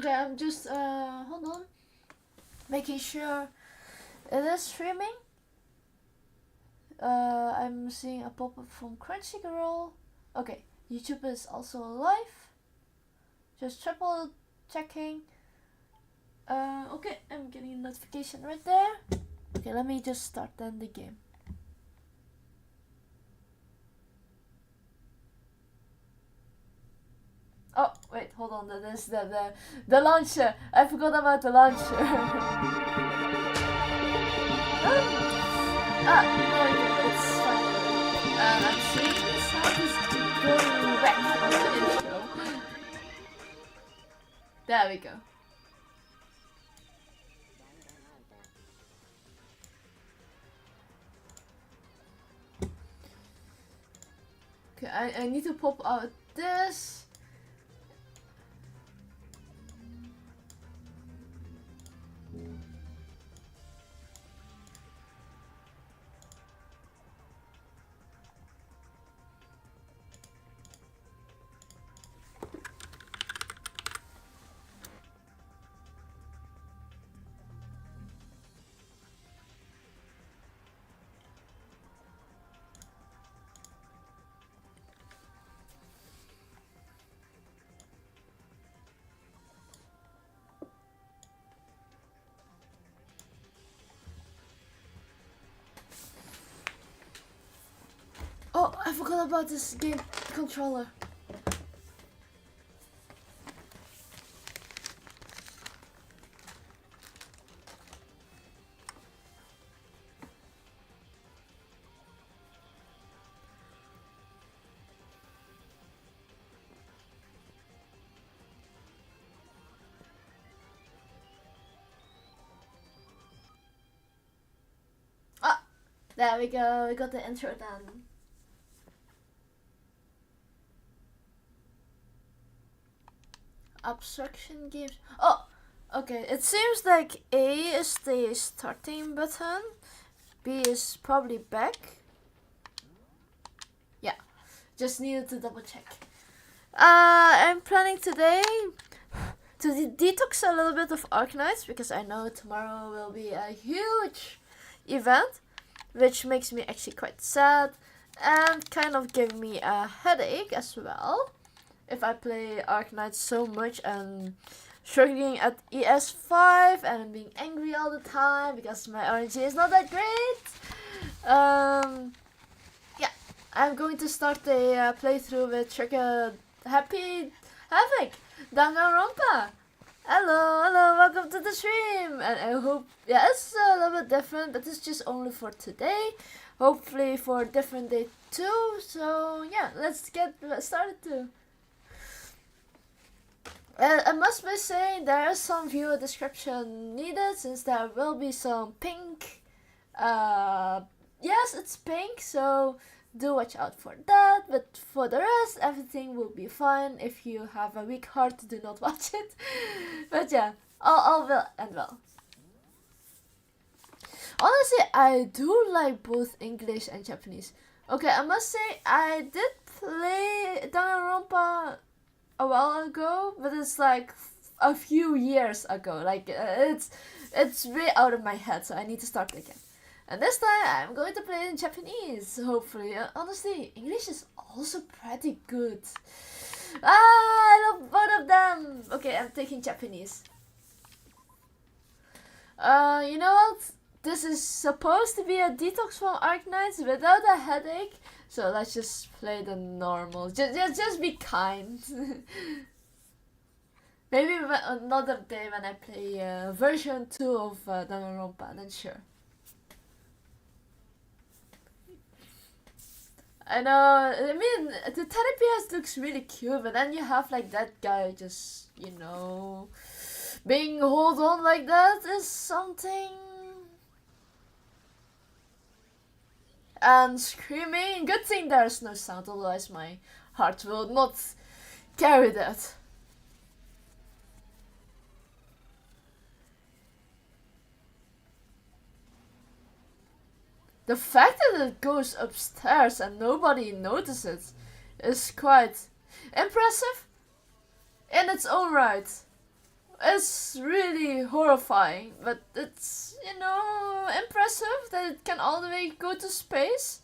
Okay, I'm just hold on, making sure it is streaming. I'm seeing a pop-up from Crunchyroll. Okay, YouTube is also live. Just triple checking. Okay, I'm getting a notification right there. Okay, let me just start then the game. Oh wait, hold on. That is the launcher. I forgot about the launcher. No, it's fine. I'm seeing the sound is going back on the intro. There we go. Okay, I need to pop out this. Oh, I forgot about this game controller. Ah, there we go. We got the intro done. Obstruction games. Oh, okay. It seems like A is the starting button. B is probably back. Yeah, just needed to double check. I'm planning today to detox a little bit of Arknights because I know tomorrow will be a huge event, which makes me actually quite sad and kind of give me a headache as well. If I play Arknights so much and struggling at ES5 and being angry all the time because my RNG is not that great. Yeah, I'm going to start a playthrough with Trigger Happy Havoc, Danganronpa. Hello, welcome to the stream. And I hope, yeah, it's a little bit different, but it's just only for today. Hopefully for a different day too. So yeah, let's get started too. I must be saying there is some viewer description needed since there will be some pink. Yes, it's pink, so do watch out for that. But for the rest, everything will be fine. If you have a weak heart, do not watch it. But yeah, all well and well. Honestly, I do like both English and Japanese. Okay, I must say I did play Danganronpa a while ago, but it's like a few years ago. Like it's way out of my head, so I need to start again. And this time I'm going to play in Japanese, hopefully. Honestly, English is also pretty good. I love both of them. Okay, I'm taking Japanese. You know what? This is supposed to be a detox from Arknights without a headache. So let's just play the normal. Just be kind. Maybe another day when I play version 2 of Danganronpa, then sure. I know, I mean, the therapist looks really cute, but then you have like that guy just, you know, being hold on like that is something. And screaming. Good thing there's no sound, otherwise my heart will not carry that. The fact that it goes upstairs and nobody notices is quite impressive in its own right. It's really horrifying, but it's, impressive that it can all the way go to space.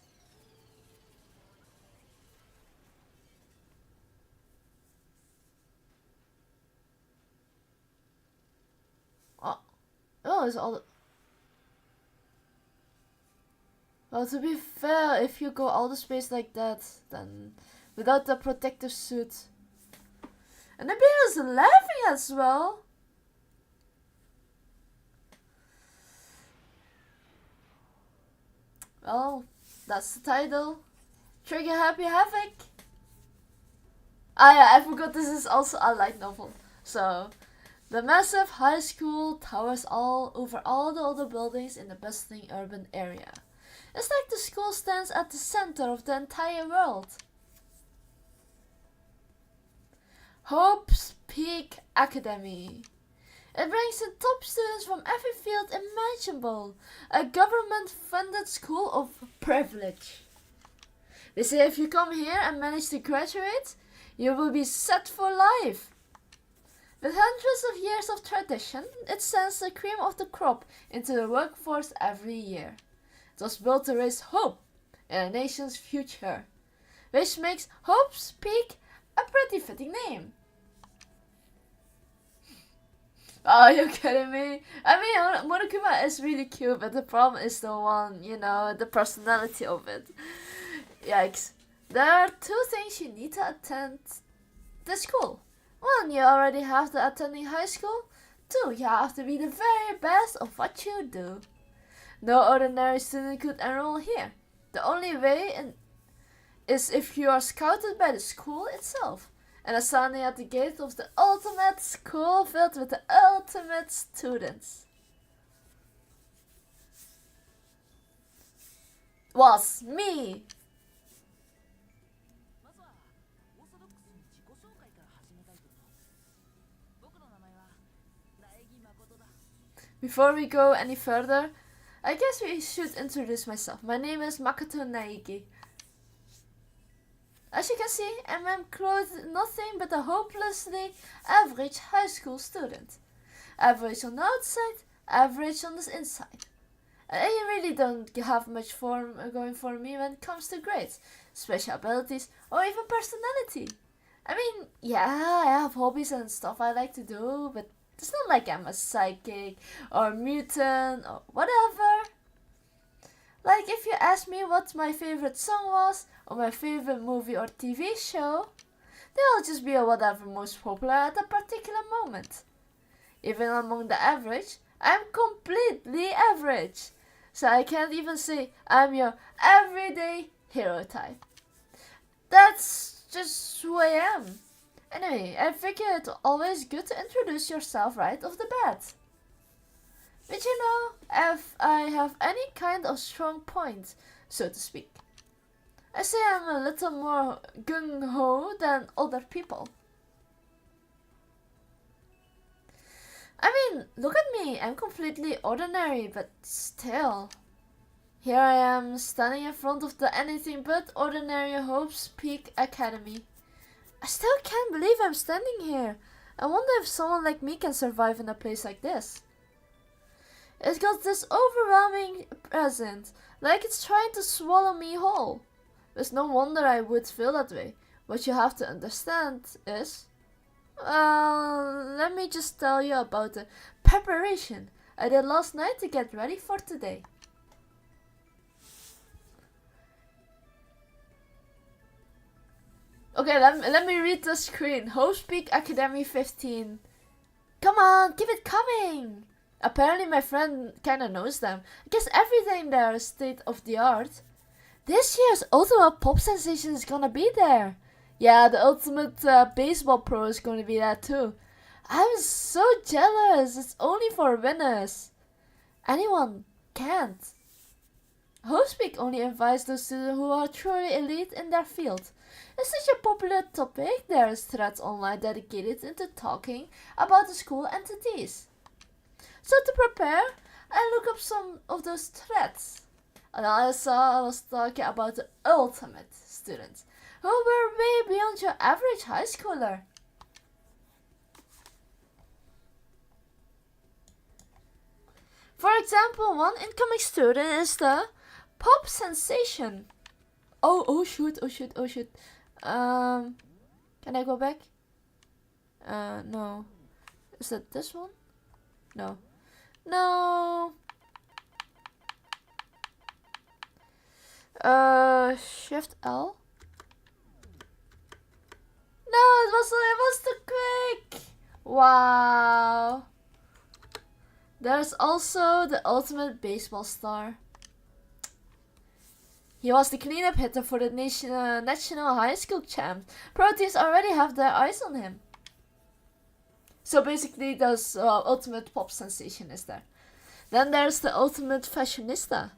Oh, oh, it's all. Well, to be fair, if you go all the space like that, then without the protective suit. And the bear is laughing as well. Well, that's the title. Trigger Happy Havoc. Ah yeah, I forgot this is also a light novel. So, the massive high school towers all over all the other buildings in the bustling urban area. It's like the school stands at the center of the entire world. Hope's Peak Academy. It brings in top students from every field imaginable. A government-funded school of privilege. They say if you come here and manage to graduate, you will be set for life. With hundreds of years of tradition, it sends the cream of the crop into the workforce every year. It was built to raise hope in a nation's future, which makes Hope's Peak a pretty fitting name. Oh, you're kidding me? I mean, Monokuma is really cute, but the problem is the personality of it. Yikes. There are two things you need to attend the school. One, you already have to attending high school. Two, you have to be the very best of what you do. No ordinary student could enroll here. The only way is if you are scouted by the school itself and assigned at the gate of the ultimate school filled with the ultimate students. Was me! Before we go any further, I guess we should introduce myself. My name is Makoto Naegi. As you can see, I'm clothed nothing but a hopelessly average high school student. Average on the outside, average on the inside. I really don't have much going for me when it comes to grades, special abilities, or even personality. I mean, yeah, I have hobbies and stuff I like to do, but it's not like I'm a psychic or mutant or whatever. Like if you ask me what my favorite song was or my favorite movie or TV show, they'll just be whatever most popular at a particular moment. Even among the average, I'm completely average. So I can't even say I'm your everyday hero type. That's just who I am. Anyway, I figure it's always good to introduce yourself right off the bat. But if I have any kind of strong point, so to speak. I say I'm a little more gung-ho than other people. I mean, look at me, I'm completely ordinary, but still. Here I am, standing in front of the anything but ordinary Hope's Peak Academy. I still can't believe I'm standing here. I wonder if someone like me can survive in a place like this. It's got this overwhelming presence, like it's trying to swallow me whole. It's no wonder I would feel that way. What you have to understand is... let me just tell you about the preparation I did last night to get ready for today. Okay, let me read the screen. Hope's Peak Academy 15. Come on, keep it coming! Apparently my friend kinda knows them. I guess everything there is state of the art. This year's ultimate pop sensation is gonna be there. Yeah, the ultimate baseball pro is gonna be there too. I'm so jealous. It's only for winners. Anyone can't. Hope's Peak only invites those students who are truly elite in their field. It's such a popular topic, there is threads online dedicated into talking about the school entities. So to prepare, I look up some of those threads. And I saw I was talking about the ultimate students, who were way beyond your average high schooler. example, one incoming student is the pop sensation. Oh shoot. Can I go back? No. Is that this one? No. Shift L. No, it was too quick. Wow. There's also the ultimate baseball star. He was the cleanup hitter for the national high school champs. Pro teams already have their eyes on him. So basically, there's ultimate pop sensation is there. Then there's the ultimate fashionista.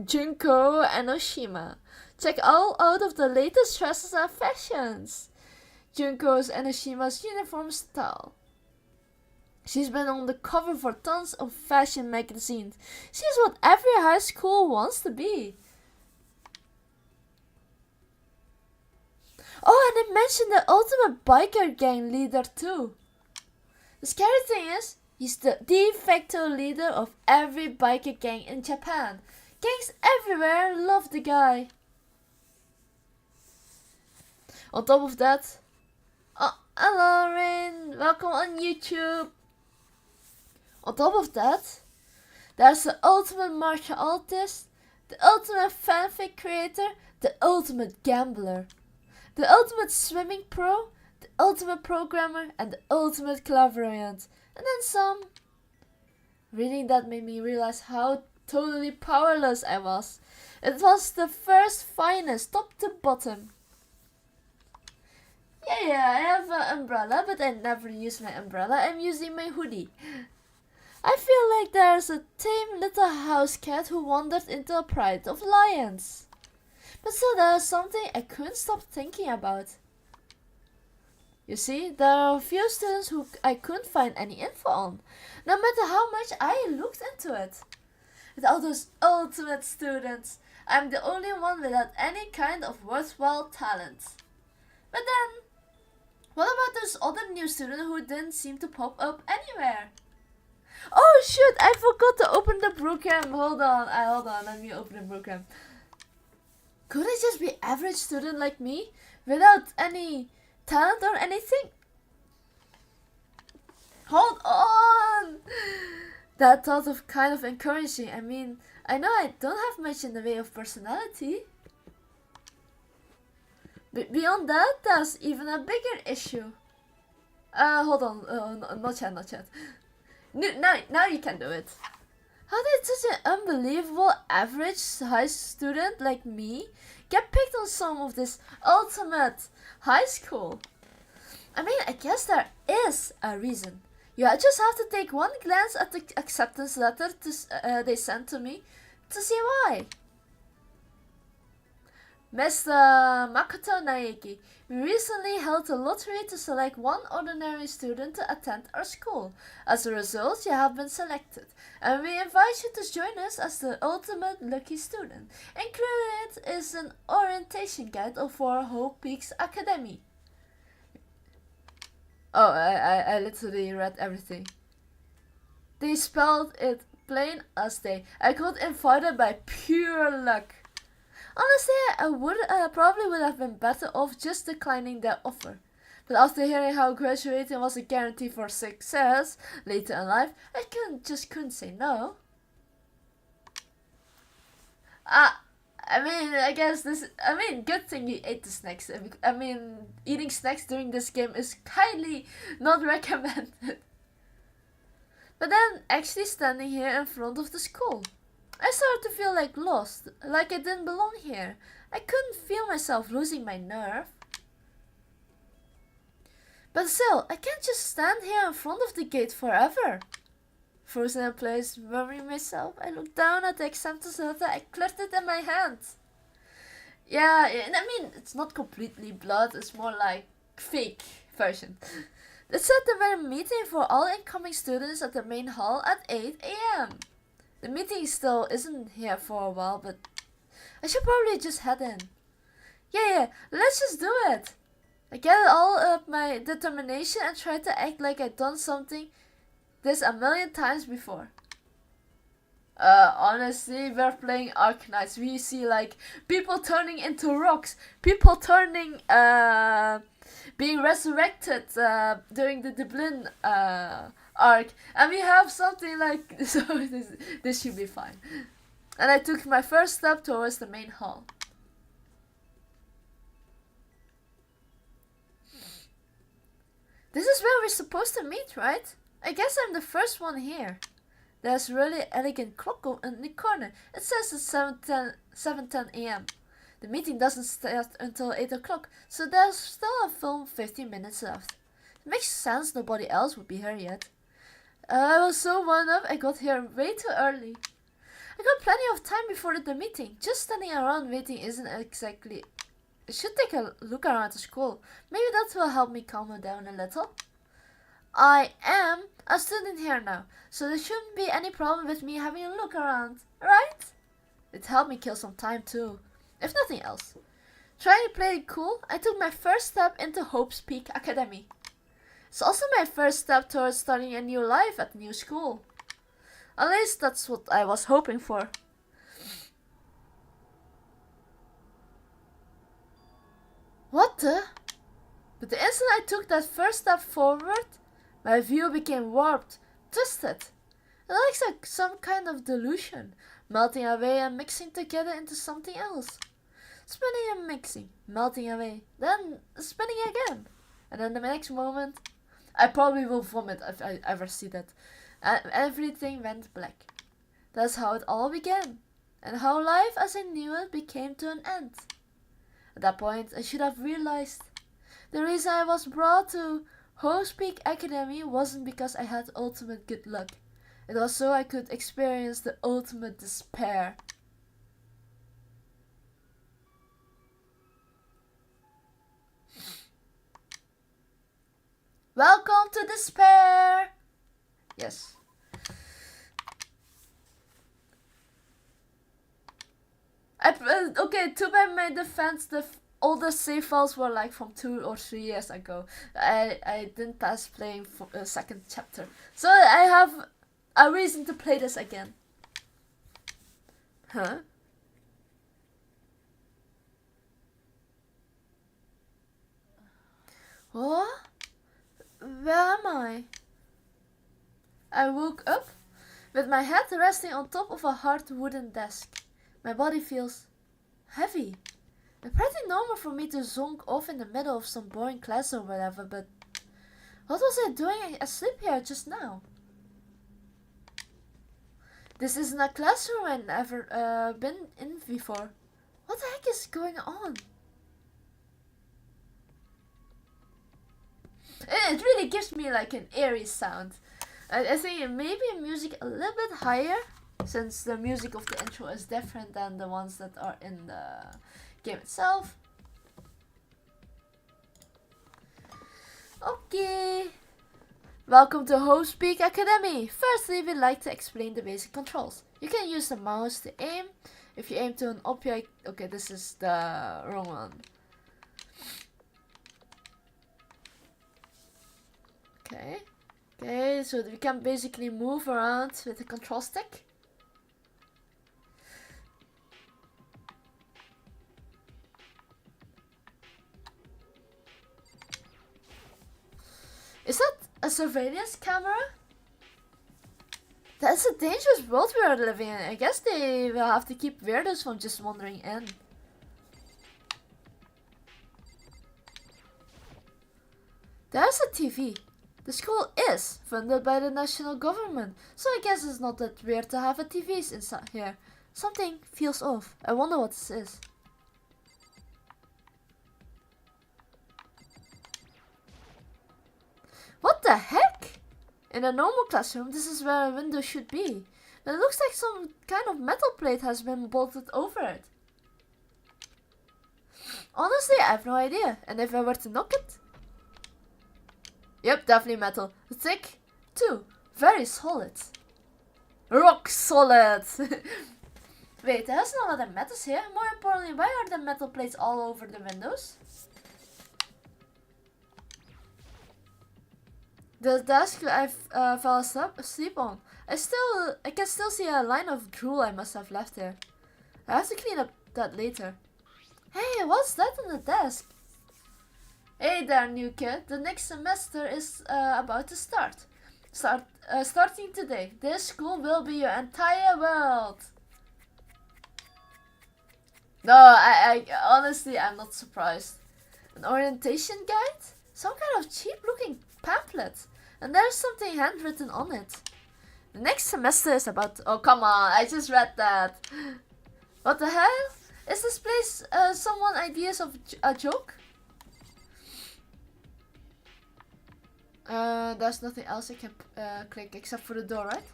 Junko Enoshima. Check all out of the latest dresses and fashions. Junko's Enoshima's uniform style. She's been on the cover for tons of fashion magazines. She's what every high school wants to be. Oh, and I mentioned the ultimate biker gang leader too. The scary thing is, he's the de facto leader of every biker gang in Japan. Gangs everywhere love the guy. On top of that, hello Rain, welcome on YouTube. On top of that, there's the ultimate martial artist, the ultimate fanfic creator, the ultimate gambler, the ultimate swimming pro, the ultimate programmer, and the ultimate clairvoyant. And then some. Reading that made me realize how totally powerless I was. It was the first finest, top to bottom. Yeah, I have an umbrella, but I never use my umbrella. I'm using my hoodie. I feel like there's a tame little house cat who wandered into a pride of lions. But still, there's something I couldn't stop thinking about. You see, there are a few students who I couldn't find any info on, no matter how much I looked into it. With all those ultimate students, I'm the only one without any kind of worthwhile talent. But then, what about those other new students who didn't seem to pop up anywhere? Oh shoot, I forgot to open the program. Hold on, let me open the program. Could I just be average student like me, without any talent or anything? Hold on! That thought of kind of encouraging. I mean, I know I don't have much in the way of personality. But beyond that, there's even a bigger issue. Hold on, not yet. Now you can do it. How did such an unbelievable average high student like me get picked on some of this ultimate high school? I mean, I guess there is a reason. You just have to take one glance at the acceptance letter they sent to me to see why. Mr. Makoto Naeki, we recently held a lottery to select one ordinary student to attend our school. As a result, you have been selected, and we invite you to join us as the ultimate lucky student. Included is an orientation guide for Hope Peaks Academy. Oh, I literally read everything. They spelled it plain as day. I got invited by pure luck. Honestly, I probably would have been better off just declining their offer. But after hearing how graduating was a guarantee for success later in life, I couldn't say no. Good thing you ate the snacks. I mean, eating snacks during this game is highly not recommended. But then, actually standing here in front of the school, I started to feel like lost, like I didn't belong here. I couldn't feel myself losing my nerve. But still, I can't just stand here in front of the gate forever. Frozen in place, murmuring myself, I looked down at the acceptance letter. I clutched it in my hand. Yeah, I mean, it's not completely blood, it's more like fake version. It said there were a meeting for all incoming students at the main hall at 8 AM. The meeting still isn't here for a while, but I should probably just head in. Yeah, let's just do it. I get all up my determination and try to act like I've done something this a million times before. Honestly, we're playing Arknights. We see like people turning into rocks, people turning, being resurrected during the Dublin arc, and we have something like so. This should be fine. And I took my first step towards the main hall. This is where we're supposed to meet, right? I guess I'm the first one here. There's a really elegant clock in the corner. It says it's 7:10 a.m. The meeting doesn't start until 8 o'clock, so there's still a full 15 minutes left. It makes sense nobody else would be here yet. I was so wound up I got here way too early. I got plenty of time before the meeting. Just standing around waiting isn't exactly... I should take a look around the school. Maybe that will help me calm down a little. I am a student here now, so there shouldn't be any problem with me having a look around, right? It helped me kill some time too, if nothing else. Trying to play it cool, I took my first step into Hope's Peak Academy. It's also my first step towards starting a new life at a new school. At least that's what I was hoping for. What the? But the instant I took that first step forward, my view became warped, twisted. It looks like some kind of delusion, melting away and mixing together into something else. Spinning and mixing, melting away, then spinning again. And then the next moment, I probably will vomit if I ever see that. And everything went black. That's how it all began, and how life as I knew it became to an end. At that point, I should have realized the reason I was brought to Hope's Peak Academy wasn't because I had ultimate good luck. It was so I could experience the ultimate despair. Welcome to despair! Yes. Okay, too bad my defense, all the save files were like from 2 or 3 years ago. I didn't pass playing for a second chapter. So I have a reason to play this again. Huh? What? Where am I? I woke up with my head resting on top of a hard wooden desk. My body feels heavy. It's pretty normal for me to zonk off in the middle of some boring class or whatever, but what was I doing asleep here just now? This isn't a classroom I've never been in before. What the heck is going on? It really gives me like an eerie sound. I think maybe music a little bit higher, since the music of the intro is different than the ones that are in the game itself. Okay. Welcome to Hope's Peak Academy. Firstly, we'd like to explain the basic controls. You can use the mouse to aim. If you aim to an object... Okay, this is the wrong one. Okay, so we can basically move around with the control stick. Is that a surveillance camera? That's a dangerous world we are living in. I guess they will have to keep weirdos from just wandering in. There's a TV. The school is funded by the national government, so I guess it's not that weird to have a TV inside here. Something feels off. I wonder what this is. What the heck? In a normal classroom, this is where a window should be. But it looks like some kind of metal plate has been bolted over it. Honestly, I have no idea. And if I were to knock it? Yep, definitely metal. Thick, too. Very solid. Rock solid! Wait, there's no other metals here. More importantly, why are the metal plates all over the windows? The desk I fell asleep on. I can still see a line of drool I must have left here. I have to clean up that later. Hey, what's that on the desk? Hey there, new kid. The next semester is about to start. Starting today. This school will be your entire world. No, I honestly, I'm not surprised. An orientation guide? Some kind of cheap-looking pamphlet. And there's something handwritten on it. The next semester is about... Oh, come on, I just read that. What the hell? Is this place someone ideas of a joke? There's nothing else I can click except for the door, right?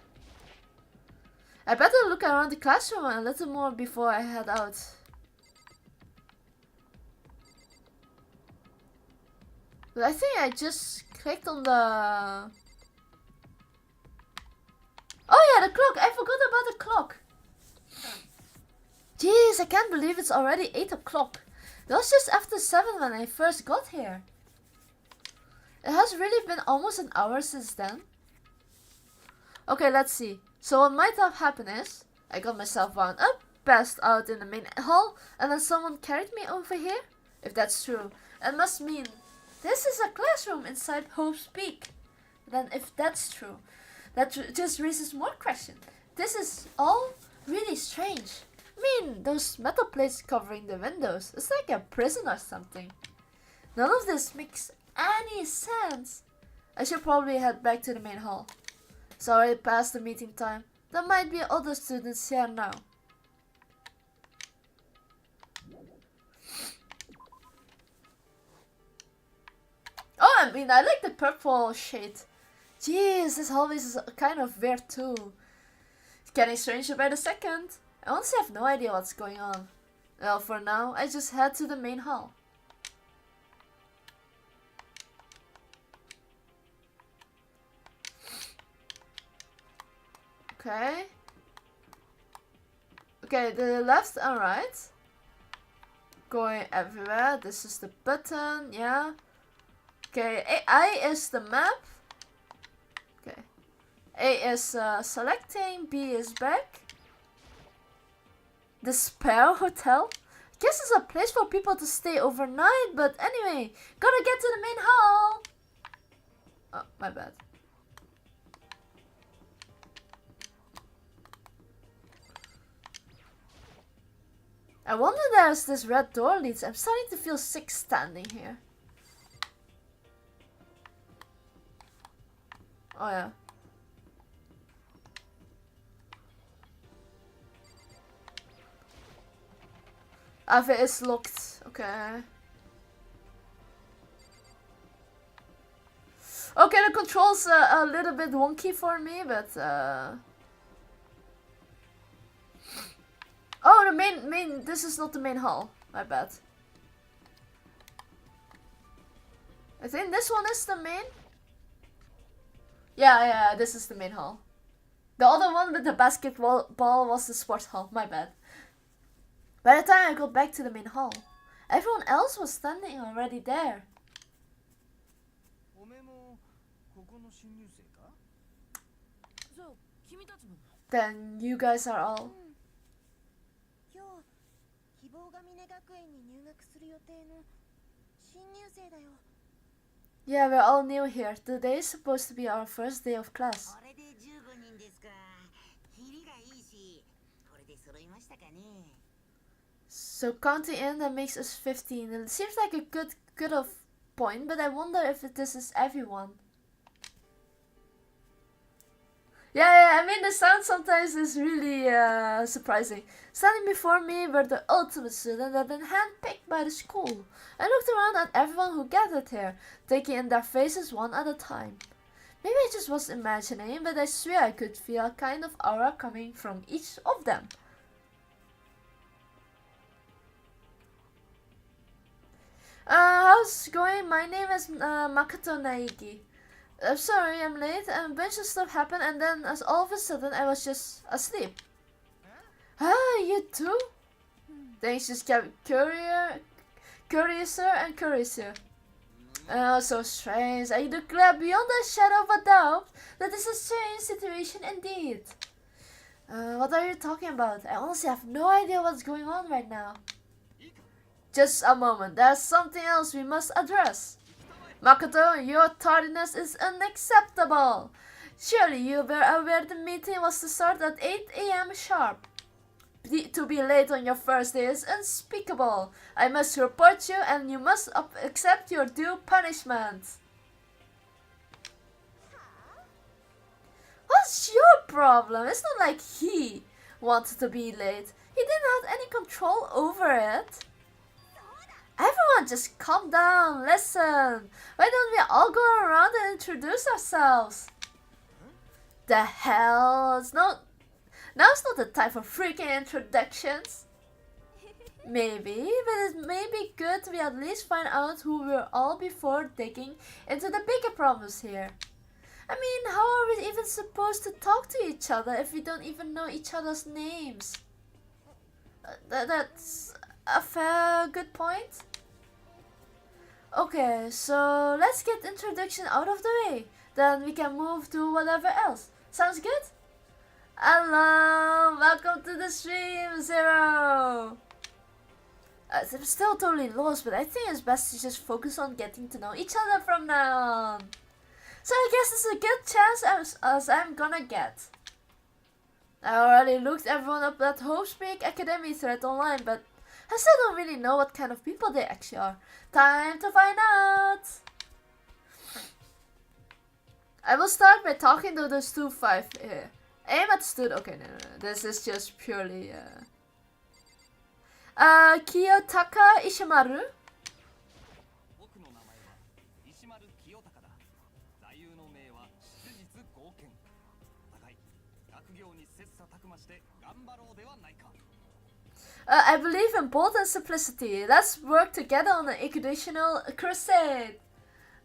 I better look around the classroom a little more before I head out. But I think I just clicked on the... Oh yeah, the clock! I forgot about the clock! Jeez, I can't believe it's already 8 o'clock. It was just after 7 when I first got here. It has really been almost an hour since then. Okay, let's see. So what might have happened is, I got myself wound up, passed out in the main hall, and then someone carried me over here? If that's true, it must mean this is a classroom inside Hope's Peak. Then if that's true, that just raises more questions. This is all really strange. I mean, those metal plates covering the windows, it's like a prison or something. None of this makes any sense. I should probably head back to the main hall. It's already past the meeting time. There might be other students here now. Oh, I mean, I like the purple shade. Jeez, this hallway is kind of weird too. It's getting stranger by the second. I honestly have no idea what's going on. Well, for now, I just head to the main hall. Okay. Okay, the left and right. Going everywhere. This is the button, yeah. Okay, I is the map. Okay. A is selecting, B is back. The Spare Hotel? Guess it's a place for people to stay overnight, but anyway, gotta get to the main hall. Oh, my bad. I wonder there's this red door leads. I'm starting to feel sick standing here. Oh yeah. Ave is locked. Okay. Okay, the controls a little bit wonky for me, but oh, the main, this is not the main hall. My bad. I think this one is the main. Yeah, this is the main hall. The other one with the basketball ball was the sports hall. My bad. By the time I got back to the main hall, everyone else was standing already there. Then you guys are all... Yeah, we're all new here. Today is supposed to be our first day of class. So counting in, that makes us 15. It seems like a good of point, but I wonder if this is everyone. Yeah, I mean the sound sometimes is really surprising. Standing before me were the ultimate students that had been handpicked by the school. I looked around at everyone who gathered here, taking in their faces one at a time. Maybe I just was imagining, but I swear I could feel a kind of aura coming from each of them. How's it going? My name is Makoto Naiki. I'm sorry I'm late, and a bunch of stuff happened, and then as all of a sudden I was just asleep. Ah, you too? Things just kept curiouser and curiouser. Oh, so strange. I declare beyond a shadow of a doubt that is a strange situation indeed. What are you talking about? I honestly have no idea what's going on right now. Just a moment, there's something else we must address. Makoto, your tardiness is unacceptable. Surely you were aware the meeting was to start at 8 AM sharp. To be late on your first day is unspeakable. I must report you and you must accept your due punishment. What's your problem? It's not like he wanted to be late. He didn't have any control over it. Everyone just calm down, listen. Why don't we all go around and introduce ourselves? The hell? Now's not the time for freaking introductions. Maybe, but it may be good we at least find out who we're all before digging into the bigger problems here. I mean, how are we even supposed to talk to each other if we don't even know each other's names? That's a fair good point. Okay, so let's get introduction out of the way. Then we can move to whatever else. Sounds good? Hello, welcome to the stream, Zero. I'm still totally lost, but I think it's best to just focus on getting to know each other from now on. So I guess it's a good chance as I'm gonna get. I already looked everyone up at Hopespeak Academy thread online, but I still don't really know what kind of people they actually are. Time to find out! I will start by talking to those 2-5 here. Aim at stud. Okay, no. This is just purely. Kiyotaka Ishimaru. I believe in bold and simplicity. Let's work together on an educational crusade.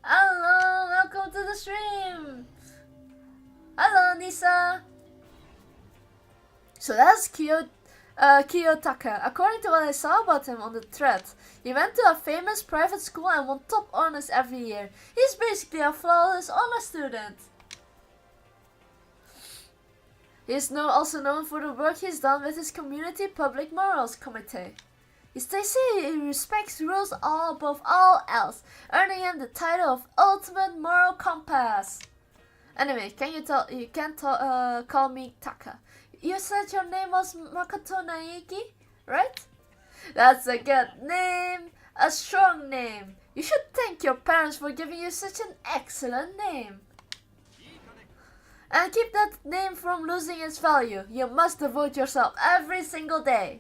Hello, welcome to the stream. Hello, Nisa. So that's Kiyotaka. According to what I saw about him on the thread, he went to a famous private school and won top honors every year. He's basically a flawless honor student. He is also known for the work he's done with his community public morals committee. They say he respects rules above all else, earning him the title of Ultimate Moral Compass. Anyway, you can't call me Taka. You said your name was Makoto Naiki, right? That's a good name, a strong name. You should thank your parents for giving you such an excellent name. And keep that name from losing its value. You must devote yourself every single day.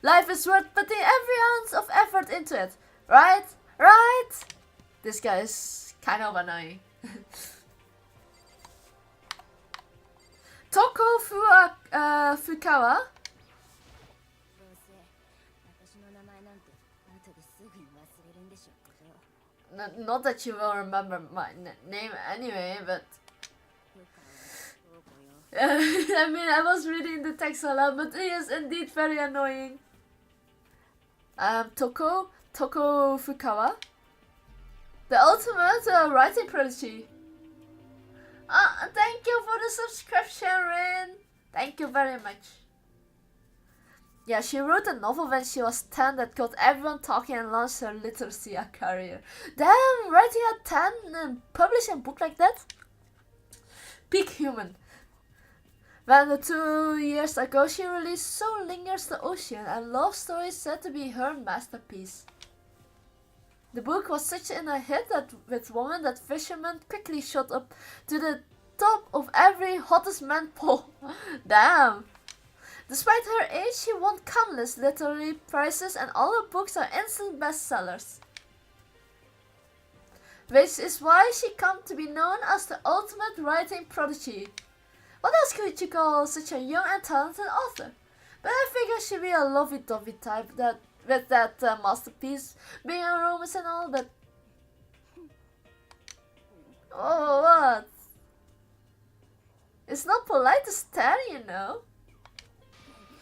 Life is worth putting every ounce of effort into it. Right? Right? This guy is kind of annoying. Toko Fukawa. Not that you will remember my name anyway, but I mean, I was reading the text a lot, but he is indeed very annoying. Toko Fukawa, the ultimate writing prodigy. Thank you for the subscription, Rin. Thank you very much. Yeah, she wrote a novel when she was 10 that got everyone talking and launched her literacy career. Damn, writing at 10 and publishing a book like that? Peak human. When 2 years ago she released So Lingers the Ocean, a love story said to be her masterpiece. The book was such a hit that with Woman that fishermen quickly shot up to the top of every hottest man poll. Damn! Despite her age, she won countless literary prizes and all her books are instant bestsellers. Which is why she come to be known as the ultimate writing prodigy. What else could you call such a young and talented author? But I figure she'd be a lovey-dovey type that with that masterpiece being a romance and all, but oh, what? It's not polite to stare, you know.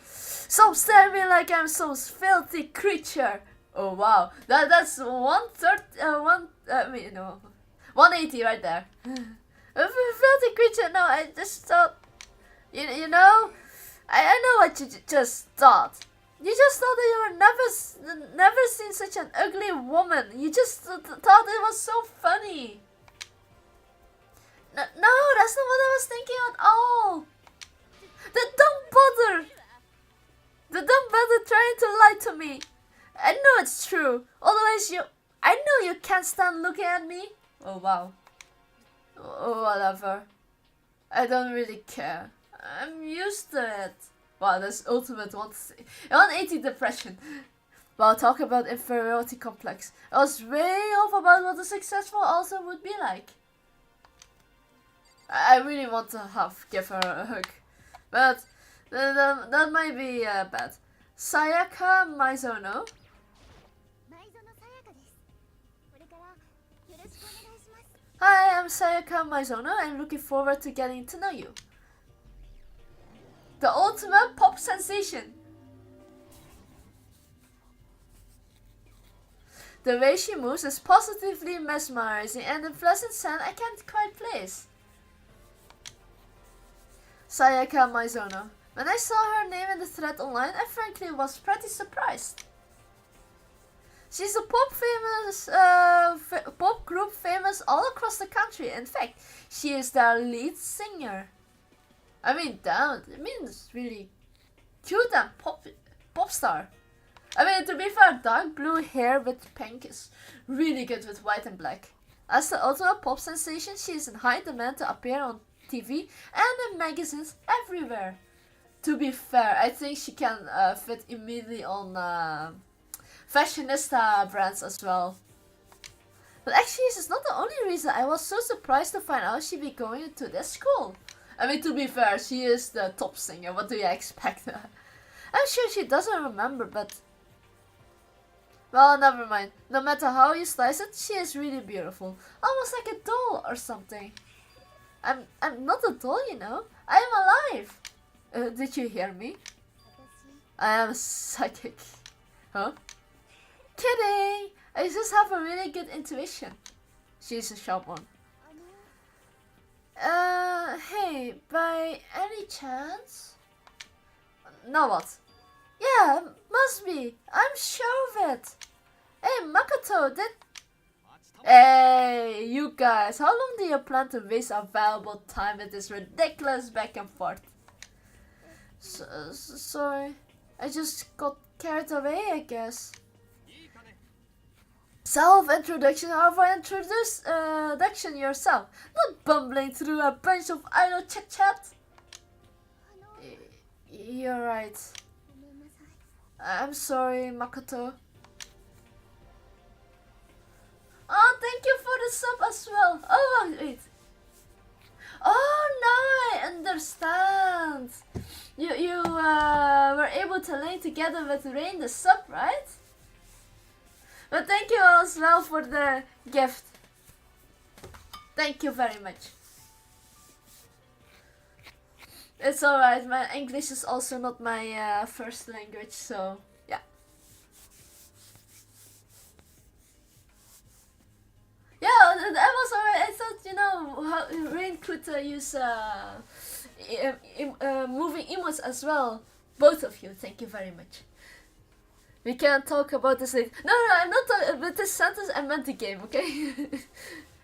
Stop staring at me like I'm some filthy creature. Oh wow, that's 180 right there. A filthy creature. No, I just thought, you know, I know what you just thought. You just thought that you were never seen such an ugly woman. You just thought it was so funny. No, that's not what I was thinking at all. Don't bother trying to lie to me. I know it's true. Otherwise I know you can't stand looking at me. Oh wow. Oh, whatever. I don't really care. I'm used to it. Wow, that's ultimate 180 depression. Well, talk about inferiority complex. I was way off about what a successful also would be like. I really want to give her a hug. But that might be bad. Sayaka Maizono. Hi, I'm Sayaka Maizono and looking forward to getting to know you. The ultimate pop sensation. The way she moves is positively mesmerizing and the pleasant sound I can't quite place. Sayaka Maizono. When I saw her name in the thread online, I frankly was pretty surprised. She's a pop group famous all across the country. In fact, she is their lead singer. I mean, damn, it's really cute and pop star. I mean, to be fair, dark blue hair with pink is really good with white and black. As the ultimate pop sensation, she is in high demand to appear on TV and in magazines everywhere. To be fair, I think she can fit immediately on fashionista brands as well. But actually, this is not the only reason I was so surprised to find out she'd be going to this school. I mean, to be fair, she is the top singer. What do you expect? I'm sure she doesn't remember, but... Well, never mind. No matter how you slice it, she is really beautiful. Almost like a doll or something. I'm not a doll, you know. I am alive. Did you hear me? I am psychic. Huh? Kidding! I just have a really good intuition. She's a sharp one. Hey, by any chance? Now what? Yeah, must be. I'm sure of it. Hey, Makoto, Hey, you guys, how long do you plan to waste our valuable time with this ridiculous back and forth? Sorry, I just got carried away, I guess. Self-introduction, however, introduction yourself, not bumbling through a bunch of idle chit-chat. You're right. I'm sorry, Makoto. Oh, thank you for the sub as well. Oh, wait. Oh, now I understand. You were able to link together with Rain the sub, right? But thank you as well for the gift. Thank you very much. It's alright, my English is also not my first language, so yeah. Yeah, that was alright. I thought, you know, how Rain could use moving emotes as well. Both of you, thank you very much. We can talk about this later. No, I'm not talking about this sentence. I meant the game, okay?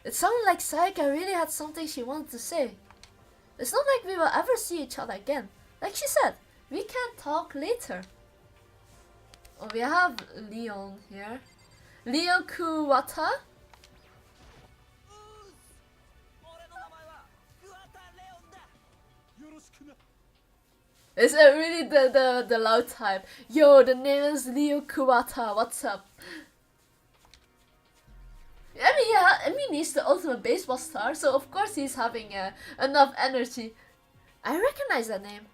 It sounded like Sayaka really had something she wanted to say. It's not like we will ever see each other again. Like she said, we can talk later. Oh, we have Leon here. Leon Kuwata. Is it really the loud type? Yo, the name is Leo Kuwata, what's up? I mean, yeah, he's the ultimate baseball star, so of course he's having enough energy. I recognize that name.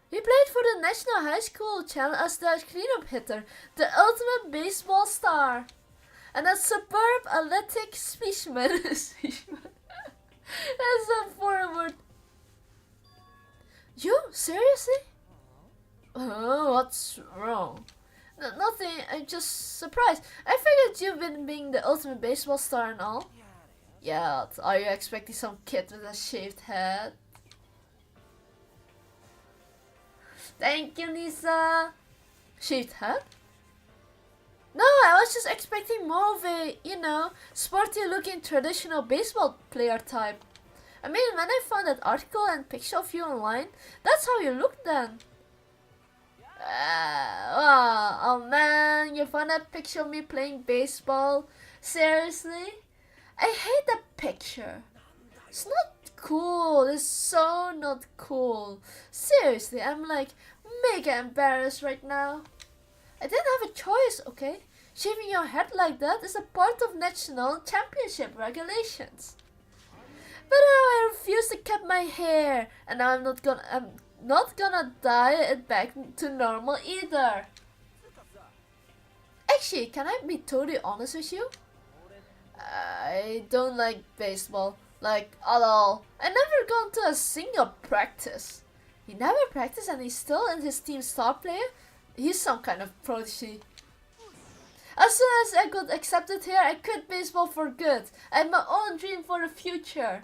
He played for the National High School channel as the cleanup hitter, the ultimate baseball star. And a superb athletic specimen. That's a foreign word. You? Seriously? Oh, what's wrong? Nothing, I'm just surprised. I figured you've been being the ultimate baseball star and all. Yeah, are you expecting some kid with a shaved head? Thank you, Nisa. Shaved head? No, I was just expecting more of a, sporty looking traditional baseball player type. I mean, when I found that article and picture of you online, that's how you look then. Oh man, you found that picture of me playing baseball? Seriously? I hate that picture. It's not cool. It's so not cool. Seriously, I'm like mega embarrassed right now. I didn't have a choice, okay? Shaving your head like that is a part of national championship regulations. But now I refuse to cut my hair, and now I'm not gonna dye it back to normal either. Actually, can I be totally honest with you? I don't like baseball, like at all. I never gone to a single practice. He never practiced and he's still in his team's star player? He's some kind of prodigy. As soon as I got accepted here, I quit baseball for good. I had my own dream for the future.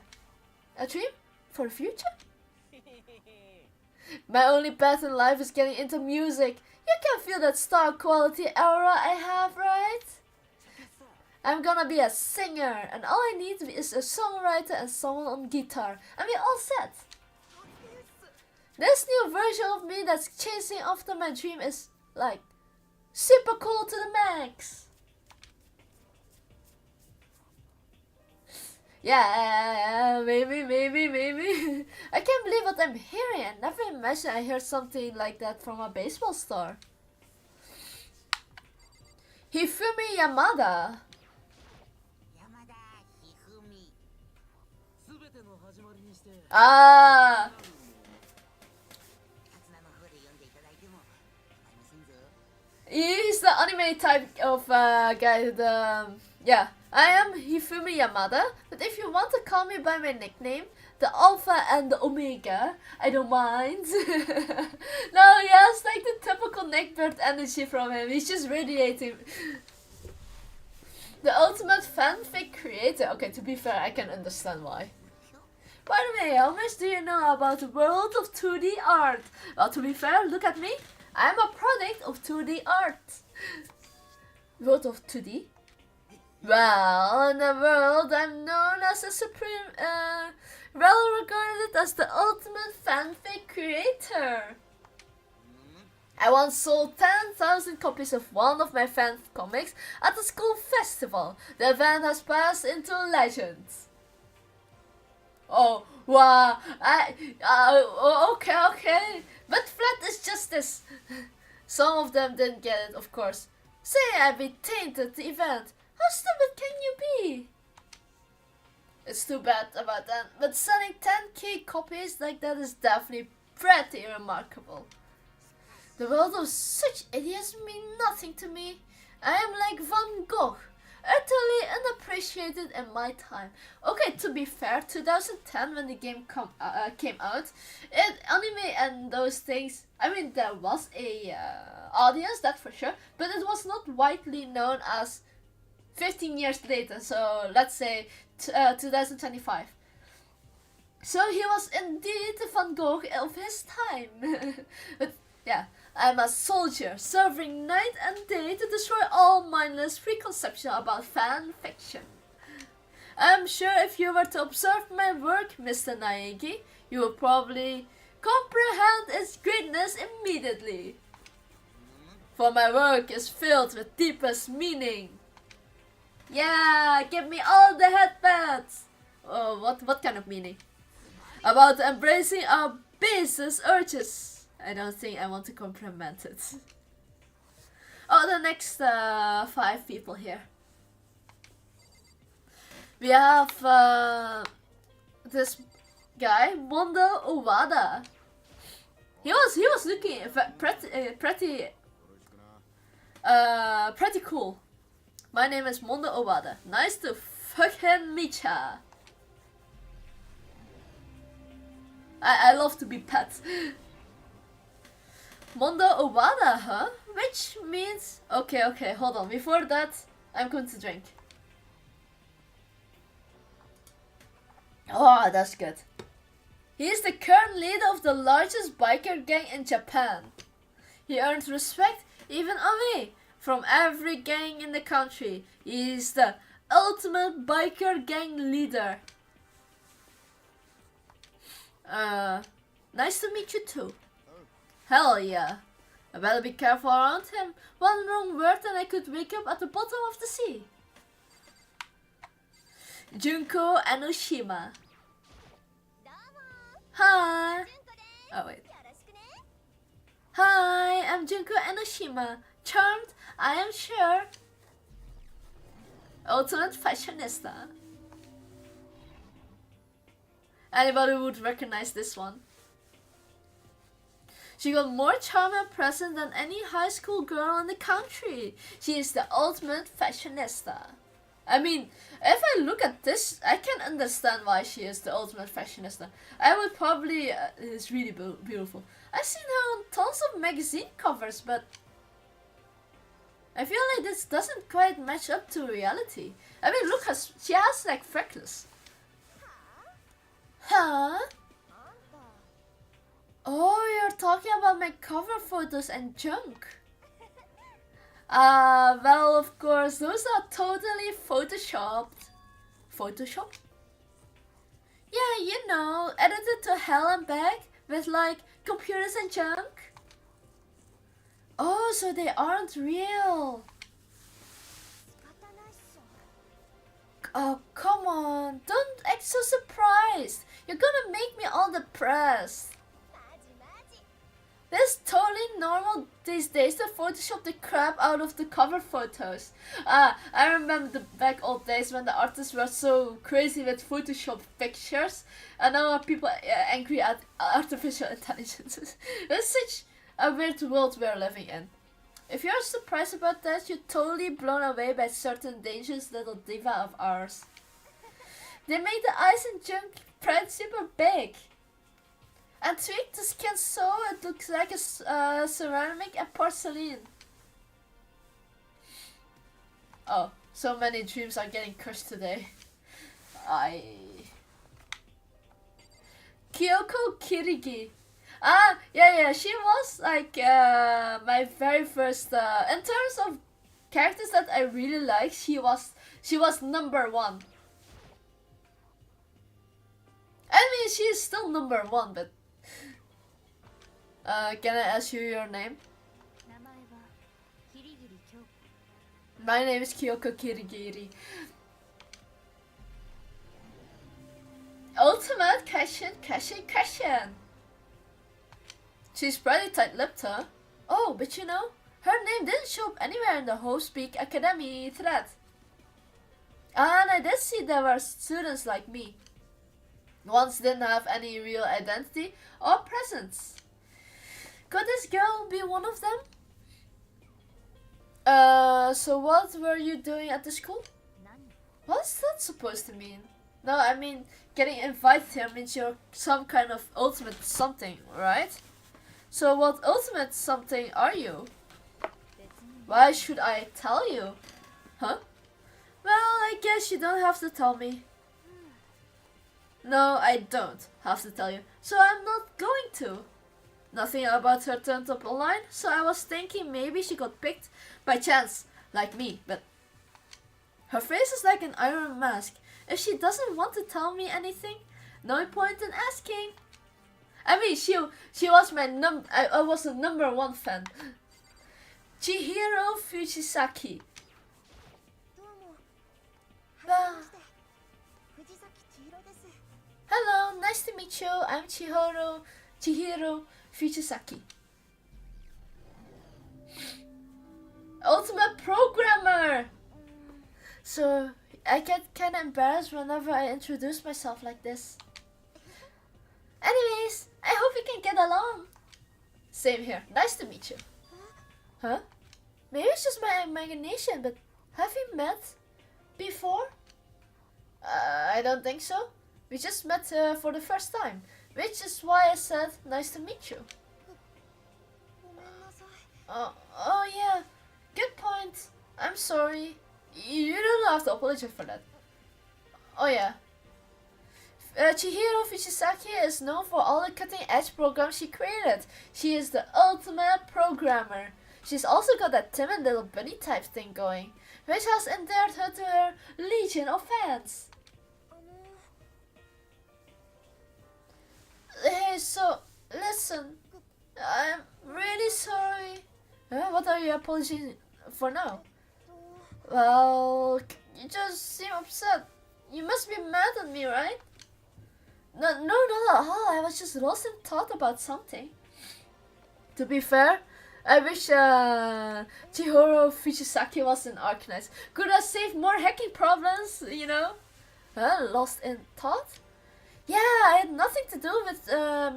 A dream? For the future? My only path in life is getting into music. You can feel that star quality aura I have, right? I'm gonna be a singer, and all I need is a songwriter and someone on guitar, and we're all set. This new version of me that's chasing after my dream is, like, super cool to the max. Yeah, maybe. I can't believe what I'm hearing. I never imagined I heard something like that from a baseball star. Hifumi Yamada. Ah. He's the anime type of guy. Yeah, I am Hifumi Yamada, but if you want to call me by my nickname, the Alpha and the Omega, I don't mind. No, he has like the typical neckbeard energy from him. He's just radiating. The ultimate fanfic creator. Okay, to be fair, I can understand why. By the way, how much do you know about the world of 2D art? Well, to be fair, look at me. I'm a product of 2D art. World of 2D? Well, in the world, I'm known as a supreme, well regarded as the ultimate fanfic creator. I once sold 10,000 copies of one of my fan comics at the school festival. The event has passed into legend. Oh, wow, okay. But flat is justice. Some of them didn't get it, of course. Say I be tainted the event. How stupid can you be? It's too bad about that, but selling 10k copies like that is definitely pretty remarkable. The world of such idiots mean nothing to me. I am like Van Gogh, utterly unappreciated in my time. Okay, to be fair, 2010 when the game came out, anime and those things, I mean there was a audience, that's for sure, but it was not widely known as 15 years later, so let's say 2025. So he was indeed the Van Gogh of his time. But yeah, I'm a soldier serving night and day to destroy all mindless preconception about fan fiction. I'm sure if you were to observe my work, Mr. Naegi, you would probably comprehend its greatness immediately. For my work is filled with deepest meaning. Yeah, give me all the headbands! Oh, what kind of meaning? About embracing our basest urges. I don't think I want to comprehend it. Oh, the next 5 people here. We have this guy, Mondo Owada. He was looking pretty cool. My name is Mondo Owada. Nice to fucking meet ya. I love to be pet. Mondo Owada, huh? which means... Okay, hold on. Before that, I'm going to drink. Oh, that's good. He is the current leader of the largest biker gang in Japan. He earned respect even away from every gang in the country. He is the ultimate biker gang leader. Nice to meet you too. Hell yeah. I better be careful around him. One wrong word and I could wake up at the bottom of the sea. Junko Enoshima. Hi. Oh wait. Hi, I'm Junko Enoshima. Charmed, I am sure. Ultimate fashionista. Anybody would recognize this one. She got more charm and present than any high school girl in the country. She is the ultimate fashionista. I mean, if I look at this, I can understand why she is the ultimate fashionista. I would probably... it's really beautiful. I've seen her on tons of magazine covers, but... I feel like this doesn't quite match up to reality. I mean, look, she has like freckles. Huh? Oh, you're talking about my cover photos and junk. Well, of course, those are totally photoshopped. Photoshop? Yeah, you know, edited to hell and back with like computers and junk. Oh, so they aren't real. Oh, come on. Don't act so surprised. You're gonna make me all depressed. It's totally normal these days to Photoshop the crap out of the cover photos. I remember the back old days when the artists were so crazy with Photoshop pictures, and now are people angry at artificial intelligence. It's such a weird world we're living in. If you're surprised about that, you're totally blown away by certain dangerous little diva of ours. They made the eyes and junk print super big. And tweak the skin so it looks like a ceramic and porcelain. Oh, so many dreams are getting cursed today. Kyoko Kirigi. Yeah, she was like my very first, in terms of characters that I really like, she was number one. I mean, she is still number one, but can I ask you your name? My name is Kyoko Kirigiri. Ultimate question. She's pretty tight-lipped, huh? Oh, but you know, her name didn't show up anywhere in the Hospeak Academy thread. And I did see there were students like me. Ones didn't have any real identity or presence. Could this girl be one of them? So what were you doing at the school? What's that supposed to mean? No, I mean, getting invited here means you're some kind of ultimate something, right? So what ultimate something are you? Why should I tell you? Huh? Well, I guess you don't have to tell me. No, I don't have to tell you, so I'm not going to. Nothing about her turned up online, so I was thinking maybe she got picked by chance, like me, but her face is like an iron mask. If she doesn't want to tell me anything, no point in asking. I mean, she was my I was a number one fan. Chihiro Fujisaki. Hello, nice to meet you. I'm Chihiro Fujisaki. Ultimate programmer! So, I get kinda embarrassed whenever I introduce myself like this. Anyways, I hope we can get along. Same here, nice to meet you. Huh? Maybe it's just my imagination, but have we met before? I don't think so. We just met for the first time, which is why I said nice to meet you. Oh yeah, good point. I'm sorry. You don't have to apologize for that. Oh yeah. Chihiro Fujisaki is known for all the cutting-edge programs she created. She is the ultimate programmer. She's also got that timid little bunny type thing going, which has endeared her to her legion of fans. Hey, so, listen. I'm really sorry. What are you apologizing for now? Well, you just seem upset. You must be mad at me, right? No, not at all. I was just lost in thought about something. To be fair, I wish Chihiro Fujisaki was in Arknights. Could have saved more hacking problems, you know? Lost in thought? Yeah, I had nothing to do with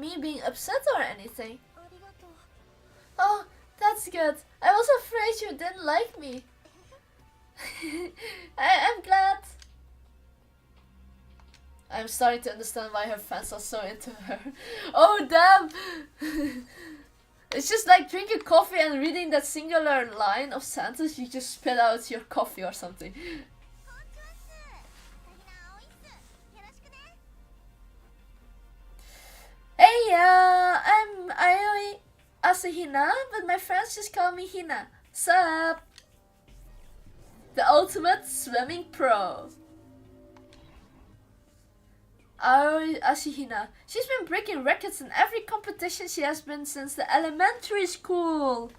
me being upset or anything. Oh, that's good. I was afraid you didn't like me. I'm glad. I'm starting to understand why her fans are so into her. Oh damn! It's just like drinking coffee and reading that singular line of sentence, you just spit out your coffee or something. Hey, I'm Ayoi Asahina, but my friends just call me Hina. Sup? The ultimate swimming pro. Ayoi Asahina. She's been breaking records in every competition she has been since the elementary school.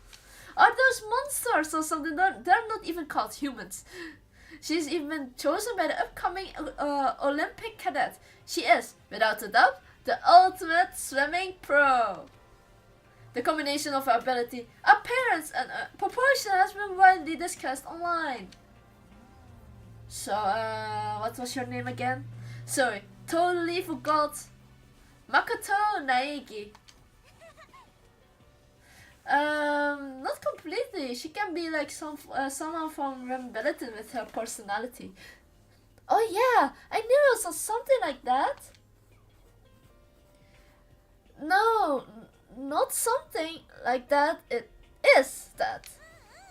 Are those monsters or something? They're not even called humans. She's even been chosen by the upcoming Olympic cadet. She is, without a doubt, the ultimate swimming pro. The combination of her ability, appearance, and proportion has been widely discussed online. So, what was your name again? Sorry, totally forgot. Makoto Naegi. Not completely. She can be like someone from Rembeleton with her personality. Oh yeah, I knew it was something like that. No, not something like that. It is that.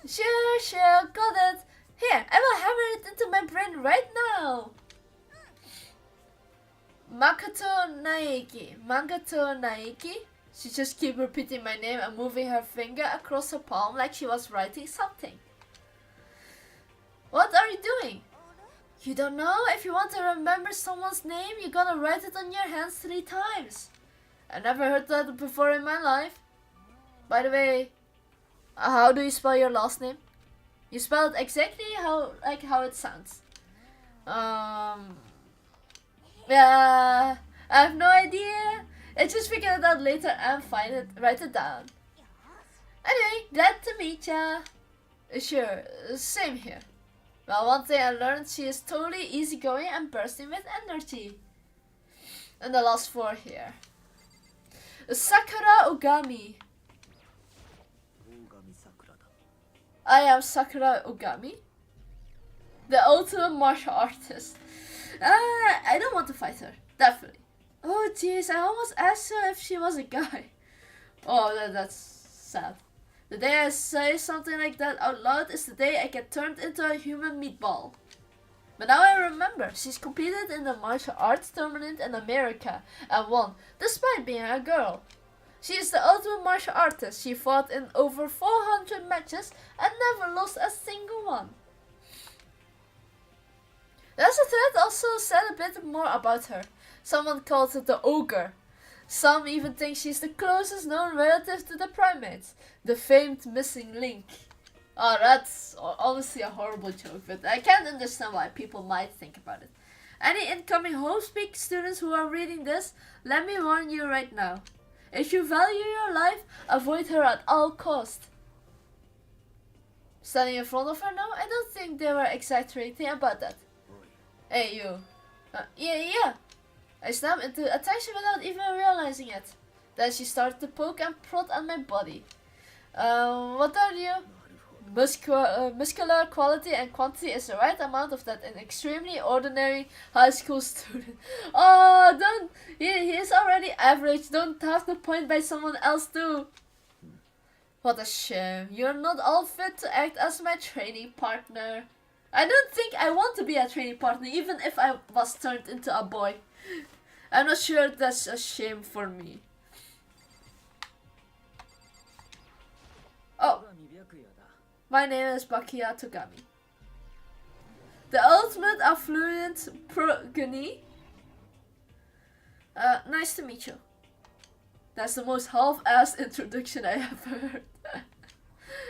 Sure, got it. Here, I will hammer it into my brain right now. Makoto Naegi. She just keep repeating my name and moving her finger across her palm like she was writing something. What are you doing? You don't know? If you want to remember someone's name, you gotta write it on your hands 3 times. I never heard that before in my life. By the way, how do you spell your last name? You spell it exactly how it sounds. Yeah, I have no idea. I just figured it out later and write it down. Anyway, glad to meet ya. Sure, same here. Well, one thing I learned, she is totally easygoing and bursting with energy. And the last 4 here. Sakura Ogami. I am Sakura Ogami, the ultimate martial artist. I don't want to fight her, definitely. Oh jeez, I almost asked her if she was a guy. Oh, that's sad. The day I say something like that out loud is the day I get turned into a human meatball. But now I remember, she's competed in the martial arts tournament in America and won, despite being a girl. She is the ultimate martial artist. She fought in over 400 matches and never lost a single one. There's a thread also said a bit more about her. Someone calls it the ogre. Some even think she's the closest known relative to the primates, the famed missing link. Oh, that's honestly a horrible joke, but I can't understand why people might think about it. Any incoming Homespeak students who are reading this, let me warn you right now. If you value your life, avoid her at all costs. Standing in front of her now, I don't think they were exaggerating about that. Hey, you. Yeah. I snapped into attention without even realizing it. Then she started to poke and prod at my body. What are you? Muscular quality and quantity is the right amount of that an extremely ordinary high school student. Oh, don't. He is already average. Don't have to point by someone else too. What a shame. You're not all fit to act as my training partner. I don't think I want to be a training partner, even if I was turned into a boy. I'm not sure that's a shame for me. Oh. My name is Bakia Togami. The ultimate affluent progeny. Nice to meet you. That's the most half-assed introduction I have heard.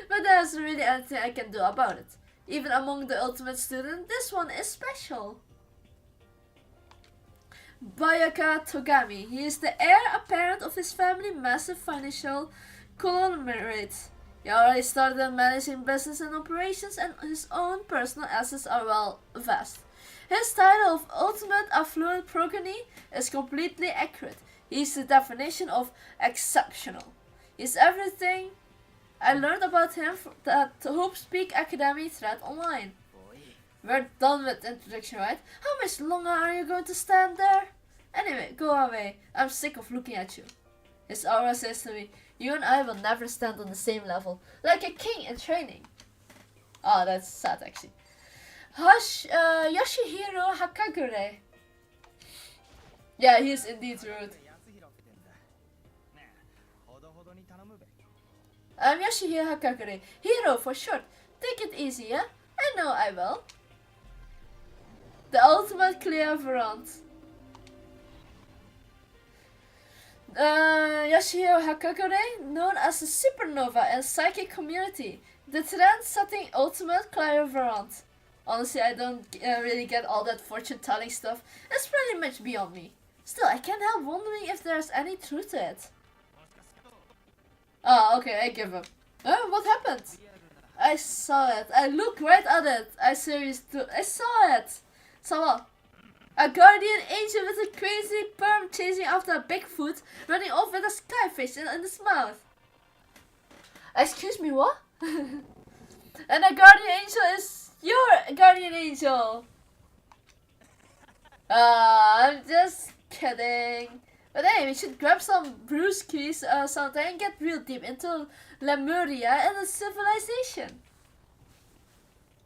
But there's really anything I can do about it. Even among the ultimate students, this one is special. Bayaka Togami. He is the heir apparent of his family's massive financial conglomerate. He already started managing business and operations, and his own personal assets are well vast. His title of Ultimate Affluent Progeny is completely accurate. He's the definition of exceptional. He's everything I learned about him at the Hope Speak Academy thread online. We're done with the introduction, right? How much longer are you going to stand there? Anyway, go away. I'm sick of looking at you. His aura says to me, you and I will never stand on the same level, like a king in training. Oh, that's sad actually. Yoshihiro Hakagure. Yeah, he's indeed rude. I'm Yoshihiro Hakagure. Hiro for short. Take it easy, yeah? I know I will. The ultimate clairvoyant. Yoshihiro Hakagure, known as the supernova in psychic community, the trend-setting ultimate clairvoyant. Honestly, I don't really get all that fortune-telling stuff. It's pretty much beyond me. Still, I can't help wondering if there's any truth to it. Oh, okay, I give up. What happened? I saw it. I looked right at it. I saw it. So what? A guardian angel with a crazy perm chasing after a Bigfoot, running off with a skyfish in his mouth. Excuse me, what? And a guardian angel is your guardian angel. I'm just kidding. But hey, we should grab some brewskis or something and get real deep into Lemuria and the civilization.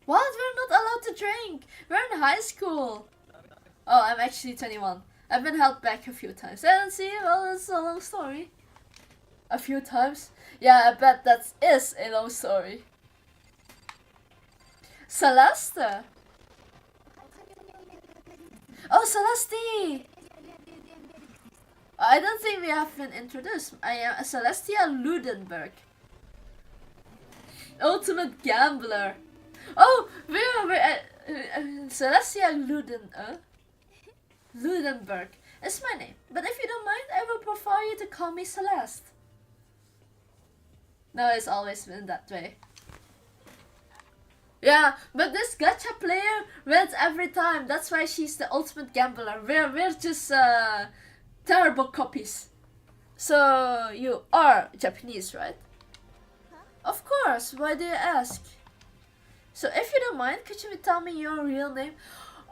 What? We're not allowed to drink. We're in high school. Oh, I'm actually 21. I've been held back a few times. And see, well, it's a long story. A few times? Yeah, I bet that is a long story. Celeste! Oh, Celeste! I don't think we have been introduced. I am Celestia Ludenberg. Ultimate gambler. Oh, we're Celestia Ludenberg is my name. But if you don't mind, I will prefer you to call me Celeste. No, it's always been that way. Yeah, but this gacha player wins every time. That's why she's the ultimate gambler. We're just terrible copies. So you are Japanese, right? Of course. Why do you ask? So if you don't mind, could you tell me your real name?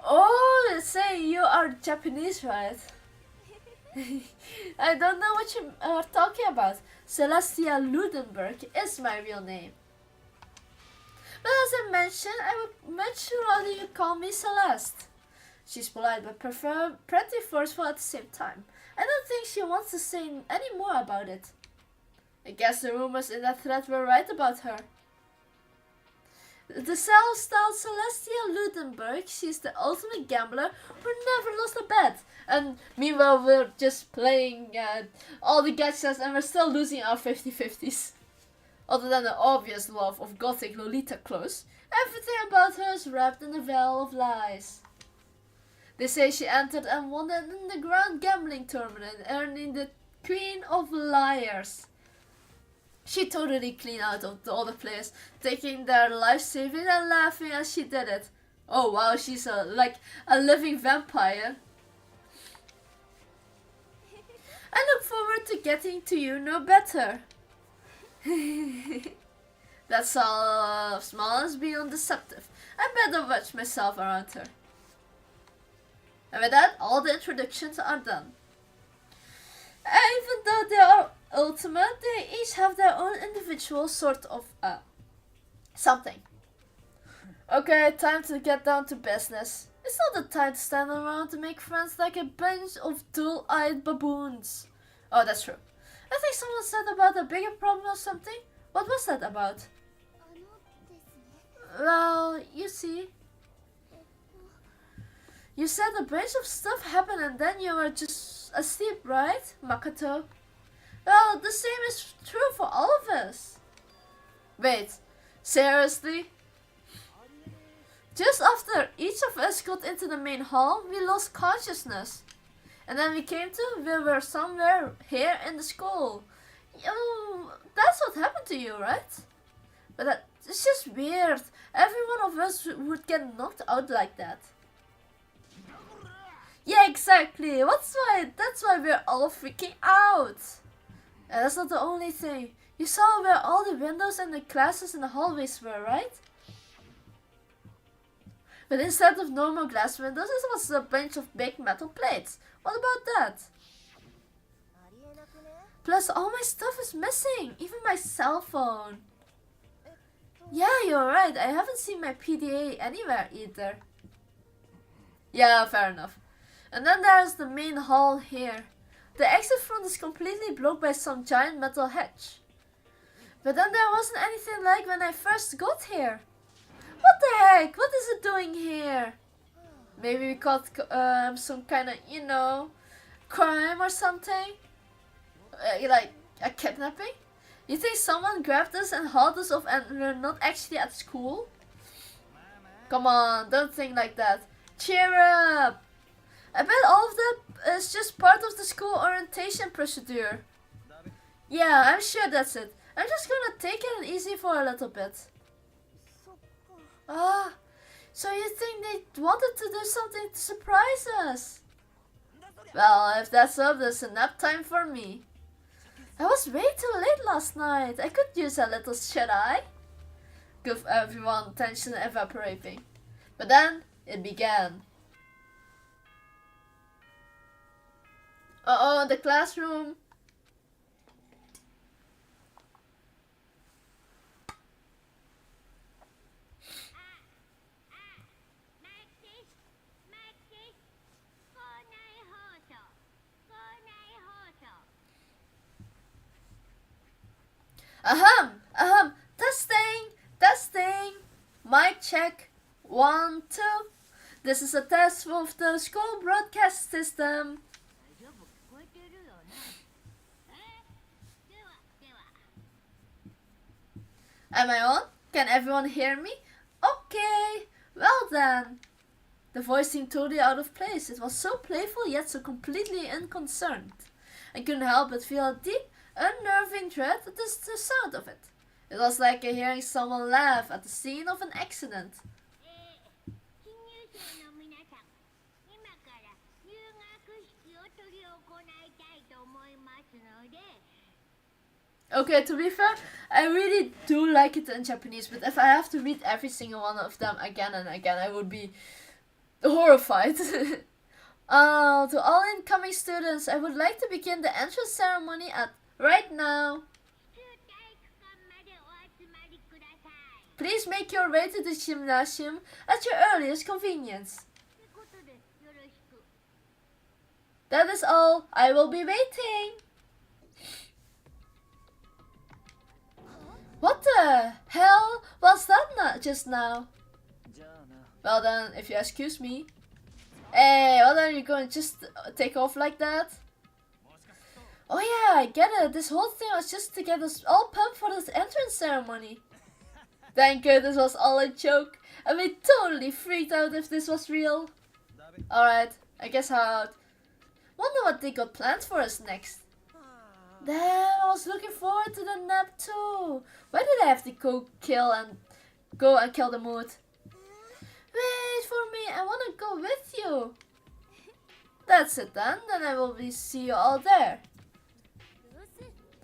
Oh, say you are Japanese, right? I don't know what you are talking about. Celestia Ludenberg is my real name. But as I mentioned, I would much rather you call me Celeste. She's polite but pretty forceful at the same time. I don't think she wants to say any more about it. I guess the rumors in that thread were right about her. The self-styled Celestia Ludenberg, she's the ultimate gambler who never lost a bet. And meanwhile we're just playing all the gachas and we're still losing our 50-50s. Other than the obvious love of gothic Lolita clothes, everything about her is wrapped in a veil of lies. They say she entered and won an underground gambling tournament, earning the Queen of Liars. She totally cleaned out of all the players, taking their life savings and laughing as she did it. Oh wow, she's like a living vampire. I look forward to getting to know better. That's all small is beyond deceptive. I better watch myself around her. And with that, all the introductions are done. Even though they are ultimate, they each have their own individual sort of something. Okay, time to get down to business. It's not the time to stand around to make friends like a bunch of dull-eyed baboons. Oh, that's true. I think someone said about a bigger problem or something. What was that about? Well, you see. You said a bunch of stuff happened and then you were just asleep, right, Makoto? Well, the same is true for all of us. Wait, seriously? Just after each of us got into the main hall, we lost consciousness. And then we came to, we were somewhere here in the school. That's what happened to you, right? But it's just weird. Every one of us would get knocked out like that. Yeah, exactly. That's why we're all freaking out. And that's not the only thing. You saw where all the windows and the classes and the hallways were, right? But instead of normal glass windows, it was a bunch of big metal plates. What about that? Plus, all my stuff is missing. Even my cell phone. Yeah, you're right. I haven't seen my PDA anywhere either. Yeah, fair enough. And then there's the main hall here. The exit front is completely blocked by some giant metal hedge. But then there wasn't anything like when I first got here. What the heck? What is it doing here? Maybe we caught some kind of, you know, crime or something? Like a kidnapping? You think someone grabbed us and hauled us off and we're not actually at school? Come on, don't think like that. Cheer up! I bet all of that is just part of the school orientation procedure. Yeah, I'm sure that's it. I'm just gonna take it easy for a little bit. Ah, so you think they wanted to do something to surprise us? Well, if that's up, there's a nap time for me. I was way too late last night. I could use a little shut-eye. Give everyone tension evaporating. But then, it began. Uh-oh, the classroom. Testing. Mic check. 1, 2. This is a test of the school broadcast system. Am I on? Can everyone hear me? Okay, well then. The voice seemed totally out of place. It was so playful yet so completely unconcerned. I couldn't help but feel a deep, unnerving dread at the sound of it. It was like hearing someone laugh at the scene of an accident. Okay, to be fair, I really do like it in Japanese, but if I have to read every single one of them again and again, I would be horrified. To all incoming students, I would like to begin the entrance ceremony right now. Please make your way to the gymnasium at your earliest convenience. That is all. I will be waiting. What the hell was that just now? Well then, if you excuse me. Hey, what are you going to just take off like that? Oh yeah, I get it. This whole thing was just to get us all pumped for this entrance ceremony. Thank you, this was all a joke. I'd be totally freaked out if this was real. Alright, I guess out. Wonder what they got planned for us next. Damn, I was looking forward to the nap too. Why did I have to go and kill the mood? Wait for me, I wanna go with you. That's it then I will see you all there.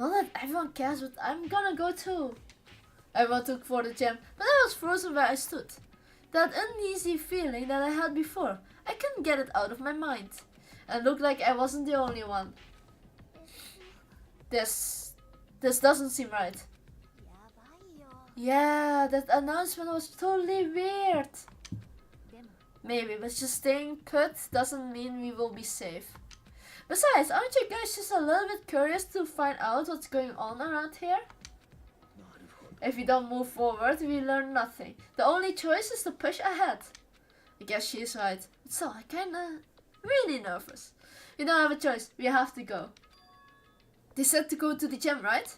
Not that everyone cares, but I'm gonna go too. Everyone took for the gym, but I was frozen where I stood. That uneasy feeling that I had before, I couldn't get it out of my mind. And it looked like I wasn't the only one. This This doesn't seem right. Yeah, that announcement was totally weird. Maybe, but just staying put doesn't mean we will be safe. Besides, aren't you guys just a little bit curious to find out what's going on around here? If we don't move forward, we learn nothing. The only choice is to push ahead. I guess she's right. But still, I'm kinda really nervous. We don't have a choice. We have to go. They said to go to the gym, right?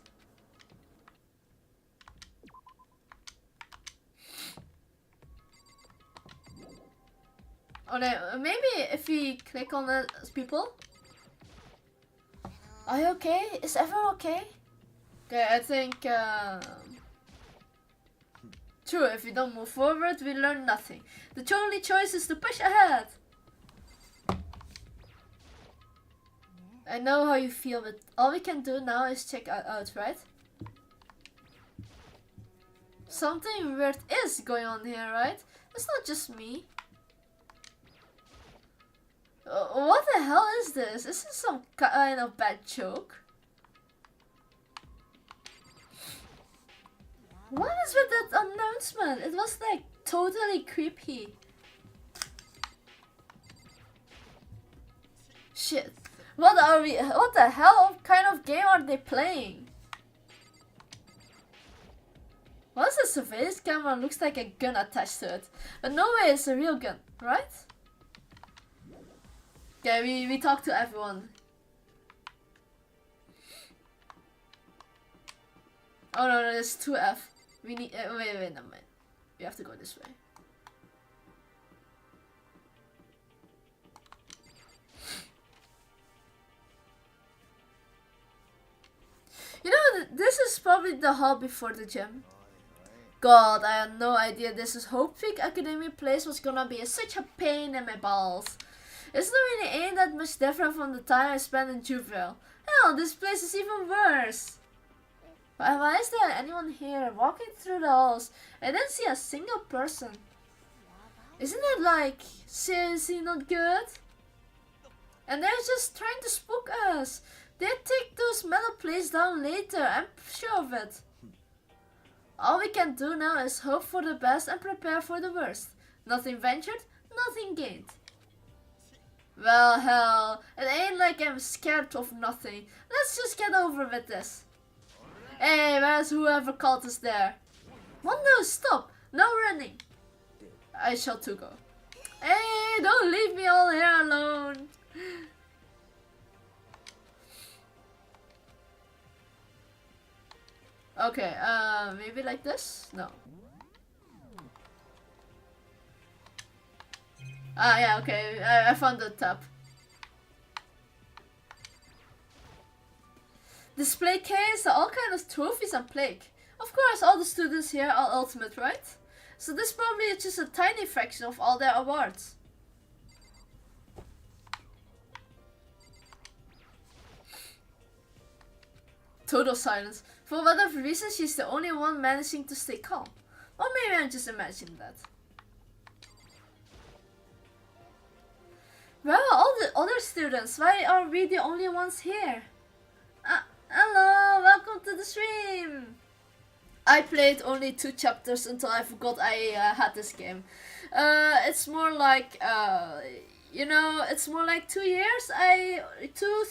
Oh no, maybe if we click on the people. Are you okay? Is everyone okay? Okay, I think true, if we don't move forward, we learn nothing. The only choice is to push ahead. I know how you feel, but all we can do now is check out, right? Something weird is going on here, right? It's not just me. What the hell is this? Is this some kind of bad joke? What is with that announcement? It was like totally creepy. Shit. What the hell kind of game are they playing? What's the surveillance camera? Looks like a gun attached to it. But no way it's a real gun, right? Okay, we talk to everyone. Oh no, there's 2F. We need, wait, never mind. We have to go this way. You know, this is probably the hall before the gym. God, I had no idea this is Hope Peak Academy place was gonna be such a pain in my balls. It's not really ain't that much different from the time I spent in Juvenile. Hell, this place is even worse. Why is there anyone here walking through the halls? I didn't see a single person. Isn't that like seriously not good? And they're just trying to spook us. They'll take those metal plates down later, I'm sure of it. All we can do now is hope for the best and prepare for the worst. Nothing ventured, nothing gained. Well, hell, it ain't like I'm scared of nothing. Let's just get over with this. Hey, where's whoever called us there? What? No, stop! No running! I shall too go. Hey, don't leave me all here alone! Okay, maybe like this? No. Ah, yeah, okay, I found the tab. Display case, all kinds of trophies and plaque. Of course, all the students here are ultimate, right? So this probably is just a tiny fraction of all their awards. Total silence. For whatever reason, she's the only one managing to stay calm. Or maybe I'm just imagining that. Where are all the other students? Why are we the only ones here? Hello, welcome to the stream! I played only 2 chapters until I forgot I had this game. It's more like, you know, it's more like 2 years,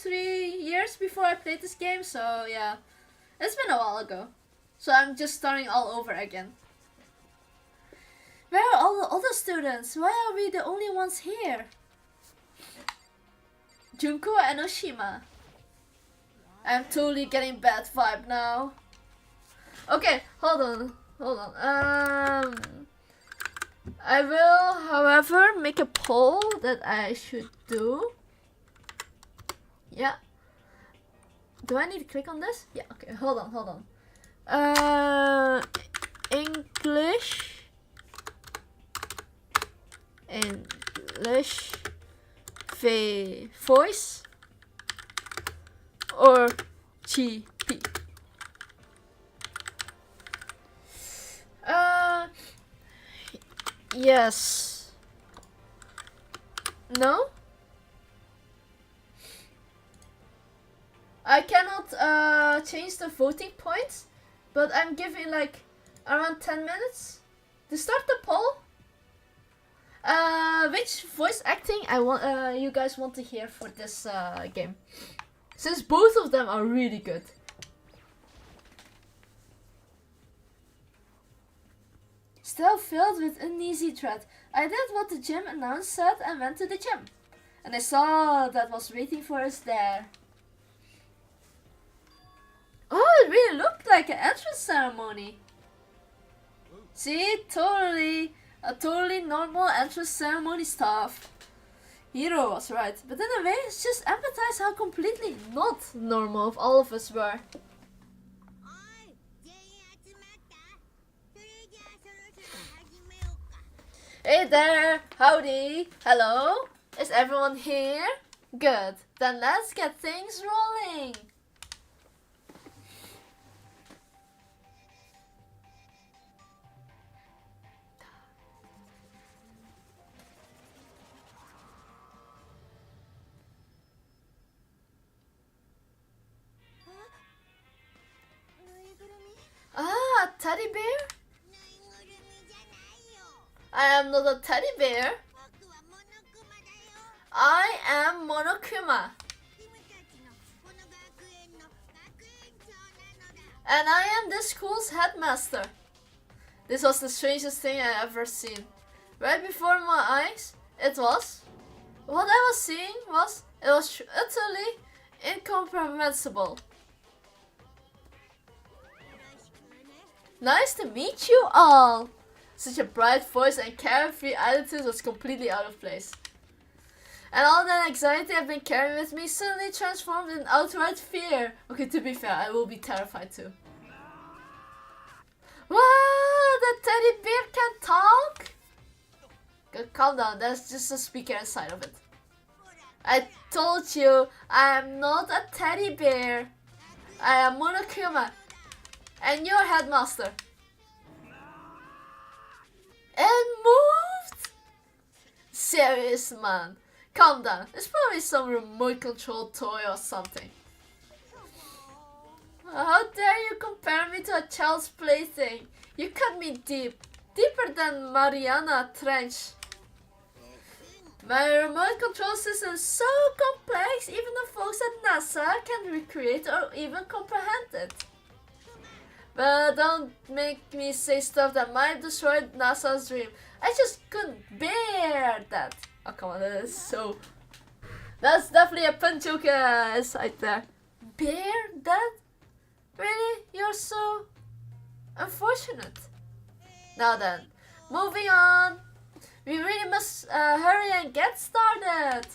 3 years before I played this game, so yeah. It's been a while ago. So I'm just starting all over again. Where are all the other students? Why are we the only ones here? Junko and Oshima. I'm totally getting bad vibe now. Okay, hold on. I will, however, make a poll that I should do. Yeah. Do I need to click on this? Yeah, okay, hold on. English voice or GP? Yes. No? I cannot change the voting points, but I'm giving like around 10 minutes to start the poll. Which voice acting you guys want to hear for this game? Since both of them are really good. Still filled with uneasy dread, I did what the gym announcer said and went to the gym. And I saw that was waiting for us there. Oh, it really looked like an entrance ceremony. See, a totally normal entrance ceremony stuff. Hero was right, but in a way it's just empathize how completely not normal all of us were. Hey there, howdy, hello, is everyone here? Good, then let's get things rolling. Ah, a teddy bear? I am not a teddy bear. I am Monokuma. And I am this school's headmaster. This was the strangest thing I ever seen. Right before my eyes, what I was seeing was utterly incomprehensible. Nice to meet you all. Such a bright voice and carefree attitude was completely out of place. And all that anxiety I've been carrying with me suddenly transformed in outright fear. Okay, to be fair, I will be terrified too. What? The teddy bear can talk? Calm down, that's just a speaker inside of it. I told you, I am not a teddy bear. I am Monokuma. And your headmaster. And moved? Serious man. Calm down. It's probably some remote control toy or something. How dare you compare me to a child's plaything? You cut me deep. Deeper than Mariana Trench. My remote control system is so complex even the folks at NASA can't recreate or even comprehend it. But don't make me say stuff that might destroy NASA's dream. I just couldn't bear that. Oh come on, that's definitely a pun joke right there. Bear that? Really? You're so unfortunate. Now then, moving on. We really must hurry and get started.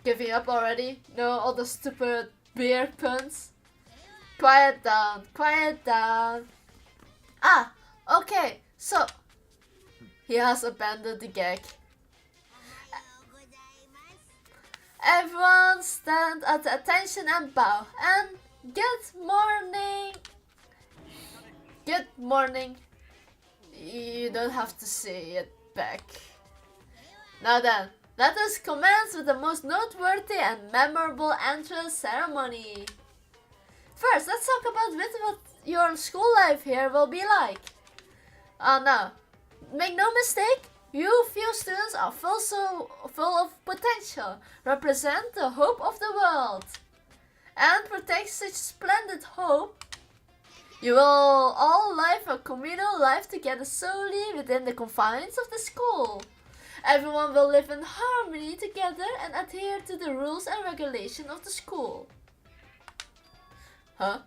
Giving up already? No, all the stupid bear puns. Quiet down, quiet down. Ah, okay, so he has abandoned the gag. Everyone stand at attention and bow. And good morning. Good morning. You don't have to say it back. Now then, let us commence with the most noteworthy and memorable entrance ceremony. First, let's talk about what your school life here will be like. Now, make no mistake, you few students are full of potential, represent the hope of the world, and protect such splendid hope. You will all live a communal life together solely within the confines of the school. Everyone will live in harmony together and adhere to the rules and regulations of the school. Huh?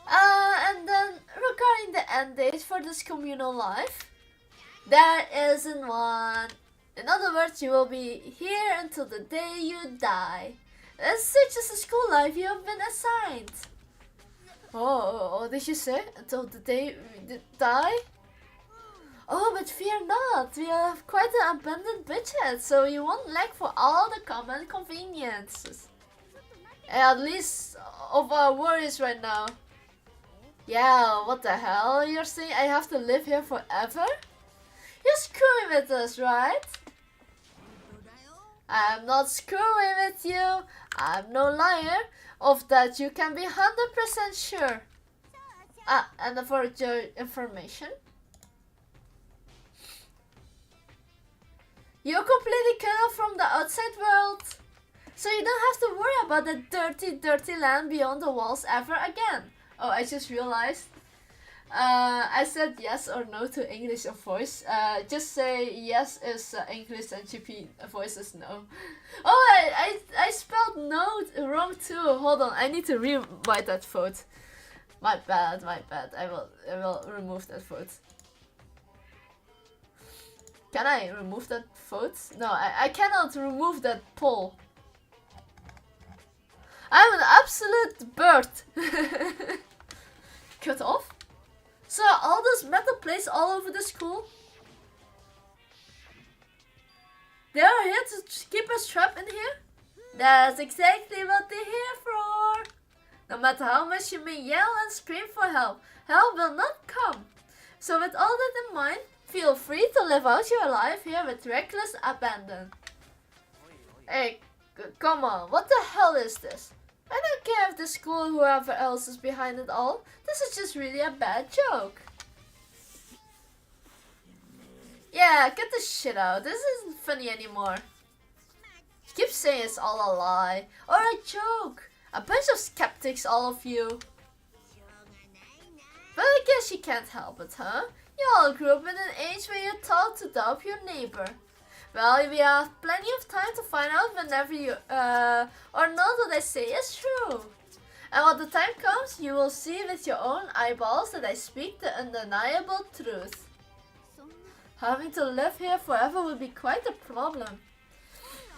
And then regarding the end date for this communal life, there isn't one. In other words, you will be here until the day you die. As such as the school life you have been assigned. Oh, what did you say? Until the day we die? Oh, but fear not. We have quite an abundant budget, so you won't lack for all the common conveniences. At least of our worries right now. Yeah, what the hell? You're saying I have to live here forever? You're screwing with us, right? I'm not screwing with you. I'm no liar. Of that you can be 100% sure. And for your information, you're completely cut off from the outside world. So you don't have to worry about the dirty, dirty land beyond the walls ever again. Oh, I just realized. I said yes or no to English or voice. Just say yes is English and GP voice is no. Oh, I spelled no wrong too. Hold on, I need to rewrite that vote. My bad, my bad. I will remove that vote. Can I remove that vote? No, I cannot remove that poll. I'm an absolute bird. Cut off? So all those metal plates all over the school? They are here to keep us trapped in here? That's exactly what they're here for. No matter how much you may yell and scream for help, help will not come. So with all that in mind, feel free to live out your life here with reckless abandon. Hey, come on, what the hell is this? I don't care if the school or whoever else is behind it all. This is just really a bad joke. Yeah, get this shit out. This isn't funny anymore. You keep saying it's all a lie. Or a joke. A bunch of skeptics, all of you. But I guess you can't help it, huh? You all grew up in an age where you're taught to doubt your neighbor. Well, we have plenty of time to find out whenever you, or not what I say is true. And when the time comes, you will see with your own eyeballs that I speak the undeniable truth. Having to live here forever would be quite a problem.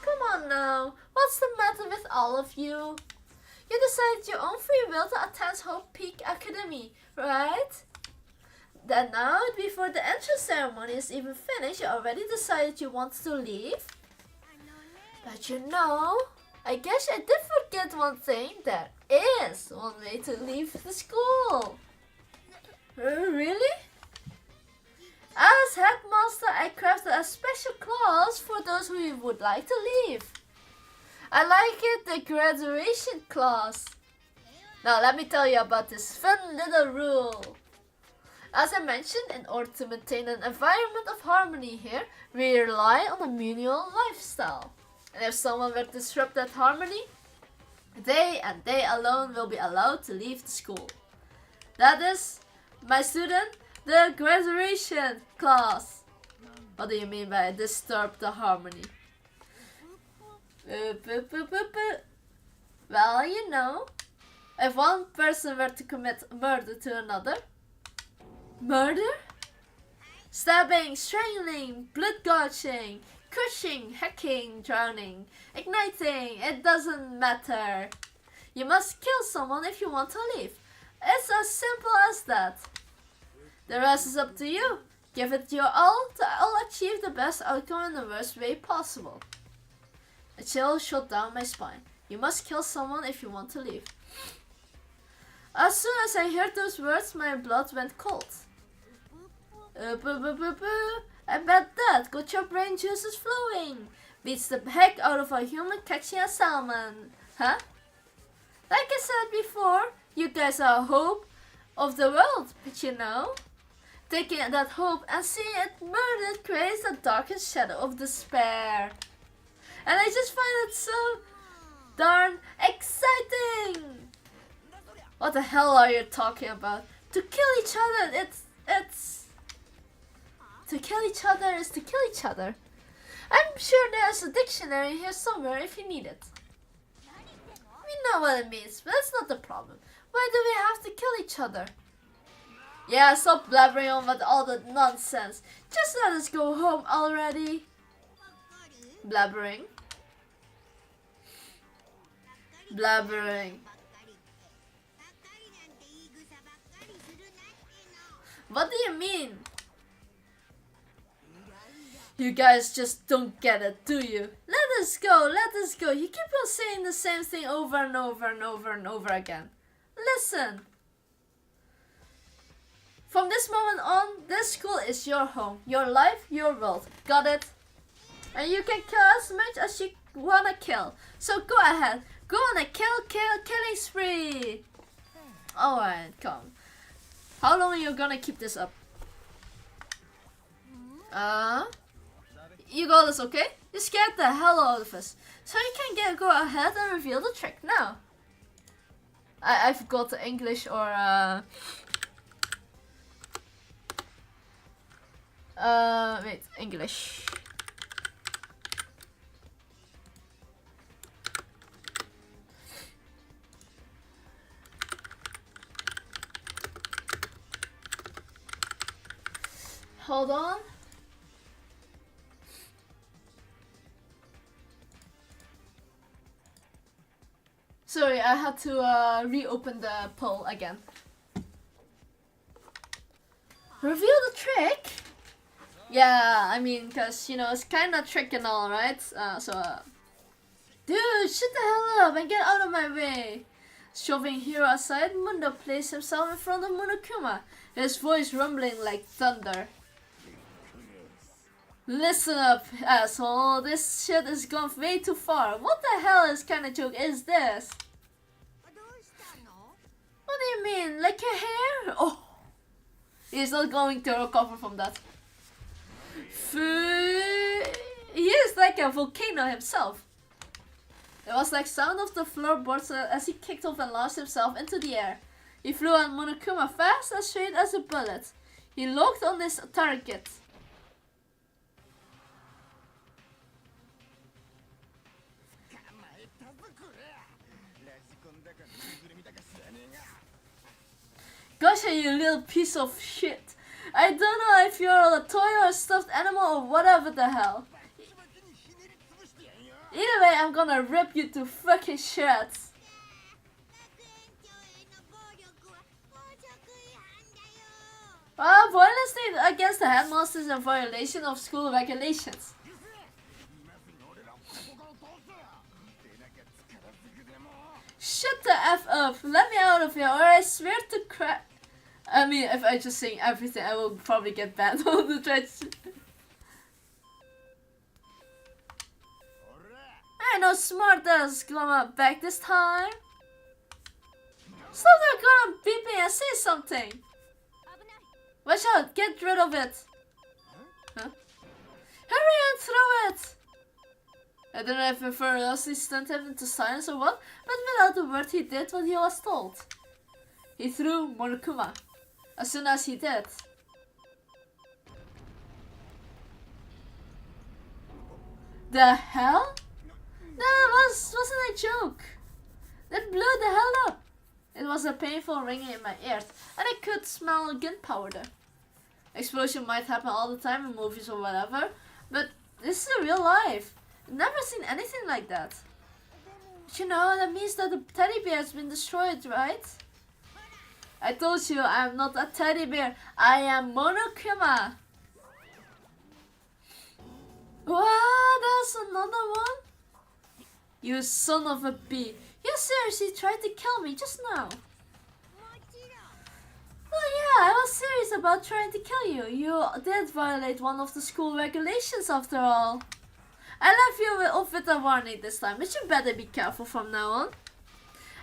Come on now, what's the matter with all of you? You decided your own free will to attend Hope Peak Academy, right? Then now, before the entrance ceremony is even finished, you already decided you wanted to leave? But you know, I guess I did forget one thing. There is one way to leave the school. Really? As headmaster, I crafted a special clause for those who would like to leave. I like it, the graduation clause. Now let me tell you about this fun little rule. As I mentioned, in order to maintain an environment of harmony here, we rely on a communal lifestyle. And if someone were to disrupt that harmony, they and they alone will be allowed to leave the school. That is, my student, the graduation clause. What do you mean by disturb the harmony? Well, you know, if one person were to commit murder to another, murder? Stabbing, strangling, blood gushing, crushing, hacking, drowning, igniting, it doesn't matter. You must kill someone if you want to leave. It's as simple as that. The rest is up to you. Give it your all to all achieve the best outcome in the worst way possible. A chill shot down my spine. You must kill someone if you want to leave. As soon as I heard those words, my blood went cold. I bet that got your brain juices flowing. Beats the heck out of a human catching a salmon. Huh? Like I said before, you guys are hope of the world, but you know, taking that hope and seeing it murdered creates the darkest shadow of despair. And I just find it so darn exciting. What the hell are you talking about? To kill each other, it's... To kill each other is to kill each other. I'm sure there's a dictionary here somewhere if you need it. We know what it means, but that's not the problem. Why do we have to kill each other? Yeah, stop blabbering on with all that nonsense. Just let us go home already. Blabbering. Blabbering. What do you mean? You guys just don't get it, do you? Let us go, let us go. You keep on saying the same thing over and over and over and over again. Listen. From this moment on, this school is your home, your life, your world. Got it? And you can kill as much as you wanna kill. So go ahead, go on a killing spree. Alright, come. How long are you gonna keep this up? You got this, okay? You scared the hell out of us. So you can go ahead and reveal the trick now. I forgot the English or wait, English. Hold on. Sorry, I had to reopen the poll again. Reveal the trick? Yeah, I mean, cause you know it's kind of trick and all, right? Dude, shut the hell up and get out of my way! Shoving Hero aside, Mundo placed himself in front of Monokuma, his voice rumbling like thunder. Listen up, asshole. This shit has gone way too far. What the hell is kind of joke is this? What do you mean? Like your hair? Oh, he's not going to recover from that. He is like a volcano himself. It was like sound of the floorboards as he kicked off and launched himself into the air. He flew on Monokuma fast and straight as a bullet. He locked on his target. Gosh, you little piece of shit. I don't know if you're a toy or a stuffed animal or whatever the hell. Either way, I'm gonna rip you to fucking shreds. Violence against the headmaster is a violation of school regulations. Shut the F up. Let me out of here or I swear to crap. I mean, if I just sing everything, I will probably get banned on the Twitch. I know smart ass gonna back this time. Stop that gun beeping and say something. Watch out, get rid of it. Huh? Hurry and throw it. I don't know if I ferociously stunned him into silence or what, but without a word he did what he was told. He threw Monokuma. As soon as he did, the hell? That wasn't a joke. That blew the hell up. It was a painful ringing in my ears, and I could smell gunpowder. Explosion might happen all the time in movies or whatever, but this is real life. I've never seen anything like that. But you know, that means that the teddy bear has been destroyed, right? I told you I am not a teddy bear. I am Monokuma. What? There's another one? You son of a bee. You seriously tried to kill me just now. Well, yeah, I was serious about trying to kill you. You did violate one of the school regulations after all. I left you off with a warning this time, but you better be careful from now on.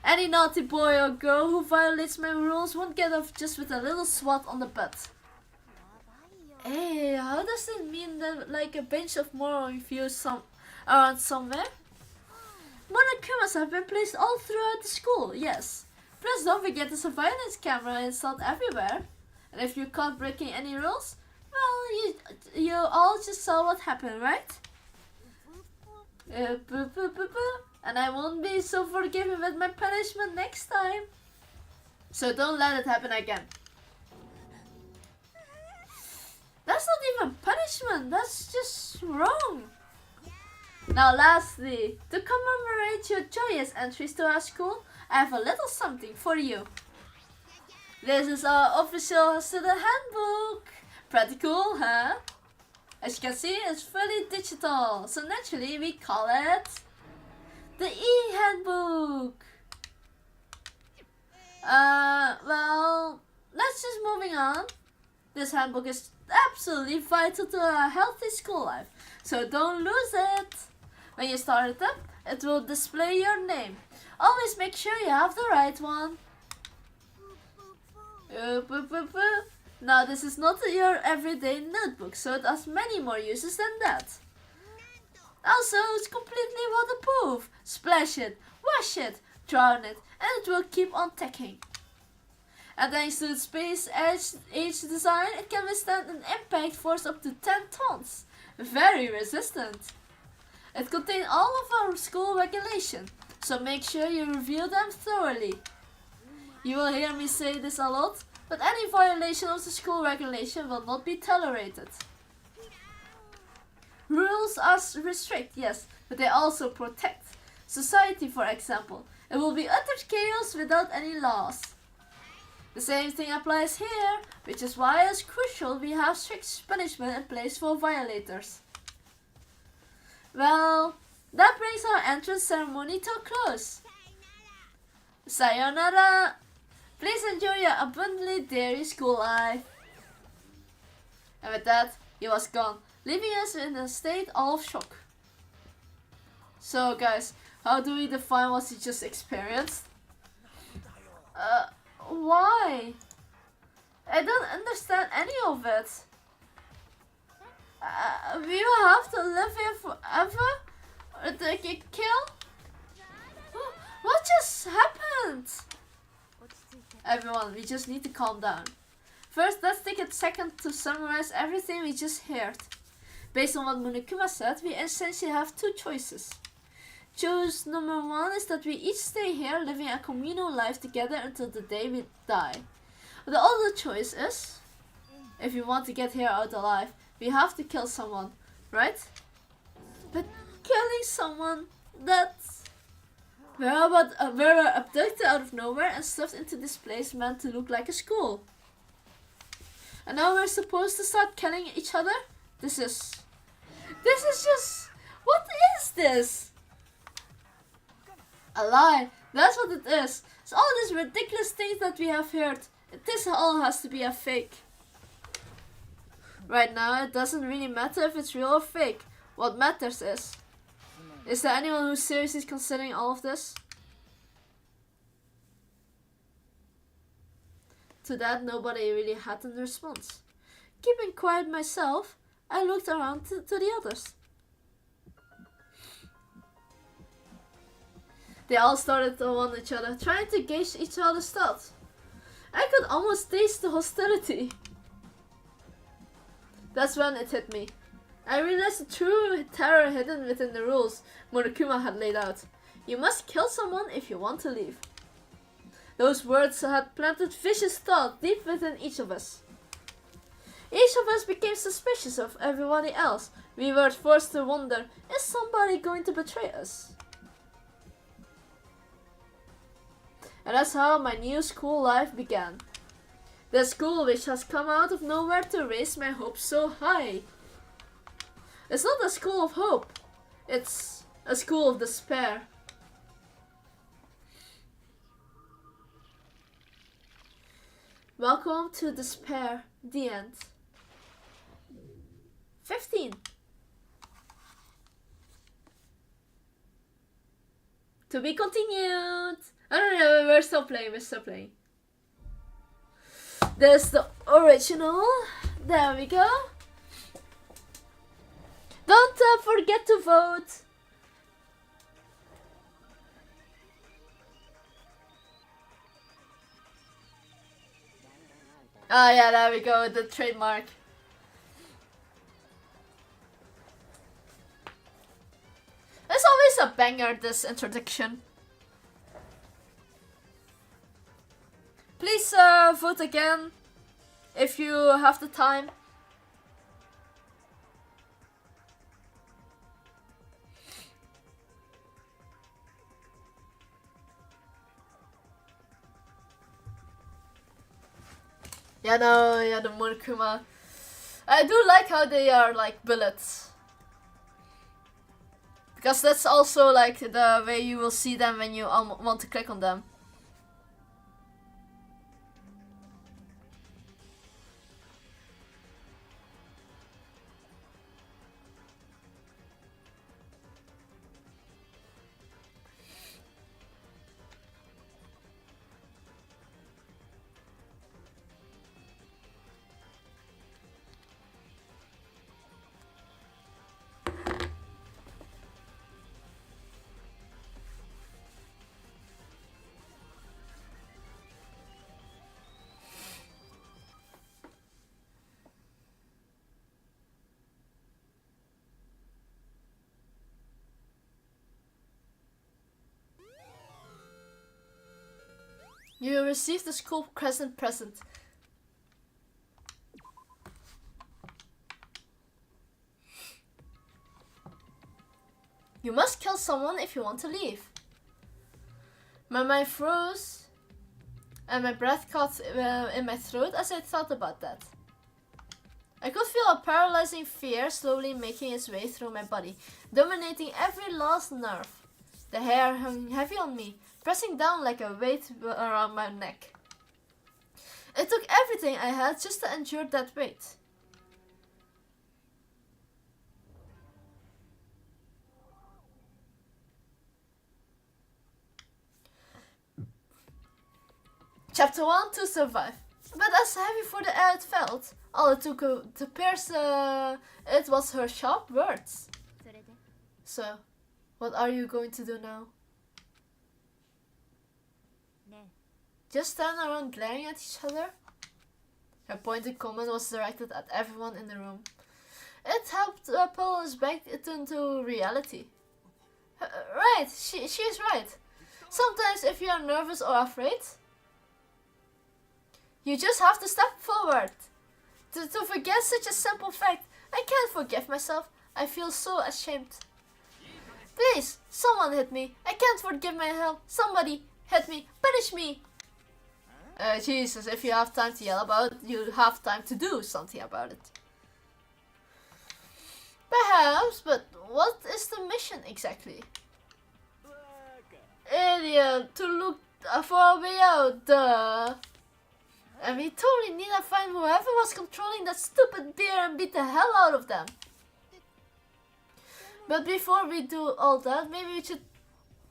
Any naughty boy or girl who violates my rules won't get off just with a little swat on the butt. Hey, how does it mean that like a bunch of moral reviews around somewhere? Monokumas have been placed all throughout the school, yes. Plus don't forget there's a surveillance camera installed everywhere. And if you're caught breaking any rules, well, you all just saw what happened, right? And I won't be so forgiving with my punishment next time. So don't let it happen again. That's not even punishment, that's just wrong. Now lastly, to commemorate your joyous entries to our school, I have a little something for you. This is our official student handbook. Pretty cool, huh? As you can see, it's fully digital, so naturally we call it the e-handbook. Well, let's just moving on. This handbook is absolutely vital to a healthy school life, so don't lose it. When you start it up, it will display your name. Always make sure you have the right one. Now this is not your everyday notebook, so it has many more uses than that. Also, it's completely waterproof. Splash it, wash it, drown it, and it will keep on ticking. And thanks to its space age design, it can withstand an impact force up to 10 tons. Very resistant. It contains all of our school regulations, so make sure you review them thoroughly. You will hear me say this a lot, but any violation of the school regulation will not be tolerated. Rules are restrict, yes, but they also protect. Society, for example. It will be utter chaos without any laws. The same thing applies here, which is why it's crucial we have strict punishment in place for violators. Well, that brings our entrance ceremony to a close. Sayonara! Please enjoy your abundantly dairy school life. And with that, he was gone, leaving us in a state of shock. So guys, how do we define what he just experienced? Why? I don't understand any of it. We will have to live here forever? Or to get killed? What just happened? Everyone, we just need to calm down. First, let's take a second to summarize everything we just heard. Based on what Monokuma said, we essentially have two choices. Choice number one is that we each stay here living a communal life together until the day we die. The other choice is, if we want to get here out alive, we have to kill someone, right? But killing someone, that's... we're abducted out of nowhere and stuffed into this place meant to look like a school. And now we're supposed to start killing each other? This is just... What is this? A lie. That's what it is. It's all these ridiculous things that we have heard. This all has to be a fake. Right now, it doesn't really matter if it's real or fake. What matters is there anyone who's seriously considering all of this? To that, nobody really had a response. Keeping quiet myself, I looked around to the others. They all started to warn each other, trying to gauge each other's thoughts. I could almost taste the hostility. That's when it hit me. I realized the true terror hidden within the rules Monokuma had laid out. You must kill someone if you want to leave. Those words had planted vicious thought deep within each of us. Each of us became suspicious of everybody else. We were forced to wonder, is somebody going to betray us? And that's how my new school life began. The school which has come out of nowhere to raise my hopes so high. It's not a school of hope. It's a school of despair. Welcome to Despair, the end. 15. To be continued. No, we're still playing, There's the original. There we go. Don't forget to vote. Oh yeah, there we go, the trademark. It's always a banger, this introduction. Please vote again if you have the time. Yeah, no, yeah, the Monokuma. I do like how they are like bullets. Because that's also like the way you will see them when you want to click on them. You received the school crescent present. You must kill someone if you want to leave. My mind froze and my breath caught in my throat as I thought about that. I could feel a paralyzing fear slowly making its way through my body, dominating every last nerve. The hair hung heavy on me, pressing down like a weight around my neck. It took everything I had just to endure that weight. Chapter 1, to survive. But as heavy for the air it felt, all it took to pierce it was her sharp words. So, what are you going to do now? Just stand around glaring at each other? Her pointed comment was directed at everyone in the room. It helped pull us back into reality. Right, she is right. Sometimes if you are nervous or afraid, you just have to step forward. To forget such a simple fact. I can't forgive myself. I feel so ashamed. Please, someone hit me. I can't forgive myself. Somebody hit me. Punish me. Jesus, if you have time to yell about it, you have time to do something about it. Perhaps, but what is the mission exactly? Idiot, to look for a way out, duh. And we totally need to find whoever was controlling that stupid beer and beat the hell out of them. But before we do all that, maybe we should,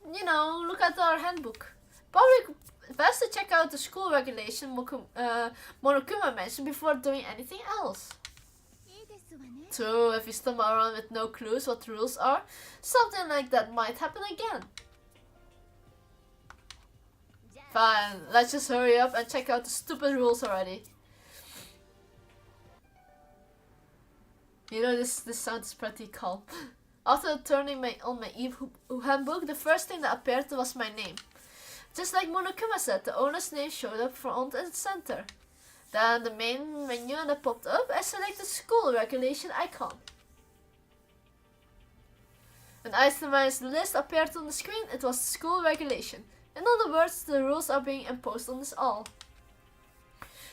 look at our handbook. Probably best to check out the school regulation Monokuma mentioned before doing anything else. True, if we stumble around with no clues what the rules are, something like that might happen again. Fine, let's just hurry up and check out the stupid rules already. This sound is pretty calm. After turning on my handbook, the first thing that appeared was my name. Just like Monokuma said, the owner's name showed up front and center. Then the main menu that popped up, I selected school regulation icon. An itemized list appeared on the screen. It was school regulation. In other words, the rules are being imposed on us all.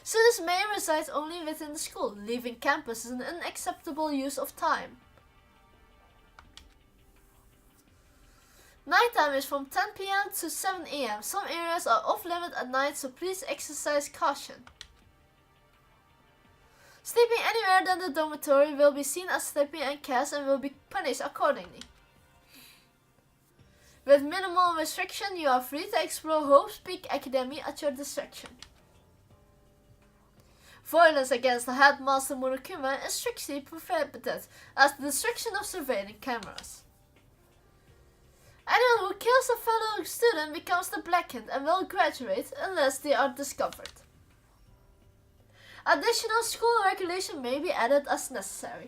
Students may reside only within the school. Leaving campus is an unacceptable use of time. Nighttime is from 10 PM to 7 AM. Some areas are off limit at night, so please exercise caution. Sleeping anywhere than the dormitory will be seen as sleeping and cast and will be punished accordingly. With minimal restriction, you are free to explore Hope's Peak Academy at your discretion. Violence against the headmaster Monokuma is strictly prohibited as the destruction of surveilling cameras. Anyone who kills a fellow student becomes the blackened and will graduate unless they are discovered. Additional school regulation may be added as necessary.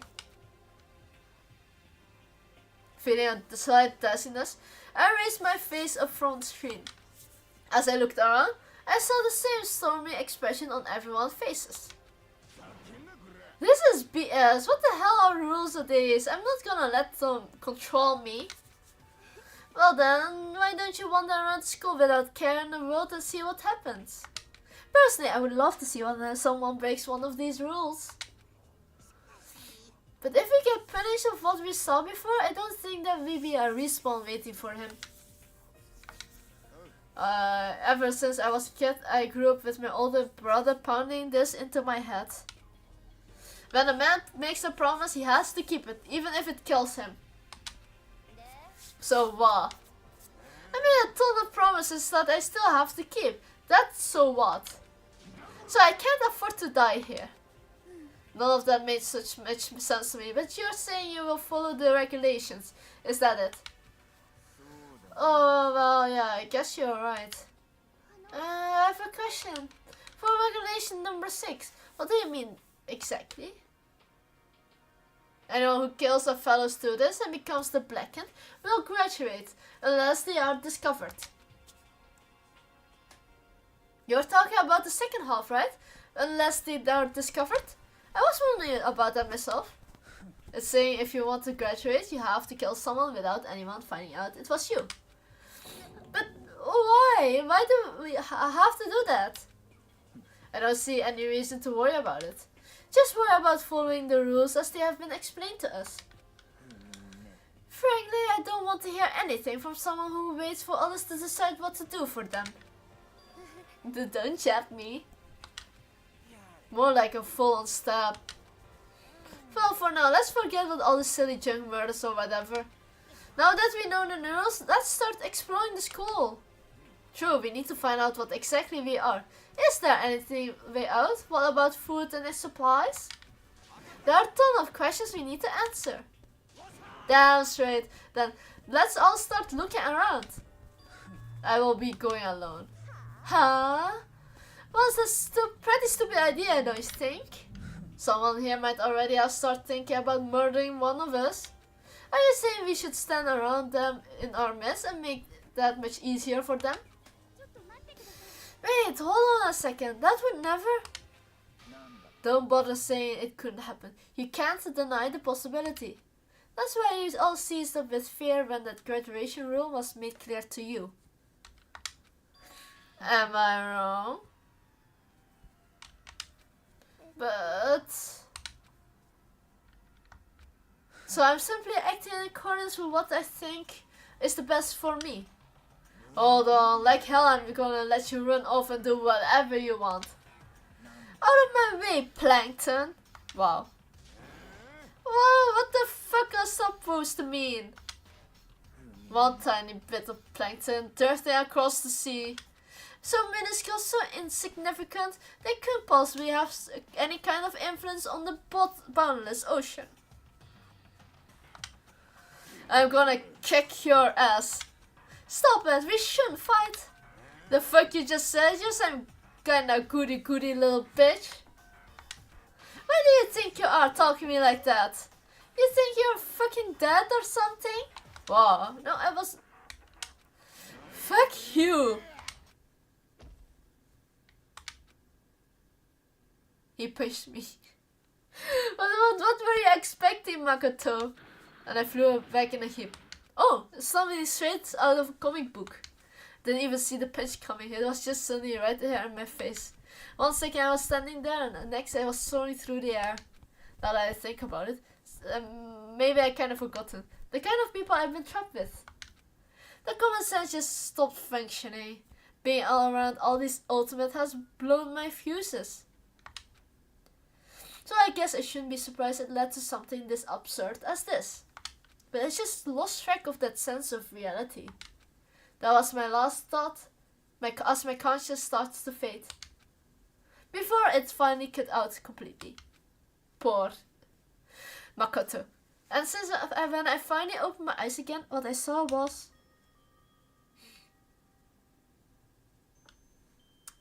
Feeling a slight dizziness, I raised my face up from the screen. As I looked around, I saw the same stormy expression on everyone's faces. This is BS. What the hell are rules of these? I'm not gonna let them control me. Well then, why don't you wander around school without caring the world and see what happens? Personally, I would love to see when someone breaks one of these rules. But if we get punished of what we saw before, I don't think there will be a respawn waiting for him. Ever since I was a kid, I grew up with my older brother pounding this into my head. When a man makes a promise, he has to keep it, even if it kills him. So what? I made a ton of promises that I still have to keep. That's so what? So I can't afford to die here. None of that made such much sense to me, but you're saying you will follow the regulations. Is that it? Oh, well, yeah, I guess you're right. I have a question. For regulation number 6, what do you mean exactly? Anyone who kills a fellow student and becomes the blackened will graduate, unless they are discovered. You're talking about the second half, right? Unless they are discovered? I was wondering about that myself. It's saying if you want to graduate, you have to kill someone without anyone finding out it was you. But why? Why do we have to do that? I don't see any reason to worry about it. Just worry about following the rules as they have been explained to us. Frankly, I don't want to hear anything from someone who waits for others to decide what to do for them. Don't jab me. More like a full-on stab. Well, for now, let's forget about all the silly junk murders or whatever. Now that we know the rules, let's start exploring the school. True, we need to find out what exactly we are. Is there anything way out? What about food and its supplies? There are a ton of questions we need to answer. Damn straight. Then let's all start looking around. I will be going alone. Huh? Well, it's a pretty stupid idea, don't you think? Someone here might already have started thinking about murdering one of us. Are you saying we should stand around them in our mess and make that much easier for them? Wait, hold on a second. That would never... Don't bother saying it couldn't happen. You can't deny the possibility. That's why you all seized up with fear when that graduation rule was made clear to you. Am I wrong? But... So I'm simply acting in accordance with what I think is the best for me. Hold on, like hell I'm gonna let you run off and do whatever you want. Out of my way, Plankton. Wow. Whoa, what the fuck is that supposed to mean? One tiny bit of plankton drifting across the sea. So minuscule, so insignificant, they couldn't possibly have any kind of influence on the boundless ocean. I'm gonna kick your ass. Stop it, we shouldn't fight. The fuck you just said? You're some kinda goody little bitch. Why do you think you are talking to me like that? You think you're fucking dead or something? Wow, no, I was... Fuck you. He pushed me. what were you expecting, Makoto? And I flew back in a heap. Oh, something straight out of a comic book. Didn't even see the punch coming. It was just suddenly right there in my face. One second I was standing there and the next I was soaring through the air. Now that I think about it, maybe I kind of forgotten. The kind of people I've been trapped with. The common sense just stopped functioning. Being all around all this ultimate has blown my fuses. So I guess I shouldn't be surprised it led to something this absurd as this. But I just lost track of that sense of reality. That was my last thought, as my conscience starts to fade. Before it finally cut out completely. Poor Makoto. And since when I finally opened my eyes again, what I saw was...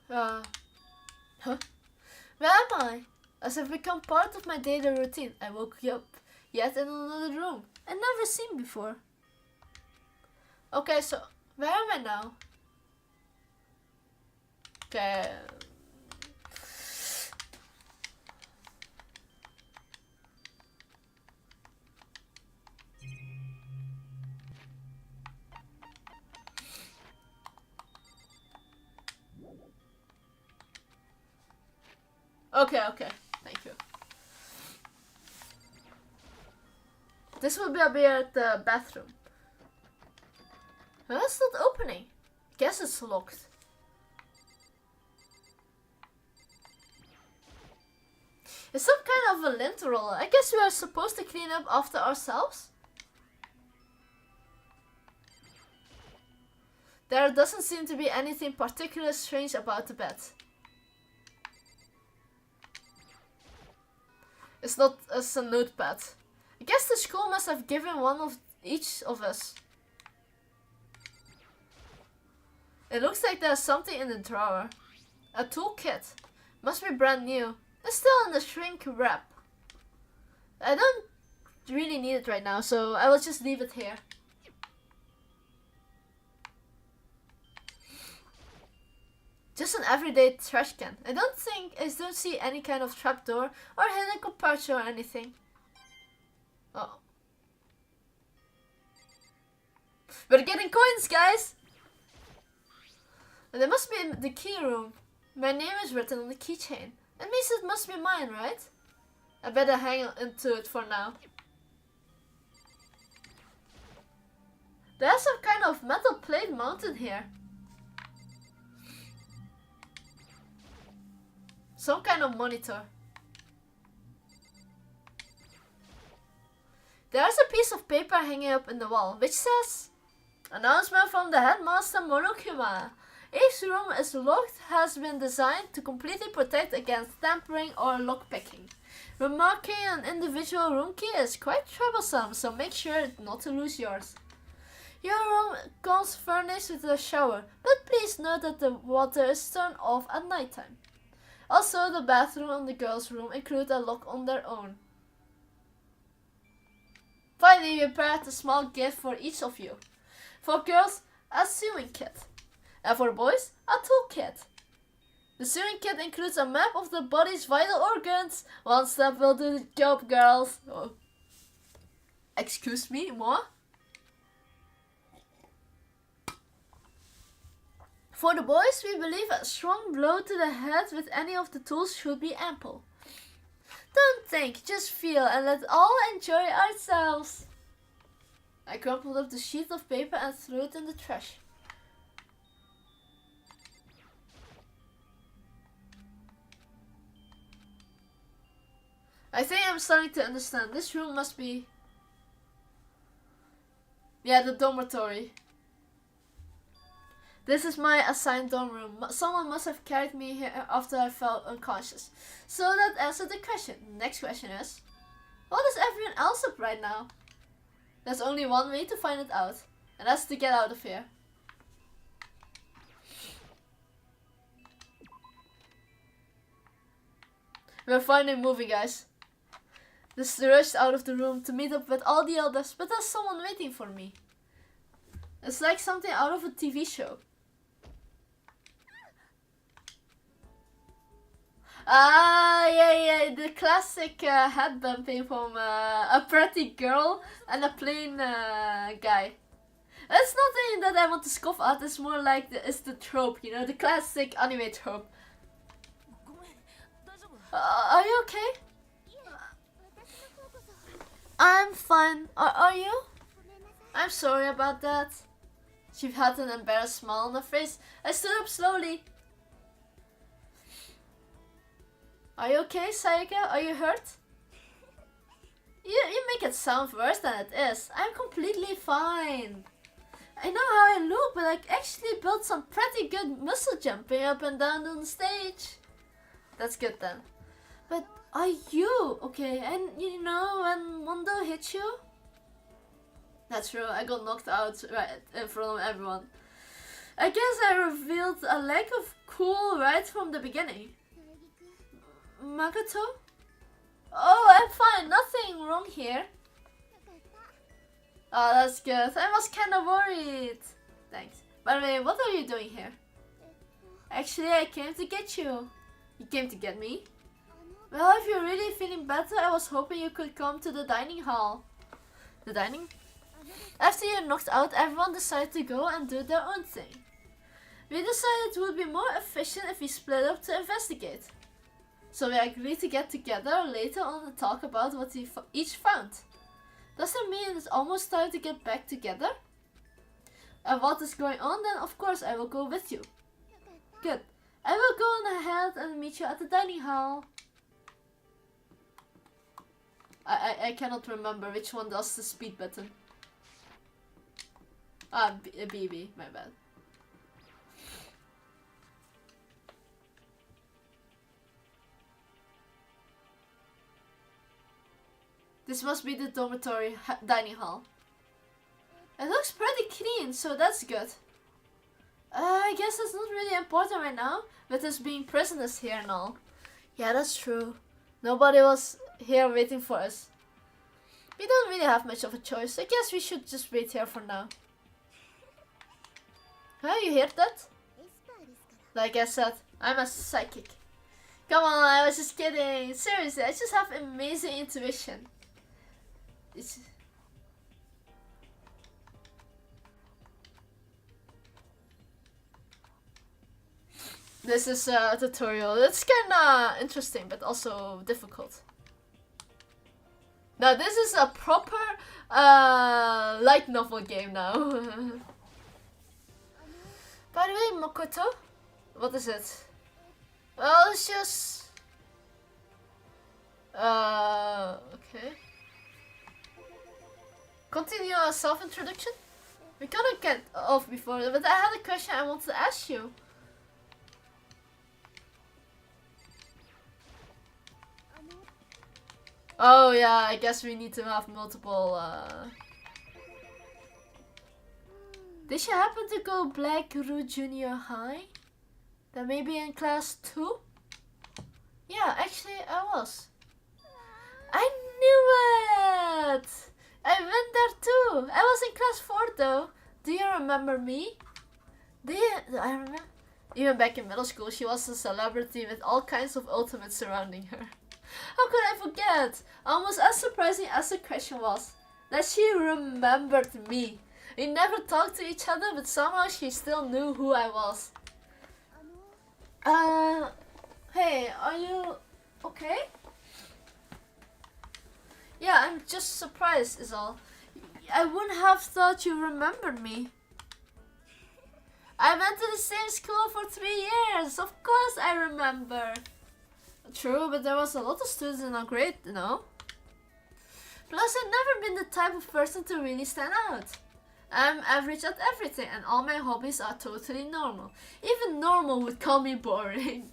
Huh? Where am I? As if become part of my daily routine, I woke up yet in another room I'd never seen before. Okay, so where am I now? Okay. Okay, thank you. This will be at the bathroom. Well, it's not opening. Guess it's locked. It's some kind of a lint roller. I guess we are supposed to clean up after ourselves. There doesn't seem to be anything particularly strange about the bed. It's not as a notepad. I guess the school must have given one of each of us. It looks like there's something in the drawer. A toolkit. Must be brand new. It's still in the shrink wrap. I don't really need it right now, so I will just leave it here. Just an everyday trash can. I don't see any kind of trapdoor or hidden compartment or anything. Oh. We're getting coins, guys! There must be in the key room. My name is written on the keychain. That means it must be mine, right? I better hang into it for now. There's some kind of metal plate mounted here. Some kind of monitor. There's a piece of paper hanging up in the wall, which says, "Announcement from the headmaster Monokuma. Each room is locked, has been designed to completely protect against tampering or lockpicking. Remarking an individual room key is quite troublesome, so make sure not to lose yours. Your room comes furnished with a shower, but please note that the water is turned off at nighttime. Also, the bathroom and the girls' room include a lock on their own. Finally, we prepared a small gift for each of you. For girls, a sewing kit. And for boys, a toolkit. The sewing kit includes a map of the body's vital organs. One step will do the job, girls." Oh. Excuse me, moi? For the boys, we believe a strong blow to the head with any of the tools should be ample. Don't think, just feel and let's all enjoy ourselves. I crumpled up the sheet of paper and threw it in the trash. I think I'm starting to understand. This room must be... yeah, the dormitory. This is my assigned dorm room. Someone must have carried me here after I fell unconscious. So that answered the question. Next question is, what is everyone else up right now? There's only one way to find it out, and that's to get out of here. We're finally moving, guys. Just rushed out of the room to meet up with all the others, but there's someone waiting for me. It's like something out of a TV show. Ah, yeah, the classic head bumping from a pretty girl and a plain guy. It's nothing that I want to scoff at, it's more like it's the trope, you know, the classic anime trope. Are you okay? I'm fine. Are you? I'm sorry about that. She had an embarrassed smile on her face. I stood up slowly. Are you okay, Sayaka? Are you hurt? You make it sound worse than it is. I'm completely fine. I know how I look, but I actually built some pretty good muscle jumping up and down on the stage. That's good then. But are you okay? And you know when Mondo hit you? That's true, I got knocked out right in front of everyone. I guess I revealed a lack of cool right from the beginning. Makoto? Oh, I'm fine, nothing wrong here. Oh, that's good. I was kinda worried. Thanks. By the way, what are you doing here? Actually, I came to get you. You came to get me? Well, if you're really feeling better, I was hoping you could come to the dining hall. The dining? After you knocked out, everyone decided to go and do their own thing. We decided it would be more efficient if we split up to investigate. So we agreed to get together later on and talk about what we each found. Does that mean it's almost time to get back together? And what is going on, then of course I will go with you. Good. I will go on ahead and meet you at the dining hall. I cannot remember which one does the speed button. Ah, BB, my bad. This must be the dormitory dining hall. It looks pretty clean, so that's good. I guess it's not really important right now, with us being prisoners here and all. Yeah, that's true. Nobody was here waiting for us. We don't really have much of a choice. I guess we should just wait here for now. Huh, you hear that? Like I said, I'm a psychic. Come on, I was just kidding. Seriously, I just have amazing intuition. This is a tutorial. It's kinda interesting, but also difficult. Now this is a proper light novel game now. By the way, Makoto, what is it? Well, it's just okay. Continue our self-introduction. We couldn't get off before, but I had a question I wanted to ask you. Oh yeah, I guess we need to have multiple. Did you happen to go Black Root Junior High? Then maybe in class 2? Yeah, actually I was. I knew it! I went there too. I was in class 4 though. Do you remember me? I remember. Even back in middle school, she was a celebrity with all kinds of ultimates surrounding her. How could I forget? Almost as surprising as the question was, that she remembered me. We never talked to each other, but somehow she still knew who I was. Hey, are you okay? Yeah, I'm just surprised is all. I wouldn't have thought you remembered me. I went to the same school for 3 years. Of course I remember. True, but there was a lot of students in our grade, you know. Plus, I've never been the type of person to really stand out. I'm average at everything and all my hobbies are totally normal. Even normal would call me boring.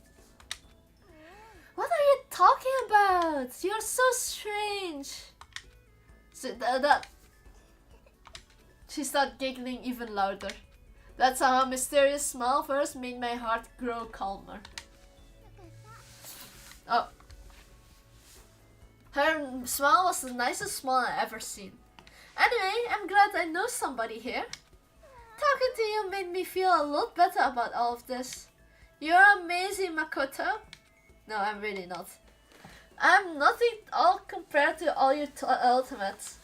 What are you talking about? You're so strange. So she started giggling even louder. That's how a mysterious smile of hers made my heart grow calmer. Oh. Her smile was the nicest smile I ever seen. Anyway, I'm glad I know somebody here. Talking to you made me feel a lot better about all of this. You're amazing, Makoto. No, I'm really not. I'm nothing all compared to all your ultimates.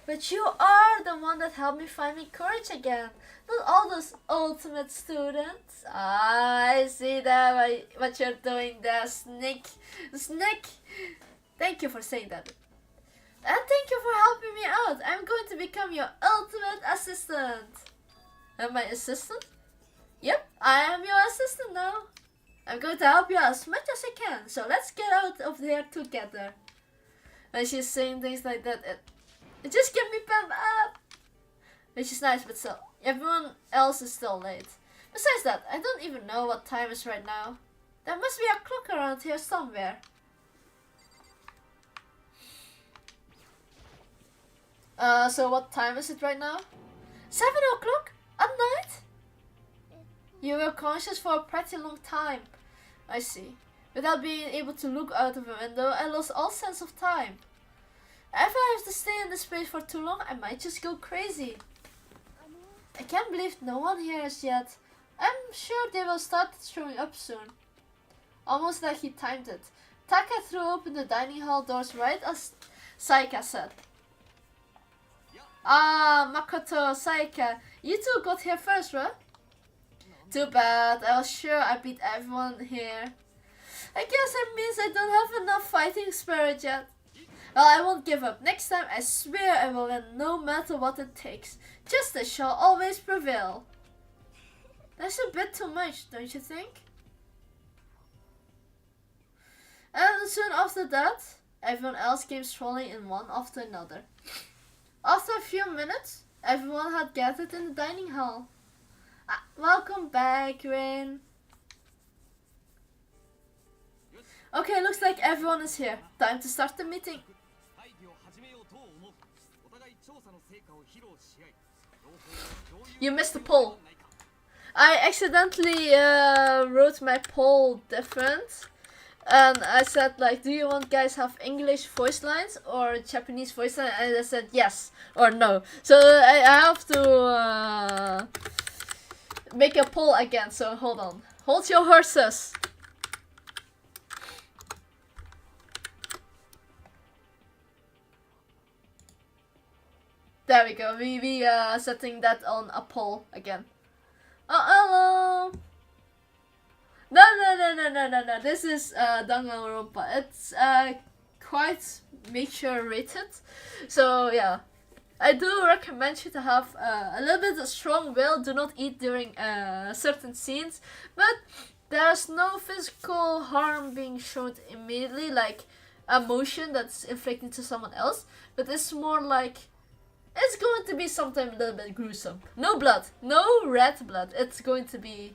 But you are the one that helped me find my courage again. Not all those ultimate students. Ah, I see that what you're doing there, Snake. Snake! Thank you for saying that. And thank you for helping me out. I'm going to become your ultimate assistant. Am I assistant? Yep, I am your assistant now. I'm going to help you as much as I can. So let's get out of here together. When she's saying things like that, it just gets me pumped up. Which is nice, but still, everyone else is still late. Besides that, I don't even know what time is right now. There must be a clock around here somewhere. So what time is it right now? 7 o'clock at night? You were conscious for a pretty long time. I see. Without being able to look out of a window, I lost all sense of time. If I have to stay in this place for too long, I might just go crazy. I can't believe no one here is yet. I'm sure they will start showing up soon. Almost like he timed it. Taka threw open the dining hall doors right as Saika said. Ah, Makoto, Saika, you two got here first, right? Too bad, I was sure I beat everyone here. I guess it means I don't have enough fighting spirit yet. Well, I won't give up. Next time, I swear I will win no matter what it takes. Justice shall always prevail. That's a bit too much, don't you think? And soon after that, everyone else came strolling in one after another. After a few minutes, everyone had gathered in the dining hall. Welcome back, Rain. Okay, looks like everyone is here. Time to start the meeting. You missed the poll. I accidentally wrote my poll different. And I said like, do you want guys have English voice lines or Japanese voice lines? And I said yes or no. So I have to make a poll again. So hold Hold your horses. There we go. We setting that on a poll again. Hello. No. This is Danganronpa. It's quite mature rated. So yeah. I do recommend you to have a little bit of strong will. Do not eat during certain scenes. But there's no physical harm being shown immediately, like emotion that's inflicted to someone else. But it's more like it's going to be something a little bit gruesome. No blood. No red blood. It's going to be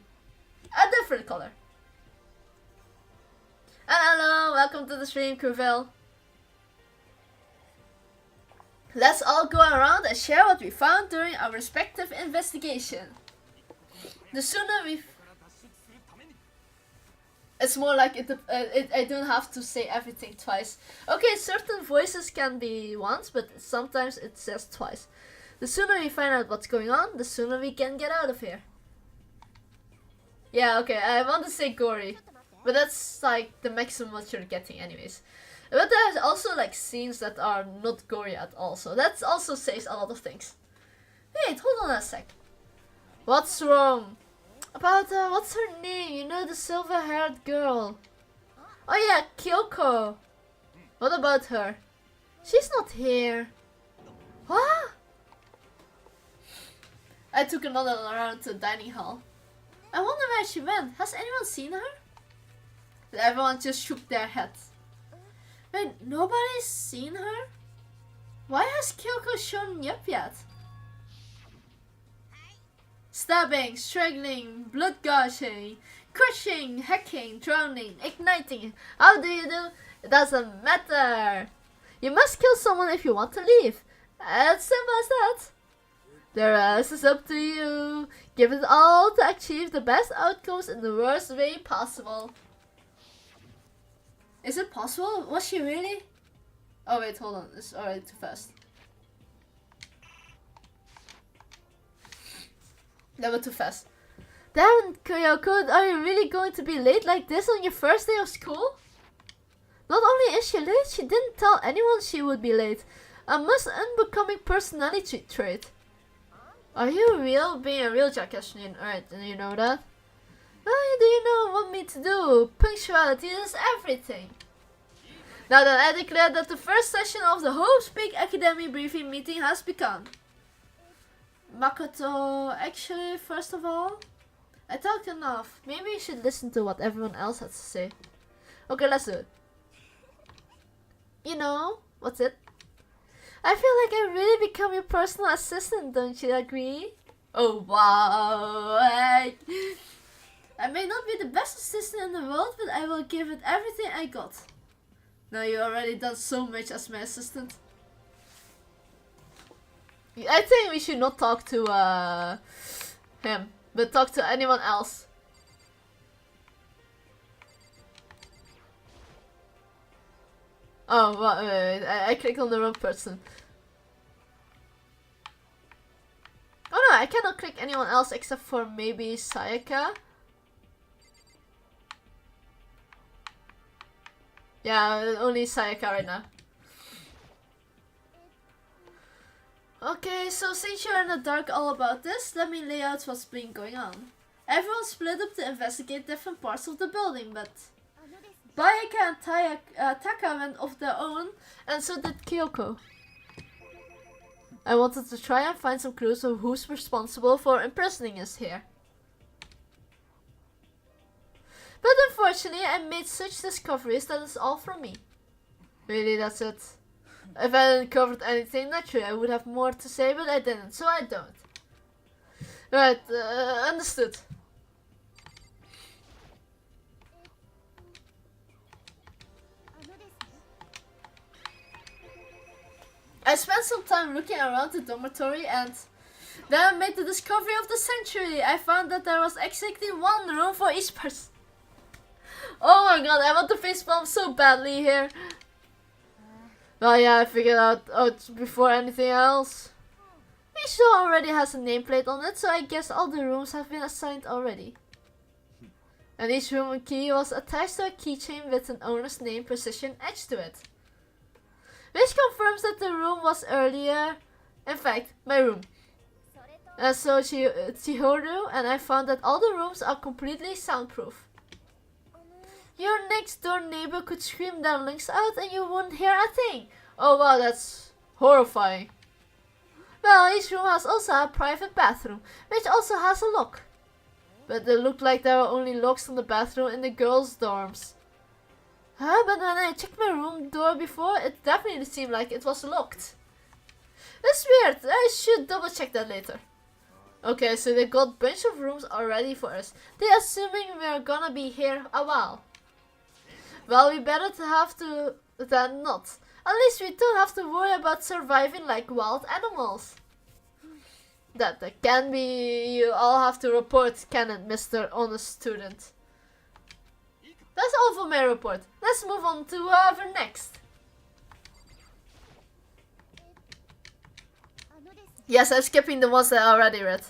a different color. And hello, welcome to the stream, Curville. Let's all go around and share what we found during our respective investigation. The sooner we... It's more like I don't have to say everything twice. Okay, certain voices can be once, but sometimes it says twice. The sooner we find out what's going on, the sooner we can get out of here. Yeah, okay, I want to say gory, but that's like the maximum what you're getting anyways. But there's also like scenes that are not gory at all, so that also says a lot of things. Wait, hold on a sec. What's wrong? About, what's her name? You know, the silver-haired girl. Oh yeah, Kyoko. What about her? She's not here. What? I took another around to the dining hall. I wonder where she went. Has anyone seen her? Everyone just shook their heads. Wait, nobody's seen her? Why has Kyoko shown up yet? Stabbing, struggling, blood gushing, crushing, hacking, drowning, igniting. How do you do? It doesn't matter. You must kill someone if you want to leave. As simple as that. The rest is up to you. Give it all to achieve the best outcomes in the worst way possible. Is it possible? Was she really? Oh wait, hold on. It's already too fast. That was too fast. Damn, Kyoko, are you really going to be late like this on your first day of school? Not only is she late, she didn't tell anyone she would be late. A most unbecoming personality trait. Are you being a real jackass? Alright, and you know that? Well, do you know what me to do? Punctuality is everything. Now then, I declare that the first session of the Hope Speak Academy briefing meeting has begun. Makoto, actually, first of all, I talked enough. Maybe you should listen to what everyone else has to say. Okay, let's do it. You know, what's it? I feel like I really become your personal assistant, don't you agree? Oh wow! I may not be the best assistant in the world, but I will give it everything I got. Now you already done so much as my assistant. I think we should not talk to him, but talk to anyone else. Oh, wait, I clicked on the wrong person. Oh no, I cannot click anyone else except for maybe Sayaka. Yeah, only Sayaka right now. Okay, so since you're in the dark all about this, let me lay out what's been going on. Everyone split up to investigate different parts of the building, but Bayaka and Taka went off their own, and so did Kyoko. I wanted to try and find some clues of who's responsible for imprisoning us here. But unfortunately, I made such discoveries that it's all from me. Really, that's it. If I hadn't covered anything, naturally I would have more to say, but I didn't, so I don't. Right, understood. I spent some time looking around the dormitory and then I made the discovery of the century. I found that there was exactly one room for each person. Oh my god, I want to facepalm so badly here. Well yeah, I figured out before anything else. Each door already has a nameplate on it, so I guess all the rooms have been assigned already. And each room key was attached to a keychain with an owner's name precision etched to it. Which confirms that the room was earlier, in fact, my room. And so Chihiro and I found that all the rooms are completely soundproof. Your next door neighbor could scream their lungs out and you wouldn't hear a thing. Oh wow, that's horrifying. Well, each room has also a private bathroom, which also has a lock. But it looked like there were only locks on the bathroom in the girls' dorms. Huh? But when I checked my room door before, it definitely seemed like it was locked. That's weird. I should double check that later. Okay, so they got a bunch of rooms already for us. They're assuming we're gonna be here a while. Well, we better to have to than not. At least we don't have to worry about surviving like wild animals. That can be. You all have to report, can it, Mr. Honest Student? That's all for my report. Let's move on to whoever next. Yes, I'm skipping the ones that I already read.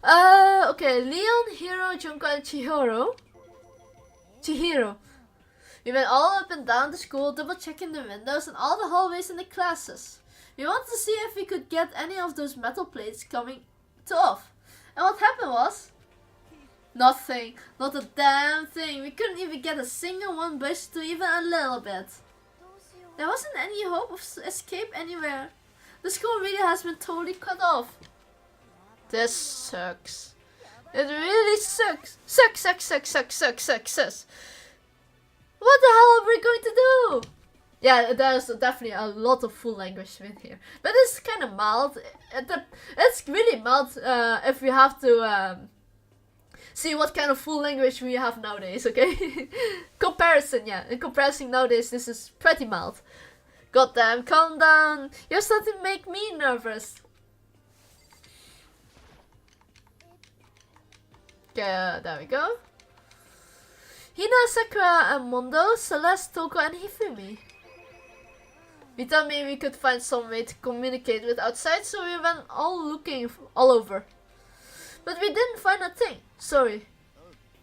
Okay, Leon, Hiro, Junko, and Chihiro. We went all up and down the school, double checking the windows and all the hallways in the classes. We wanted to see if we could get any of those metal plates coming off. And what happened was nothing, not a damn thing. We couldn't even get a single one budged to even a little bit. There wasn't any hope of escape anywhere. The school really has been totally cut off. This sucks. It really sucks. Sucks. What the hell are we going to do? Yeah, there's definitely a lot of full language in here. But it's kind of mild. It's really mild if we have to see what kind of full language we have nowadays, okay? Comparison, yeah. In comparison nowadays, this is pretty mild. Goddamn, calm down. You're starting to make me nervous. Okay, there we go. Hina, Sakura, and Mondo, Celeste, Toko, and Hifumi. We thought maybe we could find some way to communicate with outside, so we went all looking all over. But we didn't find a thing. Sorry.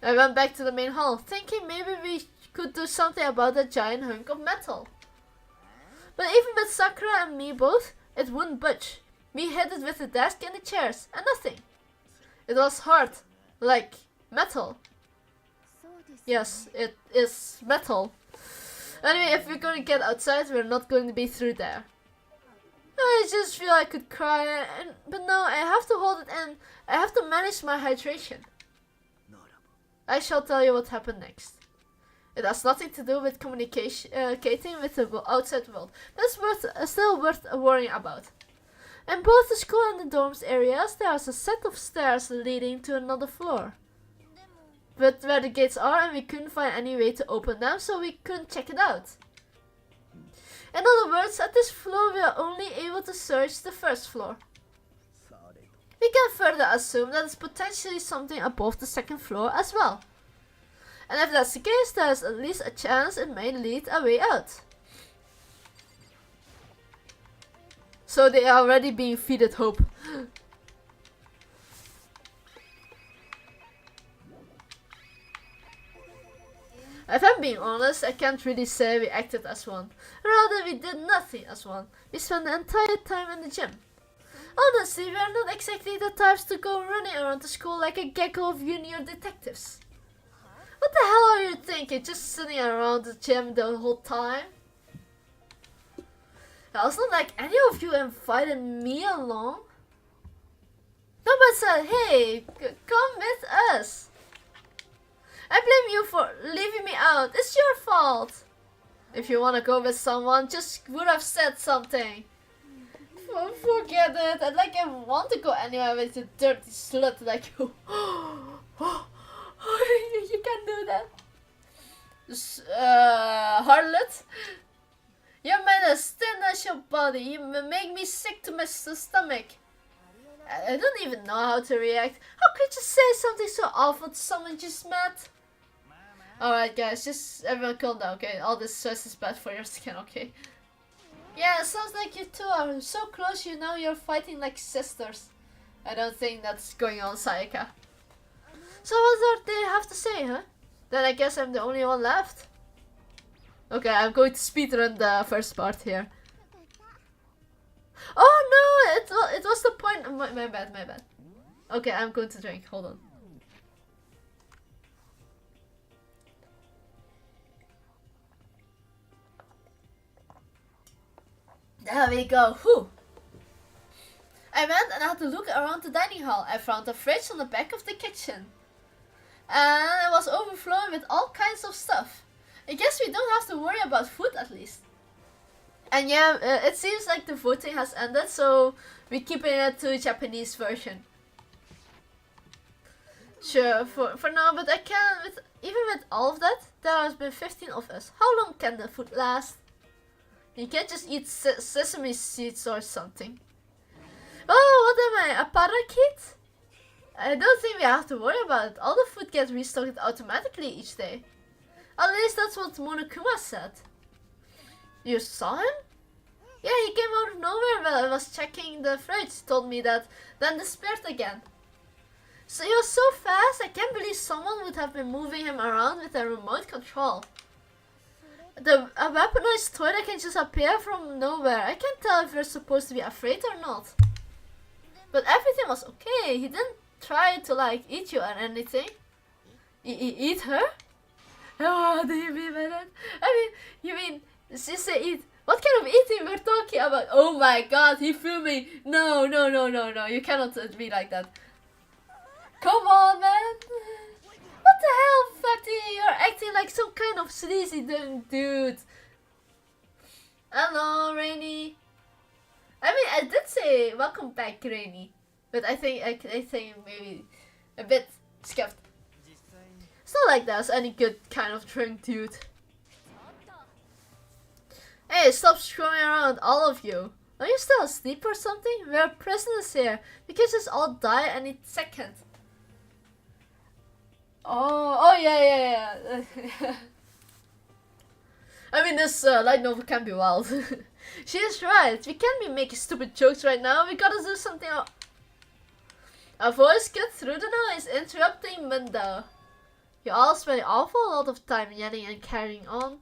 I went back to the main hall, thinking maybe we could do something about that giant hunk of metal. But even with Sakura and me both, it wouldn't budge. We hit it with the desk and the chairs, and nothing. It was hard, like metal. Yes, it is metal. Anyway, if we're going to get outside, we're not going to be through there. I just feel I could cry, but no, I have to hold it in. I have to manage my hydration. I shall tell you what happened next. It has nothing to do with communicating with the outside world, but it's still worth worrying about. In both the school and the dorms areas, there is a set of stairs leading to another floor. But where the gates are, and we couldn't find any way to open them, so we couldn't check it out. In other words, at this floor we are only able to search the first floor. We can further assume that it's potentially something above the second floor as well. And if that's the case, there is at least a chance it may lead a way out. So they are already being feeded hope. If I'm being honest, I can't really say we acted as one. Rather, we did nothing as one. We spent the entire time in the gym. Honestly, we are not exactly the types to go running around the school like a gecko of junior detectives. What the hell are you thinking? Just sitting around the gym the whole time? It's not like any of you invited me along. Nobody said, hey, come with us. I blame you for leaving me out. It's your fault. If you want to go with someone, just would have said something. Forget it. I want to go anywhere with a dirty slut like you. You can't do that. Harlot. You're made as thin as your body. You make me sick to my stomach. I don't even know how to react. How could you say something so awful to someone you just met? Alright guys, just everyone calm down, okay? All this stress is bad for your skin, okay? Yeah, it sounds like you two are so close, you're fighting like sisters. I don't think that's going on, Sayaka. So what do they have to say, huh? Then I guess I'm the only one left. Okay, I'm going to speedrun the first part here. Oh no, it was the point. My bad. Okay, I'm going to drink. Hold on. There we go. Whew. I went and had to look around the dining hall. I found a fridge on the back of the kitchen. And it was overflowing with all kinds of stuff. I guess we don't have to worry about food at least. And yeah, it seems like the voting has ended, so we're keeping it to the Japanese version. Sure, for now, but I can, even with all of that, there has been 15 of us. How long can the food last? You can't just eat sesame seeds or something. Oh, what am I, a parakeet? I don't think we have to worry about it. All the food gets restocked automatically each day. At least that's what Monokuma said. You saw him? Yeah, he came out of nowhere while I was checking the fridge. He told me that, then disappeared again. So he was so fast, I can't believe someone would have been moving him around with a remote control. A weaponized toy that can just appear from nowhere. I can't tell if we're supposed to be afraid or not. But everything was okay. He didn't try to like eat you or anything. Eat her? Oh, what do you mean by that? I mean, you mean, she said eat. What kind of eating we're talking about? Oh my god, he filmed me. No. You cannot be like that. Come on, man. What the hell, Fatty? You're acting like some kind of sleazy dude. Hello, Rainy. I mean, I did say welcome back, Rainy. But I think maybe a bit scuffed. It's not like that's any good kind of drink, dude. Hey, stop screwing around, all of you. Are you still asleep or something? We're prisoners here. We can just all die any second. Oh yeah. I mean, this light novel can be wild. She is right. We can't be making stupid jokes right now. We gotta do something. A voice cut through the noise, interrupting Mundo. You all spend an awful lot of time yelling and carrying on.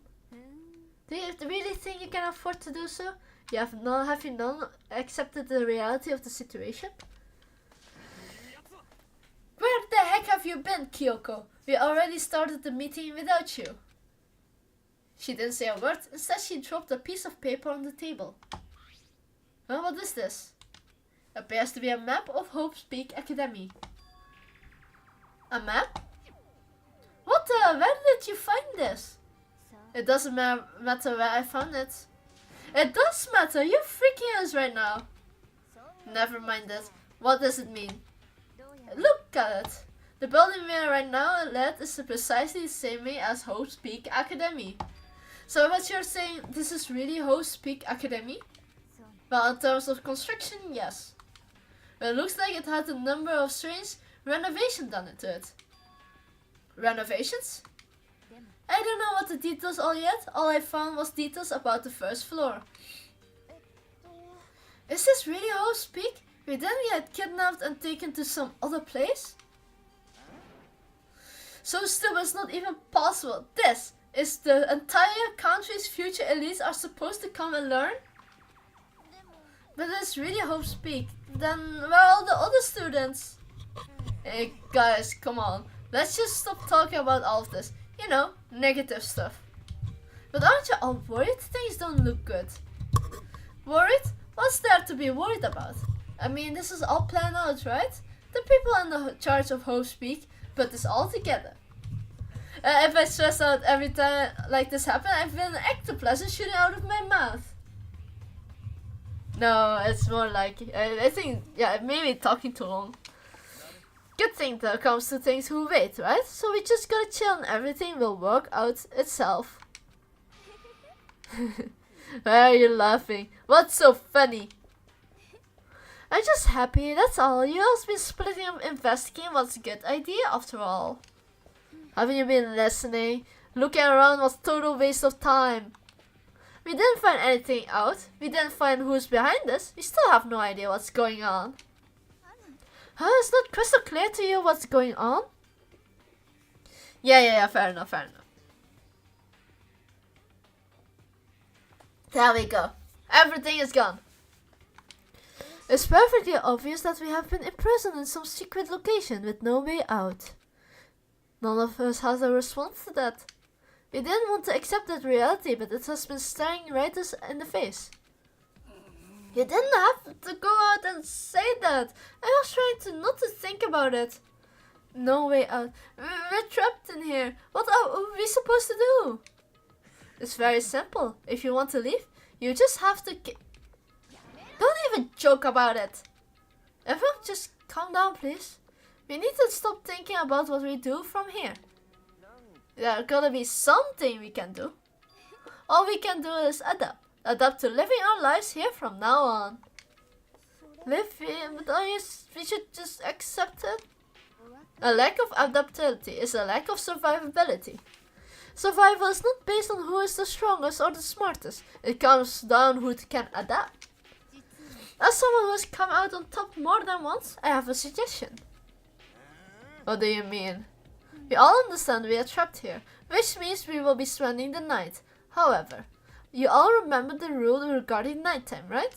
Do you really think you can afford to do so? Have you not accepted the reality of the situation? Where the heck have you been, Kyoko? We already started the meeting without you. She didn't say a word. Instead, she dropped a piece of paper on the table. Huh, what is this? Appears to be a map of Hope's Peak Academy. A map? What the? Where did you find this? It doesn't matter where I found it. It does matter. You're freaking us right now. Never mind that. What does it mean? Look at it. The building we are right now at is precisely the same way as Hope's Peak Academy. So what you're saying, this is really Hope's Peak Academy? Well, in terms of construction, yes. But it looks like it had a number of strange renovations done to it. Renovations? I don't know what the details are yet. All I found was details about the first floor. Is this really Hope's Peak? We then get kidnapped and taken to some other place? So stupid, it's not even possible. This is the entire country's future elites are supposed to come and learn? But it's really Hope's Peak. Then where are all the other students? Hey guys, come on. Let's just stop talking about all of this. You know, negative stuff. But aren't you all worried? Things don't look good. Worried? What's there to be worried about? I mean, this is all planned out, right? The people in the charge of Hope's Peak put this all together. If I stress out every time like this happens, I feel an ectoplasm shooting out of my mouth. No, it's more like, I think, yeah, maybe talking too long. Good thing that comes to things who wait, right? So we just gotta chill and everything will work out itself. Why are you laughing? What's so funny? I'm just happy, that's all. You all been splitting up investigating what's a good idea after all. Haven't you been listening? Looking around was total waste of time. We didn't find anything out. We didn't find who's behind us. We still have no idea what's going on. Huh? It's not crystal clear to you what's going on? Yeah, fair enough. There we go. Everything is gone. It's perfectly obvious that we have been imprisoned in some secret location with no way out. None of us has a response to that. We didn't want to accept that reality, but it has been staring right us in the face. You didn't have to go out and say that. I was trying to not to think about it. No way out. We're trapped in here. What are we supposed to do? It's very simple. If you want to leave, you just have to... Don't even joke about it. Everyone just calm down, please. We need to stop thinking about what we do from here. There's gotta be something we can do. All we can do is adapt. Adapt to living our lives here from now on. Live here, but we should just accept it. A lack of adaptability is a lack of survivability. Survival is not based on who is the strongest or the smartest. It comes down who can adapt. As someone who has come out on top more than once, I have a suggestion. What do you mean? We all understand we are trapped here, which means we will be spending the night. However, you all remember the rule regarding nighttime, right?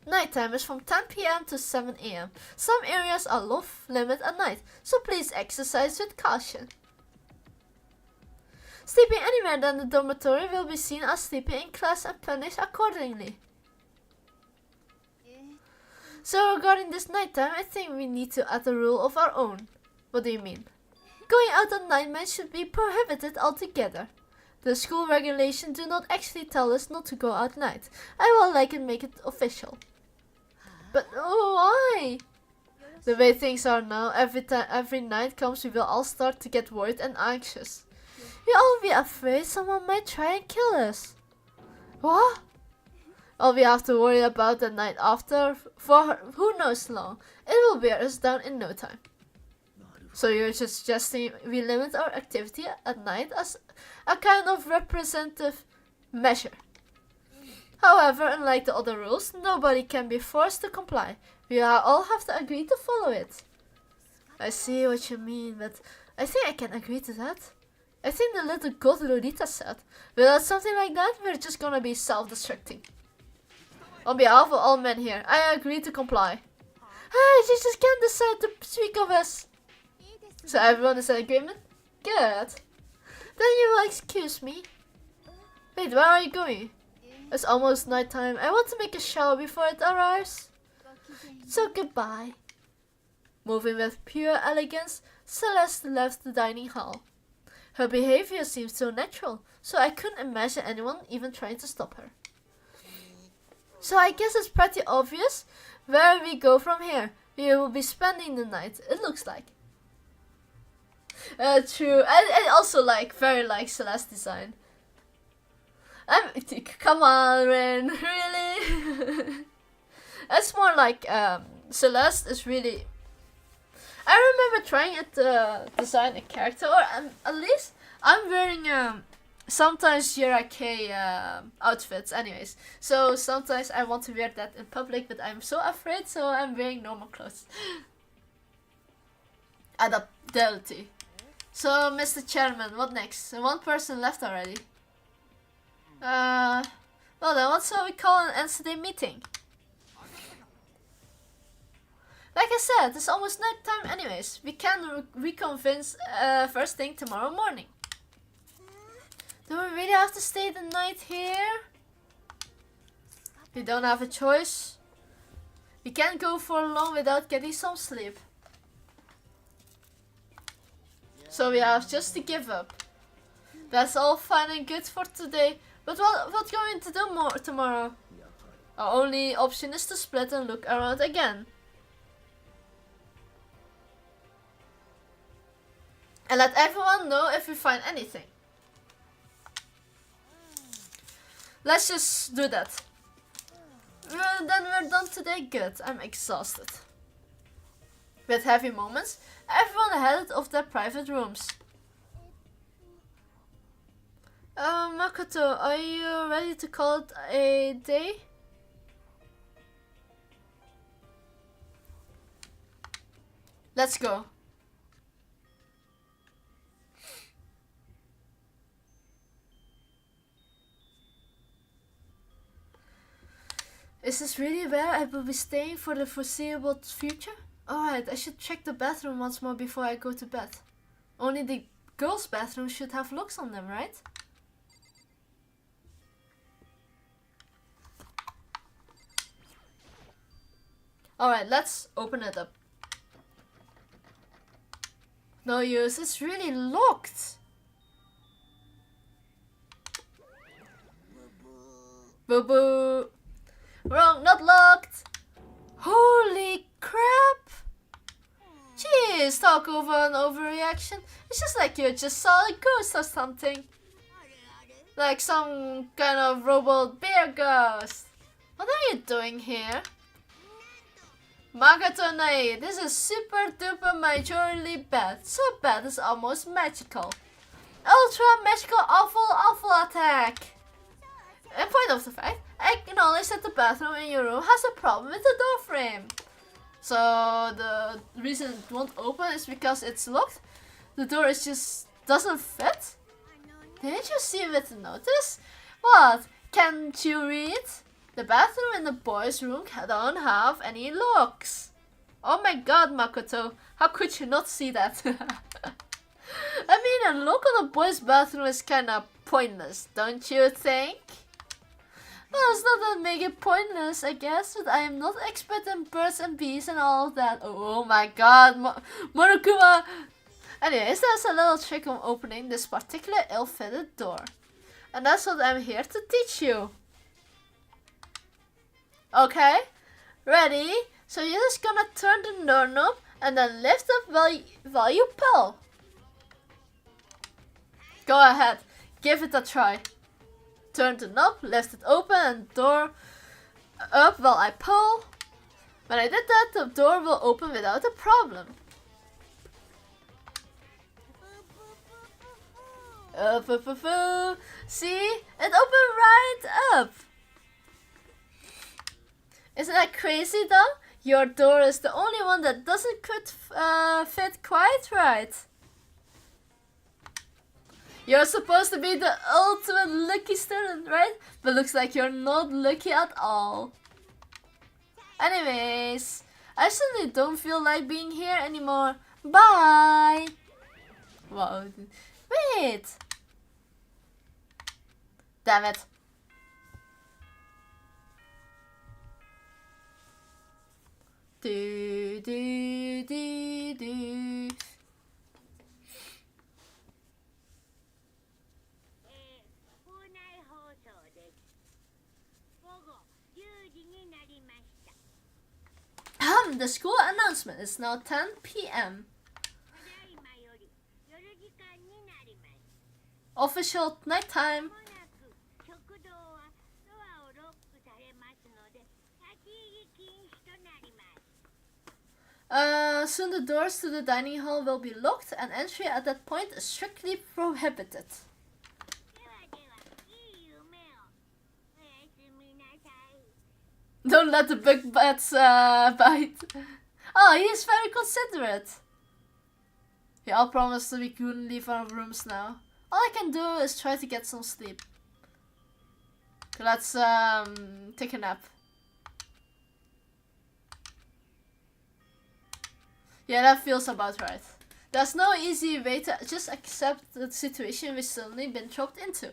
Nighttime is from 10 PM to 7 AM. Some areas are off limit at night, so please exercise with caution. Sleeping anywhere than the dormitory will be seen as sleeping in class and punished accordingly. So regarding this nighttime, I think we need to add a rule of our own. What do you mean? Going out at night should be prohibited altogether. The school regulations do not actually tell us not to go out at night. I will like and make it official. But why? The way things are now, every night comes, we will all start to get worried and anxious. We all be afraid someone might try and kill us. What? All we have to worry about the night after, for who knows long, it will wear us down in no time. So you're just suggesting we limit our activity at night as a kind of representative measure. However, unlike the other rules, nobody can be forced to comply. We all have to agree to follow it. I see what you mean, but I think I can agree to that. I think the little god Lolita said, without something like that, we're just gonna be self-destructing. On behalf of all men here, I agree to comply. Hey, you just can't decide to speak of us. So everyone is in agreement? Good. Then you will excuse me. Wait, where are you going? It's almost nighttime. I want to make a shower before it arrives. So goodbye. Moving with pure elegance, Celeste left the dining hall. Her behavior seemed so natural, so I couldn't imagine anyone even trying to stop her. So I guess it's pretty obvious where we go from here. We will be spending the night, it looks like. True. I also very like Celeste's design. Come on, Rin, really? It's more like Celeste is really... I remember trying to design a character, or at least I'm wearing sometimes Yurake outfits anyways. So sometimes I want to wear that in public, but I'm so afraid, so I'm wearing normal clothes. Adaptability. So, Mr. Chairman, what next? One person left already. Well then, what shall we call an end-of-day meeting? Like I said, it's almost night time anyways. We can reconvince first thing tomorrow morning. Do we really have to stay the night here? We don't have a choice. We can't go for long without getting some sleep. So we have just to give up. That's all fine and good for today. But what going to do tomorrow? Our only option is to split and look around again. And let everyone know if we find anything. Let's just do that. Well, then we're done today. Good. I'm exhausted. With heavy moments, everyone headed off their private rooms. Makoto, are you ready to call it a day? Let's go. Is this really where I will be staying for the foreseeable future? Alright, I should check the bathroom once more before I go to bed. Only the girls' bathroom should have locks on them, right? Alright, let's open it up. No use, it's really locked. Boo boo. Wrong, not locked. Holy crap. Jeez, talk over an overreaction. It's just like you just saw a ghost or something. Like some kind of robot bear ghost. What are you doing here? Magatonai, this is super duper majorly bad. So bad it's almost magical. Ultra magical awful attack. In point of the fact, I acknowledge that the bathroom in your room has a problem with the door frame. So the reason it won't open is because it's locked. The door is just doesn't fit. Didn't you see with notice? What? Can't you read? The bathroom in the boys' room don't have any locks. Oh my god, Makoto. How could you not see that? I mean, a lock on a boys' bathroom is kinda pointless, don't you think? Well, it's not that make it pointless, I guess, but I am not expert in birds and bees and all of that. Oh my god, Monokuma! Anyways, there's a little trick on opening this particular ill-fitted door. And that's what I'm here to teach you. Okay, ready? So you're just gonna turn the doorknob and then lift up while you pull. Go ahead, give it a try. Turn the knob, lift it open and door up while I pull. When I did that, the door will open without a problem. See? It opened right up. Isn't that crazy though? Your door is the only one that doesn't fit quite right. You're supposed to be the ultimate lucky student, right? But looks like you're not lucky at all. Anyways, I certainly don't feel like being here anymore. Bye! Wow. Wait! Damn it. Do do do do. The school announcement is now 10 p.m. Official nighttime. Soon the doors to the dining hall will be locked and entry at that point is strictly prohibited. Don't let the big bats bite. Oh, he is very considerate. We all promised that we couldn't leave our rooms now. All I can do is try to get some sleep. Let's take a nap. Yeah, that feels about right. There's no easy way to just accept the situation we've suddenly been dropped into.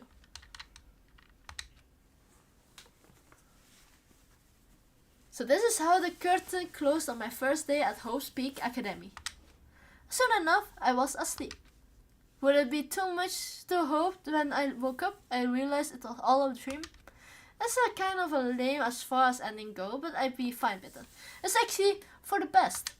So this is how the curtain closed on my first day at Hope's Peak Academy. Soon enough, I was asleep. Would it be too much to hope when I woke up, I realized it was all a dream? That's a kind of a lame as far as ending go, but I'd be fine with it. It's actually for the best.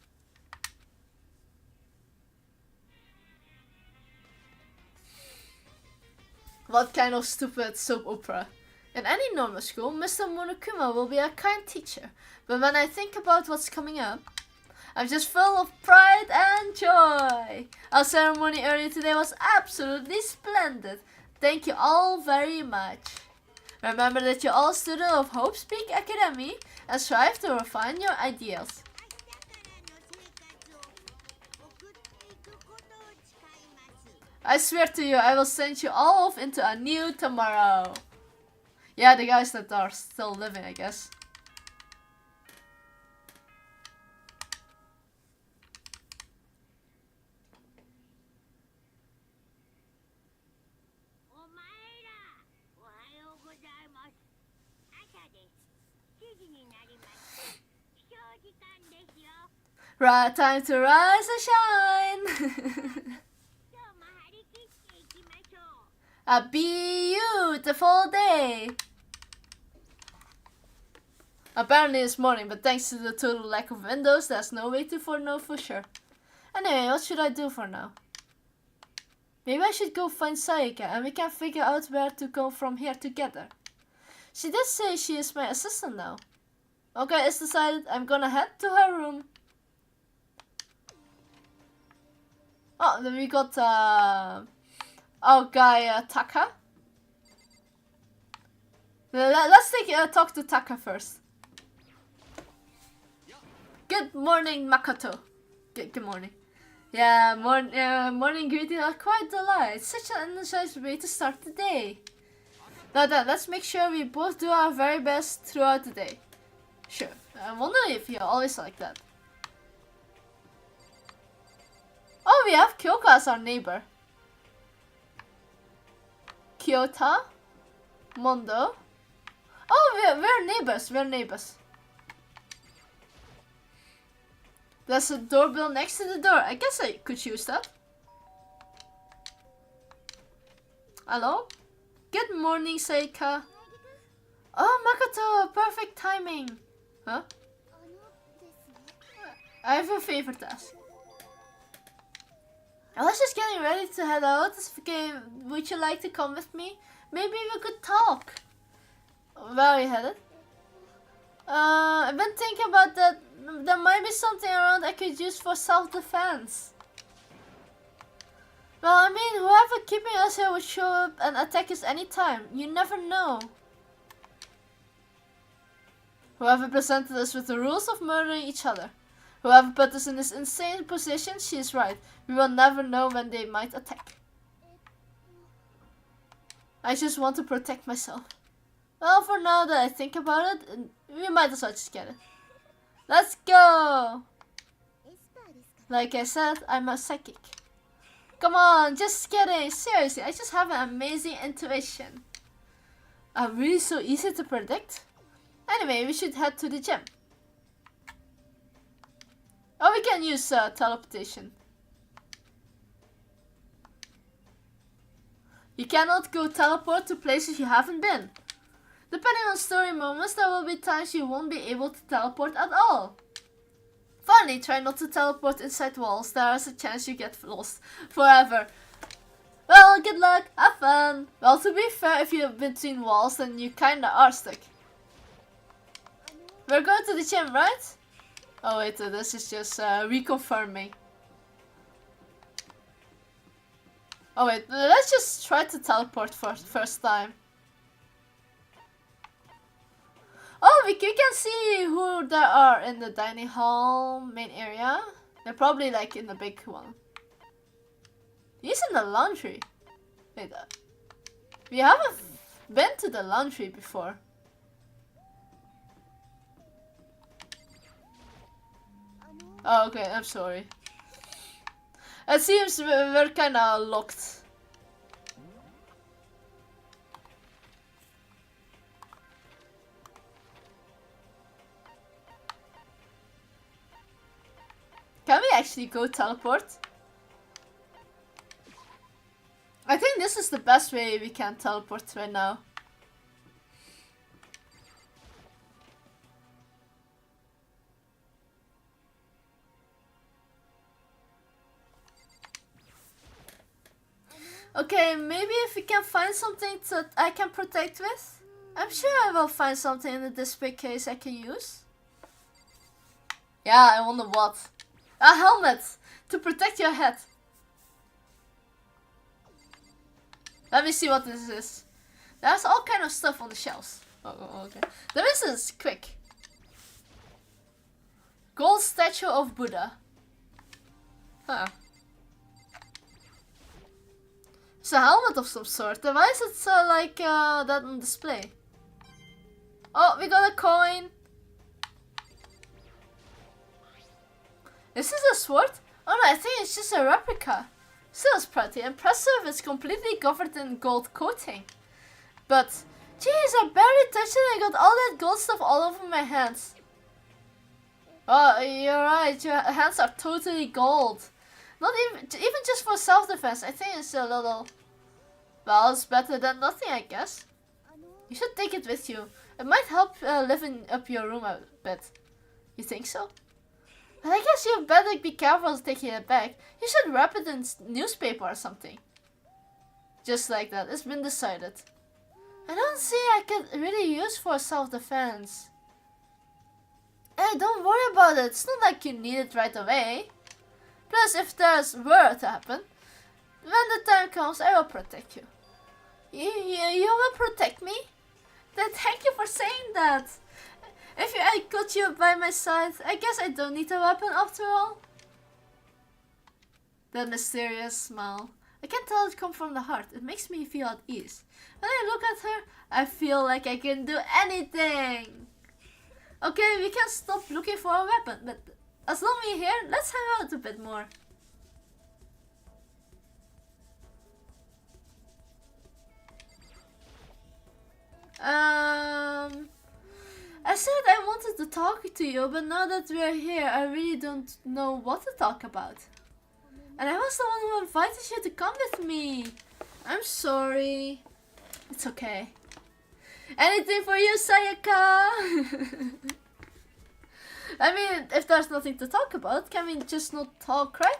What kind of stupid soap opera? In any normal school, Mr. Monokuma will be a kind teacher, but when I think about what's coming up, I'm just full of pride and joy. Our ceremony earlier today was absolutely splendid. Thank you all very much. Remember that you're all students of Hope's Peak Academy and strive to refine your ideals. I swear to you, I will send you all off into a new tomorrow. Yeah, the guys that are still living, I guess. Right, time to rise and shine. A beautiful day. Apparently it's morning, but thanks to the total lack of windows, there's no way to know for sure. Anyway, what should I do for now? Maybe I should go find Sayaka and we can figure out where to go from here together. She did say she is my assistant now. Okay, it's decided. I'm gonna head to her room. Oh, then we got our guy Taka. Let's talk to Taka first. Good morning, Makoto. Good morning. Yeah, morning greetings are quite delight. Such an energized way to start the day. Now then, let's make sure we both do our very best throughout the day. Sure. I wonder if you're always like that. Oh, we have Kyoko as our neighbor. Kyota? Mondo? Oh, we're neighbors. We're neighbors. There's a doorbell next to the door. I guess I could use that. Hello? Good morning, Seika. Oh, Makoto, perfect timing. Huh? I have a favor to ask. I was just getting ready to head out. Okay, would you like to come with me? Maybe we could talk. Where are you headed? I've been thinking about that. There might be something around I could use for self-defense. Well, I mean, whoever keeping us here would show up and attack us anytime. You never know. Whoever presented us with the rules of murdering each other. Whoever put us in this insane position, she is right. We will never know when they might attack. I just want to protect myself. Well, for now that I think about it, we might as well just get it. Let's go! Like I said, I'm a psychic. Come on, just kidding. Seriously, I just have an amazing intuition. I'm really so easy to predict. Anyway, we should head to the gym. Oh, we can use teleportation. You cannot go teleport to places you haven't been. Depending on story moments, there will be times you won't be able to teleport at all. Finally, try not to teleport inside walls. There is a chance you get lost forever. Well, good luck, have fun. Well, to be fair, if you're between walls, then you kinda are stuck. We're going to the gym, right? Oh wait, this is just reconfirming. Oh wait, let's just try to teleport for first time. Oh, we can see who there are in the dining hall main area. They're probably like in the big one. He's in the laundry. Wait, we haven't been to the laundry before. Oh, okay, I'm sorry. It seems we're kinda locked. Can we actually go teleport? I think this is the best way we can teleport right now. Okay, maybe if we can find something that I can protect with. I'm sure I will find something in the display case I can use. Yeah, I wonder what. A helmet! To protect your head. Let me see what this is. There's all kind of stuff on the shelves. Oh, okay. This is quick. Gold statue of Buddha. Huh. It's a helmet of some sort. Why is it like that on display? Oh, we got a coin. Is this a sword? Oh no, I think it's just a replica. Still, it's pretty impressive. It's completely covered in gold coating. But, jeez, I barely touched it. I got all that gold stuff all over my hands. Oh, you're right. Your hands are totally gold. Not even just for self-defense. I think it's a little. Well, it's better than nothing, I guess. You should take it with you. It might help living up your room a bit. You think so? But I guess you better be careful taking it back. You should wrap it in newspaper or something. Just like that. It's been decided. I don't see I could really use for self-defense. Hey, don't worry about it. It's not like you need it right away. Plus, if there's war to happen, when the time comes, I will protect you. You will protect me? Then thank you for saying that. If I got you by my side, I guess I don't need a weapon after all. That mysterious smile. I can tell it comes from the heart. It makes me feel at ease. When I look at her, I feel like I can do anything. Okay, we can stop looking for a weapon, but as long as we're here, let's hang out a bit more. I said I wanted to talk to you, but now that we're here, I really don't know what to talk about. And I was the one who invited you to come with me. I'm sorry. It's okay. Anything for you, Sayaka? I mean, if there's nothing to talk about, can we just not talk, right?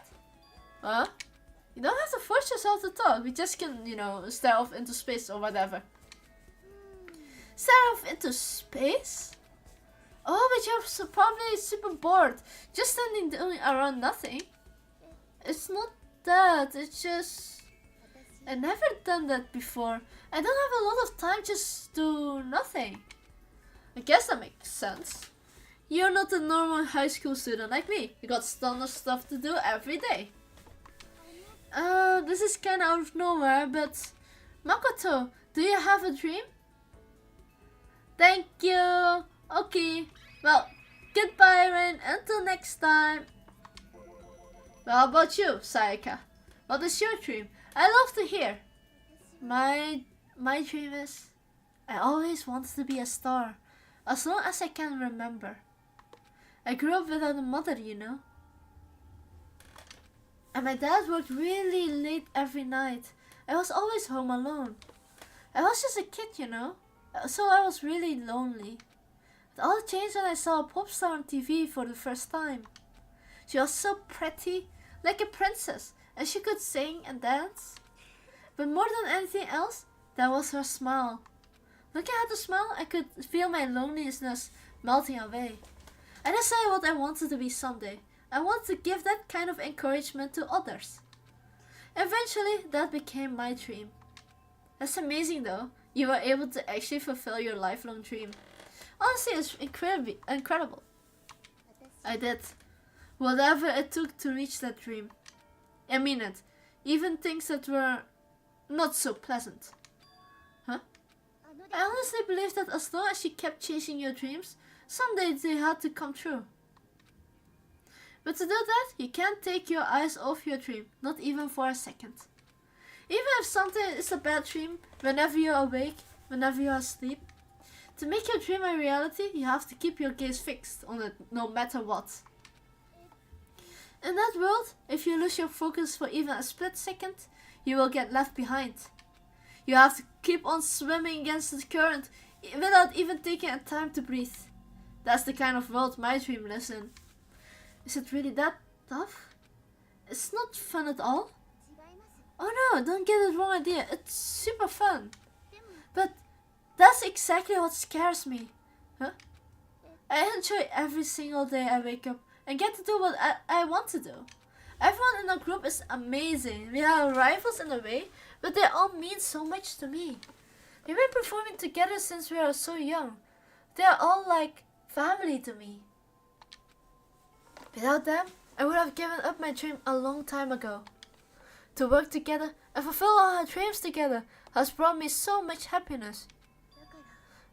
Huh? You don't have to force yourself to talk. We just can, you know, stare off into space or whatever. Stare off into space? Oh, but you're probably super bored. Just standing doing around nothing. It's not that. It's just... I never done that before. I don't have a lot of time just to do nothing. I guess that makes sense. You're not a normal high school student like me. You got tons of stuff to do every day. This is kinda out of nowhere, but... Makoto, do you have a dream? Thank you. Okay. Well, goodbye, Rin. Until next time. Well, how about you, Sayaka? What is your dream? I love to hear. My dream is... I always wanted to be a star. As long as I can remember. I grew up without a mother, you know. And my dad worked really late every night. I was always home alone. I was just a kid, you know. So I was really lonely. It all changed when I saw a pop star on TV for the first time. She was so pretty, like a princess, and she could sing and dance. But more than anything else, that was her smile. Looking at the smile, I could feel my loneliness melting away. I decided what I wanted to be someday. I wanted to give that kind of encouragement to others. Eventually, that became my dream. That's amazing though. You were able to actually fulfill your lifelong dream. Honestly, it's incredible. I did. Whatever it took to reach that dream. I mean it. Even things that were not so pleasant. Huh? I honestly believe that as long as you kept chasing your dreams, someday they had to come true. But to do that, you can't take your eyes off your dream, not even for a second. Even if something is a bad dream, whenever you're awake, whenever you're asleep, to make your dream a reality, you have to keep your gaze fixed on it, no matter what. In that world, if you lose your focus for even a split second, you will get left behind. You have to keep on swimming against the current, without even taking a time to breathe. That's the kind of world my dream lives in. Is it really that tough? It's not fun at all. Oh no, don't get the wrong idea. It's super fun. But that's exactly what scares me. Huh? I enjoy every single day I wake up and get to do what I want to do. Everyone in our group is amazing. We are rivals in a way, but they all mean so much to me. We've been performing together since we are so young. They are all like family to me. Without them, I would have given up my dream a long time ago. To work together and fulfill all our dreams together has brought me so much happiness.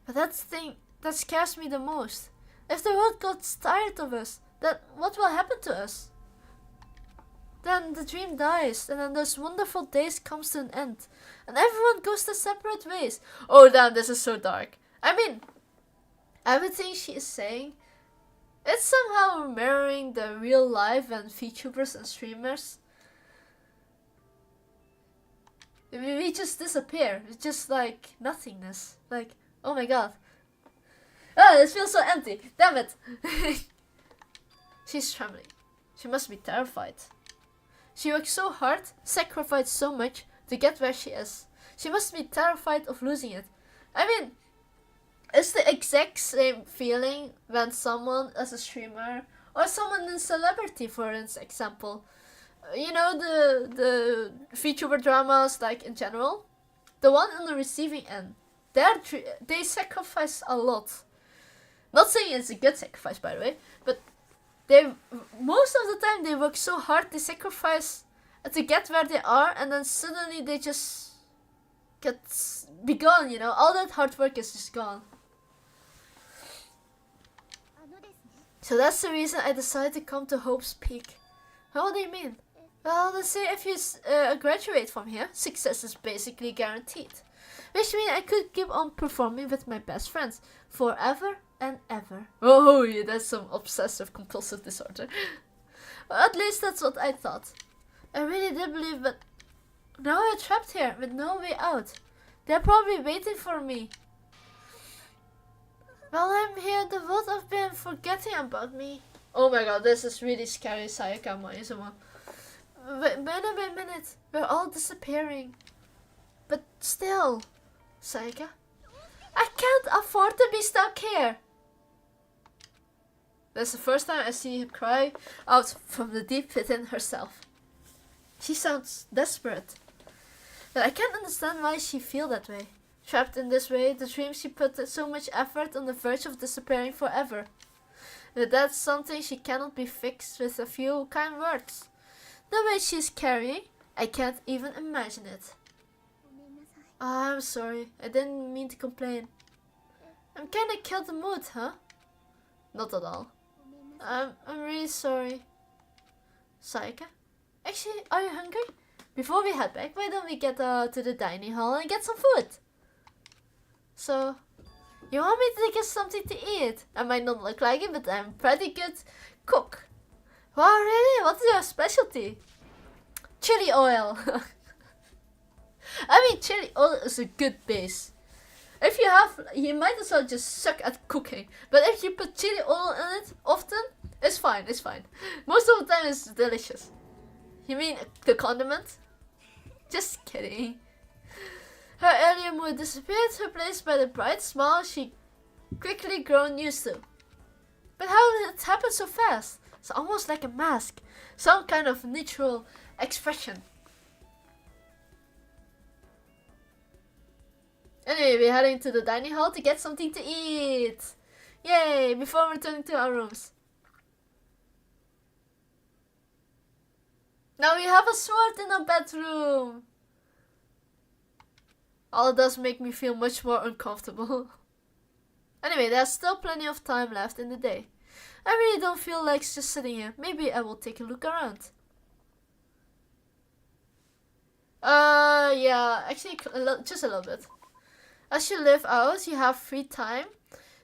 But that's the thing that scares me the most. If the world gets tired of us, then what will happen to us? Then the dream dies, and then those wonderful days comes to an end, and everyone goes their separate ways. Oh damn, this is so dark. I mean, everything she is saying, It's somehow mirroring the real life and VTubers and streamers. We just disappear. It's just like nothingness. Like, oh my god. Oh, this feels so empty. Damn it. She's trembling. She must be terrified. She worked so hard, sacrificed so much to get where she is. She must be terrified of losing it. I mean, it's the exact same feeling when someone as a streamer or someone in celebrity, for example, you know, the VTuber dramas, like in general, the one on the receiving end, they sacrifice a lot. Not saying it's a good sacrifice, by the way, but they most of the time they work so hard, they sacrifice to get where they are, and then suddenly they just be gone. You know, all that hard work is just gone. So that's the reason I decided to come to Hope's Peak. What do you mean? Well, let's say if you graduate from here, success is basically guaranteed. Which means I could keep on performing with my best friends forever and ever. Oh, yeah, that's some obsessive compulsive disorder. Well, at least that's what I thought. I really did believe, but now I'm trapped here with no way out. They're probably waiting for me. While I'm here, the world have been forgetting about me. Oh my god, this is really scary, Sayaka Maizuma. Wait a minute, we're all disappearing. But still, Sayaka, I can't afford to be stuck here. That's the first time I see her cry out from the deep within herself. She sounds desperate. But I can't understand why she feels that way. Trapped in this way, the dream she put so much effort on the verge of disappearing forever. But that's something she cannot be fixed with a few kind words. The way she's carrying, I can't even imagine it. Oh, I'm sorry, I didn't mean to complain. I'm kinda killed the mood, huh? Not at all. I'm really sorry. Sayaka? Actually, are you hungry? Before we head back, why don't we get to the dining hall and get some food? So, you want me to get something to eat? I might not look like it, but I'm a pretty good cook. Wow, really? What's your specialty? Chili oil. I mean, chili oil is a good base. If you have, you might as well just suck at cooking. But if you put chili oil in it often, it's fine, it's fine. Most of the time it's delicious. You mean the condiment? Just kidding. Her earlier mood disappeared, replaced by the bright smile she quickly grown used to. But how did it happen so fast? It's almost like a mask. Some kind of natural expression. Anyway, we're heading to the dining hall to get something to eat. Yay! Before returning to our rooms. Now we have a sword in our bedroom. All it does make me feel much more uncomfortable. Anyway, there's still plenty of time left in the day. I really don't feel like just sitting here. Maybe I will take a look around. Yeah, actually just a little bit. As you live out, you have free time.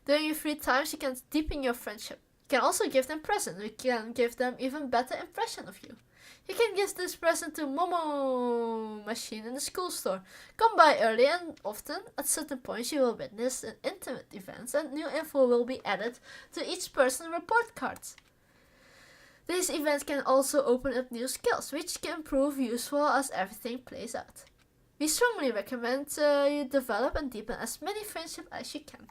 During your free times, you can deepen your friendship. You can also give them presents. You can give them even better impression of you. You can give this present to Momo machine in the school store. Come by early and often. At certain points you will witness intimate events and new info will be added to each person's report cards. These events can also open up new skills, which can prove useful as everything plays out. We strongly recommend you develop and deepen as many friendships as you can.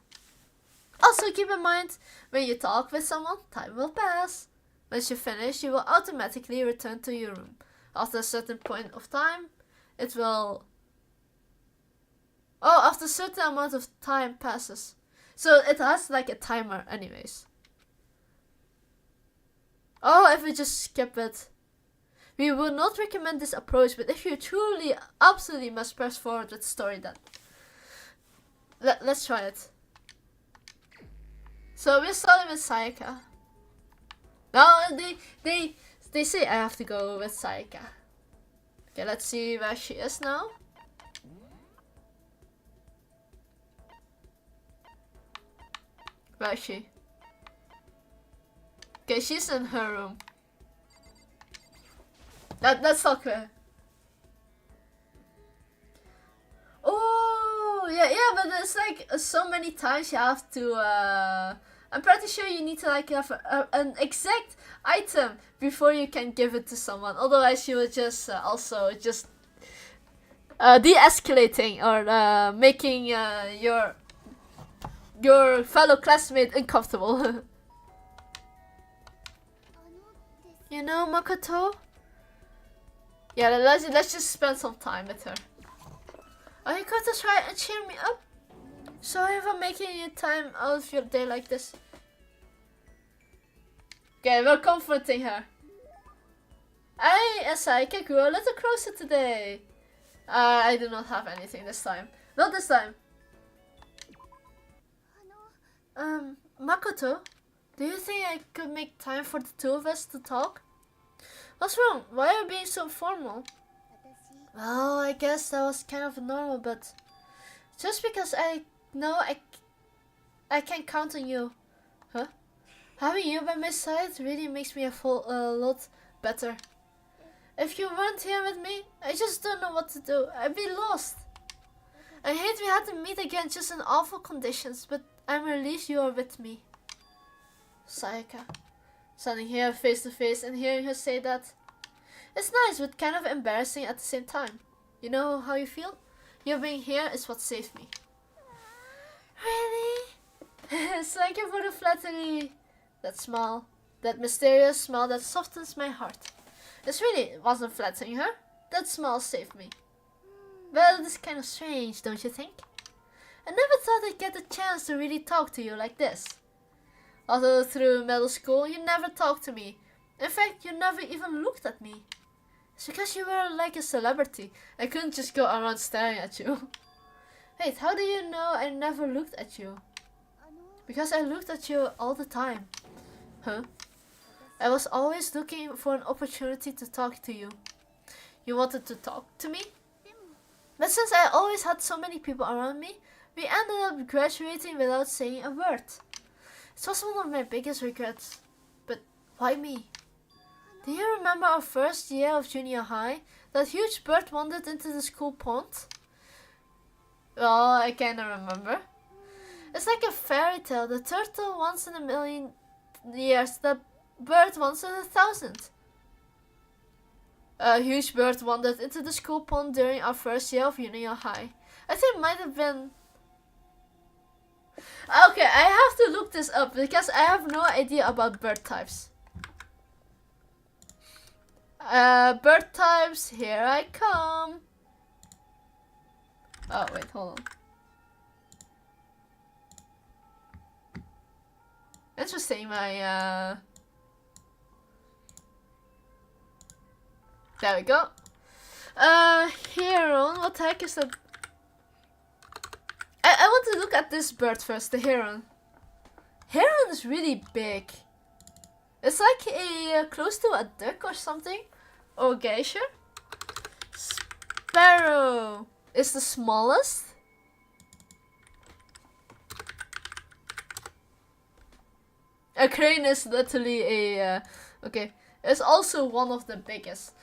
Also keep in mind, when you talk with someone, time will pass. Once you finish, you will automatically return to your room. After a certain point of time, it will... Oh, after a certain amount of time passes. So it has like a timer anyways. Oh, if we just skip it. We would not recommend this approach, but if you truly, absolutely must press forward with the story, then let's try it. So we're starting with Sayaka. No, they say I have to go with Sayaka. Okay, let's see where she is now. Where is she? Okay, she's in her room. That's not clear. Oh, yeah, but it's like so many times you have to, I'm pretty sure you need to like have an exact item before you can give it to someone. Otherwise you will just also just de-escalating or making your fellow classmate uncomfortable. You know, Makoto? Yeah, let's just spend some time with her. Are you going to try and cheer me up? Sorry for making you time out of your day like this. Okay, we're comforting her. I grew a little closer today. I do not have anything this time. Not this time. Makoto, do you think I could make time for the two of us to talk? What's wrong? Why are you being so formal? Well, I guess that was kind of normal, but just because I know I can count on you. Huh? Having you by my side really makes me a lot better. If you weren't here with me, I just don't know what to do. I'd be lost. I hate we had to meet again just in awful conditions, but I'm relieved you are with me. Sayaka. Standing here face to face and hearing her say that. It's nice but kind of embarrassing at the same time. You know how you feel? Your being here is what saved me. Really? Thank you for the flattery. That smile. That mysterious smile that softens my heart. This really wasn't flattering her. That smile saved me. Well, it is kind of strange, don't you think? I never thought I'd get the chance to really talk to you like this. Although through middle school, you never talked to me. In fact, you never even looked at me. It's because you were like a celebrity. I couldn't just go around staring at you. Wait, how do you know I never looked at you? Because I looked at you all the time. Huh? I was always looking for an opportunity to talk to you. You wanted to talk to me? But since I always had so many people around me, we ended up graduating without saying a word. It was one of my biggest regrets. But why me? Do you remember our first year of junior high? That huge bird wandered into the school pond? Well, I kinda remember. It's like a fairy tale. The turtle once in a million years, the bird once in 1,000. A huge bird wandered into the school pond during our first year of junior high. I think it might have been... Okay, I have to look this up because I have no idea about bird types. Bird types, here I come. Oh, wait, hold on. Interesting, my, there we go. Heron, what the heck is that? I want to look at this bird first, the heron. Heron is really big. It's like a close to a duck or something. Or geisha. Sparrow is the smallest. A crane is literally a okay. It's also one of the biggest.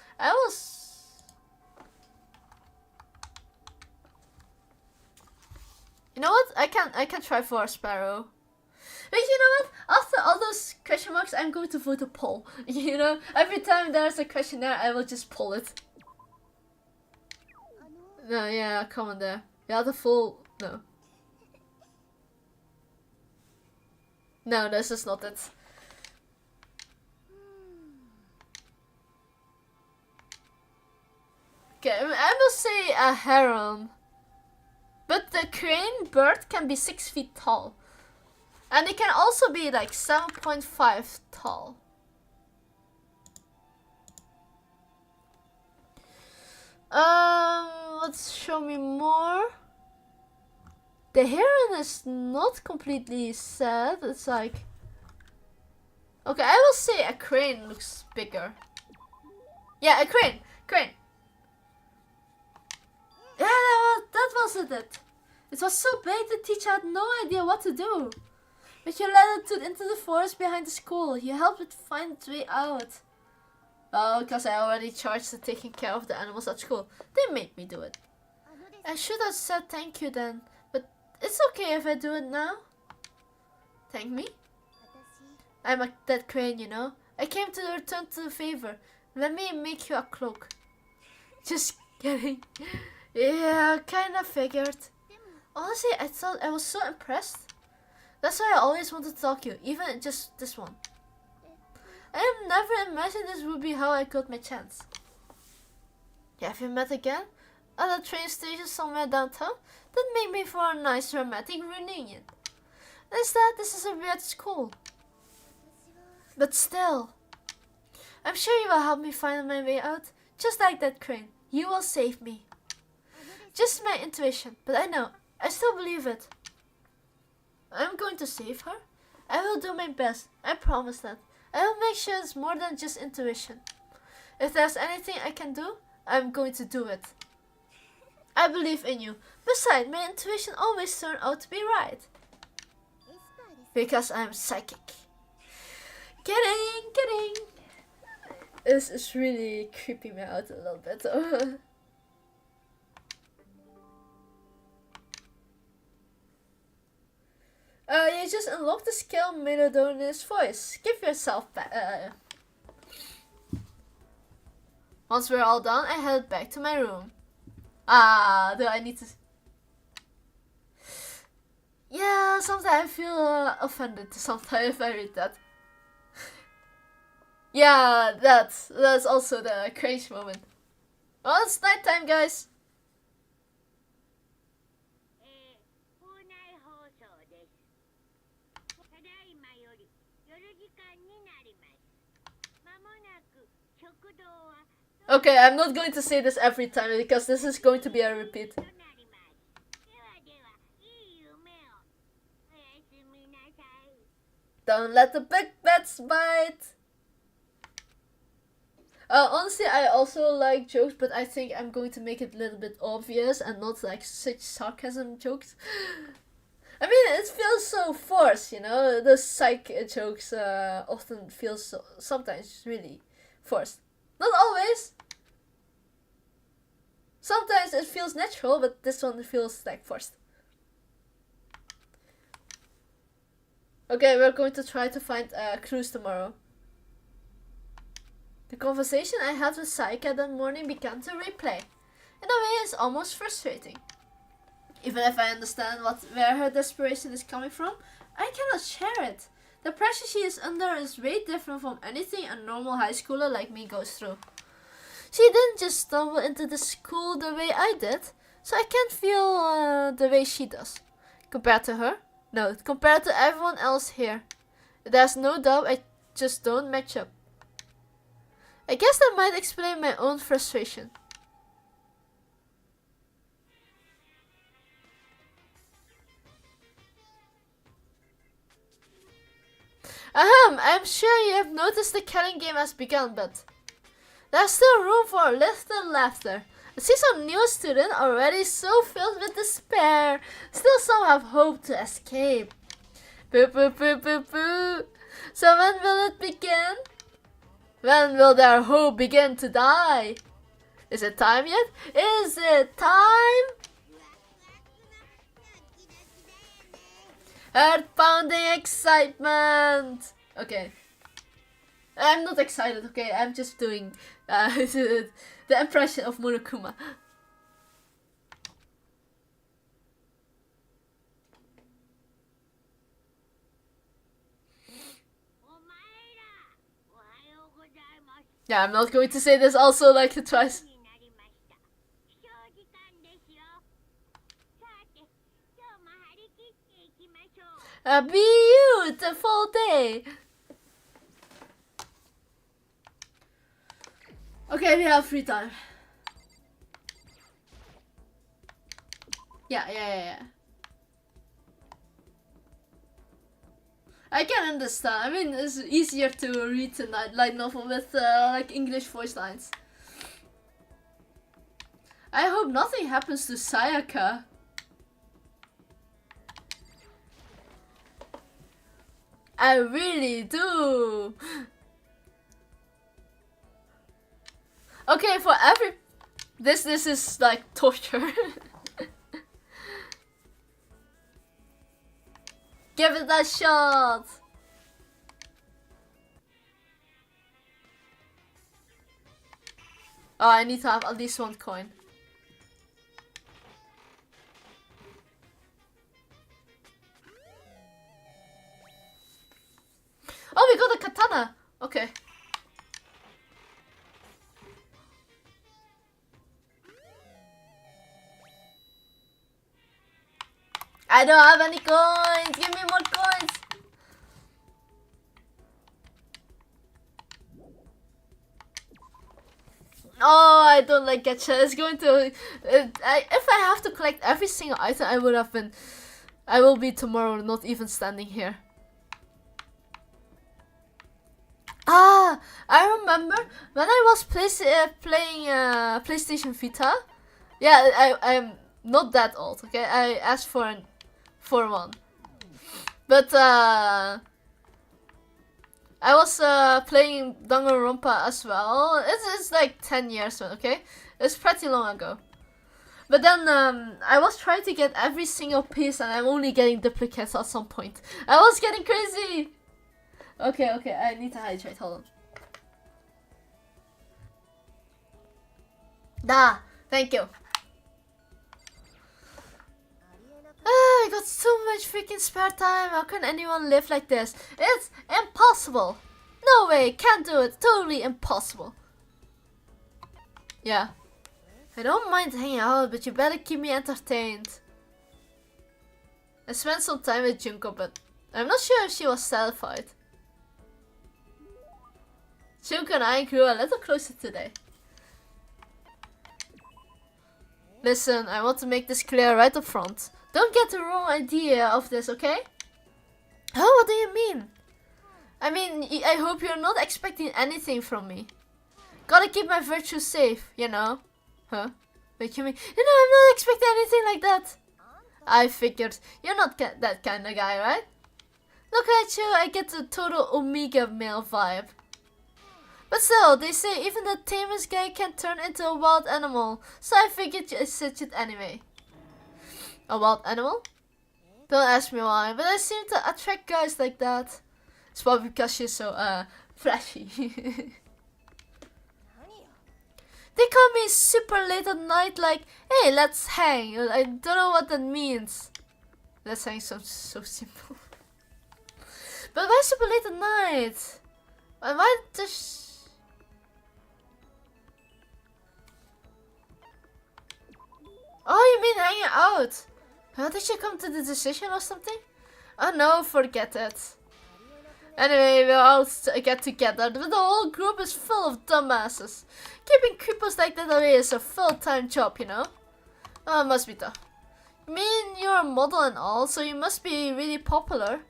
You know what? I can try for a sparrow. But you know what? After all those question marks, I'm going to vote a poll. You know, every time there's a questionnaire, I will just pull it. No, yeah, come on there. You have the full... No. No, this is not it. Okay, I must say a heron. But the crane bird can be 6 feet tall. And it can also be like 7.5 tall. Let's show me more. The heron is not completely sad. It's like... Okay, I will say a crane looks bigger. Yeah, a crane. Crane. Yeah, that wasn't it. It was so big the teacher had no idea what to do. But you led it into the forest behind the school. You helped it find its way out. Oh, because I already charged the taking care of the animals at school. They made me do it. I should have said thank you then. But it's okay if I do it now. Thank me? I'm a dead crane, you know. I came to return to the favor. Let me make you a cloak. Just kidding. Yeah, kinda figured. Honestly, I thought I was so impressed. That's why I always wanted to talk to you, even just this one. I have never imagined this would be how I got my chance. Yeah, have you met again? At a train station somewhere downtown? That made me for a nice romantic reunion. Instead, this is a weird school. But still, I'm sure you will help me find my way out. Just like that crane, you will save me. Just my intuition, but I know, I still believe it. I'm going to save her. I will do my best, I promise that. I will make sure it's more than just intuition. If there's anything I can do, I'm going to do it. I believe in you. Besides, my intuition always turned out to be right. Because I'm psychic. Kidding. This is really creeping me out a little bit though. You just unlocked the skill Melodonia's voice. Give yourself back. Once we're all done, I head back to my room. Do I need to... Yeah, sometimes I feel offended sometimes if I read that. Yeah, that's also the crazy moment. Well, it's nighttime, guys. Okay, I'm not going to say this every time because this is going to be a repeat. Don't let the big bats bite. Honestly, I also like jokes, but I think I'm going to make it a little bit obvious and not like such sarcasm jokes. I mean, it feels so forced, you know. The psych jokes often feel so, sometimes really forced. Not always. Sometimes it feels natural, but this one feels like forced. Okay, we're going to try to find clues tomorrow. The conversation I had with Saika that morning began to replay. In a way, it's almost frustrating. Even if I understand where her desperation is coming from, I cannot share it. The pressure she is under is way different from anything a normal high schooler like me goes through. She didn't just stumble into the school the way I did, so I can't feel the way she does. Compared to her? No, compared to everyone else here. There's no doubt I just don't match up. I guess that might explain my own frustration. I'm sure you have noticed the killing game has begun, but there's still room for a little laughter. I see some new student already so filled with despair. Still some have hope to escape. Boo boo boo boo boo. So when will it begin? When will their hope begin to die? Is it time yet? Is it time? Heart-pounding excitement! Okay. I'm not excited, okay? I'm just doing the impression of Monokuma. Yeah, I'm not going to say this also like twice. A beautiful day. Okay, we have free time. Yeah. I can understand. I mean, it's easier to read a light novel with like English voice lines. I hope nothing happens to Sayaka. I really do. Okay, for every... This is like torture. Give it that shot. Oh, I need to have at least 1 coin. Oh, we got a katana. Okay. I don't have any coins. Give me more coins. Oh, I don't like gacha. It's going to... if I have to collect every single item, I would have been... I will be tomorrow not even standing here. Ah, I remember when I was playing PlayStation Vita. Yeah, I'm not that old, okay? I asked for one. But I was playing Danganronpa as well. It's like 10 years ago, okay? It's pretty long ago. But then I was trying to get every single piece and I'm only getting duplicates at some point. I was getting crazy! Okay, I need to hydrate, hold on. Thank you. I got so much freaking spare time. How can anyone live like this? It's impossible. No way, can't do it. Totally impossible. Yeah. I don't mind hanging out, but you better keep me entertained. I spent some time with Junko, but I'm not sure if she was satisfied. Junko and I grew a little closer today. Listen, I want to make this clear right up front. Don't get the wrong idea of this, okay? Oh, what do you mean? I mean, I hope you're not expecting anything from me. Gotta keep my virtue safe, you know? Huh? Wait, you mean? You know, I'm not expecting anything like that. I figured. You're not that kind of guy, right? Look at you, I get the total Omega male vibe. But still, they say even the tamest guy can turn into a wild animal. So I figured you such it anyway. A wild animal? Don't ask me why, but I seem to attract guys like that. It's probably because she's so, flashy. They call me super late at night like, hey, let's hang. I don't know what that means. Let's hang sounds so simple. But why super late at night? Why does... Oh, you mean hanging out? How did you come to the decision or something? Oh no, forget it. Anyway, we'll all get together, but the whole group is full of dumbasses. Keeping creepers like that away is a full-time job, you know? Oh, it must be tough. I mean, you're a model and all, so you must be really popular.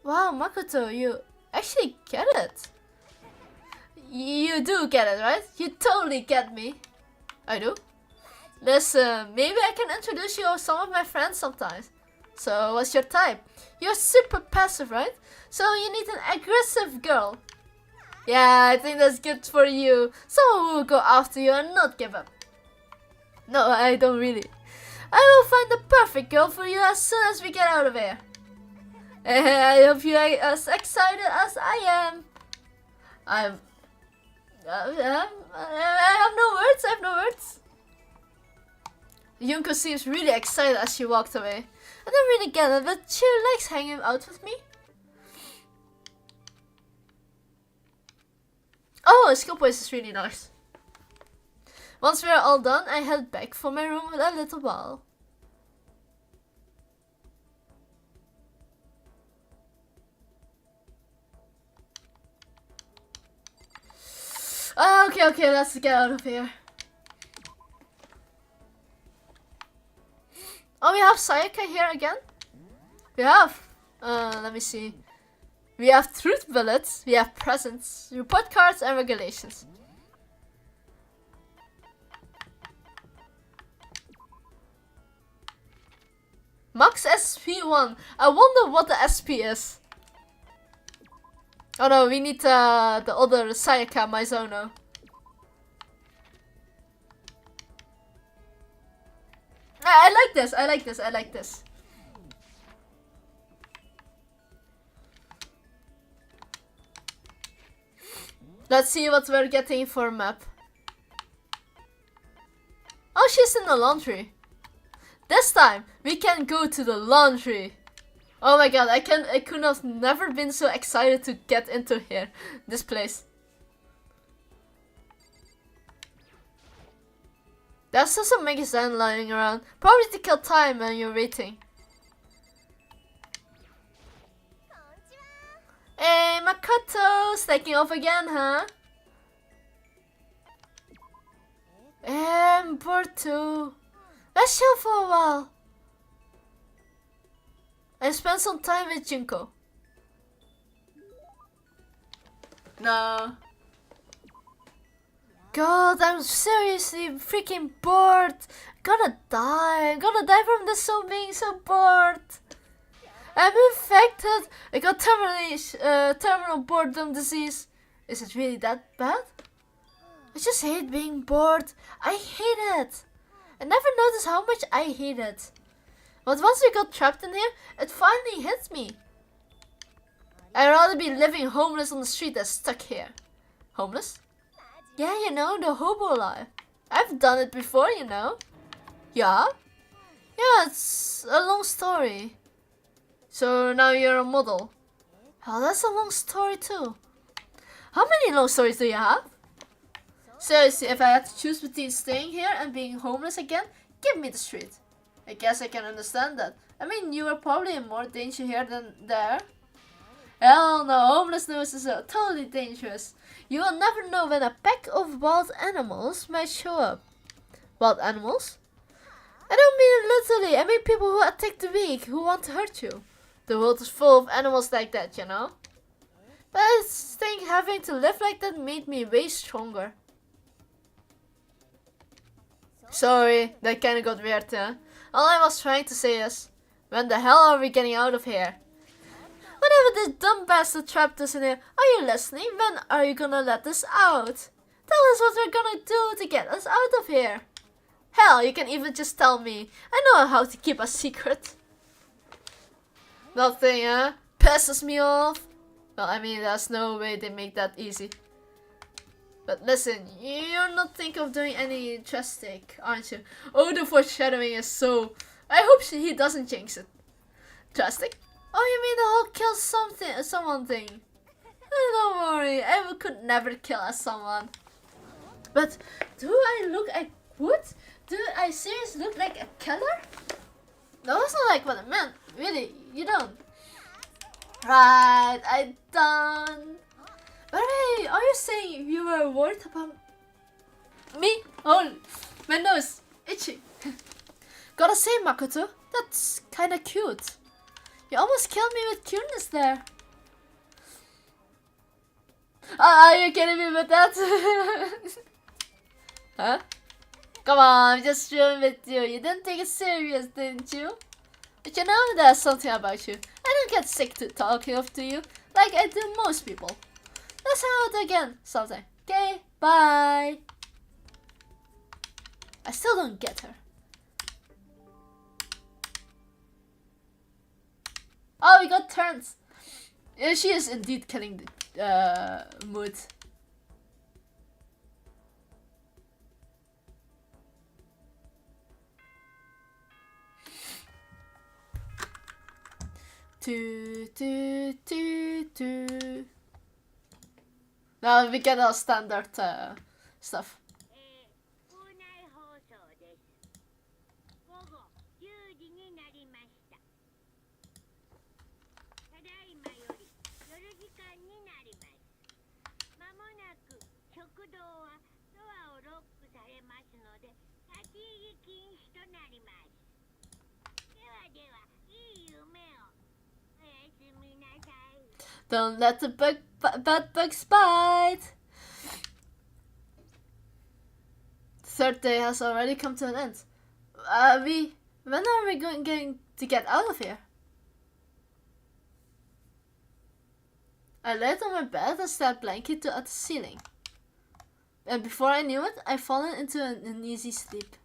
Wow, Makoto, you actually get it. You do get it, right? You totally get me. I do? Listen, maybe I can introduce you to some of my friends sometimes. So, what's your type? You're super passive, right? So you need an aggressive girl. Yeah, I think that's good for you. Someone who will go after you and not give up. No, I don't really. I will find the perfect girl for you as soon as we get out of here. I hope you are as excited as I am. I have no words. Junko seems really excited as she walked away. I don't really get it, but she likes hanging out with me. Oh, a skill place is really nice. Once we are all done, I head back for my room with a little while. Okay, let's get out of here. Oh, we have Sayaka here again? We have, let me see. We have truth bullets, we have presents, report cards and regulations. Max SP1. I wonder what the SP is. Oh no, we need the other Sayaka Maizono. I like this, I like this, I like this. Let's see what we're getting for a map. Oh, she's in the laundry. This time, we can go to the laundry. Oh my god, I could have never been so excited to get into here. This place. There's just a magazine lying around. Probably to kill time when you're waiting. Hey, Makoto's taking off again, huh? I'm bored too. Let's chill for a while. And spend some time with Junko. No. God, I'm seriously freaking bored. Gonna die. I'm gonna die from this being so bored. I'm infected. I got terminal boredom disease. Is it really that bad? I just hate being bored. I hate it. I never noticed how much I hate it. But once we got trapped in here, it finally hit me. I'd rather be living homeless on the street than stuck here. Homeless? Yeah, you know, the hobo life. I've done it before, you know. Yeah? Yeah, it's a long story. So now you're a model. Oh, that's a long story too. How many long stories do you have? Seriously, if I had to choose between staying here and being homeless again, give me the street. I guess I can understand that. I mean, you are probably in more danger here than there. Hell no, homelessness is totally dangerous. You will never know when a pack of wild animals might show up. Wild animals? I don't mean literally, I mean people who attack the weak, who want to hurt you. The world is full of animals like that, you know? But I think having to live like that made me way stronger. Sorry, that kinda got weird, huh? All I was trying to say is, when the hell are we getting out of here? Whatever this dumb bastard trapped us in here, are you listening? When are you gonna let us out? Tell us what we're gonna do to get us out of here. Hell, you can even just tell me. I know how to keep a secret. Nothing, huh? Pisses me off. Well, I mean, there's no way they make that easy. But listen, you're not thinking of doing any drastic, aren't you? Oh, the foreshadowing is so... I hope he doesn't jinx it. Drastic? Oh, you mean the whole kill someone thing? Oh, don't worry, I could never kill someone. But do I look like what? Do I seriously look like a killer? No, that's not like what I meant. Really, you don't. Right, I don't. But hey, are you saying you were worried about me? Oh, my nose, itchy. Gotta say, Makoto, that's kinda cute. You almost killed me with cuteness there. Are you kidding me with that? Huh? Come on, I'm just chilling with you. You didn't take it serious, didn't you? But you know, there's something about you. I don't get sick to talking to you like I do most people. Let's hang out again sometime. Okay, bye. I still don't get her. Oh, we got turns. She is indeed killing the mood. Now we get our standard stuff. Don't let the bad bugs bite. Third day has already come to an end. When are we going to get out of here? I laid on my bed and stared blankly at the ceiling. And before I knew it, I'd fallen into an uneasy sleep.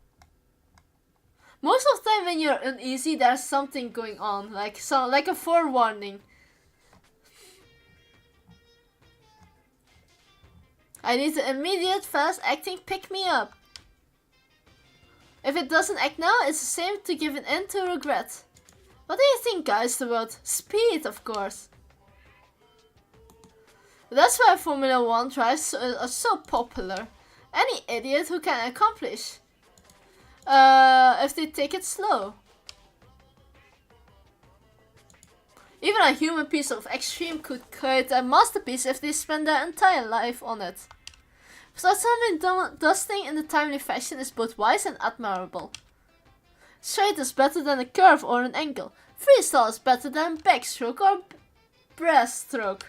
Most of the time when you're uneasy, there's something going on, like a forewarning. I need an immediate, fast-acting pick-me-up. If it doesn't act now, it's the same to giving in to regret. What do you think, guys, about speed, of course? That's why Formula 1 drives are so popular. Any idiot who can accomplish. If they take it slow. Even a human piece of extreme could create a masterpiece if they spend their entire life on it. So something does things in a timely fashion is both wise and admirable. Straight is better than a curve or an angle. Freestyle is better than backstroke or breaststroke.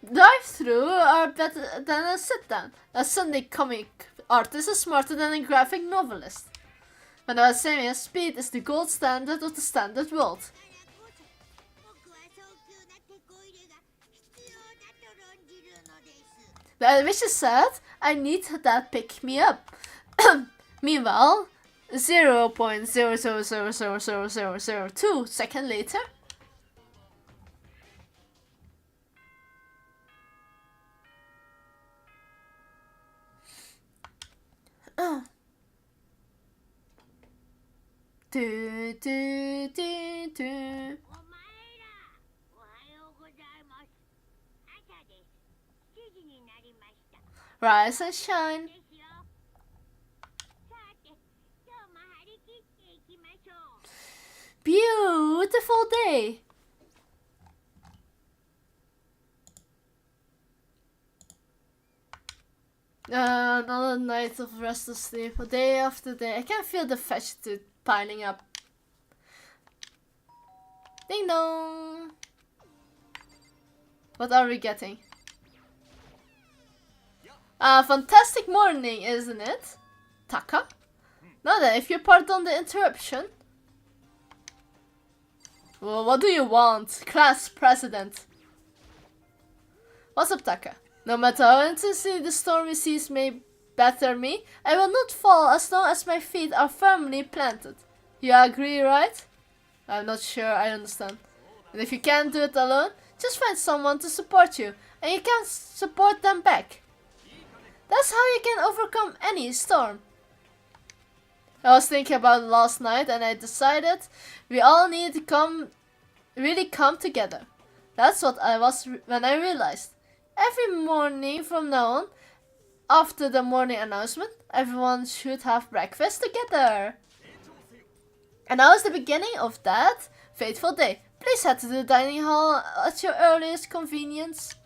Dive-through are better than a sit-down. A Sunday comic artist is smarter than a graphic novelist. When I was saying speed is the gold standard of the standard world. The witch said, I need that pick me up. Meanwhile, 0.0000002 seconds later. Do, do, do, do. Rise and shine. Beautiful day. Another night of restless sleep, a day after day. I can feel the fatigue piling up. Ding dong. What are we getting? Fantastic morning, isn't it? Taka? Now then, if you pardon the interruption. Well, what do you want? Class president. What's up, Taka? No matter how intensely the stormy seas may batter me, I will not fall as long as my feet are firmly planted. You agree, right? I'm not sure I understand. And if you can't do it alone, just find someone to support you, and you can support them back. That's how you can overcome any storm. I was thinking about it last night and I decided we all need to really come together. That's what I was when I realized. Every morning from now on, after the morning announcement, everyone should have breakfast together. And now is the beginning of that fateful day. Please head to the dining hall at your earliest convenience.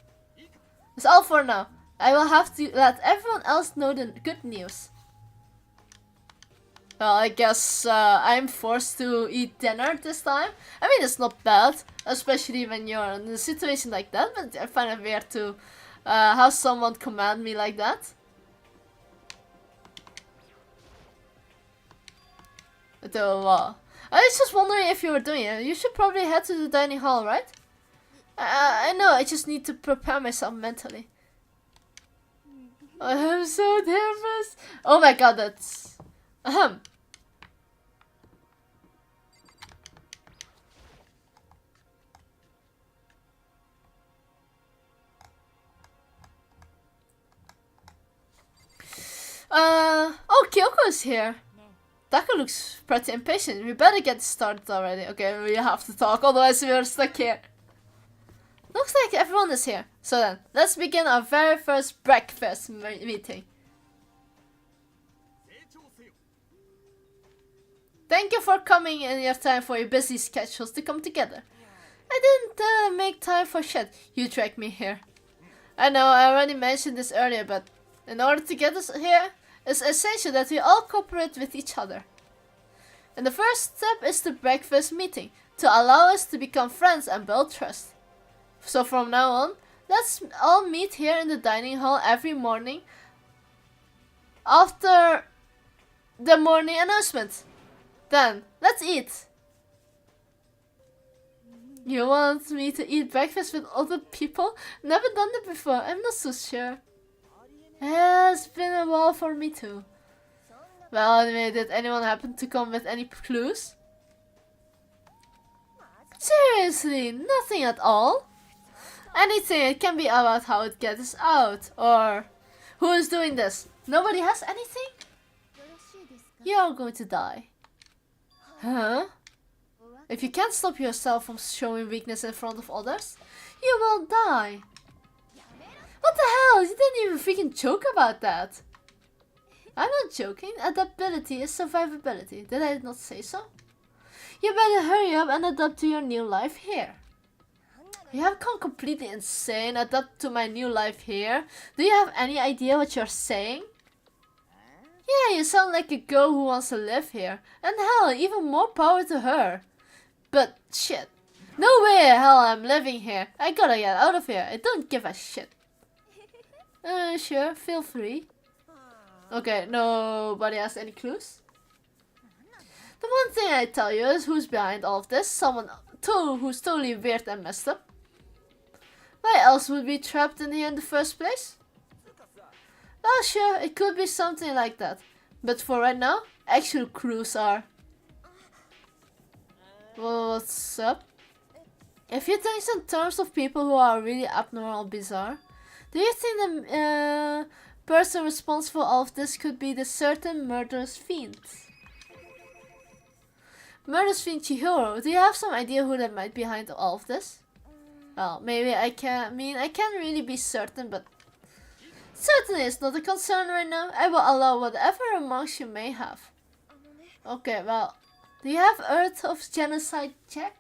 That's all for now. I will have to let everyone else know the good news. Well, I guess I'm forced to eat dinner this time. I mean, it's not bad, especially when you're in a situation like that, but I find it weird to have someone command me like that. Though, I was just wondering if you were doing it. You should probably head to the dining hall, right? I know, I just need to prepare myself mentally. I'm so nervous. Oh my god, that's... Oh, Kyoko's here. Taka looks pretty impatient. We better get started already. Okay, we have to talk, otherwise we're stuck here. Looks like everyone is here. So then, let's begin our very first breakfast meeting. Thank you for coming in your time for your busy schedules to come together. I didn't make time for shit. You dragged me here. I know, I already mentioned this earlier, but in order to get us here, it's essential that we all cooperate with each other. And the first step is the breakfast meeting, to allow us to become friends and build trust. So from now on, let's all meet here in the dining hall every morning after the morning announcement. Then, let's eat. You want me to eat breakfast with other people? Never done it before, I'm not so sure. It's been a while for me too. Well, anyway, did anyone happen to come with any clues? Seriously, nothing at all? Anything, it can be about how it gets out, or who is doing this. Nobody has anything? You're going to die. Huh? If you can't stop yourself from showing weakness in front of others, you will die. What the hell? You didn't even freaking joke about that. I'm not joking. Adaptability is survivability. Did I not say so? You better hurry up and adapt to your new life here. You have gone completely insane. Adapt to my new life here. Do you have any idea what you're saying? Yeah, you sound like a girl who wants to live here. And hell, even more power to her. But shit. No way hell I'm living here. I gotta get out of here. I don't give a shit. Sure, feel free. Okay, nobody has any clues? The one thing I tell you is who's behind all of this. Someone who's totally weird and messed up. Why else would we be trapped in here in the first place? Well, sure, it could be something like that. But for right now, actual clues are... What's up? If you think in terms of people who are really abnormal, bizarre, do you think the person responsible for all of this could be the certain murderous fiend? Murderous fiend Chihiro, do you have some idea who that might be behind all of this? Well, maybe I can't really be certain, but certainly it's not a concern right now. I will allow whatever remarks you may have. Okay, well, do you have heard of genocide Jack?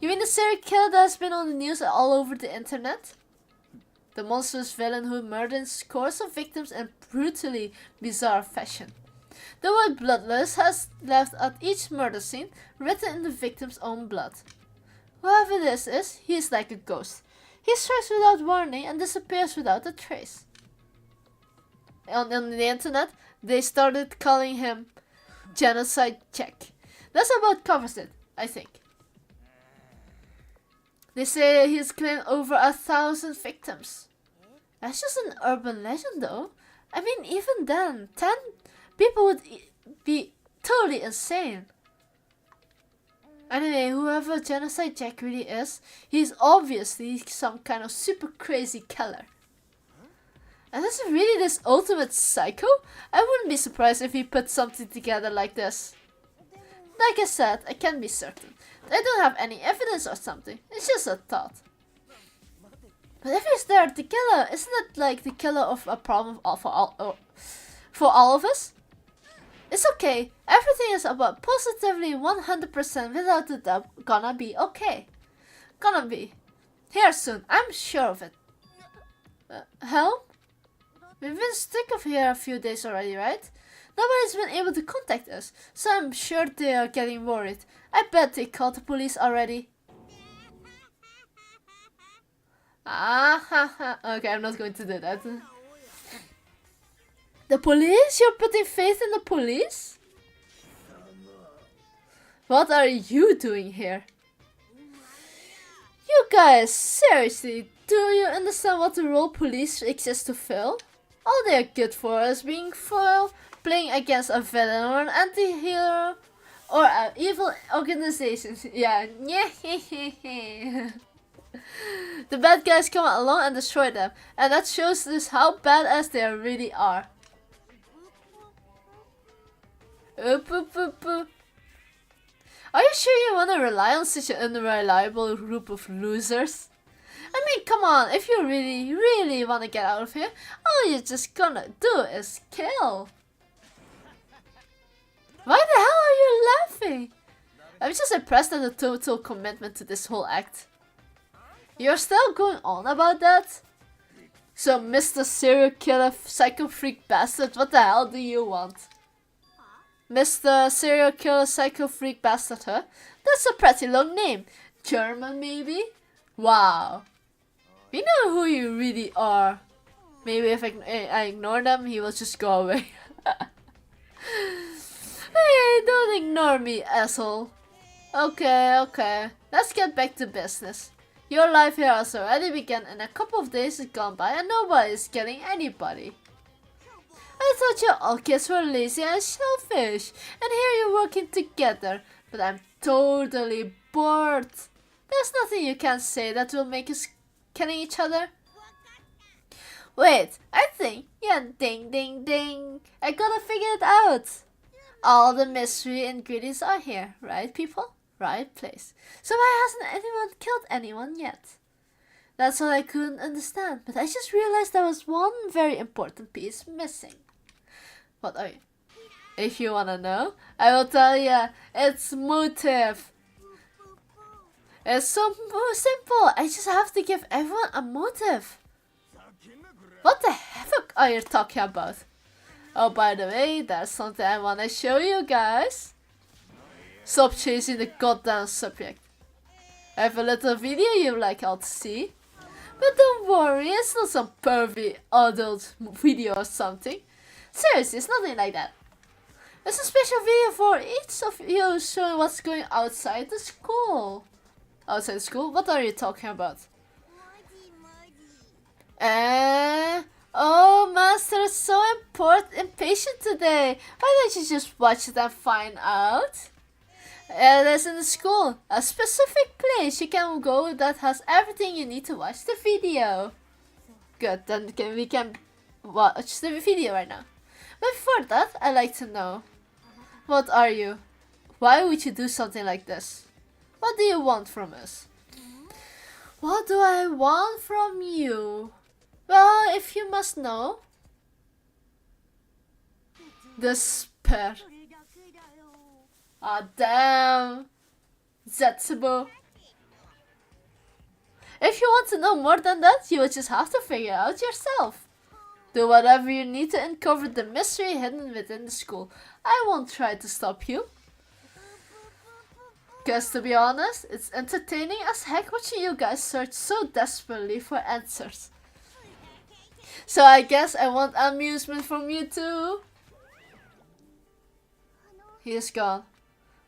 You mean the serial killer that has been on the news all over the internet? The monstrous villain who murdered scores of victims in brutally bizarre fashion. The word bloodless has left at each murder scene, written in the victim's own blood. Whoever this is, he is like a ghost. He strikes without warning and disappears without a trace. On the internet, they started calling him Genocide Jack. That's about covers it, I think. They say he's claimed over 1,000 victims. That's just an urban legend though. I mean, even then, 10 people would be totally insane. Anyway, whoever Genocide Jack really is, he's obviously some kind of super crazy killer. And is he really this ultimate psycho? I wouldn't be surprised if he put something together like this. Like I said, I can't be certain. I don't have any evidence or something. It's just a thought. But if he's there, the killer, isn't it like the killer of a problem for all of us? It's okay. Everything is about positively 100% without a doubt gonna be okay. Gonna be. Here soon. I'm sure of it. Help? We've been stuck of here a few days already, right? Nobody's been able to contact us, so I'm sure they are getting worried. I bet they called the police already. Okay, I'm not going to do that. The police? You're putting faith in the police? What are you doing here? You guys, seriously, do you understand what the role police exists to fill? All they are good for is being foil, playing against a villain or an anti-hero or an evil organization. Yeah, the bad guys come along and destroy them, and that shows us how badass they really are. Are you sure you want to rely on such an unreliable group of losers? I mean, come on, if you really want to get out of here, all you're just gonna do is kill. Why the hell are you laughing? I'm just impressed at the total commitment to this whole act. You're still going on about that? So, Mr. Serial Killer Psycho Freak Bastard, what the hell do you want? Mr. Serial Killer Psycho Freak Bastard, huh? That's a pretty long name. German, maybe? Wow. We know who you really are. Maybe if I ignore them, he will just go away. Hey, don't ignore me, asshole. Okay. let's get back to business. Your life here has already begun and a couple of days have gone by and nobody is getting anybody. I thought you all kids were lazy and selfish, and here you're working together, but I'm totally bored. There's nothing you can say that will make us killing each other. Wait, I think, yeah, ding ding ding, I gotta figure it out. All the mystery ingredients are here, right people? Right place. So why hasn't anyone killed anyone yet? That's what I couldn't understand, but I just realized there was one very important piece missing. What are you? If you wanna know, I will tell you, it's motive. It's so simple, I just have to give everyone a motive. What the heck are you talking about? Oh, by the way, there's something I wanna show you guys. Stop chasing the goddamn subject. I have a little video you'd like all to see. But don't worry, it's not some pervy adult video or something. Seriously, it's nothing like that. It's a special video for each of you showing what's going outside the school. Outside the school? What are you talking about? Oh, Master is so impatient today. Why don't you just watch it and find out? There's in the school a specific place you can go that has everything you need to watch the video. Good, then we can watch the video right now. But before that, I'd like to know, what are you? Why would you do something like this? What do you want from us? What do I want from you? Well, if you must know, despair. Ah, damn. Zetsubo. If you want to know more than that, you will just have to figure it out yourself. Do whatever you need to uncover the mystery hidden within the school. I won't try to stop you. Cause to be honest, it's entertaining as heck watching you guys search so desperately for answers. So I guess I want amusement from you too. He is gone.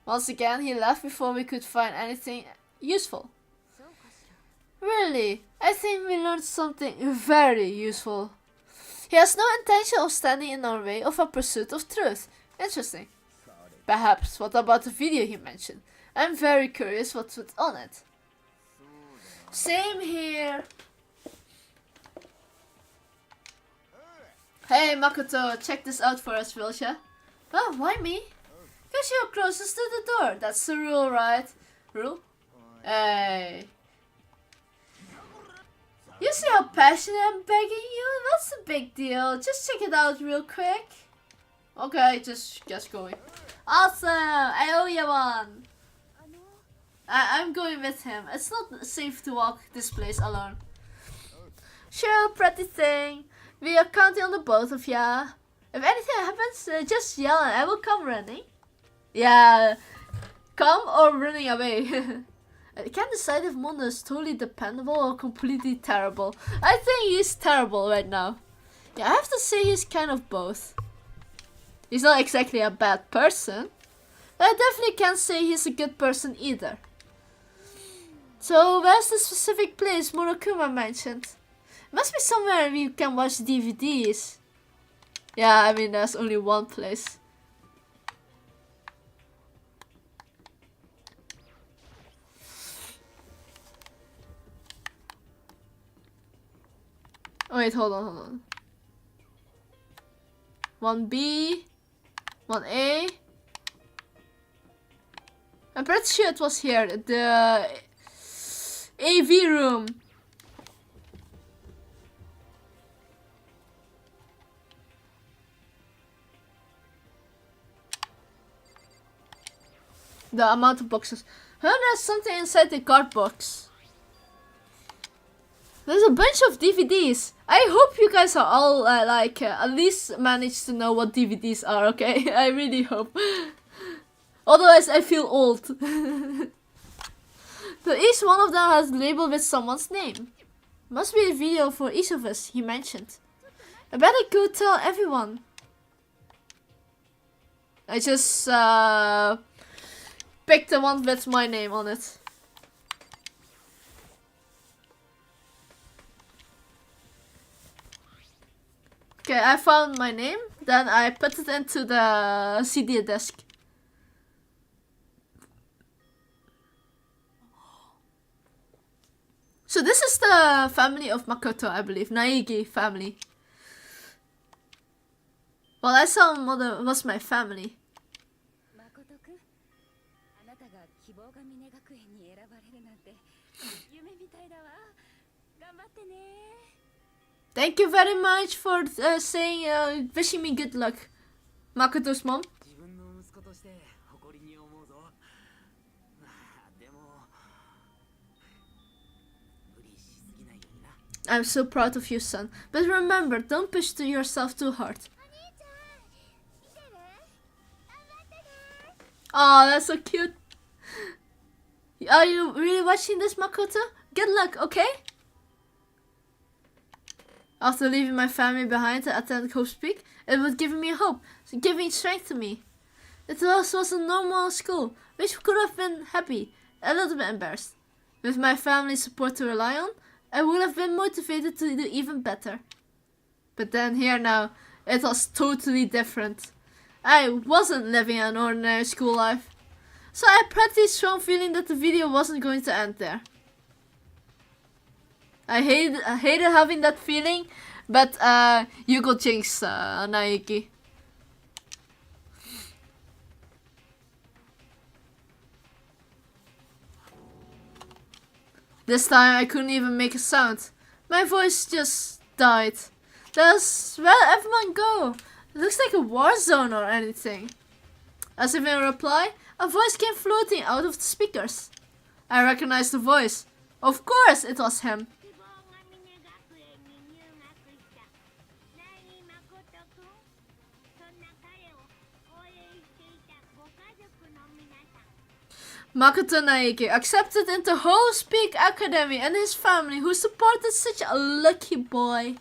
Once again, he left before we could find anything useful. Really, I think we learned something very useful. He has no intention of standing in our way of a pursuit of truth. Interesting. Perhaps, what about the video he mentioned? I'm very curious what's on it. Same here. Hey Makoto, check this out for us, will ya? Oh, why me? Because you're closest to the door. That's the rule, right? Rule? Hey. You see how passionate I'm begging you? What's the big deal? Just check it out real quick. Okay, just going. Awesome! I owe you one. I'm going with him. It's not safe to walk this place alone. Sure, pretty thing. We are counting on the both of ya. If anything happens, just yell and I will come running. Yeah, come or running away. I can't decide if Mondo is totally dependable or completely terrible. I think he's terrible right now. Yeah, I have to say he's kind of both. He's not exactly a bad person, but I definitely can't say he's a good person either. So where's the specific place Monokuma mentioned? It must be somewhere where you can watch DVDs. Yeah, I mean there's only one place. Oh wait, hold on. 1B, 1A. I'm pretty sure it was here, the AV room. The amount of boxes. Huh, there's something inside the card box. There's a bunch of DVDs. I hope you guys are all at least managed to know what DVDs are, okay? I really hope. Otherwise I feel old. So each one of them has labeled with someone's name. Must be a video for each of us, he mentioned. I better go tell everyone. I just picked the one with my name on it. Okay, I found my name. Then I put it into the CD desk. So this is the family of Makoto, I believe. Naegi family. Well, I saw mother was my family. Thank you very much for saying, wishing me good luck, Makoto's mom. I'm so proud of you, son. But remember, don't push to yourself too hard. Oh, that's so cute. Are you really watching this, Makoto? Good luck, okay? After leaving my family behind to attend Hope's Peak, it was giving me hope, giving strength to me. It was a normal school, which could have been happy, a little bit embarrassed. With my family's support to rely on, I would have been motivated to do even better. But then here now, it was totally different. I wasn't living an ordinary school life. So I had a pretty strong feeling that the video wasn't going to end there. I hated having that feeling, but you got jinxed, Naiki. This time I couldn't even make a sound. My voice just died. Where'd everyone go? It looks like a war zone or anything. As if in reply, a voice came floating out of the speakers. I recognized the voice. Of course, it was him. Makoto Naiki accepted into Hope's Peak Academy and his family who supported such a lucky boy.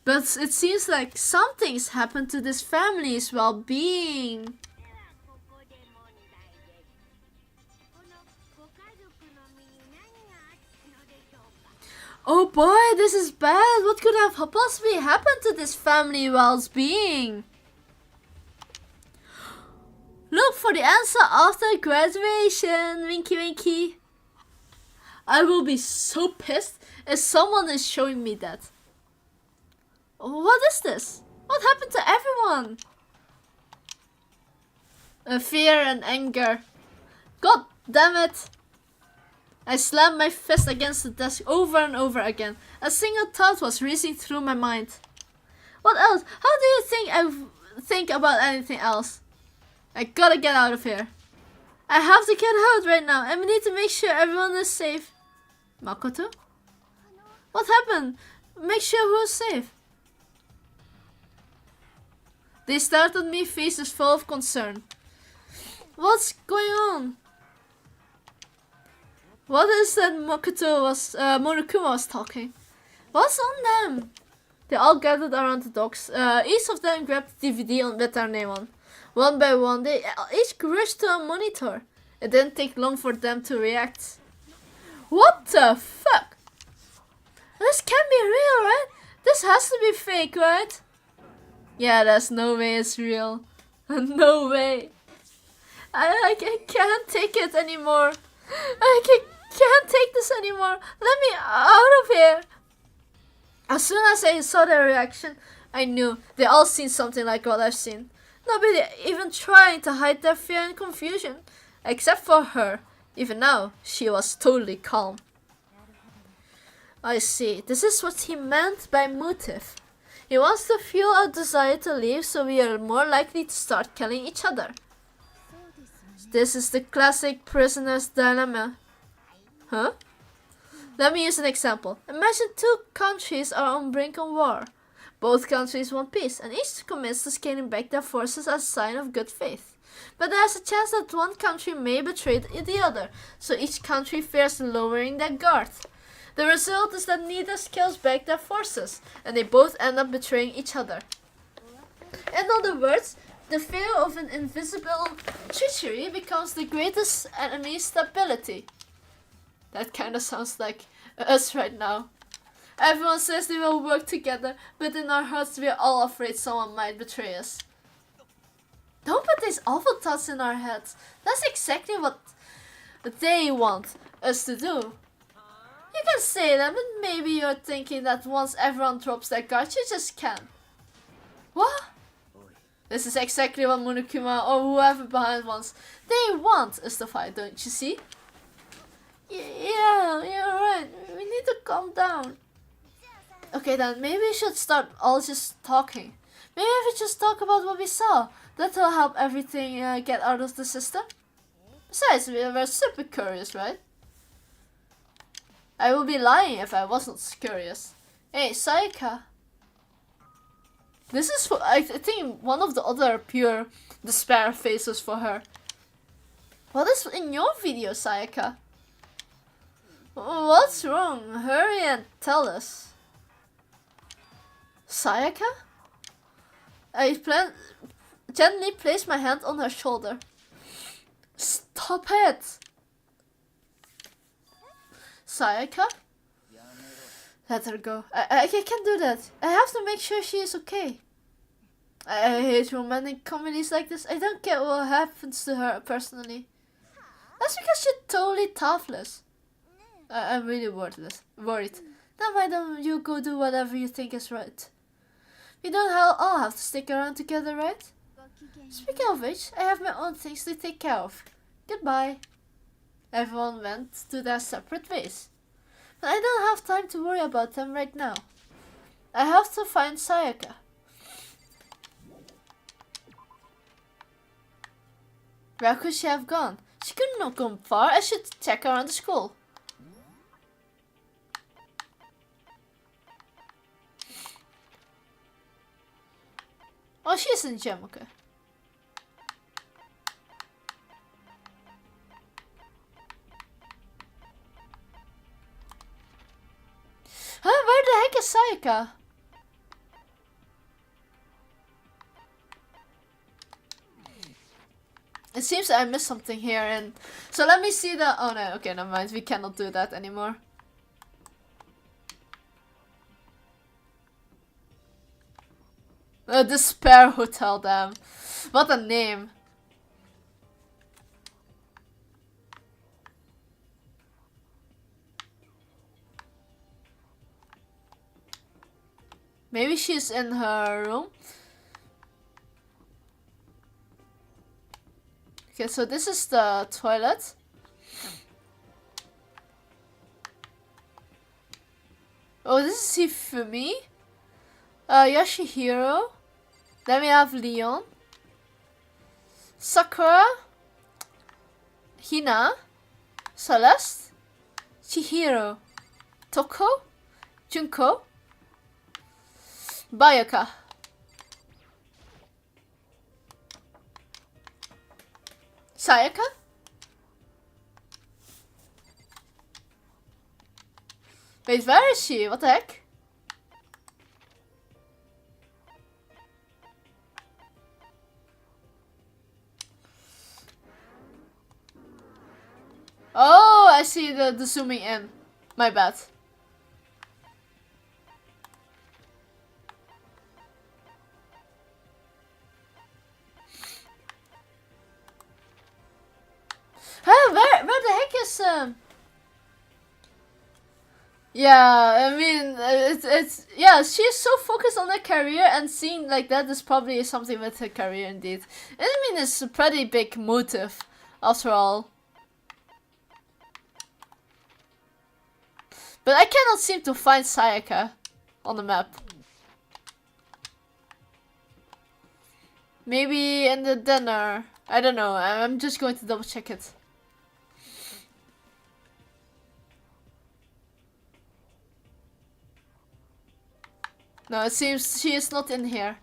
But it seems like something's happened to this family's well-being. Oh boy, this is bad. What could have possibly happened to this family well-being? Look for the answer after graduation. Winky winky. I will be so pissed if someone is showing me that. What is this? What happened to everyone? Fear and anger. God damn it. I slammed my fist against the desk over and over again. A single thought was racing through my mind. What else? How do you think I think about anything else? I gotta get out of here. I have to get out right now and we need to make sure everyone is safe. Makoto? What happened? Make sure who's safe. They stared at me, faces full of concern. What's going on? What is that Monokuma was talking? What's on them? They all gathered around the dogs. Each of them grabbed the DVD with their name on. One by one, they each rushed to a monitor. It didn't take long for them to react. What the fuck? This can't be real, right? This has to be fake, right? Yeah, there's no way it's real. No way. I can't take it anymore. I can't take this anymore. Let me out of here. As soon as I saw their reaction, I knew they all seen something like what I've seen. Nobody even trying to hide their fear and confusion. Except for her. Even now, she was totally calm. I see. This is what he meant by motive. He wants to fuel our desire to leave so we are more likely to start killing each other. This is the classic prisoner's dilemma. Huh? Let me use an example. Imagine two countries are on brink of war. Both countries want peace, and each commits to scaling back their forces as a sign of good faith. But there's a chance that one country may betray the other, so each country fears lowering their guard. The result is that neither scales back their forces, and they both end up betraying each other. In other words, the fear of an invisible treachery becomes the greatest enemy's stability. That kind of sounds like us right now. Everyone says they will work together, but in our hearts we are all afraid someone might betray us. Don't put these awful thoughts in our heads. That's exactly what they want us to do. You can say that, but maybe you're thinking that once everyone drops their guard, you just can. What? This is exactly what Monokuma or whoever behind wants. They want us to fight, don't you see? Yeah, you're right. We need to calm down. Okay then, maybe we should start all just talking. Maybe if we just talk about what we saw. That will help everything get out of the system. Besides, we were super curious, right? I would be lying if I wasn't curious. Hey, Sayaka. This is for, I think, one of the other pure despair faces for her. What is in your video, Sayaka? What's wrong? Hurry and tell us. Sayaka? I gently placed my hand on her shoulder. Stop it! Sayaka? Let her go. I can't do that. I have to make sure she is okay. I hate romantic comedies like this. I don't get what happens to her personally. That's because she's totally toothless. I'm really worried. Then why don't you go do whatever you think is right? We don't all have to stick around together, right? Speaking of which, I have my own things to take care of. Goodbye. Everyone went to their separate ways. But I don't have time to worry about them right now. I have to find Sayaka. Where could she have gone? She could not go far. I should check around the school. Oh, she is in the gym, okay. Huh, where the heck is Sayaka? It seems I missed something here, and so let me see the. Oh no, okay, never mind. We cannot do that anymore. Despair Hotel, damn. What a name. Maybe she's in her room. Okay, so this is the toilet. Oh, this is Hifumi. Yoshihiro. Then we have Leon. Sakura. Hina. Celeste. Chihiro. Toko. Junko. Bayoka. Sayaka? Wait, where is she? What the heck? Oh, I see the zooming in. My bad. Huh, where the heck is Yeah, I mean, it's yeah, she's so focused on her career, and seeing like that is probably something with her career indeed. And I mean, it's a pretty big motive, after all. But I cannot seem to find Sayaka on the map. Maybe in the dinner. I don't know. I'm just going to double check it. No, it seems she is not in here.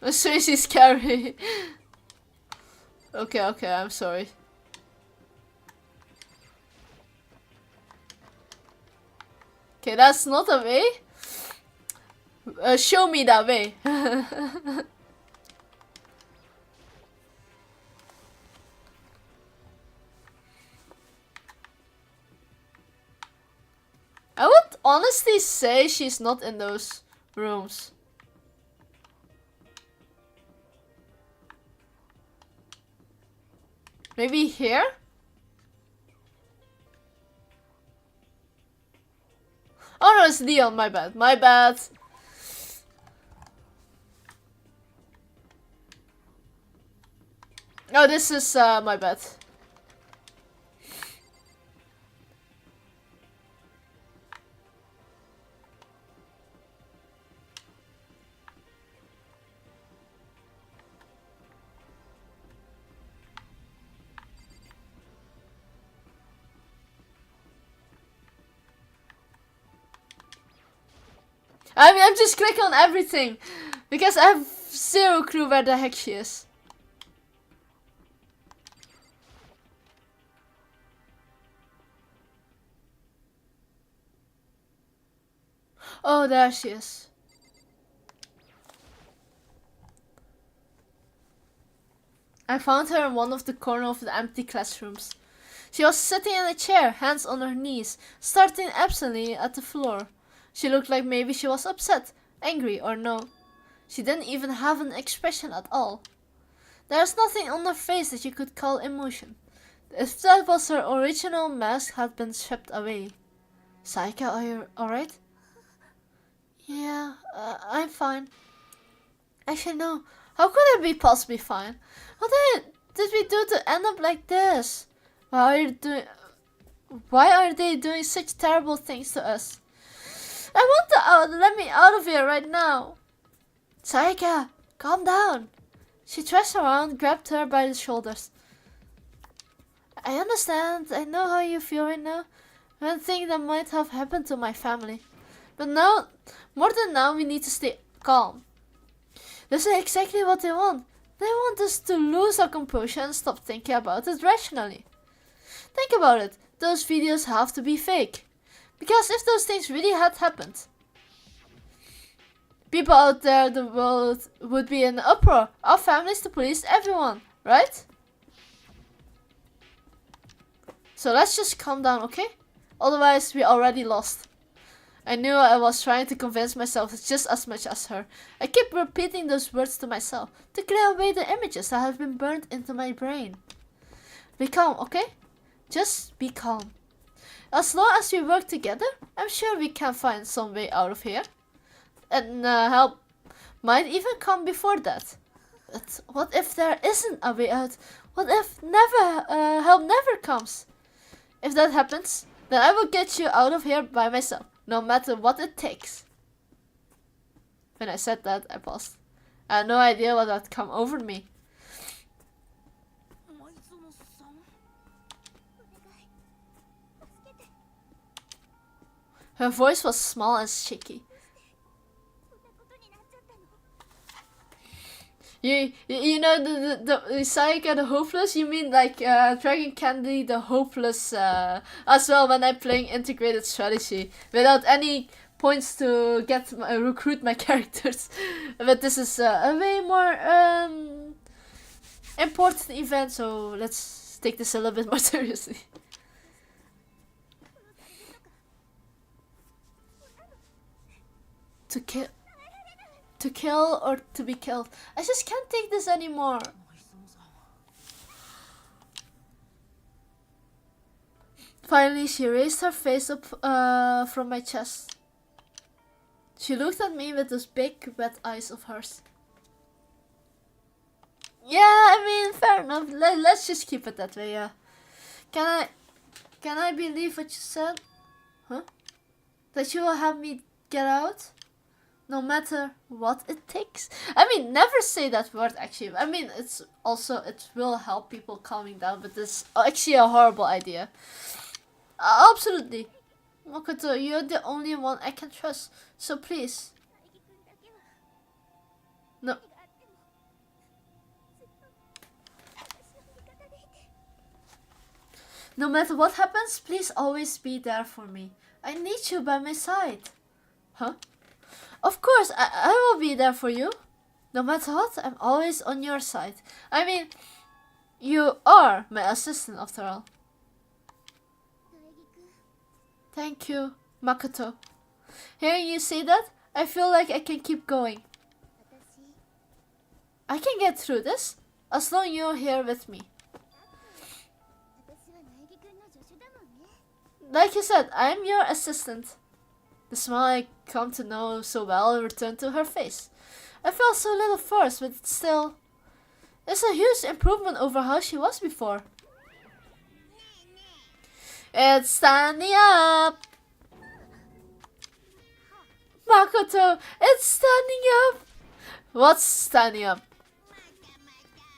It's seriously scary. Okay, I'm sorry. Okay, that's not a way. Show me that way. I would honestly say she's not in those rooms. Maybe here? Oh no, it's Leon, my bad. My bad. Oh, this is my bad. I'm just clicking on everything because I have zero clue where the heck she is. Oh, there she is. I found her in one of the corners of the empty classrooms. She was sitting in a chair, hands on her knees, staring absently at the floor. She looked like maybe she was upset, angry, or no. She didn't even have an expression at all. There's nothing on her face that you could call emotion. If that was her original mask had been stripped away. Saika, are you alright? Yeah, I'm fine. Actually, no. How could I be possibly fine? What did we do to end up like this? Why are they doing such terrible things to us? I want to let me out of here right now. Saika, calm down. She thrashed around, grabbed her by the shoulders. I understand. I know how you feel right now. One thing that might have happened to my family. But now, more than now, we need to stay calm. This is exactly what they want. They want us to lose our composure and stop thinking about it rationally. Think about it. Those videos have to be fake. Because if those things really had happened, people out there, the world would be in uproar. Our families, the police, everyone, right? So let's just calm down, okay? Otherwise, we already lost. I knew I was trying to convince myself just as much as her. I kept repeating those words to myself to clear away the images that have been burned into my brain. Be calm, okay? Just be calm. As long as we work together, I'm sure we can find some way out of here. And help might even come before that. But what if there isn't a way out? What if help never comes? If that happens, then I will get you out of here by myself, no matter what it takes. When I said that, I paused. I had no idea what had come over me. Her voice was small and shaky. You know the Saika the hopeless? You mean like Dragon Candy the hopeless as well when I'm playing integrated strategy without any points to recruit my characters. But this is a way more important event, so let's take this a little bit more seriously. To kill or to be killed. I just can't take this anymore. Finally, she raised her face up from my chest. She looked at me with those big wet eyes of hers. Yeah, I mean, fair enough. Let's just keep it that way, yeah. Can I believe what you said? Huh? That you will have me get out? No matter what it takes. I mean, never say that word actually. I mean, it will help people calming down, but it's actually a horrible idea. Absolutely. Makoto, you're the only one I can trust. So please. No. No matter what happens, please always be there for me. I need you by my side. Huh? Of course, I will be there for you. No matter what, I'm always on your side. I mean, you are my assistant after all. Thank you, Makoto. Hearing you say that, I feel like I can keep going. I can get through this, as long as you're here with me. Like you said, I'm your assistant. The smile I come to know so well returned to her face. I felt so little first, but still, it's a huge improvement over how she was before. It's standing up! Makoto, it's standing up! What's standing up?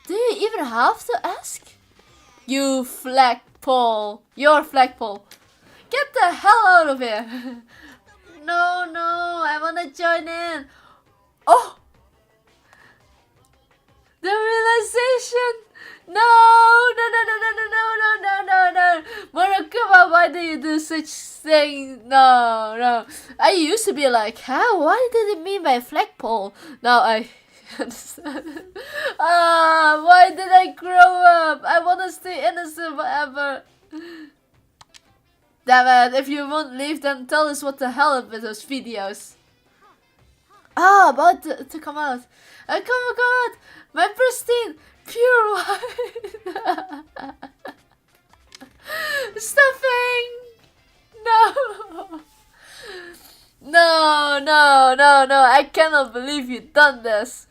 Do you even have to ask? You flagpole! Your flagpole! Get the hell out of here! No, I wanna join in! Oh! The realization! No! Monokuma, why do you do such thing? No. I used to be like, huh? What did it mean by flagpole? Now I understand. Why did I grow up? I wanna stay innocent forever. Damn it, if you won't leave, then tell us what the hell with those videos. About to come out. Come out! My pristine, pure white. Stuffing! No, I cannot believe you done this.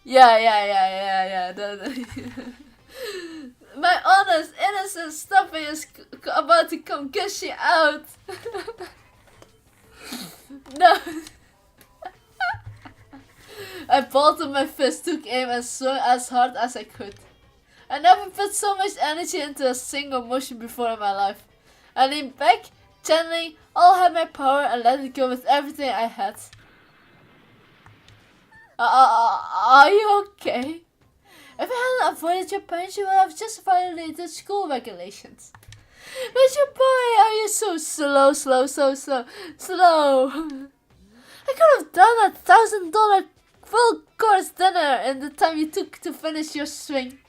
Yeah. My honest, innocent stuffing is about to come gushing out. No. I balled my fist, took aim and swung as hard as I could. I never put so much energy into a single motion before in my life. I leaned back, channeling all I had my power and let it go with everything I had. Are you okay? If I hadn't avoided your punch, you would have just violated school regulations. But your boy, are you so slow? I could have done a $1,000 full course dinner in the time you took to finish your swing.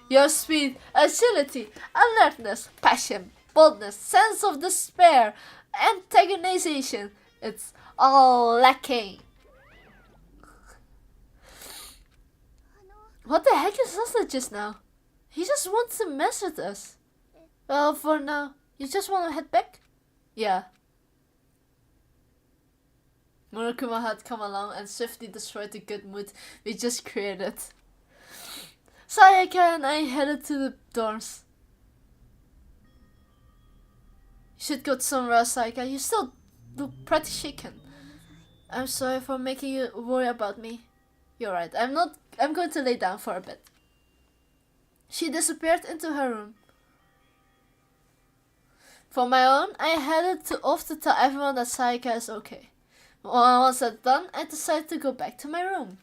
Your speed, agility, alertness, passion, boldness, sense of despair, antagonization, it's all lacking. What the heck is Sasa just now? He just wants to mess with us. Well, for now, you just want to head back? Yeah. Monokuma had come along and swiftly destroyed the good mood we just created. Sayaka and I headed to the dorms. You should go somewhere else, Sayaka. You still look pretty shaken. I'm sorry for making you worry about me. You're right. I'm going to lay down for a bit. She disappeared into her room. For my own, I headed off to tell everyone that Sayaka is okay. Once that's done, I decided to go back to my room.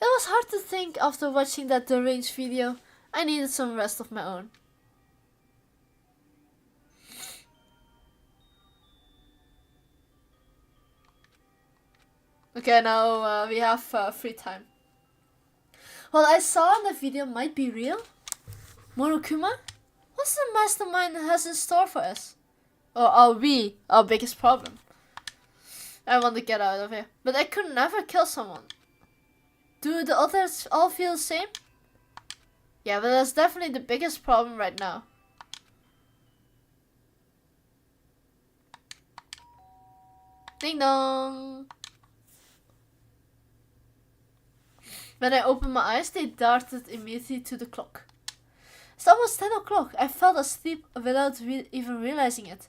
It was hard to think after watching that deranged video. I needed some rest of my own. Okay, now we have free time. What I saw in the video might be real. Monokuma? What's the mastermind has in store for us? Or are we our biggest problem? I want to get out of here. But I could never kill someone. Do the others all feel the same? Yeah, but that's definitely the biggest problem right now. Ding dong! When I opened my eyes, they darted immediately to the clock. It's almost 10 o'clock. I fell asleep without even realizing it.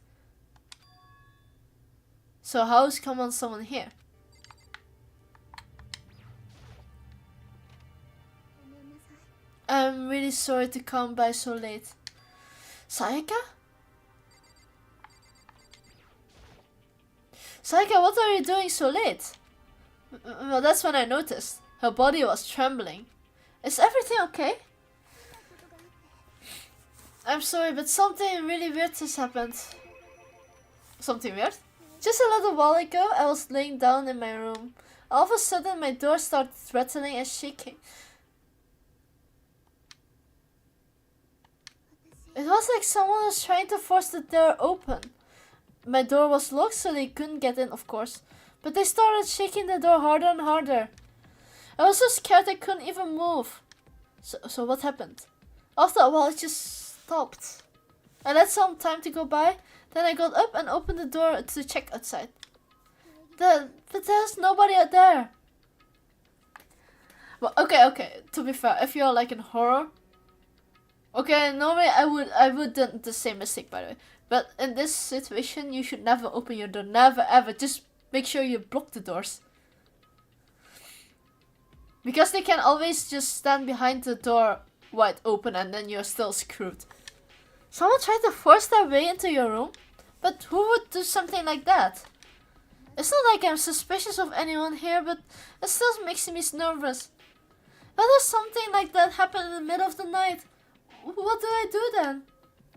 So how's come on someone here? I'm really sorry to come by so late. Sayaka? Sayaka, what are you doing so late? Well, that's when I noticed. Her body was trembling. Is everything okay? I'm sorry, but something really weird has happened. Something weird? Just a little while ago, I was laying down in my room. All of a sudden, my door started rattling and shaking. It was like someone was trying to force the door open. My door was locked, so they couldn't get in, of course. But they started shaking the door harder and harder. I was so scared I couldn't even move. So what happened? After a while, it just stopped. I let some time to go by. Then I got up and opened the door to check outside. But there's nobody out there. Well, okay. To be fair, if you're like in horror, okay, normally I would do the same mistake, by the way. But in this situation, you should never open your door. Never ever. Just make sure you block the doors. Because they can always just stand behind the door wide open and then you're still screwed. Someone tried to force their way into your room? But who would do something like that? It's not like I'm suspicious of anyone here, but it still makes me nervous. What if something like that happened in the middle of the night? What do I do then?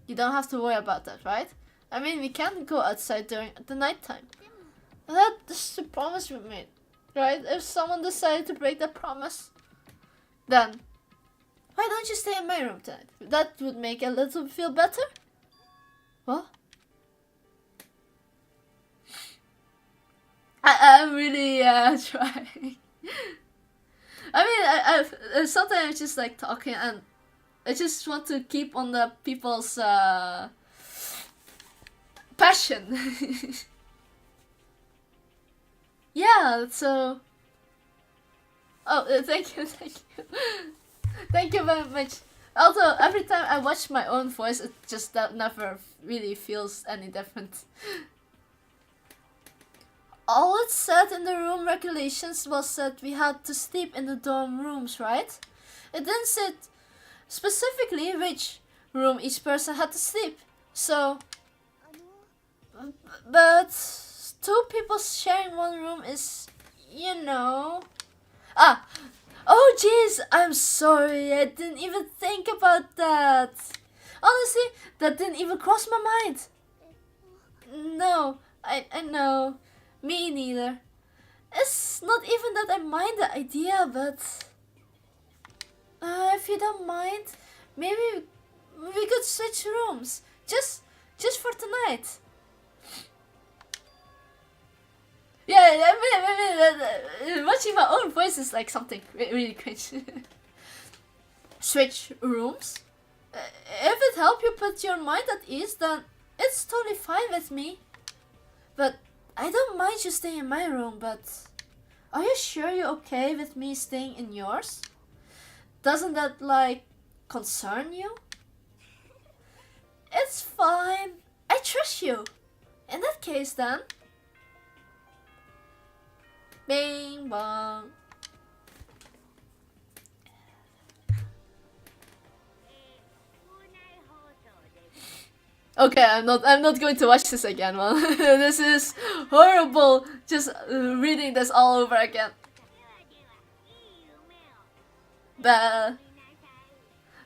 You don't have to worry about that, right? I mean, we can't go outside during the nighttime. That's the promise we made, right? If someone decided to break that promise, then why don't you stay in my room tonight? That would make a little feel better. What? I'm really trying. I mean, I sometimes I'm just like talking and I just want to keep on the people's passion. Yeah, so. Oh, thank you. Thank you very much. Although every time I watch my own voice, it just that never really feels any different. All it said in the room regulations was that we had to sleep in the dorm rooms, right? It didn't say specifically which room each person had to sleep. So, but two people sharing one room is, you know. Oh jeez, I'm sorry, I didn't even think about that. Honestly, that didn't even cross my mind. No, I know. Me neither. It's not even that I mind the idea, but if you don't mind, maybe we could switch rooms. Just for tonight. Yeah, I mean, watching my own voice is like something really cringe. Switch rooms? If it helps you put your mind at ease, then it's totally fine with me. But I don't mind you staying in my room, but are you sure you're okay with me staying in yours? Doesn't that, like, concern you? It's fine. I trust you. In that case, then. Bing bong. Okay, I'm not going to watch this again, man. This is horrible. Just reading this all over again.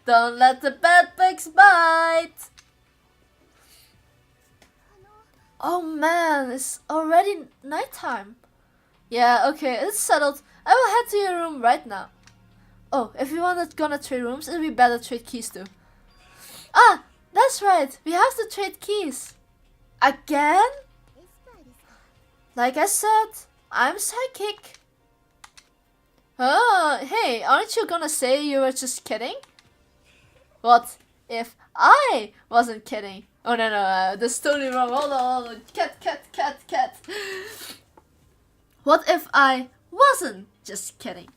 Don't let the bed bugs bite. Oh man, it's already nighttime. Yeah, okay, it's settled. I will head to your room right now. Oh, if we wanted gonna trade rooms, it'd be better trade keys too. Ah, that's right. We have to trade keys. Again? Like I said, I'm psychic. Oh, hey, aren't you gonna say you were just kidding? What if I wasn't kidding? Oh no, that's totally wrong. Hold on. Cat. What if I wasn't just kidding?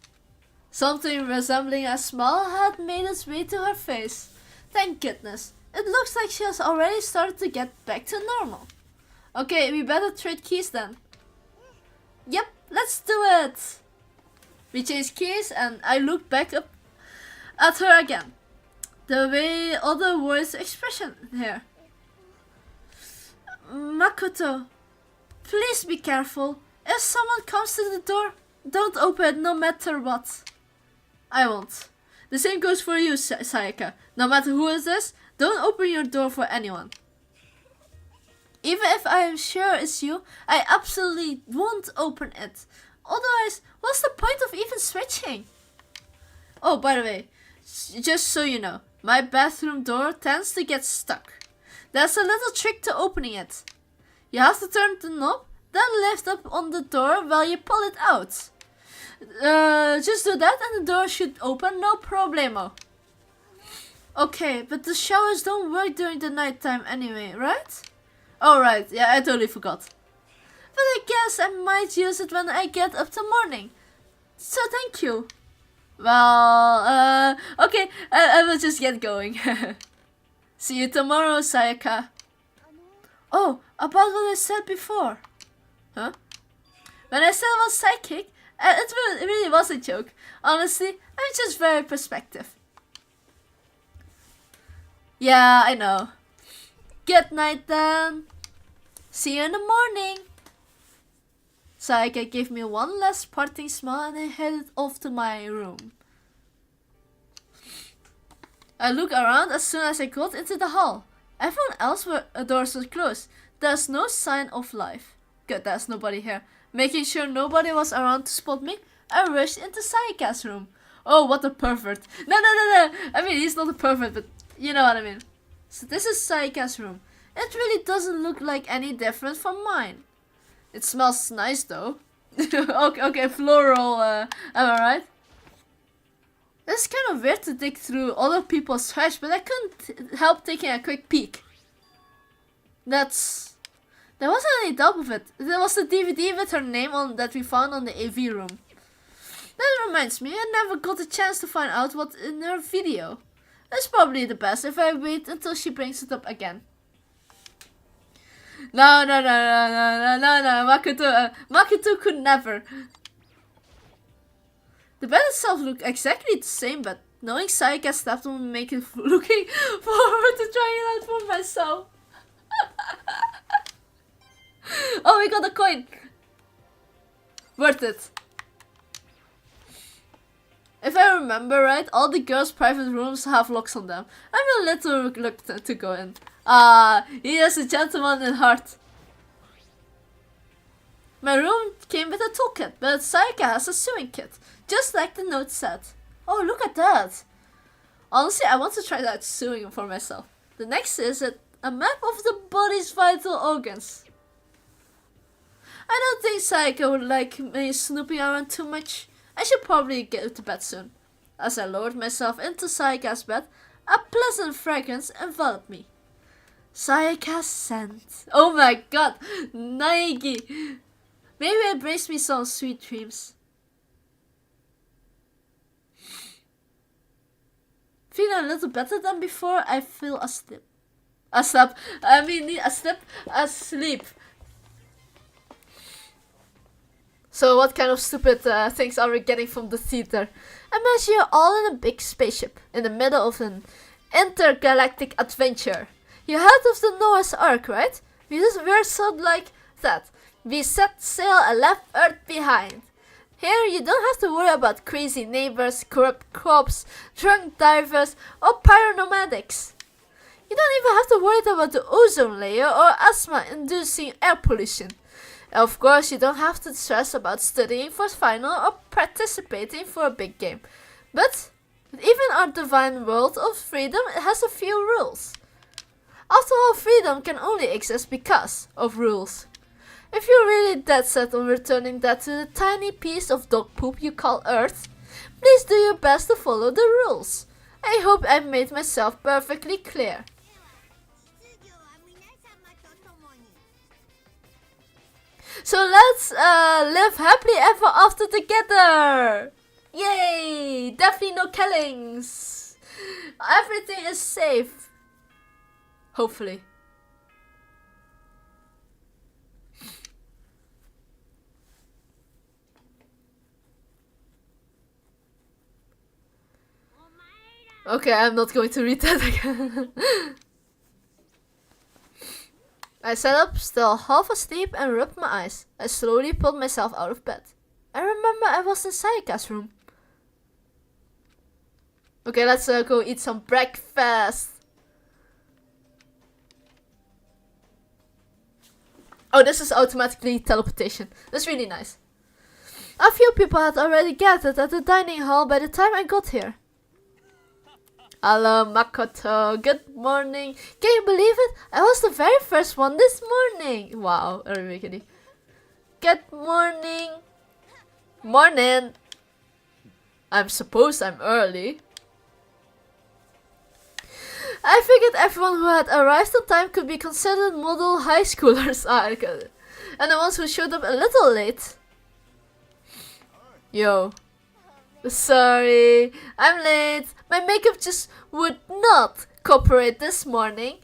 Something resembling a smile had made its way to her face. Thank goodness. It looks like she has already started to get back to normal. Okay, we better trade keys then. Yep, let's do it. We changed keys and I looked back up at her again. The way other words expression here. Makoto, please be careful. If someone comes to the door, don't open it no matter what. I won't. The same goes for you, Sayaka. No matter who it is, Don't open your door for anyone. Even if I am sure it's you, I absolutely won't open it. Otherwise, what's the point of even switching? Oh, by the way, just so you know, my bathroom door tends to get stuck. There's a little trick to opening it. You have to turn the knob, then lift up on the door while you pull it out. Just do that and the door should open, no problemo. Okay, but the showers don't work during the nighttime anyway, right? Oh right, yeah, I totally forgot. But I guess I might use it when I get up to morning. So thank you. Well, okay, I will just get going. See you tomorrow, Sayaka. Oh, about what I said before. Huh? When I said I was psychic, it really was a joke. Honestly, I'm just very perspective. Yeah, I know. Good night then. See you in the morning. Sayaka gave me one last parting smile and I headed off to my room. I looked around as soon as I got into the hall. Everyone else were doors were closed. There's no sign of life. Good, there's nobody here. Making sure nobody was around to spot me, I rushed into Sayaka's room. Oh, what a pervert. No. I mean, he's not a pervert, but you know what I mean. So this is Sayaka's room. It really doesn't look like any different from mine. It smells nice though. okay, floral, am I right? It's kind of weird to dig through other people's trash, but I couldn't help taking a quick peek. There wasn't any doubt of it. There was the DVD with her name on that we found on the AV room. That reminds me, I never got a chance to find out what's in her video. It's probably the best if I wait until she brings it up again. No, Makoto could never. The bed itself looked exactly the same, but knowing Sayaka stepped on make it looking forward to trying it out for myself. Oh, we got a coin. Worth it. If I remember right, all the girls' private rooms have locks on them. I'm a little reluctant to go in. He is a gentleman in heart. My room came with a toolkit, but Sayaka has a sewing kit, just like the note said. Oh, look at that. Honestly, I want to try that sewing for myself. The next is a map of the body's vital organs. I don't think Sayaka would like me snooping around too much. I should probably get to bed soon. As I lowered myself into Sayaka's bed, a pleasant fragrance enveloped me. Sayaka's scent. Oh my god, Naegi. Maybe it brings me some sweet dreams. Feeling a little better than before, I feel asleep. Asleep. So what kind of stupid things are we getting from the theater? Imagine you're all in a big spaceship, in the middle of an intergalactic adventure. You heard of the Noah's Ark, right? We're sort of like that. We set sail and left Earth behind. Here you don't have to worry about crazy neighbors, corrupt crops, drunk divers, or pyronomadics. You don't even have to worry about the ozone layer or asthma-inducing air pollution. Of course, you don't have to stress about studying for final or participating for a big game. But even our divine world of freedom has a few rules. After all, freedom can only exist because of rules. If you're really dead set on returning that to the tiny piece of dog poop you call Earth, please do your best to follow the rules. I hope I made myself perfectly clear. So let's live happily ever after together! Yay! Definitely no killings! Everything is safe. Hopefully. Okay, I'm not going to read that again. I sat up, still half asleep, and rubbed my eyes. I slowly pulled myself out of bed. I remember I was in Sayaka's room. Okay, let's go eat some breakfast. Oh, this is automatically teleportation. That's really nice. A few people had already gathered at the dining hall by the time I got here. Hello, Makoto. Good morning. Can you believe it? I was the very first one this morning. Wow, really. Good morning. Morning. I suppose I'm early. I figured everyone who had arrived on time could be considered model high schoolers. And the ones who showed up a little late. Yo. Sorry, I'm late. My makeup just would not cooperate this morning.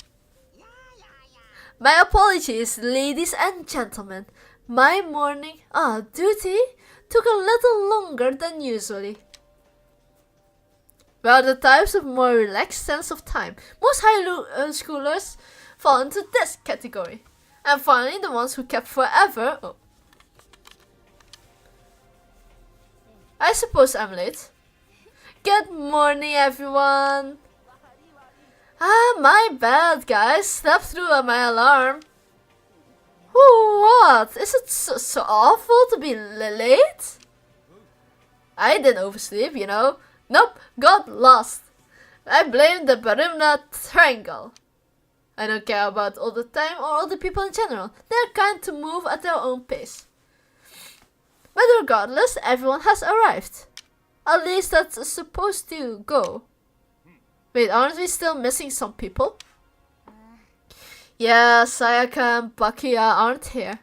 My apologies, ladies and gentlemen. My morning duty took a little longer than usually. Well, the types of more relaxed sense of time. Most high schoolers fall into this category. And finally, the ones who kept forever. Oh. I suppose I'm late. Good morning, everyone. My bad, guys. Slept through my alarm. What? Is it so awful to be late? I didn't oversleep, you know. Nope, got lost. I blame the Bermuda Triangle. I don't care about all the time or all the people in general. They're kind to move at their own pace. But regardless, everyone has arrived. At least that's supposed to go. Wait, aren't we still missing some people? Yeah, Sayaka and Bakia aren't here.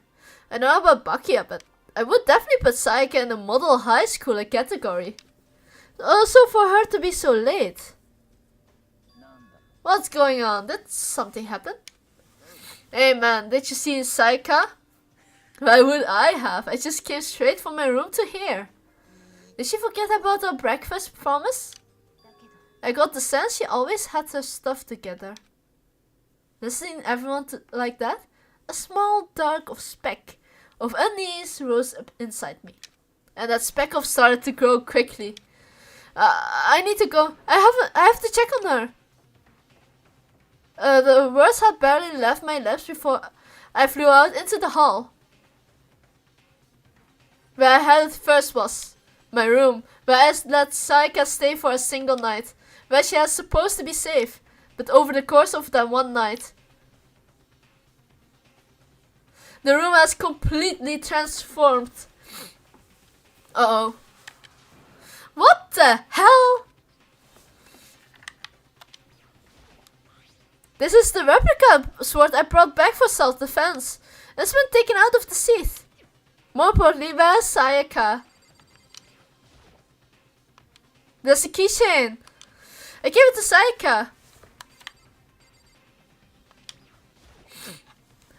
I know about Bakia, but I would definitely put Sayaka in the model high schooler category. Also for her to be so late. What's going on? Did something happen? Hey man, did you see Sayaka? Why would I have? I just came straight from my room to here. Did she forget about our breakfast promise? I got the sense she always had her stuff together. Listening to everyone like that, a small dark speck of unease rose up inside me. And that speck started to grow quickly. I need to go. I have to check on her. The words had barely left my lips before I flew out into the hall. Where I headed first was my room, where I let Sayaka stay for a single night, where she was supposed to be safe, but over the course of that one night, the room has completely transformed. Uh-oh. What the hell? This is the replica sword I brought back for self-defense. It's been taken out of the sheath. More importantly, where's Sayaka? There's a keychain. I gave it to Sayaka.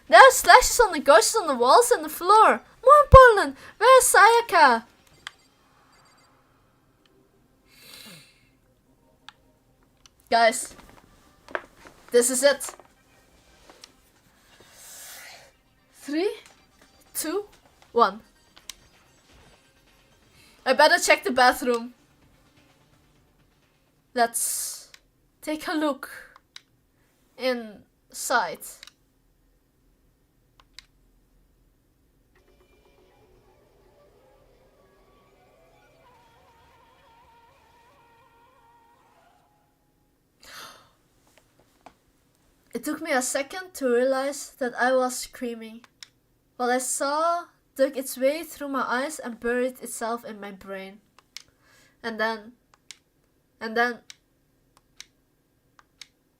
There are slashes on the ghosts on the walls and the floor. More important, where's Sayaka? Guys, this is it. 3, 2, 1. I better check the bathroom. Let's take a look inside. It took me a second to realize that I was screaming. What I saw dug its way through my eyes and buried itself in my brain. And then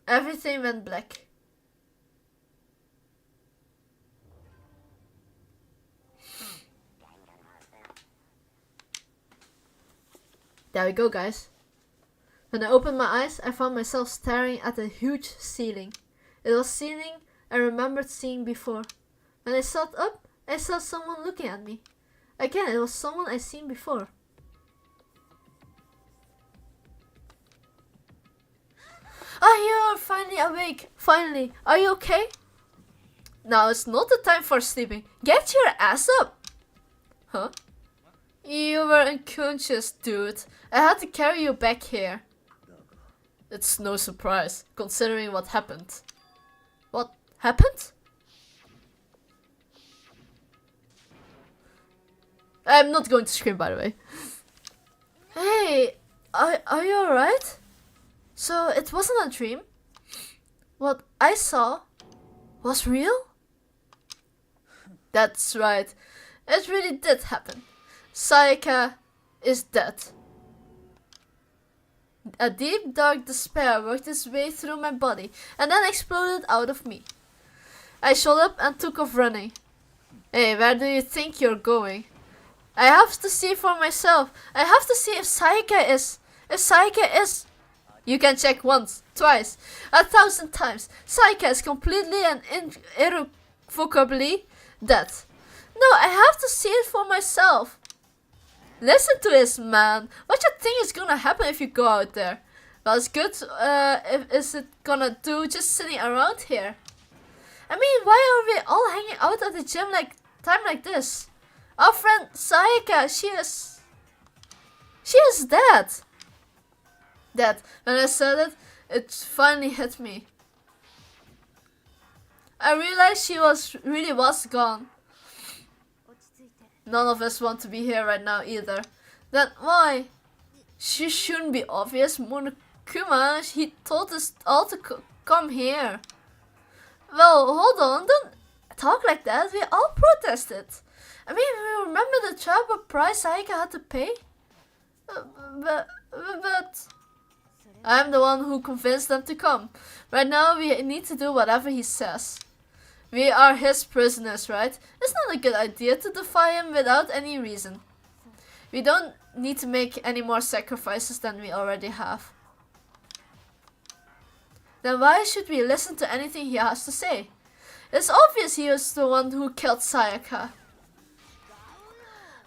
everything went black. There we go, guys. When I opened my eyes, I found myself staring at a huge ceiling. It was ceiling I remembered seeing before. When I sat up, I saw someone looking at me. Again, it was someone I'd seen before. You're finally awake. Finally. Are you okay? Now it's not the time for sleeping. Get your ass up. Huh? You were unconscious, dude. I had to carry you back here. It's no surprise, considering what happened. What happened? I'm not going to scream, by the way. Hey, are you alright? So it wasn't a dream? What I saw was real? That's right. It really did happen. Sayaka is dead. A deep dark despair worked its way through my body and then exploded out of me. I shot up and took off running. Hey, where do you think you're going? I have to see for myself. I have to see if Sayaka is. If Sayaka is. You can check once, twice, 1,000 times. Sayaka is completely and irrevocably dead. No, I have to see it for myself. Listen to this, man. What you think is gonna happen if you go out there? Well, it's good. Is it gonna do just sitting around here? I mean, why are we all hanging out at the gym like time like this? Our friend Sayaka, she is dead. Dead. When I said it, it finally hit me. I realized she really was gone. None of us want to be here right now either. Then why? She shouldn't be obvious. Monokuma, he told us all to come here. Well, hold on, don't talk like that. We all protested. I mean, we remember the terrible price Sayaka had to pay. But I'm the one who convinced them to come. Right now, we need to do whatever he says. We are his prisoners, right? It's not a good idea to defy him without any reason. We don't need to make any more sacrifices than we already have. Then why should we listen to anything he has to say? It's obvious he was the one who killed Sayaka.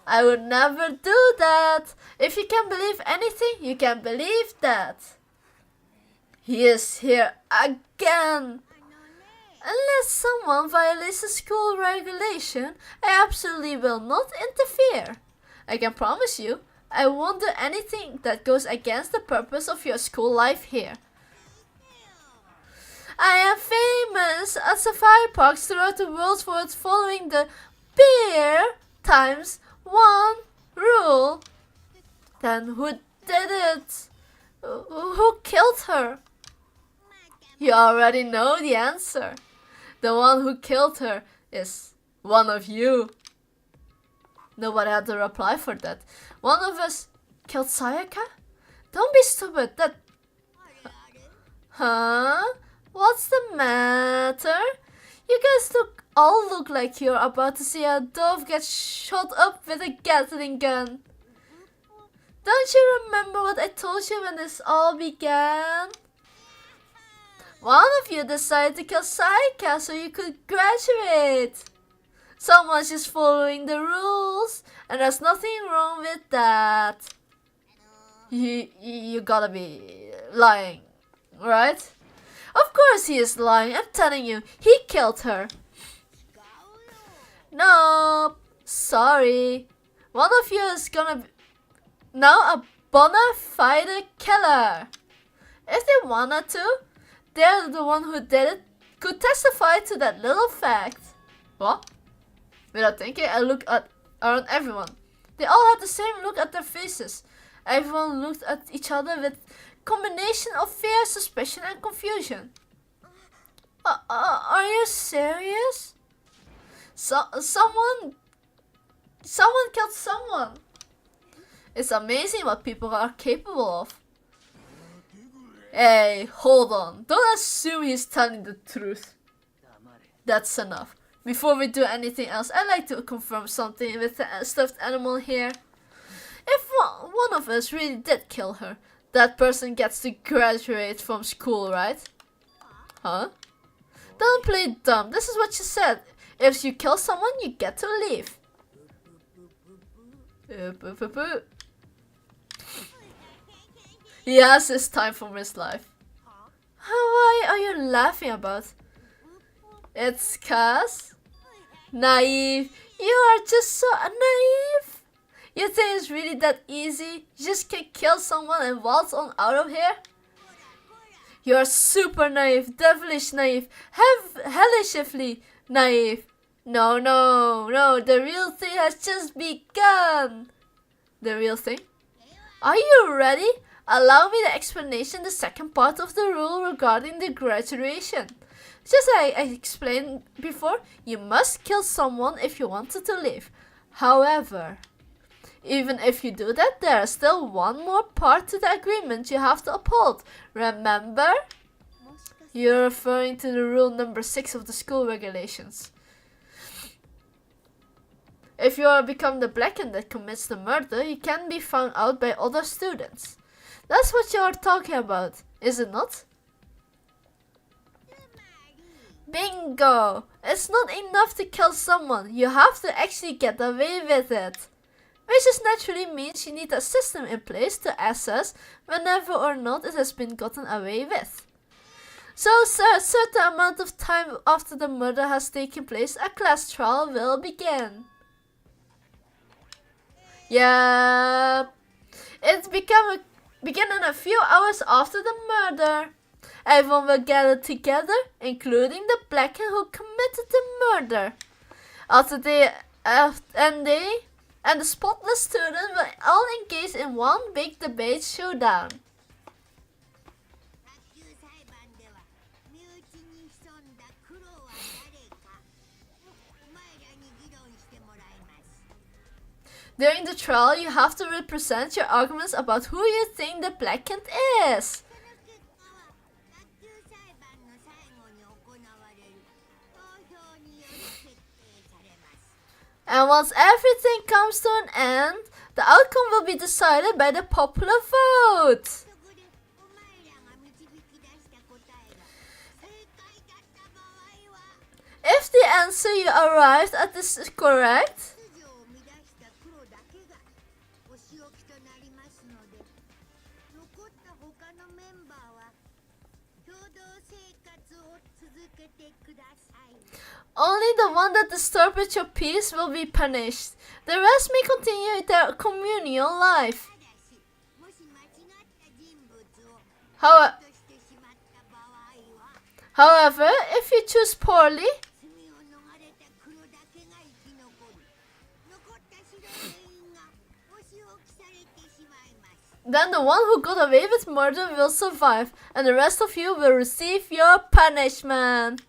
I would never do that. If you can believe anything, you can believe that. He is here again. Unless someone violates a school regulation, I absolutely will not interfere. I can promise you, I won't do anything that goes against the purpose of your school life here. I am famous at safari parks throughout the world for its following the beer times one rule. Then who did it? Who killed her? You already know the answer. The one who killed her is one of you. Nobody had to reply for that. One of us killed Sayaka? Don't be stupid. That... Huh? What's the matter? You guys all look like you're about to see a dove get shot up with a Gatling gun. Don't you remember what I told you when this all began? One of you decided to kill Sayaka so you could graduate. Someone's just following the rules, and there's nothing wrong with that. You gotta be lying, right? Of course he is lying, I'm telling you, he killed her. No, sorry. One of you is gonna be now a bona fide killer. If they wanted to, they're the one who did it, could testify to that little fact. What? Without thinking, I looked around everyone. They all had the same look at their faces. Everyone looked at each other with combination of fear, suspicion, and confusion. Are you serious? Someone killed someone. It's amazing what people are capable of. Hey, hold on. Don't assume he's telling the truth. That's enough. Before we do anything else, I'd like to confirm something with the stuffed animal here. If one of us really did kill her, that person gets to graduate from school, right? Huh? Don't play dumb. This is what you said. If you kill someone, you get to leave. He has his time from his life. Why are you laughing about? It's cause naive. You are just so naive. You think it's really that easy? You just can kill someone and waltz on out of here? You are super naive, devilish naive, hellishly naive. No, no, no, the real thing has just begun. The real thing? Are you ready? Allow me the explanation, the second part of the rule regarding the graduation. Just as I explained before, you must kill someone if you wanted to live. However, even if you do that, there is still one more part to the agreement you have to uphold. Remember? You're referring to the rule number 6 of the school regulations. If you are become the blackened that commits the murder, you can be found out by other students. That's what you are talking about, is it not? Bingo! It's not enough to kill someone, you have to actually get away with it. Which just naturally means you need a system in place to assess whenever or not it has been gotten away with. So, a certain amount of time after the murder has taken place, a class trial will begin. Yeah, it's begin in a few hours after the murder. Everyone will gather together, including the blackened who committed the murder. And the spotless student will all engage in one big debate showdown. During the trial, you have to represent your arguments about who you think the blackened is. And once everything comes to an end, the outcome will be decided by the popular vote. If the answer you arrived at is correct, only the one that disturbed your peace will be punished. The rest may continue their communal life. However, if you choose poorly, then the one who got away with murder will survive, and the rest of you will receive your punishment.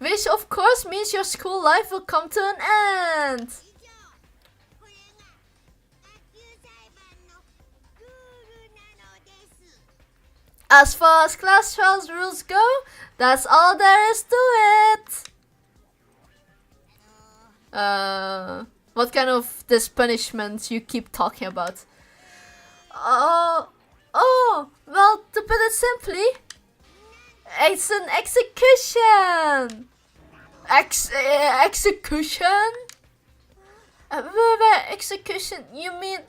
Which of course means your school life will come to an end. As far as class trials rules go, that's all there is to it. What kind of this punishment you keep talking about? Well, to put it simply, it's an execution. Execution? By execution, you mean?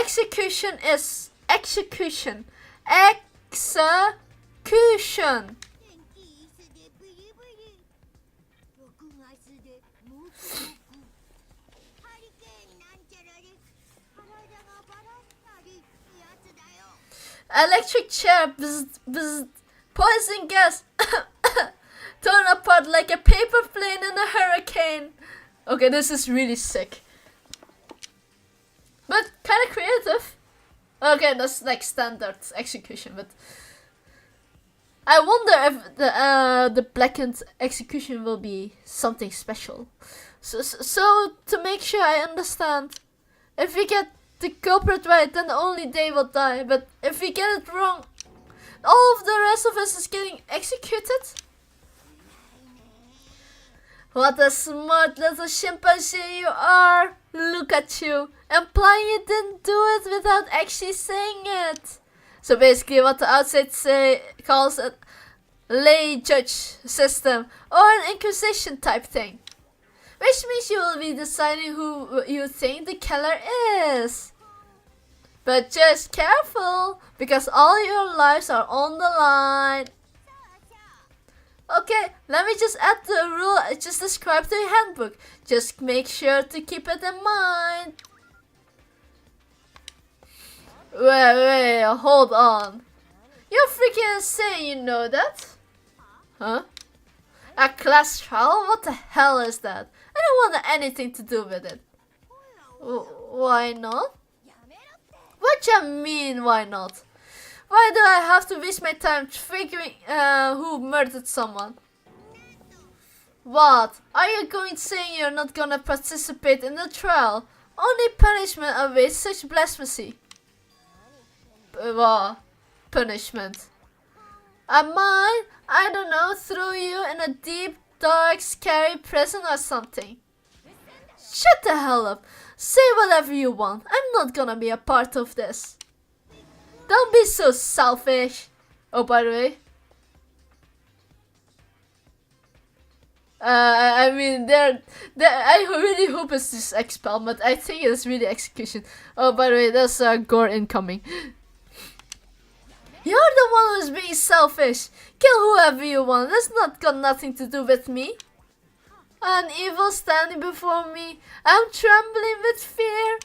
Execution is execution. Execution. Electric chair, bzz, bzz, poison gas, torn apart like a paper plane in a hurricane. Okay, this is really sick. But kind of creative. Okay, that's like standard execution, but I wonder if the blackened execution will be something special. So to make sure I understand, if we get the culprit right, then only they will die. But if we get it wrong, all of the rest of us is getting executed. What a smart little chimpanzee you are! Look at you, implying you didn't do it without actually saying it. So basically what the outside calls a lay judge system or an inquisition type thing. Which means you will be deciding who you think the killer is. But just careful, because all your lives are on the line. Okay, let me just add the rule I just described to your handbook. Just make sure to keep it in mind. Wait, hold on. You're freaking insane, you know that? Huh? A class trial? What the hell is that? I don't want anything to do with it. Why not? What you mean, why not? Why do I have to waste my time figuring who murdered someone? What? Are you going to say you're not gonna participate in the trial? Only punishment awaits such blasphemy. What? Punishment. Am I don't know, throw you in a deep, dark, scary prison or something? Shut the hell up. Say whatever you want. I'm not gonna be a part of this. Don't be so selfish. Oh, by the way. I mean, I really hope it's just expel, but I think it's really execution. Oh, by the way, there's gore incoming. You're the one who's being selfish. Kill whoever you want. That's not got nothing to do with me. An evil standing before me. I'm trembling with fear.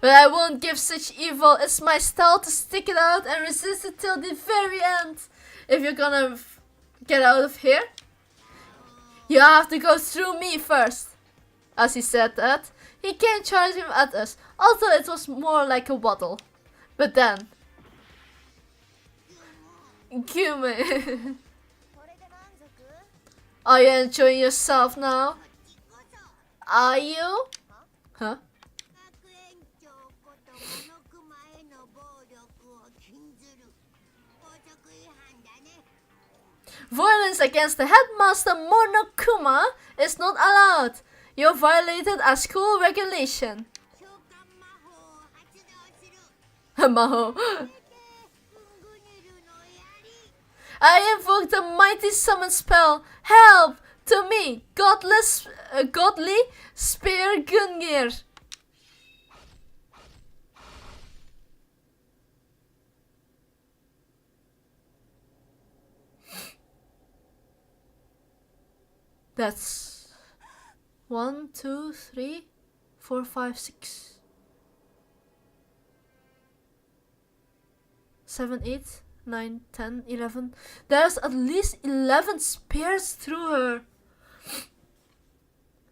But I won't give such evil. It's my style to stick it out and resist it till the very end. If you're gonna get out of here, you have to go through me first. As he said that, he can't charge him at us, although it was more like a waddle. But then, Gume. Are you enjoying yourself now? Are you? Huh? Violence against the headmaster Monokuma is not allowed. You violated a school regulation. Maho. I invoke the mighty summon spell. Help to me, godly spear Gungnir. That's 1, 2, 3, 4, 5, 6, 7, 8, 9, 10, 11. There's at least 11 spears through her.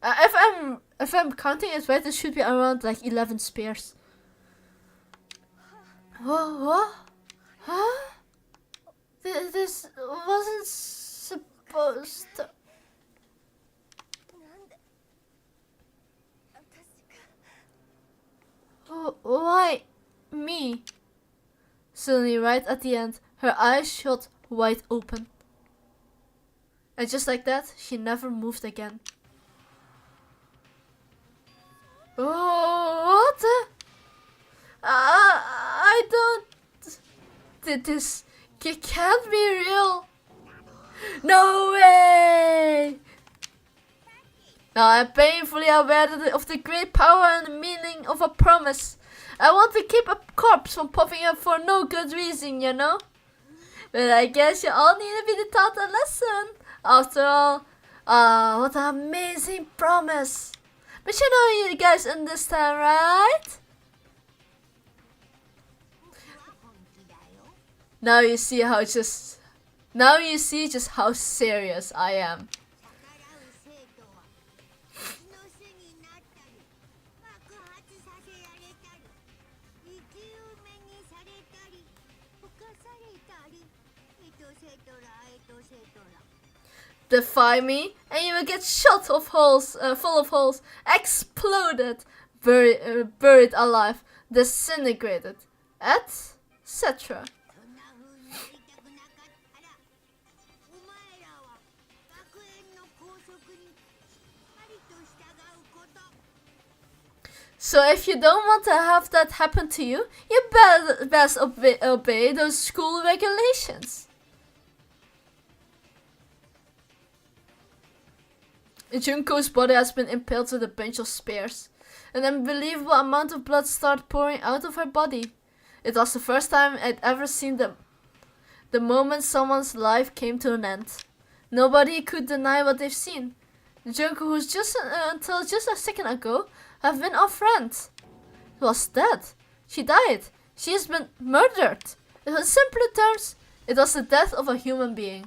If I'm counting it right, it should be around like 11 spears. What? Huh? This wasn't supposed to. Why me? Suddenly, right at the end, her eyes shot wide open. And just like that, she never moved again. Oh, what the? I don't. This can't be real. No way! Now I'm painfully aware of the great power and the meaning of a promise. I want to keep a corpse from popping up for no good reason, you know? But I guess you all need to be taught a lesson. After all, what an amazing promise. But you know, you guys understand, right? Now you see just how serious I am. Defy me, and you will get shot of holes, full of holes, exploded, buried alive, disintegrated, etc. So if you don't want to have that happen to you, you best obey those school regulations. Junko's body has been impaled with a bunch of spears. An unbelievable amount of blood started pouring out of her body. It was the first time I'd ever seen them. The moment someone's life came to an end. Nobody could deny what they've seen. Junko, who's until just a second ago have been our friend, was dead. She died. She has been murdered. In simpler terms, it was the death of a human being.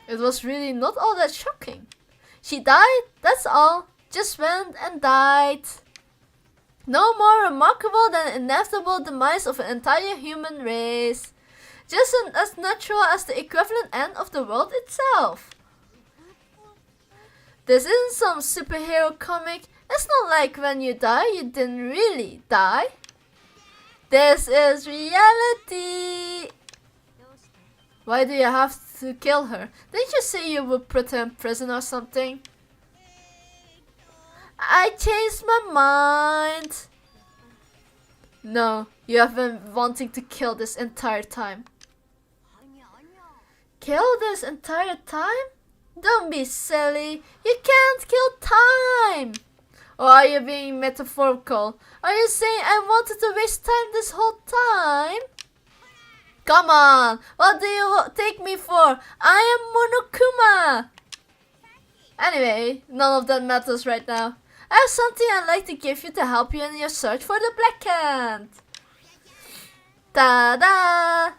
It was really not all that shocking. She died, that's all. Just went and died. No more remarkable than the inevitable demise of an entire human race. Just as natural as the equivalent end of the world itself. This isn't some superhero comic. It's not like when you die, you didn't really die. This is reality. Why do you have to kill her? Didn't you say you would put her in prison or something? I changed my mind. No, you have been wanting to kill this entire time. Kill this entire time? Don't be silly. You can't kill time. Or are you being metaphorical? Are you saying I wanted to waste time this whole time? Come on, what do you take me for? I am Monokuma. Anyway, none of that matters right now. I have something I'd like to give you to help you in your search for the Black Hand. Ta-da!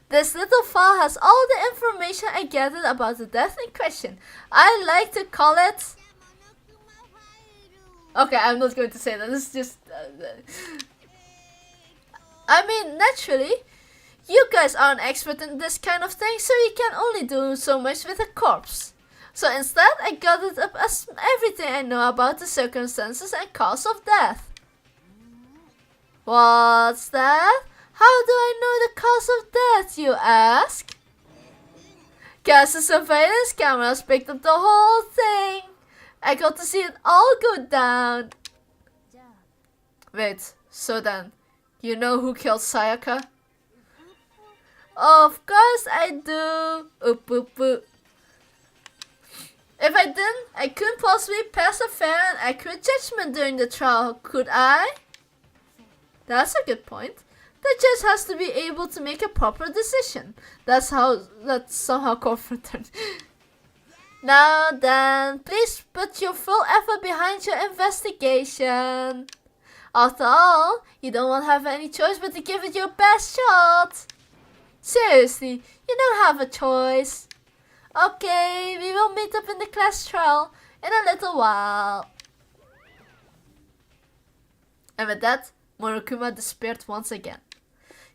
This little file has all the information I gathered about the death in question. I like to call it... Okay, I'm not going to say that. It's just... I mean, naturally, you guys are an expert in this kind of thing, so you can only do so much with a corpse. So instead, I gathered up everything I know about the circumstances and cause of death. What's that? How do I know the cause of death, you ask? Guess the surveillance cameras picked up the whole thing. I got to see it all go down. Wait, so then, you know who killed Sayaka? Of course I do. Oop, oop, oop. If I didn't, I couldn't possibly pass a fair and accurate judgment during the trial, could I? That's a good point. The judge has to be able to make a proper decision. That's somehow comforting. Now then, please put your full effort behind your investigation. After all, you don't have any choice but to give it your best shot. Seriously, you don't have a choice. Okay, we will meet up in the class trial in a little while. And with that, Monokuma disappeared once again.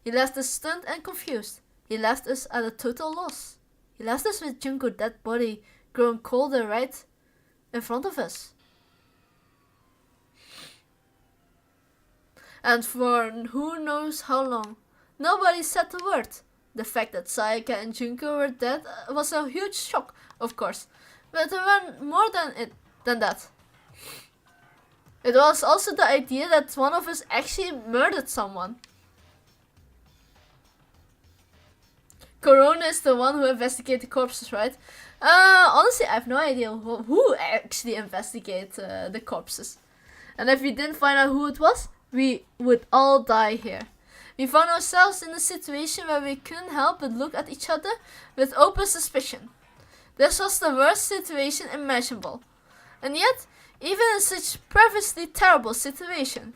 He left us stunned and confused. He left us at a total loss. He left us with Junko's dead body growing colder right in front of us. And for who knows how long, nobody said a word. The fact that Sayaka and Junko were dead was a huge shock, of course, but there were more than that. It was also the idea that one of us actually murdered someone. Corona is the one who investigated the corpses, right? Honestly, I have no idea who actually investigated the corpses. And if we didn't find out who it was, we would all die here. We found ourselves in a situation where we couldn't help but look at each other with open suspicion. This was the worst situation imaginable. And yet, even in such previously terrible situation,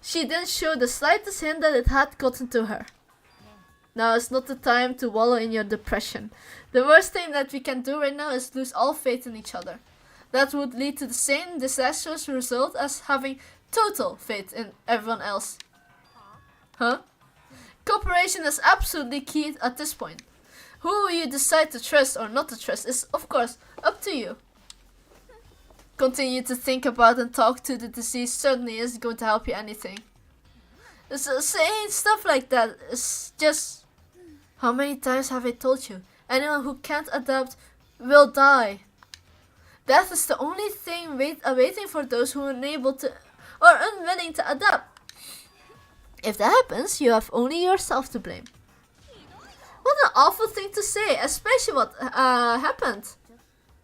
she didn't show the slightest hint that it had gotten to her. Now is not the time to wallow in your depression. The worst thing that we can do right now is lose all faith in each other. That would lead to the same disastrous result as having total faith in everyone else. Huh? Cooperation is absolutely key at this point. Who you decide to trust or not to trust is, of course, up to you. Continue to think about and talk to the deceased certainly isn't going to help you anything. Saying stuff like that is just... How many times have I told you? Anyone who can't adapt will die. Death is the only thing awaiting for those who are unable to or unwilling to adapt. If that happens, you have only yourself to blame. What an awful thing to say, especially what happened.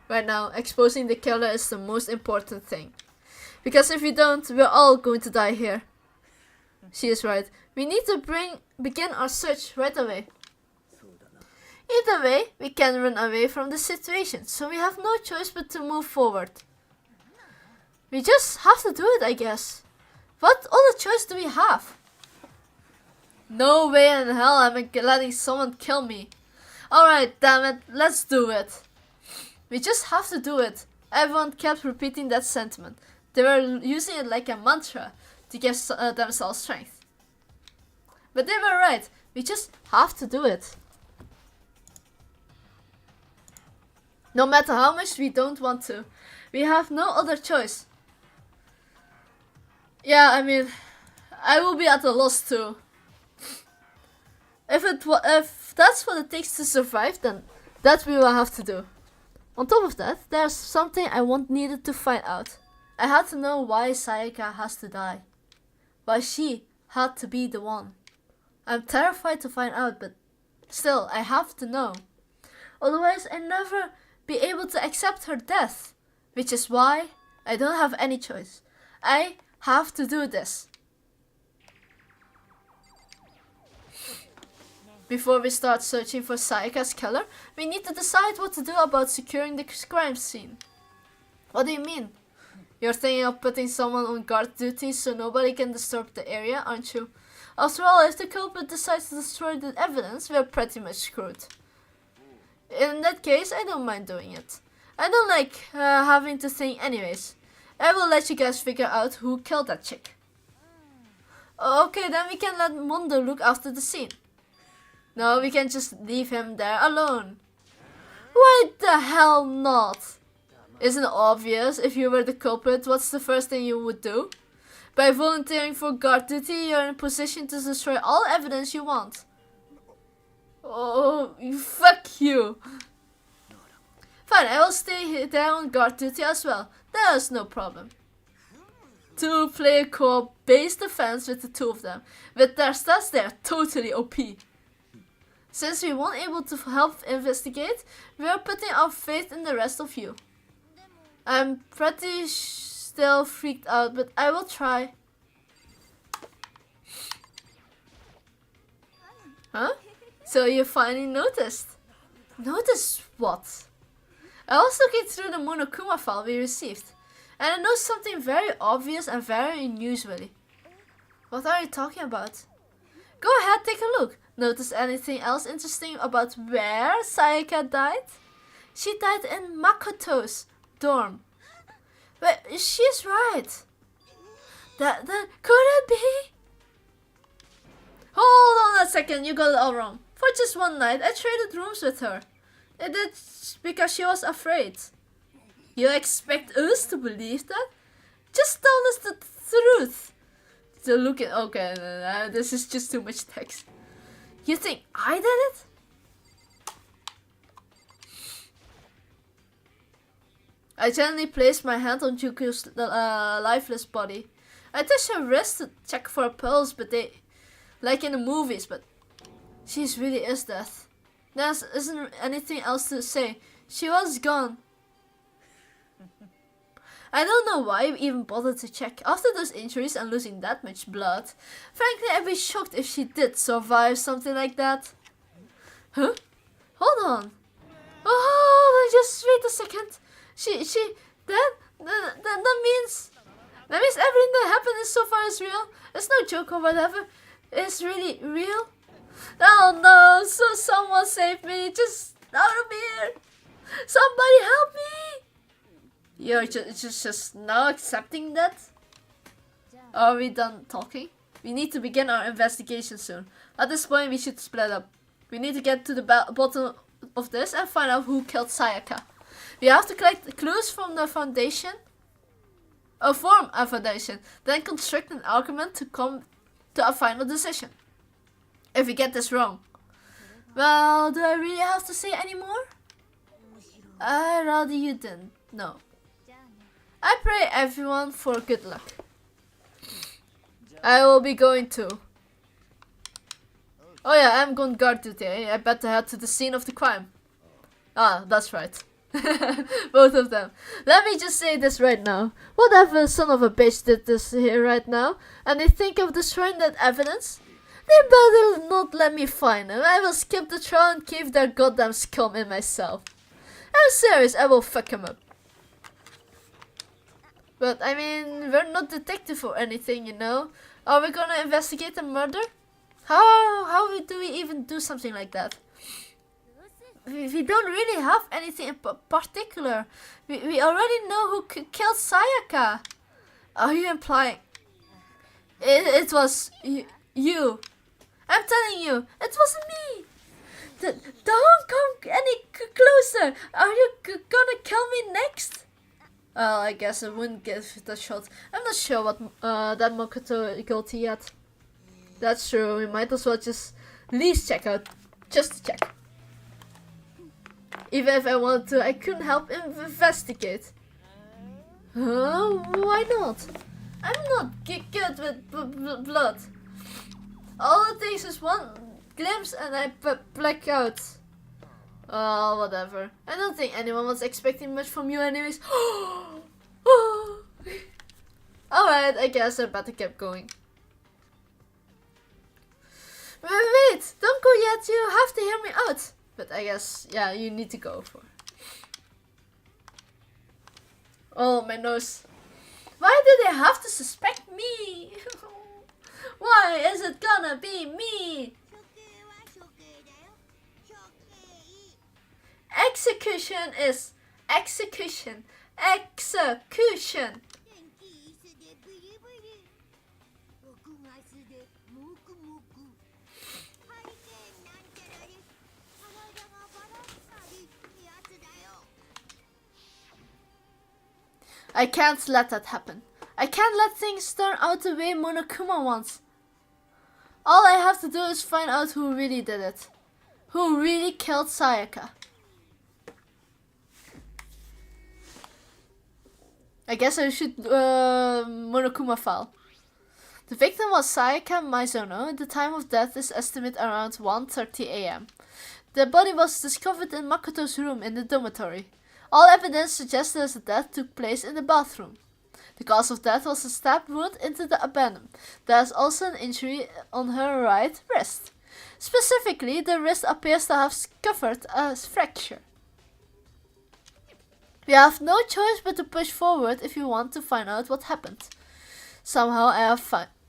Right now, exposing the killer is the most important thing. Because if we don't, we're all going to die here. She is right. We need to begin our search right away. Either way, we can run away from the situation, so we have no choice but to move forward. We just have to do it, I guess. What other choice do we have? No way in hell am I letting someone kill me. Alright, damn it, let's do it. We just have to do it. Everyone kept repeating that sentiment. They were using it like a mantra to give themselves strength. But they were right, we just have to do it. No matter how much we don't want to, we have no other choice. Yeah, I mean, I will be at a loss too. If that's what it takes to survive, then that we will have to do. On top of that, there's something I needed to find out. I had to know why Sayaka has to die. Why she had to be the one. I'm terrified to find out, but still, I have to know. Otherwise, I never be able to accept her death. Which is why I don't have any choice. I have to do this. Before we start searching for Sayaka's killer, we need to decide what to do about securing the crime scene. What do you mean? You're thinking of putting someone on guard duty so nobody can disturb the area, aren't you? After all, if the culprit decides to destroy the evidence, we're pretty much screwed. In that case, I don't mind doing it. I don't like having to think anyways. I will let you guys figure out who killed that chick. Okay, then we can let Mondo look after the scene. No, we can just leave him there alone. Why the hell not? Isn't it obvious? If you were the culprit, what's the first thing you would do? By volunteering for guard duty, you're in a position to destroy all evidence you want. Oh, fuck you. Fine, I will stay there on guard duty as well. There's no problem. 2-player co-op base defense with the two of them. With their stats, they're totally OP. Since we weren't able to help investigate, we are putting our faith in the rest of you. I'm pretty still freaked out, but I will try. Huh? So you finally noticed? Noticed what? I was looking through the Monokuma file we received, and I noticed something very obvious and very unusual. What are you talking about? Go ahead, take a look. Notice anything else interesting about where Sayaka died? She died in Makoto's dorm. But she's right. That could it be? Hold on a second, you got it all wrong. For just one night, I traded rooms with her. It did because she was afraid. You expect us to believe that? Just tell us the truth. So look at okay, this is just too much text. You think I did it? I gently placed my hand on Juku's lifeless body. I touched her wrist to check for a pulse, but they, like in the movies, but she really is dead. There isn't anything else to say. She was gone. I don't know why I even bothered to check. After those injuries and losing that much blood, frankly I'd be shocked if she did survive something like that. Huh? Hold on. Oh, just wait a second. That means everything that happened so far is real. It's no joke or whatever. It's really real. Oh no, so someone save me. Just out of here. Somebody help me. You're just now accepting that? Are we done talking? We need to begin our investigation soon. At this point, we should split up. We need to get to the bottom of this and find out who killed Sayaka. We have to collect the clues from the foundation. Form a foundation. Then construct an argument to come to a final decision. If we get this wrong. Well, do I really have to say any more? I'd rather you didn't. No. I pray everyone for good luck. I will be going too. Oh yeah, I'm going guard duty. I better head to the scene of the crime. Ah, that's right. Both of them. Let me just say this right now. Whatever son of a bitch did this here right now, and they think of destroying that evidence, They better not let me find him. I will skip the trial and keep their goddamn scum in myself. I'm serious, I will fuck him up. But I mean, we're not detective or anything, you know. Are we gonna investigate a murder? How do we even do something like that? We don't really have anything in particular. We already know who killed Sayaka. Are you implying it was you? I'm telling you, it wasn't me. Don't come any closer. Are you gonna kill me next? Well, I guess I wouldn't give it a shot. I'm not sure what that Makoto guilty yet. That's true. We might as well just at least check out, just to check. Even if I wanted to, I couldn't help investigate. Why not? I'm not good with blood. All it takes is one glimpse and I black out. Oh, whatever. I don't think anyone was expecting much from you anyways. Alright, I guess I better keep going. Wait, don't go yet, you have to hear me out. But I guess, yeah, you need to go for. Oh, my nose. Why do they have to suspect me? Why is it gonna be me? Execution is execution. Execution. I can't let that happen. I can't let things turn out the way Monokuma wants. All I have to do is find out who really did it. Who really killed Sayaka. I guess I should Monokuma file. The victim was Sayaka Maizono. The time of death is estimated around 1:30 AM. The body was discovered in Makoto's room in the dormitory. All evidence suggests that the death took place in the bathroom. The cause of death was a stab wound into the abdomen. There is also an injury on her right wrist. Specifically, the wrist appears to have suffered a fracture. We have no choice but to push forward if we want to find out what happened. Somehow I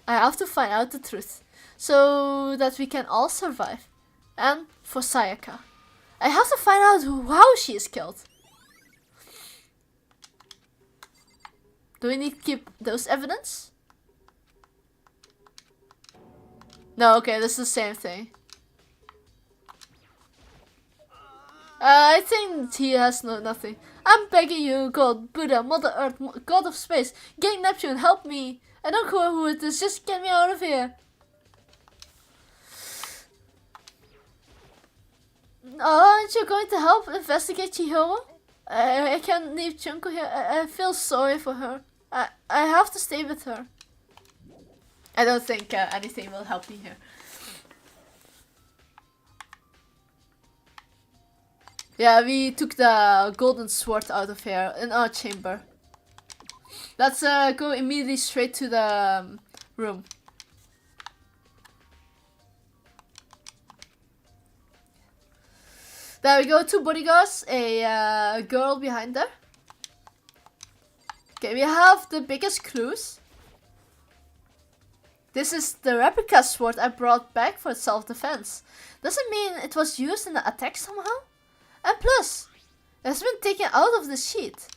have to find out the truth, so that we can all survive. And for Sayaka, I have to find out how she is killed. Do we need to keep those evidence? No, okay, this is the same thing. I think he has nothing. I'm begging you, God, Buddha, Mother Earth, God of Space, Gang Neptune, help me. I don't care who it is, just get me out of here. Aren't you going to help investigate Chihiro? I can't leave Junko here. I feel sorry for her. I have to stay with her. I don't think anything will help me here. Yeah, we took the golden sword out of here in our chamber. Let's go immediately straight to the room. There we go, 2 bodyguards, a girl behind there. Okay, we have the biggest clues. This is the replica sword I brought back for self-defense. Does it mean it was used in the attack somehow? And plus, it has been taken out of the sheath.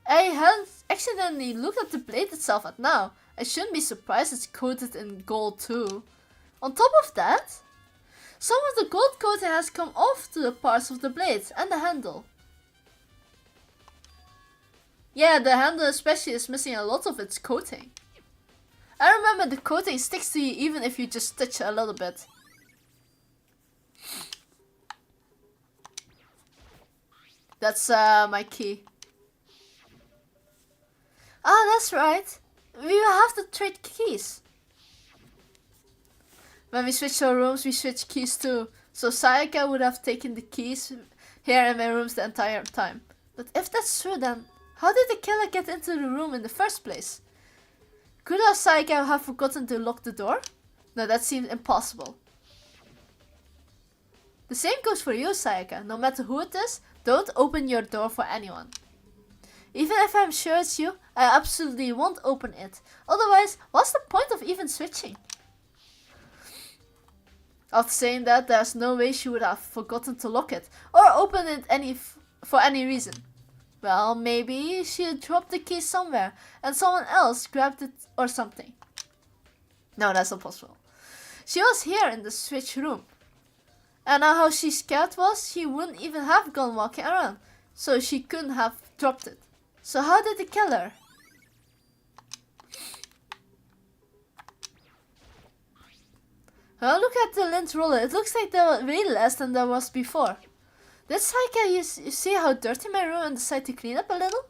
I hadn't accidentally looked at the blade itself at now. I shouldn't be surprised it's coated in gold too. On top of that, some of the gold coating has come off to the parts of the blade and the handle. Yeah, the handle especially is missing a lot of its coating. I remember the coating sticks to you even if you just touch it a little bit. That's my key. Ah, that's right. We will have to trade keys. When we switch our rooms, we switch keys too. So Sayaka would have taken the keys here in my rooms the entire time. But if that's true, then how did the killer get into the room in the first place? Could Sayaka have forgotten to lock the door? No, that seems impossible. The same goes for you, Sayaka. No matter who it is, don't open your door for anyone. Even if I'm sure it's you, I absolutely won't open it. Otherwise, what's the point of even switching? After saying that, there's no way she would have forgotten to lock it or open it for any reason. Well, maybe she dropped the key somewhere and someone else grabbed it or something. No, that's not possible. She was here in the switch room. And how she scared was, she wouldn't even have gone walking around. So she couldn't have dropped it. So how did they kill her? Oh, look at the lint roller. It looks like there was way less than there was before. Did Sayaka you see how dirty my room and decide to clean up a little?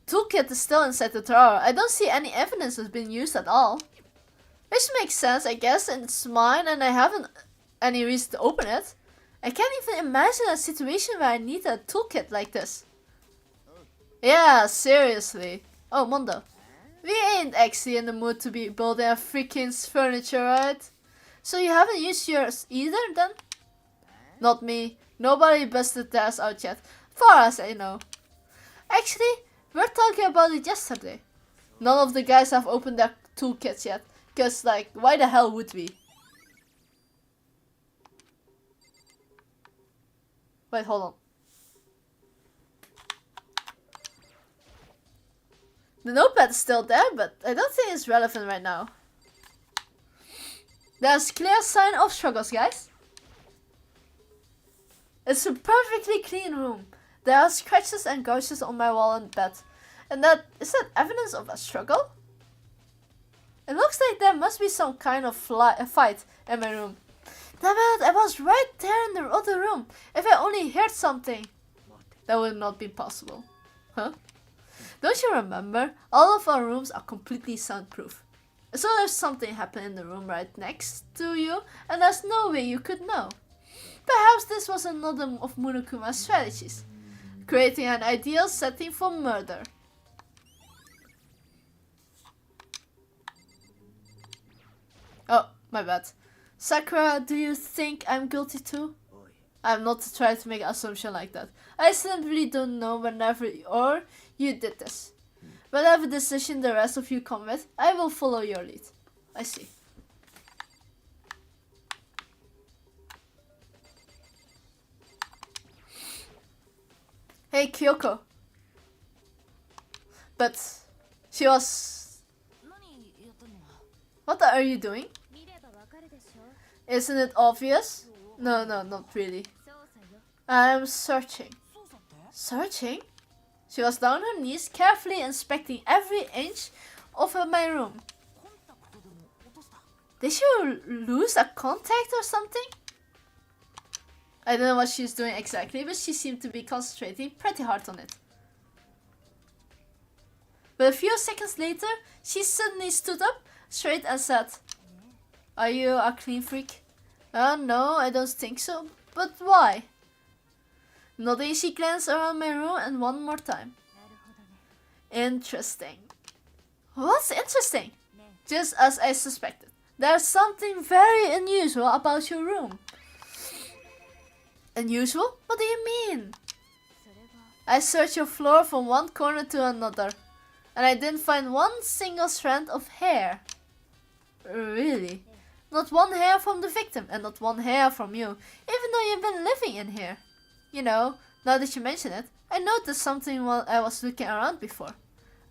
Toolkit is still inside the drawer. I don't see any evidence it's been used at all. Which makes sense, I guess, and it's mine and I haven't any reason to open it. I can't even imagine a situation where I need a toolkit like this. Yeah, seriously. Oh, Mondo. We ain't actually in the mood to be building a freaking furniture, right? So you haven't used yours either, then? Not me. Nobody busted theirs out yet, far as I know. Actually, we were talking about it yesterday. None of the guys have opened their toolkits yet. Cause, like, why the hell would we? Wait, hold on. The notepad is still there, but I don't think it's relevant right now. There's clear sign of struggles, guys. It's a perfectly clean room. There are scratches and gouges on my wall and bed. And is that evidence of a struggle? It looks like there must be some kind of fight in my room. Damn it, I was right there in the other room. If I only heard something. That would not be possible. Huh? Don't you remember? All of our rooms are completely soundproof. So if something happened in the room right next to you, and there's no way you could know. Perhaps this was another of Munokuma's strategies. Creating an ideal setting for murder. Oh, my bad. Sakura, do you think I'm guilty too? I'm not trying to make an assumption like that. I simply don't know whenever you did this. Whatever decision the rest of you come with, I will follow your lead. I see. Hey, Kyoko. But she was... What are you doing? Isn't it obvious? No, not really. I'm searching. Searching? She was down on her knees, carefully inspecting every inch of my room. Did she lose a contact or something? I don't know what she's doing exactly, but she seemed to be concentrating pretty hard on it. But a few seconds later, she suddenly stood up straight and said, "Are you a clean freak?" No, I don't think so. But why? Nodding, she glanced around my room and one more time. Interesting. What's interesting? Just as I suspected. There's something very unusual about your room. Unusual? What do you mean? I searched your floor from one corner to another, and I didn't find one single strand of hair. Really? Not one hair from the victim, and not one hair from you, even though you've been living in here. You know, now that you mention it, I noticed something while I was looking around before.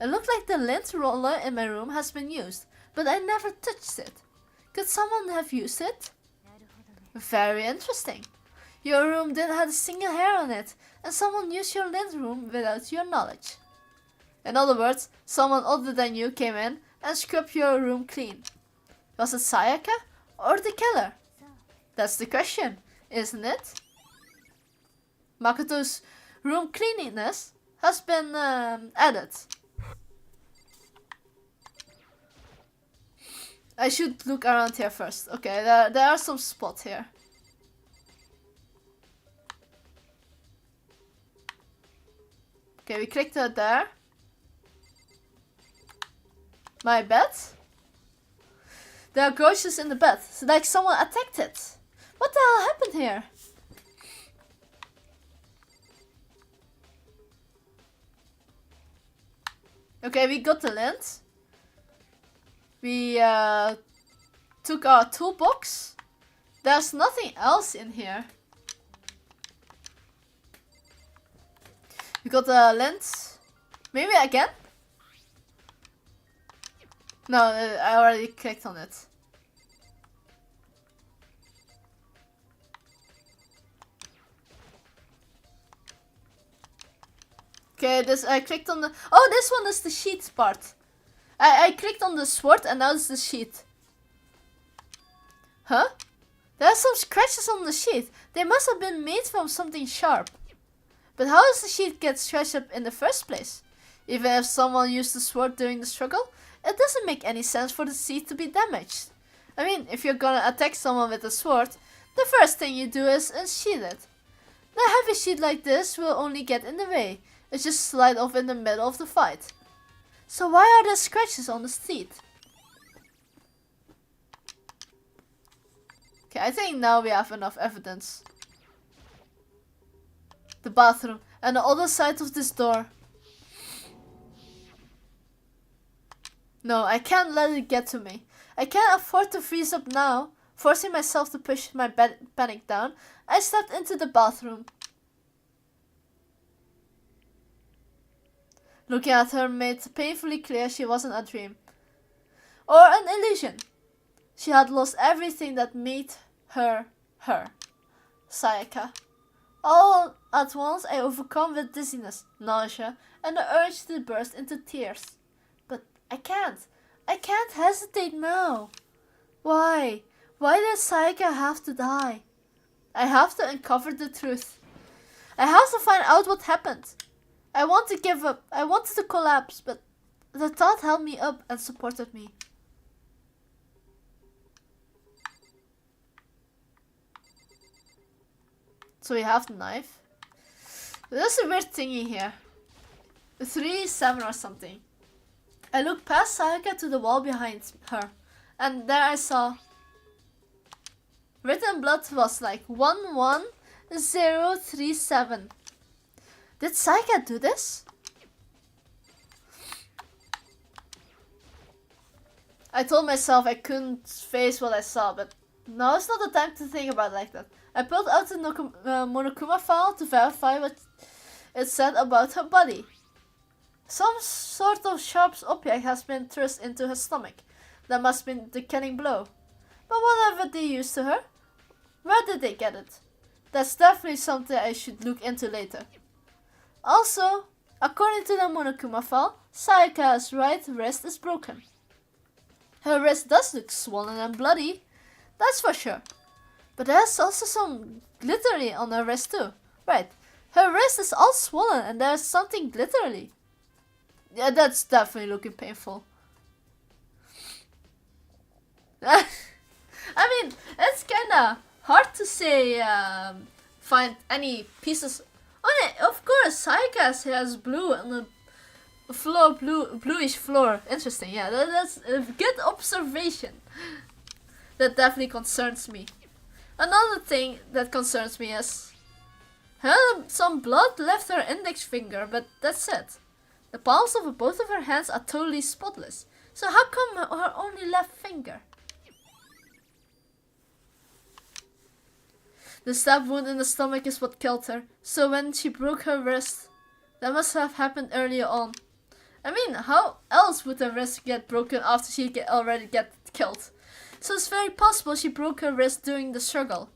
It looked like the lint roller in my room has been used, but I never touched it. Could someone have used it? Very interesting. Your room didn't have a single hair on it, and someone used your lint room without your knowledge. In other words, someone other than you came in and scrubbed your room clean. Was it Sayaka or the killer? That's the question, isn't it? Makoto's room cleanliness has been added. I should look around here first. Okay, there are some spots here. Okay, we clicked there. My bed? There are groceries in the bed. It's like someone attacked it. What the hell happened here? Okay, we got the lint. We took our toolbox. There's nothing else in here. We got the lint. Maybe again? No, I already clicked on it. Okay, I clicked on the... Oh, this one is the sheet part. I clicked on the sword and now it's the sheet. Huh? There are some scratches on the sheet. They must have been made from something sharp. But how does the sheet get scratched up in the first place? Even if someone used the sword during the struggle, it doesn't make any sense for the sheet to be damaged. I mean, if you're gonna attack someone with a sword, the first thing you do is unsheath it. A heavy sheet like this will only get in the way. It just slide off in the middle of the fight. So why are there scratches on the sheet? Okay, I think now we have enough evidence. The bathroom and the other side of this door. No, I can't let it get to me. I can't afford to freeze up now. Forcing myself to push my panic down, I stepped into the bathroom. Looking at her made it painfully clear she wasn't a dream. Or an illusion. She had lost everything that made her her. Sayaka. All at once I overcome with dizziness, nausea, and the urge to burst into tears. But I can't. I can't hesitate now. Why? Why did Sayaka have to die? I have to uncover the truth. I have to find out what happened. I want to give up. I wanted to collapse, but the thought held me up and supported me. So we have the knife. There's a weird thingy here. 3-7 or something. I looked past Sayaka to the wall behind her, and there I saw. Written blood was like 11037. Did Sayaka do this? I told myself I couldn't face what I saw, but now it's not the time to think about it like that. I pulled out the Monokuma file to verify what it said about her body. Some sort of sharp object has been thrust into her stomach. That must have been the killing blow. But whatever they used to her, where did they get it? That's definitely something I should look into later. Also, according to the Monokuma file, Sayaka's right wrist is broken. Her wrist does look swollen and bloody, that's for sure. But there's also some glittery on her wrist too. Right, her wrist is all swollen and there's something glittery. Yeah, that's definitely looking painful. I mean, it's kinda hard to say, find any pieces. Oh, yeah, of course, Sayaka has blue on the floor, bluish floor. Interesting, yeah, that's a good observation. That definitely concerns me. Another thing that concerns me is some blood left her index finger, but that's it. The palms of both of her hands are totally spotless. So how come her only left finger? The stab wound in the stomach is what killed her. So when she broke her wrist, that must have happened earlier on. I mean, how else would her wrist get broken after she already get killed? So it's very possible she broke her wrist during the struggle.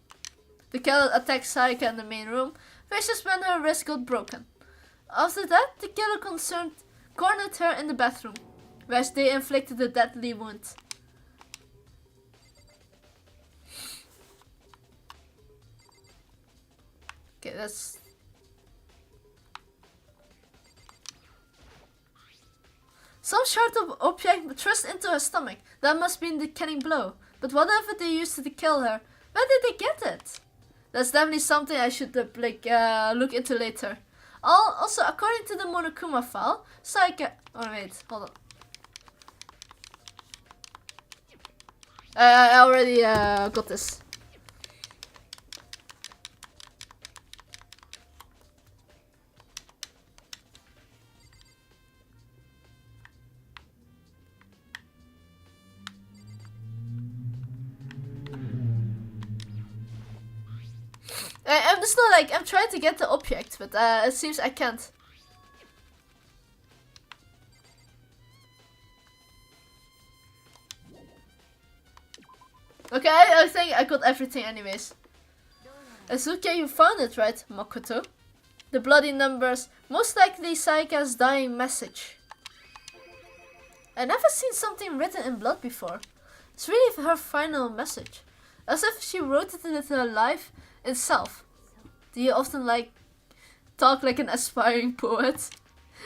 The killer attacked Sayaka in the main room, which is when her wrist got broken. After that, the killer cornered her in the bathroom, where they inflicted a deadly wound. Okay, that's... Some sort of object thrust into her stomach. That must be the killing blow. But whatever they used to kill her, where did they get it? That's definitely something I should look into later. Also, according to the Monokuma file, Sayaka... Oh wait, hold on. I already got this. I'm just not like, I'm trying to get the object, but it seems I can't. Okay, I think I got everything anyways. Azuki, you found it, right, Makoto? The bloody numbers, most likely Saika's dying message. I never seen something written in blood before. It's really her final message. As if she wrote it with her life itself. Do you often talk like an aspiring poet?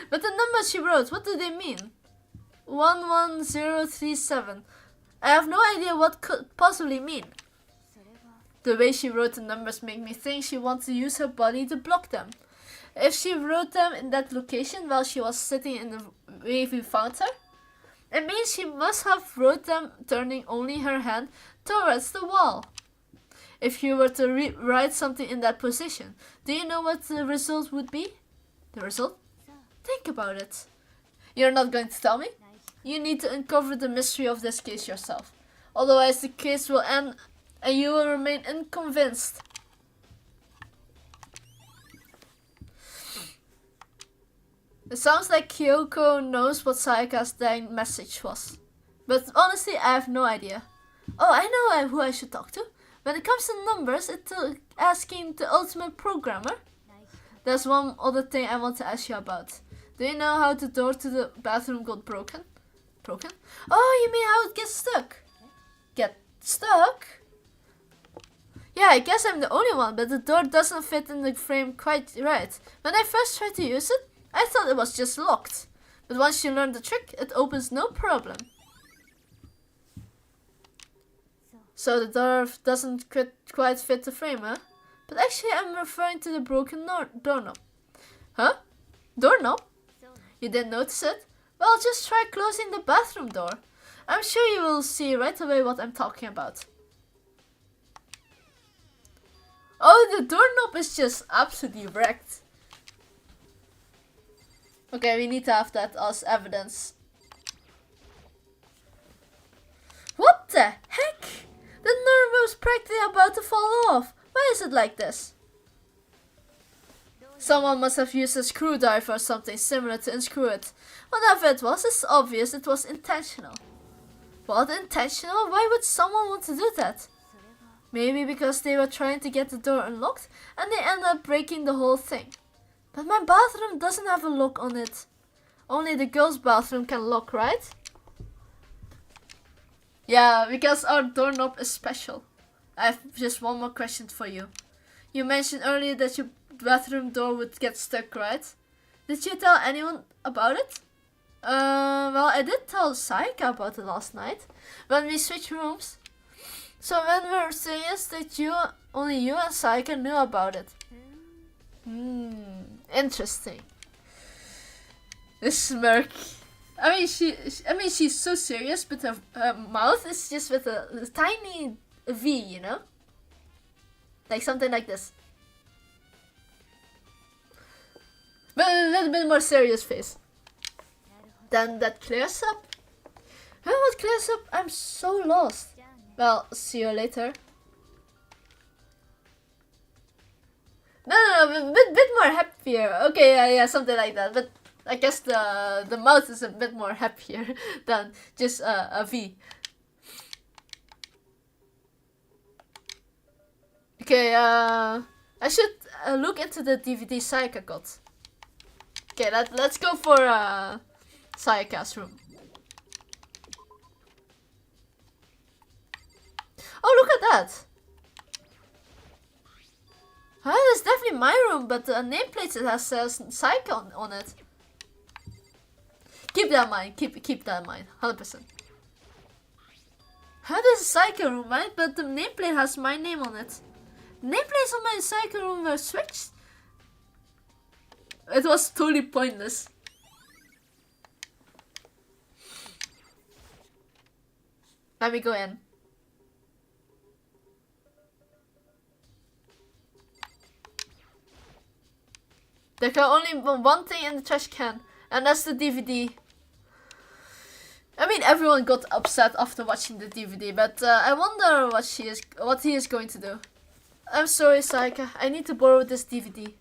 But the numbers she wrote, what do they mean? 11037. I have no idea what could possibly mean. The way she wrote the numbers make me think she wants to use her body to block them. If she wrote them in that location while she was sitting in the way we found her, it means she must have wrote them turning only her hand towards the wall. If you were to write something in that position, do you know what the result would be? The result? Think about it. You're not going to tell me? You need to uncover the mystery of this case yourself. Otherwise the case will end and you will remain unconvinced. It sounds like Kyoko knows what Sayaka's dying message was. But honestly, I have no idea. Oh, I know who I should talk to. When it comes to numbers, it's asking the ultimate programmer. There's one other thing I want to ask you about. Do you know how the door to the bathroom got broken? Broken? Oh, you mean how it gets stuck? Get stuck? Yeah, I guess I'm the only one, but the door doesn't fit in the frame quite right. When I first tried to use it, I thought it was just locked. But once you learn the trick, it opens no problem. So the door doesn't quite fit the frame, huh? But actually I'm referring to the broken doorknob. Huh? Doorknob? You didn't notice it? Well, just try closing the bathroom door. I'm sure you will see right away what I'm talking about. Oh, the doorknob is just absolutely wrecked. Okay, we need to have that as evidence. What the heck? The door was practically about to fall off. Why is it like this? Someone must have used a screwdriver or something similar to unscrew it. Whatever it was, it's obvious it was intentional. What, intentional? Why would someone want to do that? Maybe because they were trying to get the door unlocked and they ended up breaking the whole thing. But my bathroom doesn't have a lock on it. Only the girls' bathroom can lock, right? Yeah, because our doorknob is special. I have just one more question for you. You mentioned earlier that your bathroom door would get stuck, right? Did you tell anyone about it? Well, I did tell Saika about it last night when we switched rooms. So when we were serious that only you and Saika knew about it. Interesting. The smirk. I mean, she's so serious, but her mouth is just with a tiny V, you know? Like something like this. But a little bit more serious face. Then that clears up. Huh, what clears up? I'm so lost. Well, see you later. No, bit more happier. Okay, yeah, something like that. But I guess the mouth is a bit more happier than just a V. Okay, I should look into the DVD Sayaka got. Okay, let's go for Sayaka's room. Oh, look at that! Huh, that's definitely my room, but the nameplate says Sayaka on it. Keep that in mind. Keep that in mind. 100%. Huh, this is Sayaka room, right? But the nameplate has my name on it. Nameplates on my Sayaka room were switched. It was totally pointless. Let me go in. There can only be one thing in the trash can, and that's the DVD. I mean, everyone got upset after watching the DVD, but I wonder what he is going to do. I'm sorry, Sayaka. I need to borrow this DVD.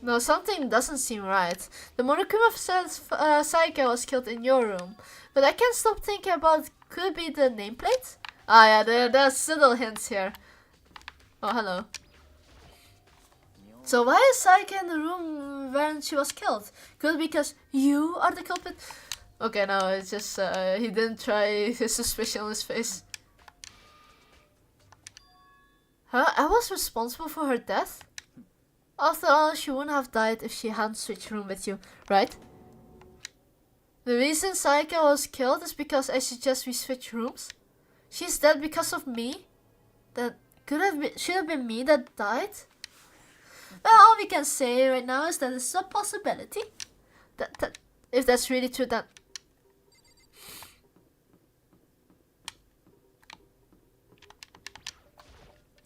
No, something doesn't seem right. The Monokuma says Sayaka was killed in your room, but I can't stop thinking about could it be the nameplate? Ah, yeah, there's subtle hints here. Oh, hello. So why is Sayaka in the room when she was killed? Could it be because you are the culprit? Okay, no, it's just he didn't try his suspicion on his face. Huh? I was responsible for her death? After all, she wouldn't have died if she hadn't switched room with you, right? The reason Sayaka was killed is because I suggest we switch rooms? She's dead because of me? That should have been me that died? Well, all we can say right now is that it's a possibility. That if that's really true, then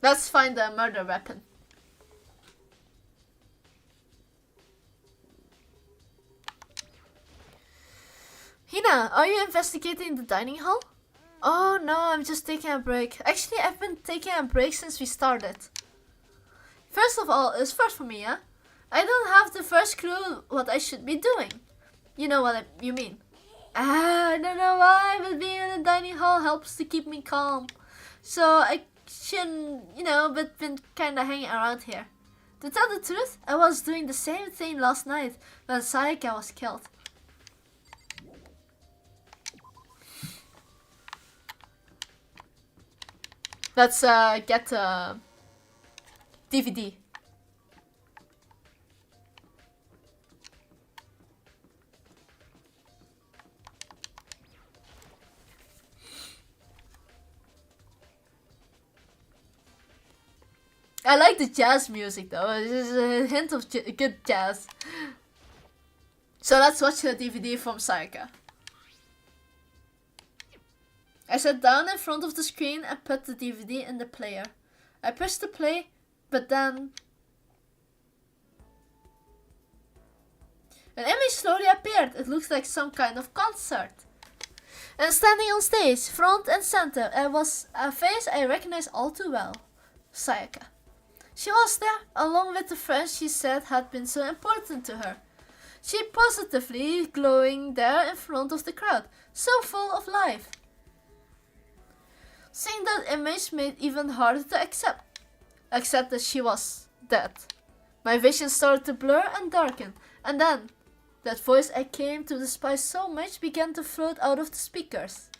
let's find the murder weapon. Hina, are you investigating the dining hall? Oh no, I'm just taking a break. Actually, I've been taking a break since we started. First of all, it's first for me, yeah? I don't have the first clue what I should be doing. You know what you mean. I don't know why, but being in the dining hall helps to keep me calm. So I shouldn't, but been kinda hanging around here. To tell the truth, I was doing the same thing last night when Sayaka was killed. Let's get a DVD. I like the jazz music though, it's a hint of good jazz. So let's watch the DVD from Sayaka. I sat down in front of the screen and put the DVD in the player. I pushed the play, but then an image slowly appeared. It looked like some kind of concert. And standing on stage, front and center, was a face I recognized all too well. Sayaka. She was there, along with the friends she said had been so important to her. She positively glowing there in front of the crowd, so full of life. Seeing that image made it even harder to accept that she was dead. My vision started to blur and darken, and then that voice I came to despise so much began to float out of the speakers.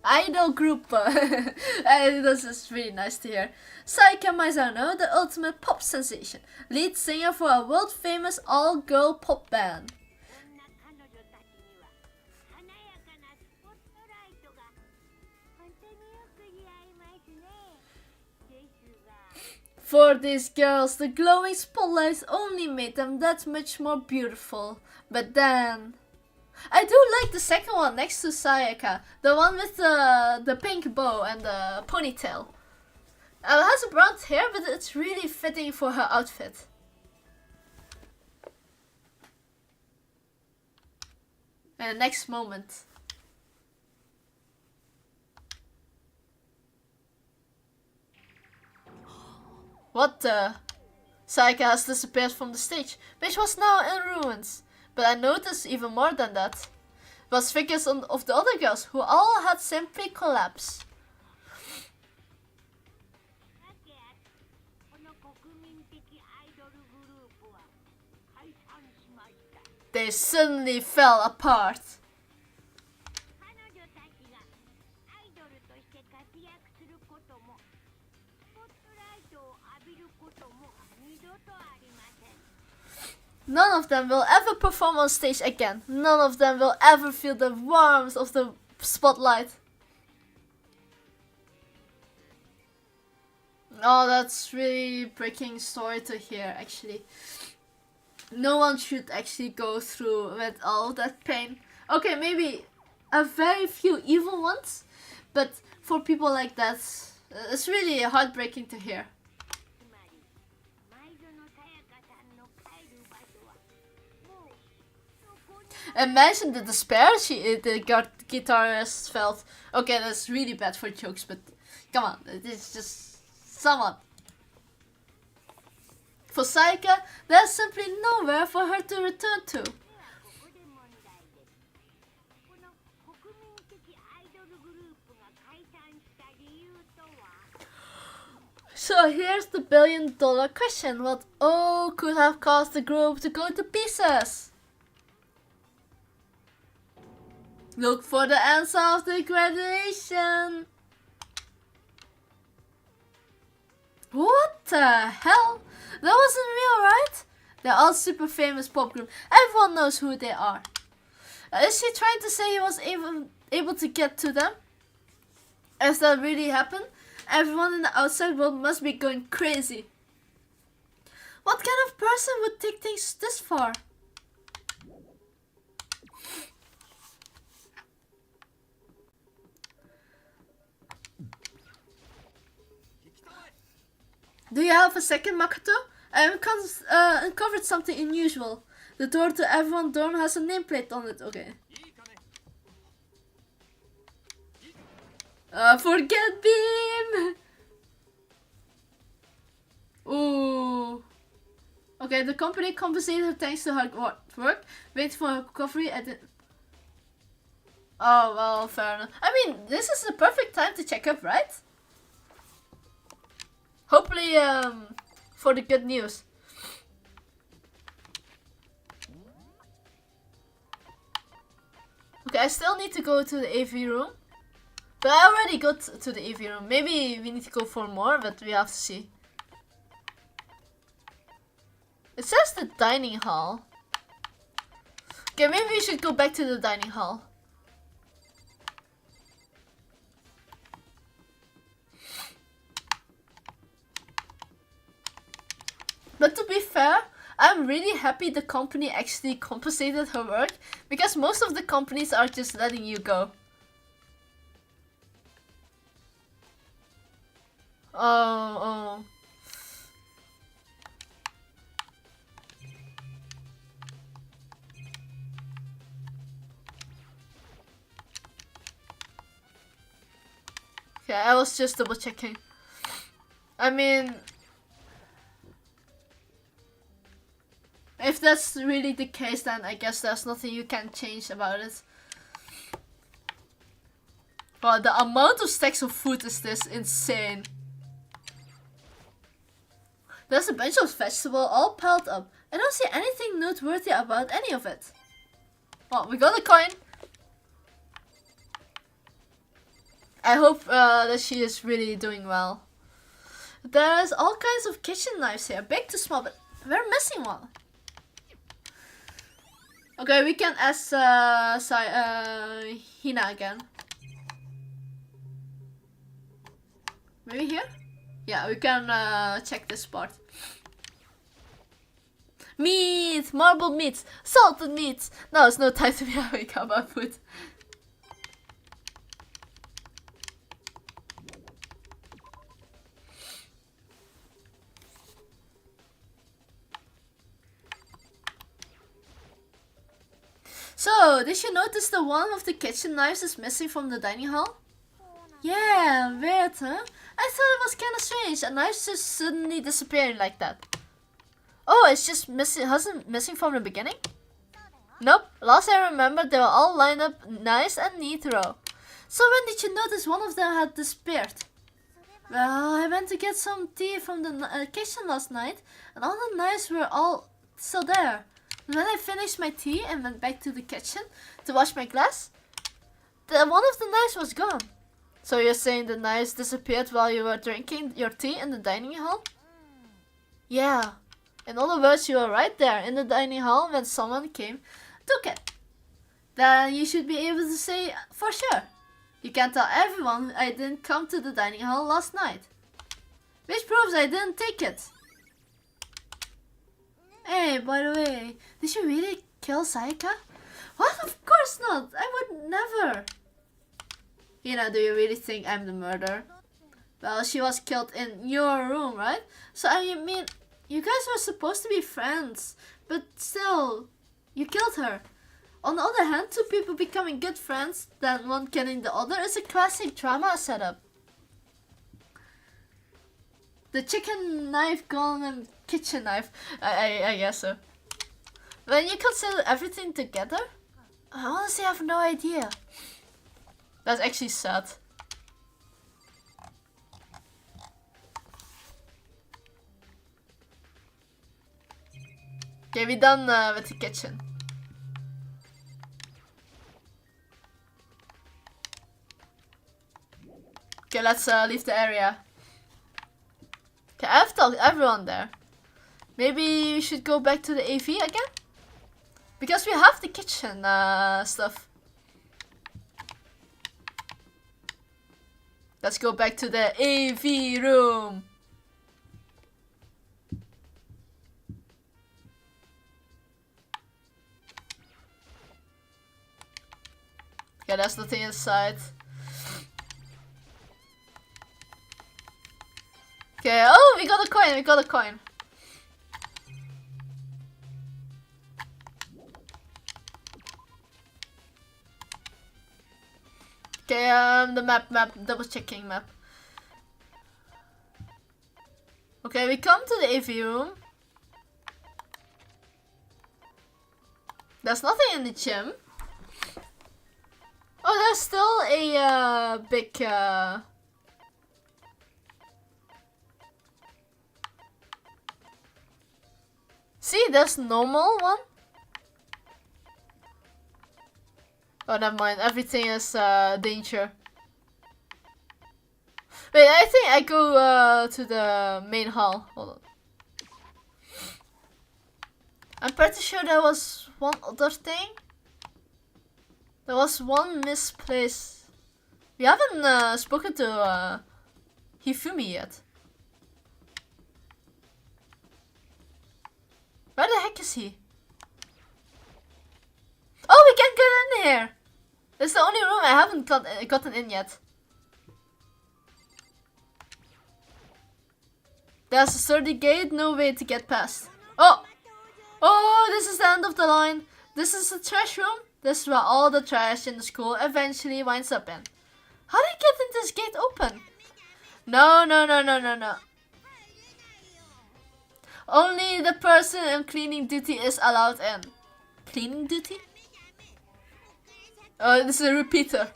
Idol group. This is really nice to hear. Sayaka Maizano, the ultimate pop sensation, lead singer for a world famous all-girl pop band. For these girls, the glowing spotlights only made them that much more beautiful. But then I do like the second one next to Sayaka, the one with the pink bow and the ponytail. It has a blonde hair, but it's really fitting for her outfit. And the next moment. What the? Sayaka has disappeared from the stage, which was now in ruins. But I noticed even more than that. It was figures of the other girls who all had simply collapsed. They suddenly fell apart. None of them will ever perform on stage again. None of them will ever feel the warmth of the spotlight. Oh, that's really breaking story to hear, actually. No one should actually go through with all that pain. Okay, maybe a very few evil ones, but for people like that, it's really heartbreaking to hear. Imagine the despair the guitarist felt. Okay, that's really bad for jokes, but come on, it's just someone. For Saika, there's simply nowhere for her to return to. So here's the billion-dollar question. What could have caused the group to go to pieces? Look for the answer of the graduation. What the hell? That wasn't real, right? They're all super famous pop group. Everyone knows who they are. Is she trying to say he was able to get to them? If that really happened, everyone in the outside world must be going crazy. What kind of person would take things this far? Do you have a second, Makoto? I uncovered something unusual. The door to everyone's dorm has a nameplate on it. Okay. Forget beam! Ooh. Okay, the company compensated her thanks to hard work. Wait for her recovery at the... Oh, well, fair enough. I mean, this is the perfect time to check up, right? Hopefully, for the good news. Okay, I still need to go to the AV room. But I already got to the AV room. Maybe we need to go for more, but we have to see. It says the dining hall. Okay, maybe we should go back to the dining hall. But to be fair, I'm really happy the company actually compensated her work, because most of the companies are just letting you go. Oh. Okay, I was just double checking. I mean, if that's really the case, then I guess there's nothing you can change about it. Wow, the amount of stacks of food is this insane. There's a bunch of vegetables all piled up. I don't see anything noteworthy about any of it. Well, we got a coin. I hope that she is really doing well. There's all kinds of kitchen knives here, big to small, but we're missing one. Okay, we can ask Hina again. Maybe here? Yeah, we can check this part. Meat! Marbled meats! Salted meats! No, it's no time to be having about food. So, did you notice the one of the kitchen knives is missing from the dining hall? Yeah, weird, huh? I thought it was kind of strange, a knife just suddenly disappearing like that. Oh, it's just missing from the beginning? Nope, last I remember they were all lined up nice and neat row. So when did you notice one of them had disappeared? Well, I went to get some tea from the kitchen last night, and all the knives were all still there. And when I finished my tea and went back to the kitchen to wash my glass, one of the knives was gone. So you're saying the knives disappeared while you were drinking your tea in the dining hall? Yeah. In other words, you were right there in the dining hall when someone came, took it. Then you should be able to say for sure. You can't tell everyone I didn't come to the dining hall last night. Which proves I didn't take it. Hey, by the way, did you really kill Sayaka? What? Of course not. I would never. You know, do you really think I'm the murderer? Well, she was killed in your room, right? So I mean, you guys were supposed to be friends, but still, you killed her. On the other hand, two people becoming good friends, then one killing the other is a classic drama setup. The chicken knife gone and kitchen knife. I guess so. When you consider everything together, I honestly have no idea. That's actually sad. Okay, we're done with the kitchen. Okay, let's leave the area. Okay, I've talked to everyone there. Maybe we should go back to the AV again? Because we have the kitchen stuff. Let's go back to the AV room. Okay, there's nothing inside. Okay, oh, we got a coin, we got a coin. Okay, the map, double checking map. Okay, we come to the AV room. There's nothing in the gym. Oh, there's still a big See, there's normal one. Oh, never mind. Everything is danger. Wait, I think I go to the main hall. Hold on. I'm pretty sure there was one other thing. There was one misplaced. We haven't spoken to Hifumi yet. Where the heck is he? Oh, we can't get in here! It's the only room I haven't gotten in yet. There's a sturdy gate, no way to get past. Oh! Oh, this is the end of the line. This is the trash room. This is where all the trash in the school eventually winds up in. How did I get in this gate open? No. Only the person on cleaning duty is allowed in. Cleaning duty? Oh, this is a repeater.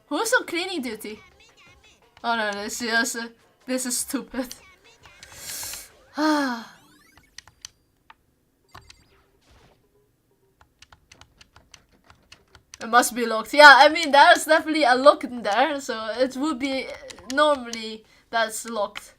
Who's on cleaning duty? Oh no, this is stupid. It must be locked. Yeah, I mean there's definitely a lock in there, so it would be normally that's locked.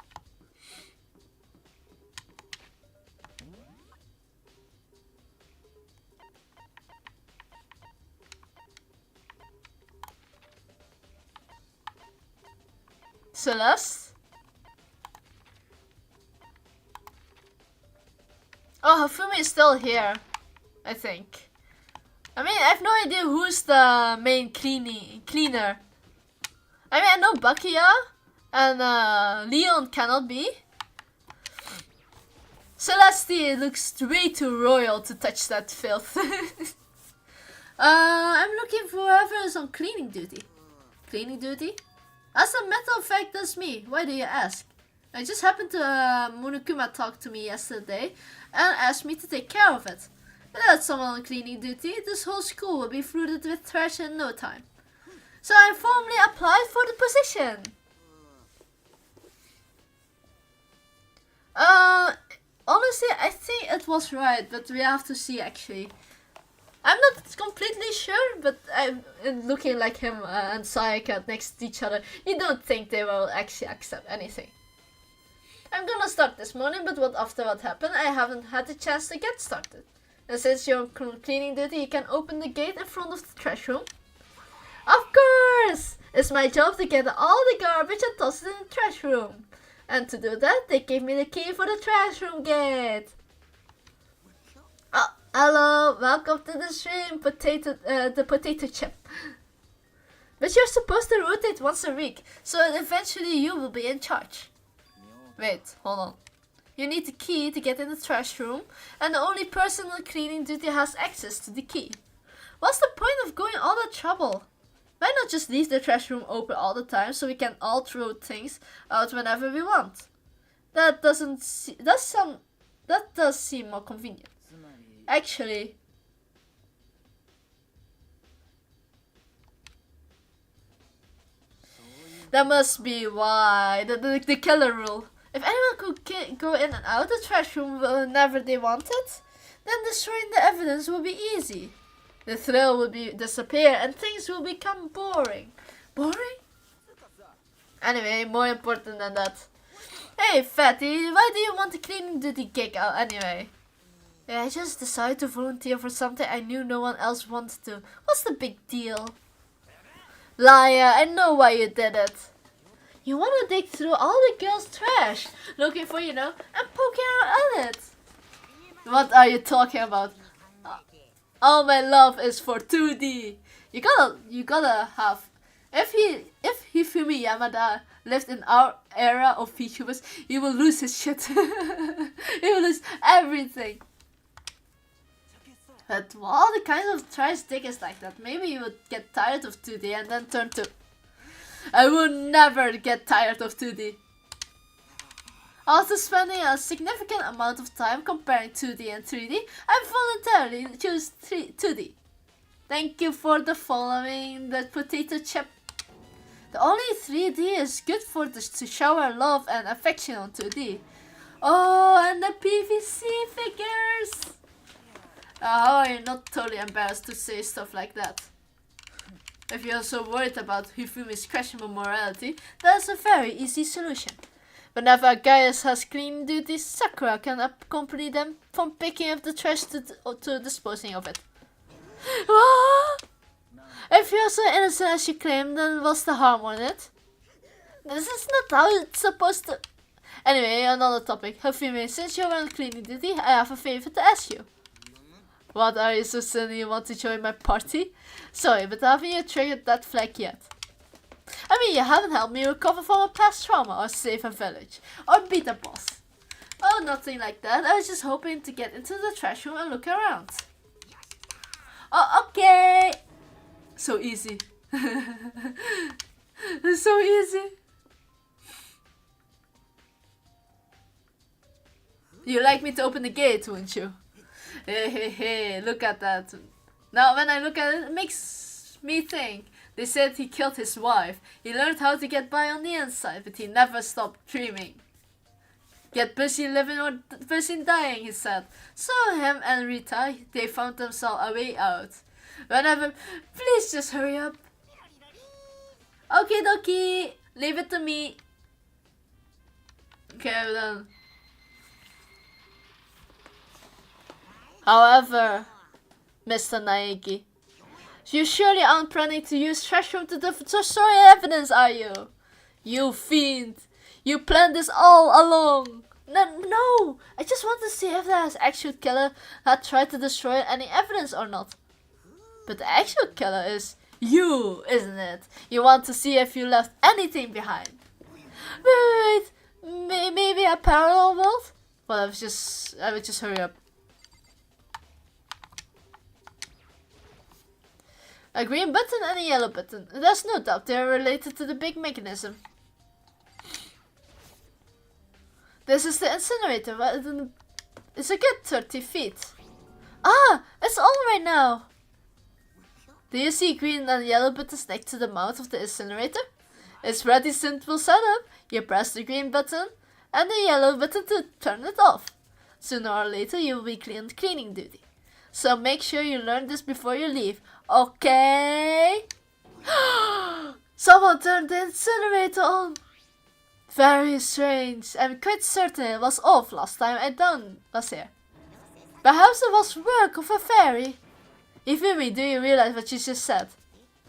Celeste? Oh, Hifumi is still here, I think. I mean, I have no idea who's the main cleaner. I mean, I know Bakia and Leon cannot be. Celeste looks way too royal to touch that filth. I'm looking for whoever is on cleaning duty. Cleaning duty? As a matter of fact, that's me. Why do you ask? I just happened to Monokuma talk to me yesterday and asked me to take care of it. Without someone on cleaning duty, this whole school will be flooded with trash in no time. So I formally applied for the position. Honestly, I think it was right, but we have to see actually. I'm not completely sure, but I'm looking like him and Sayaka next to each other. You don't think they will actually accept anything. I'm gonna start this morning, but after what happened, I haven't had the chance to get started. And since you're on cleaning duty, you can open the gate in front of the trash room. Of course! It's my job to get all the garbage and toss it in the trash room. And to do that, they gave me the key for the trash room gate. Oh, hello, welcome to the stream, the potato chip. But you're supposed to rotate once a week, so eventually you will be in charge. Wait, hold on. You need the key to get in the trash room, and the only person on cleaning duty has access to the key. What's the point of going all that trouble? Why not just leave the trash room open all the time so we can all throw things out whenever we want? That does seem more convenient. Actually, that must be why the killer rule. If anyone could go in and out the trash room whenever they wanted, then destroying the evidence will be easy. The thrill will disappear and things will become boring. Boring? Anyway, more important than that. Hey, Fatty, why do you want the cleaning duty gig out anyway? Yeah, I just decided to volunteer for something I knew no one else wanted to. What's the big deal? Liar, I know why you did it. You want to dig through all the girls' trash, looking for, and poking out at it. What are you talking about? All my love is for 2D. You gotta have. If Hifumi Yamada lived in our era of VTubers, he will lose his shit. He will lose everything. But all the kinds of trash diggers like that, maybe you would get tired of 2D and then turn to. I would never get tired of 2D. After spending a significant amount of time comparing 2D and 3D, I voluntarily choose 2D. Thank you for the following the potato chip. The only 3D is good for to shower love and affection on 2D. Oh, and the PVC figures! How are you not totally embarrassed to say stuff like that? If you're so worried about Hifumi's questionable morality, that's a very easy solution. Whenever a guy has cleaning duties, Sakura can accompany them from picking up the trash to disposing of it. If you're so innocent as you claim, then what's the harm on it? This is not how it's supposed to... Anyway, another topic. Hifumi, since you're on cleaning duty, I have a favor to ask you. What, are you so silly you want to join my party? Sorry, but haven't you triggered that flag yet? I mean, you haven't helped me recover from a past trauma, or save a village, or beat a boss. Oh, nothing like that. I was just hoping to get into the trash room and look around. Oh, okay. So easy. It's so easy. You'd like me to open the gate, wouldn't you? Hey, look at that. Now when I look at it, it makes me think. They said he killed his wife. He learned how to get by on the inside, but he never stopped dreaming. Get busy living or busy dying, he said. So him and Rita, they found themselves a way out. Whenever, please just hurry up. Okie dokie, leave it to me. Okay, then. However, Mr. Naegi, you surely aren't planning to use trash room to destroy evidence, are you? You fiend! You planned this all along! No! I just want to see if the actual killer had tried to destroy any evidence or not. But the actual killer is you, isn't it? You want to see if you left anything behind. Wait! Maybe a parallel world? Well, I would just hurry up. A green button and a yellow button. There's no doubt they are related to the big mechanism. This is the incinerator. It's a good 30 feet. Ah, it's on right now. Do you see green and yellow buttons next to the mouth of the incinerator? It's pretty simple setup. You press the green button and the yellow button to turn it off. Sooner or later you will be cleaning duty. So make sure you learn this before you leave. Okay? Someone turned the incinerator on. Very strange. I'm quite certain it was off last time I was here. Perhaps it was work of a fairy. Ifumi, do you realize what you just said?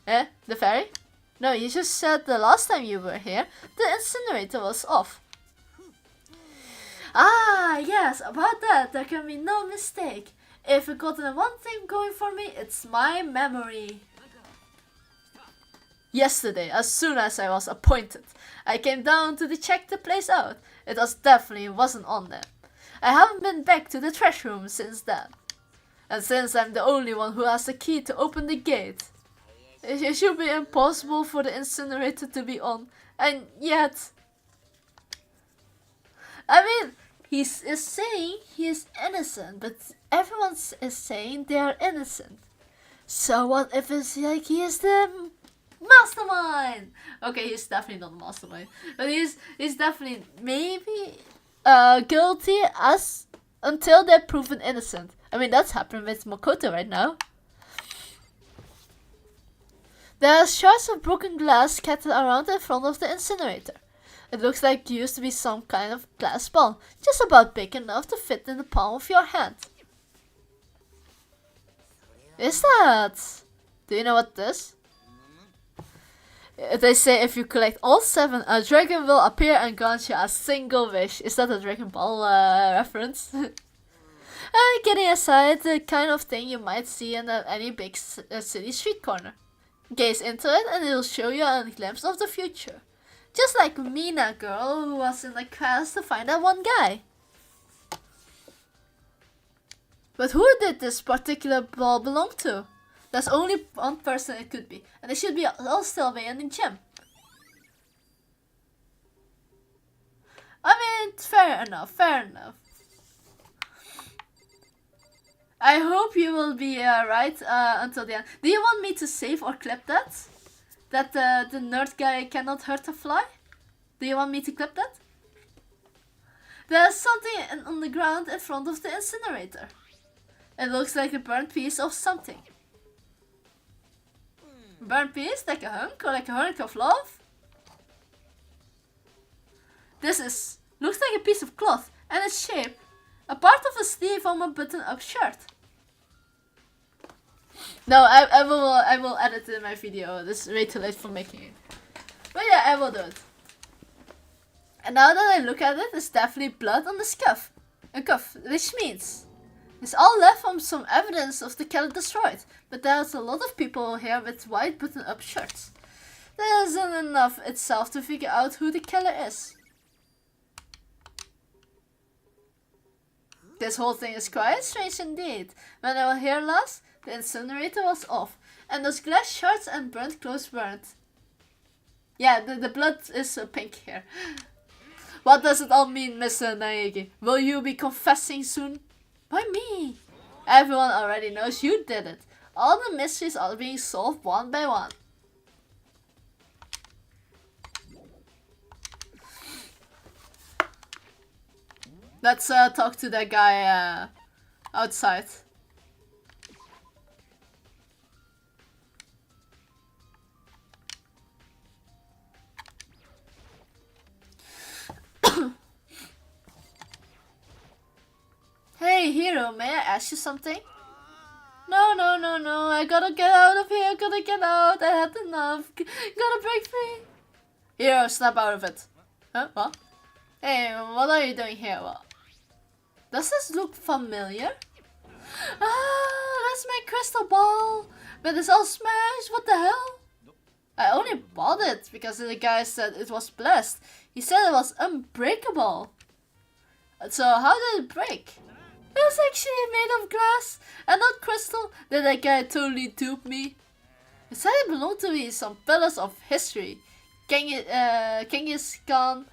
Eh? The fairy? No, you just said the last time you were here, the incinerator was off. Ah, yes, about that, there can be no mistake. If I've gotten one thing going for me, it's my memory. Yesterday, as soon as I was appointed, I came down to check the place out. It definitely wasn't on there. I haven't been back to the trash room since then. And since I'm the only one who has the key to open the gate, it should be impossible for the incinerator to be on. And yet, I mean, he is saying he is innocent, but everyone is saying they are innocent. So what if it's like he is the mastermind? Okay, he's definitely not the mastermind, but he's definitely maybe guilty as until they're proven innocent. I mean, that's happening with Makoto right now. There are shards of broken glass scattered around in front of the incinerator. It looks like it used to be some kind of glass ball, just about big enough to fit in the palm of your hand. Is that? Do you know what this? They say if you collect all 7, a dragon will appear and grant you a single wish. Is that a Dragon Ball reference? Kidding aside, the kind of thing you might see in any big city street corner. Gaze into it and it will show you a glimpse of the future. Just like Mina girl who was in the quest to find that one guy. But who did this particular ball belong to? There's only one person it could be, and they should be all still away in the gym. I mean, fair enough, fair enough. I hope you will be right until the end. Do you want me to save or clip that? That the nerd guy cannot hurt a fly? Do you want me to clip that? There's something on the ground in front of the incinerator. It looks like a burnt piece of something. Burnt piece? Like a hunk or like a hunk of love? This looks like a piece of cloth and its shape. A part of a sleeve on a button-up shirt. No, I will edit it in my video. This is way too late for making it. But yeah, I will do it. And now that I look at it, there's definitely blood on the cuff, which means it's all left from some evidence of the killer destroyed. But there's a lot of people here with white button-up shirts. There isn't enough itself to figure out who the killer is. This whole thing is quite strange indeed. When I was here last, the incinerator was off, and those glass shards and burnt clothes weren't. Yeah, the blood is pink here. What does it all mean, Mr. Naegi? Will you be confessing soon? Why me? Everyone already knows you did it. All the mysteries are being solved one by one. Let's talk to that guy outside. Hey hero, may I ask you something? No, I gotta get out of here, gotta get out, I had enough, gotta break free. Hero, snap out of it. Huh, what? Hey, what are you doing here? What? Does this look familiar? Ah, that's my crystal ball, but it's all smashed, what the hell? I only bought it because the guy said it was blessed. He said it was unbreakable. So how did it break? It was actually made of glass and not crystal. Did that guy totally dupe me? He said it belonged to me some pillars of history. Genghis Khan,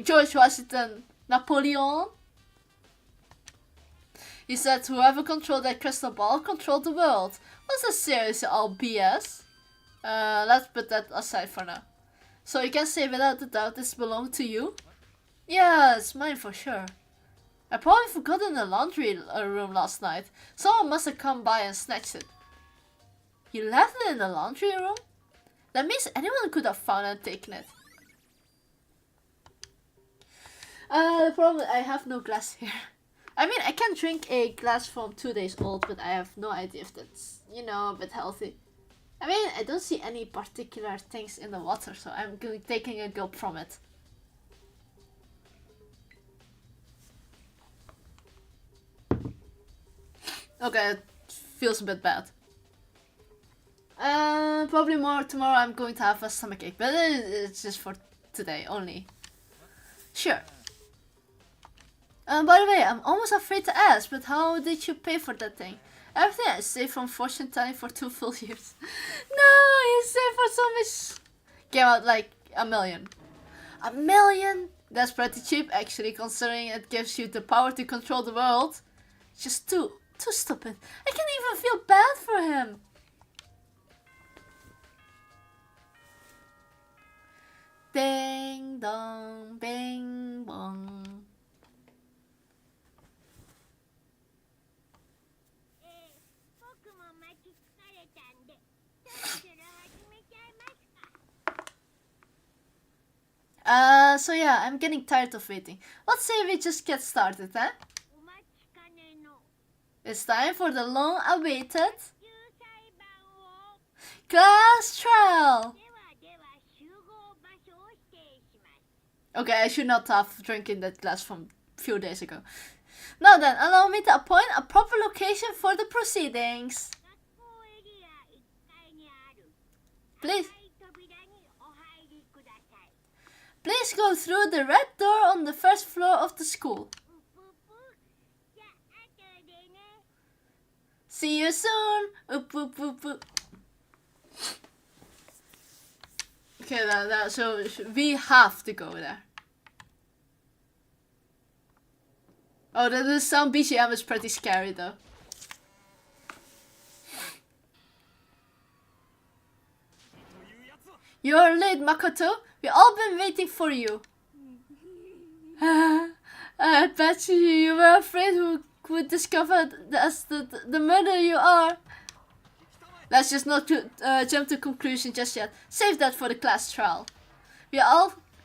George Washington, Napoleon. He said whoever controlled that crystal ball controlled the world. Was this seriously all BS? Let's put that aside for now. So you can say without a doubt this belonged to you? Yeah, it's mine for sure. I probably forgot it in the laundry room last night. Someone must have come by and snatched it. You left it in the laundry room? That means anyone could have found and taken it. The problem is I have no glass here. I mean, I can drink a glass from 2 days old, but I have no idea if that's, you know, a bit healthy. I mean, I don't see any particular things in the water, so I'm taking a gulp from it. Okay, it feels a bit bad. Probably more tomorrow. I'm going to have a stomachache, but it's just for today only. Sure. By the way, I'm almost afraid to ask, but how did you pay for that thing? Everything I saved from fortune telling for 2 full years. No, you saved for so much. Came out like $1 million. $1 million? That's pretty cheap actually, considering it gives you the power to control the world. Just too stupid. I can't even feel bad for him. Ding dong, bing bong. So yeah, I'm getting tired of waiting. Let's say we just get started, eh? It's time for the long-awaited class trial. Okay, I should not have drinking that glass from a few days ago. Now then, allow me to appoint a proper location for the proceedings. Please go through the red door on the first floor of the school. See you soon. Oop, oop, oop, oop. Okay, so we have to go there. Oh, the sound BGM is pretty scary though. You're late, Makoto. We've all been waiting for you. I bet you were afraid who would discover that's the murderer you are. Let's just not jump to conclusion just yet. Save that for the class trial.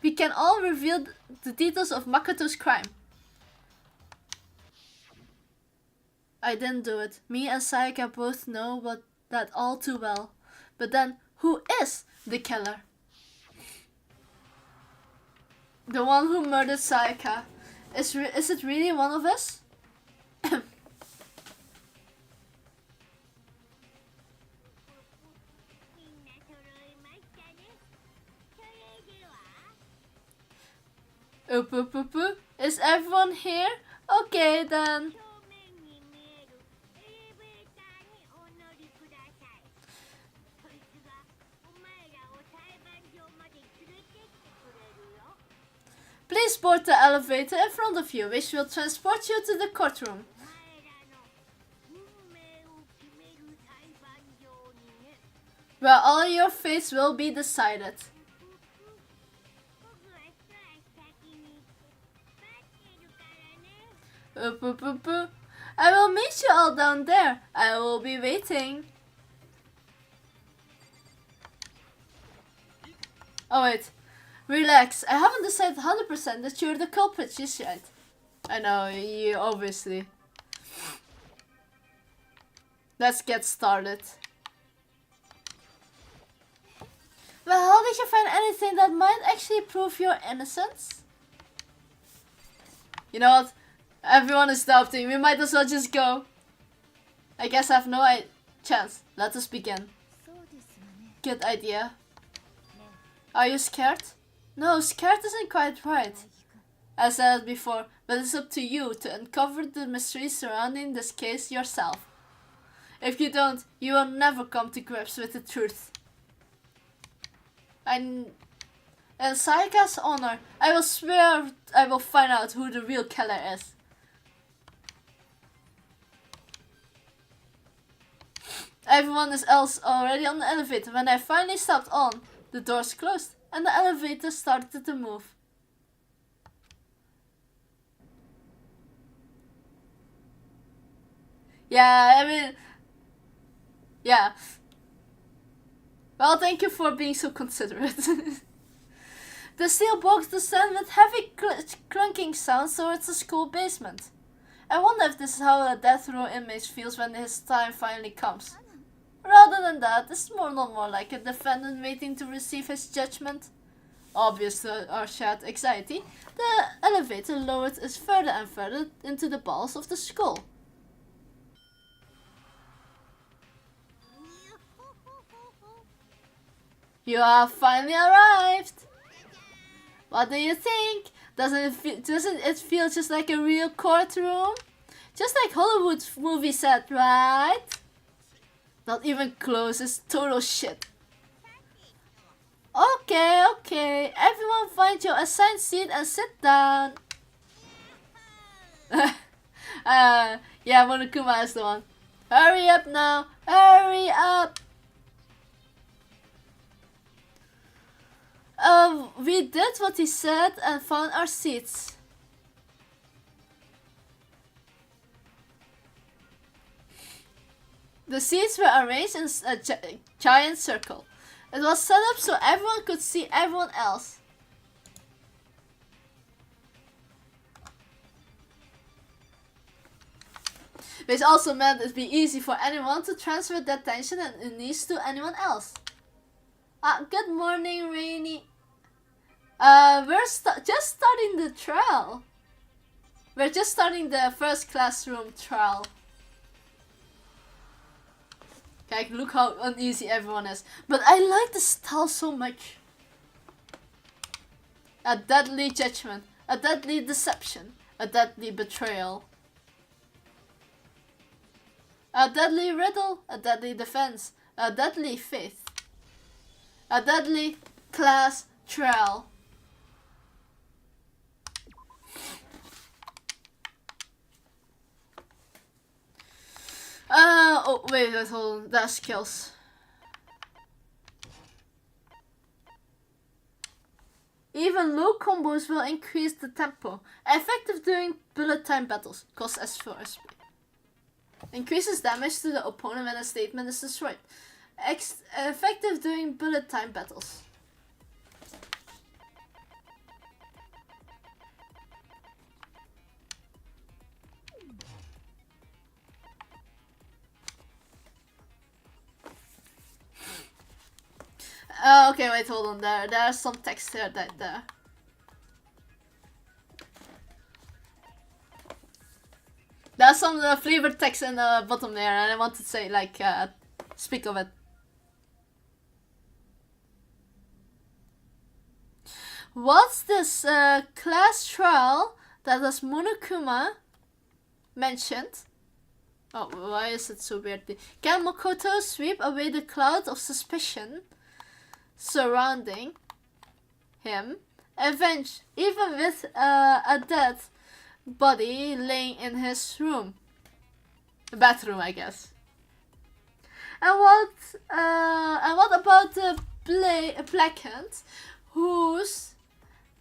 We can all reveal the details of Makoto's crime. I didn't do it. Me and Sayaka both know that all too well. But then, who is the killer? The one who murdered Sayaka. Is it really one of us? Oop, oop, oop, oop. Is everyone here? Okay then. Please board the elevator in front of you, which will transport you to the courtroom. Where all your fates will be decided. Oop, oop, oop, oop. I will meet you all down there. I will be waiting. Oh wait. Relax, I haven't decided 100% that you're the culprit just yet. I know, you obviously. Let's get started. Well, how did you find anything that might actually prove your innocence? You know what? Everyone is doubting. We might as well just go. I guess I have no chance. Let us begin. Good idea. Are you scared? No, scared isn't quite right. I said it before, but it's up to you to uncover the mystery surrounding this case yourself. If you don't, you will never come to grips with the truth. In Sayaka's honor, I will swear I will find out who the real killer is. Everyone else already on the elevator. When I finally stepped on, the doors closed and the elevator started to move. Yeah, I mean, yeah. Well, thank you for being so considerate. The steel box descended with heavy clunking sounds towards the school basement. I wonder if this is how a death row inmate feels when his time finally comes. other than that, it's more like a defendant waiting to receive his judgment. Obviously, our shared anxiety, the elevator lowered us further and further into the bowels of the skull. You have finally arrived! What do you think? Doesn't it feel just like a real courtroom? Just like Hollywood movie set, right? Not even close, it's total shit. Okay. Everyone find your assigned seat and sit down. Yeah, Monokuma is the one. Hurry up now, hurry up. We did what he said and found our seats. The seats were arranged in a giant circle. It was set up so everyone could see everyone else. Which also meant it'd be easy for anyone to transfer their attention and unease to anyone else. Good morning, Rainy. We're just starting the trial. We're just starting the first classroom trial. Okay, look how uneasy everyone is. But I like the style so much. A deadly judgment, a deadly deception, a deadly betrayal. A deadly riddle, a deadly defense, a deadly faith. A deadly class trial. Oh wait, hold on. That's skills. Even low combos will increase the tempo. Effective during bullet time battles. Cost as for SP. Increases damage to the opponent when a statement is destroyed. Effective during bullet time battles. Okay, wait, hold on. There's some text here there. There's some flavored text in the bottom there, and I want to say, like, speak of it. What's this class trial that as Monokuma mentioned? Oh, why is it so weird? Can Makoto sweep away the cloud of suspicion surrounding him? Avenge, even with a dead body laying in his room. Bathroom, I guess. And what about the Blackhand, who's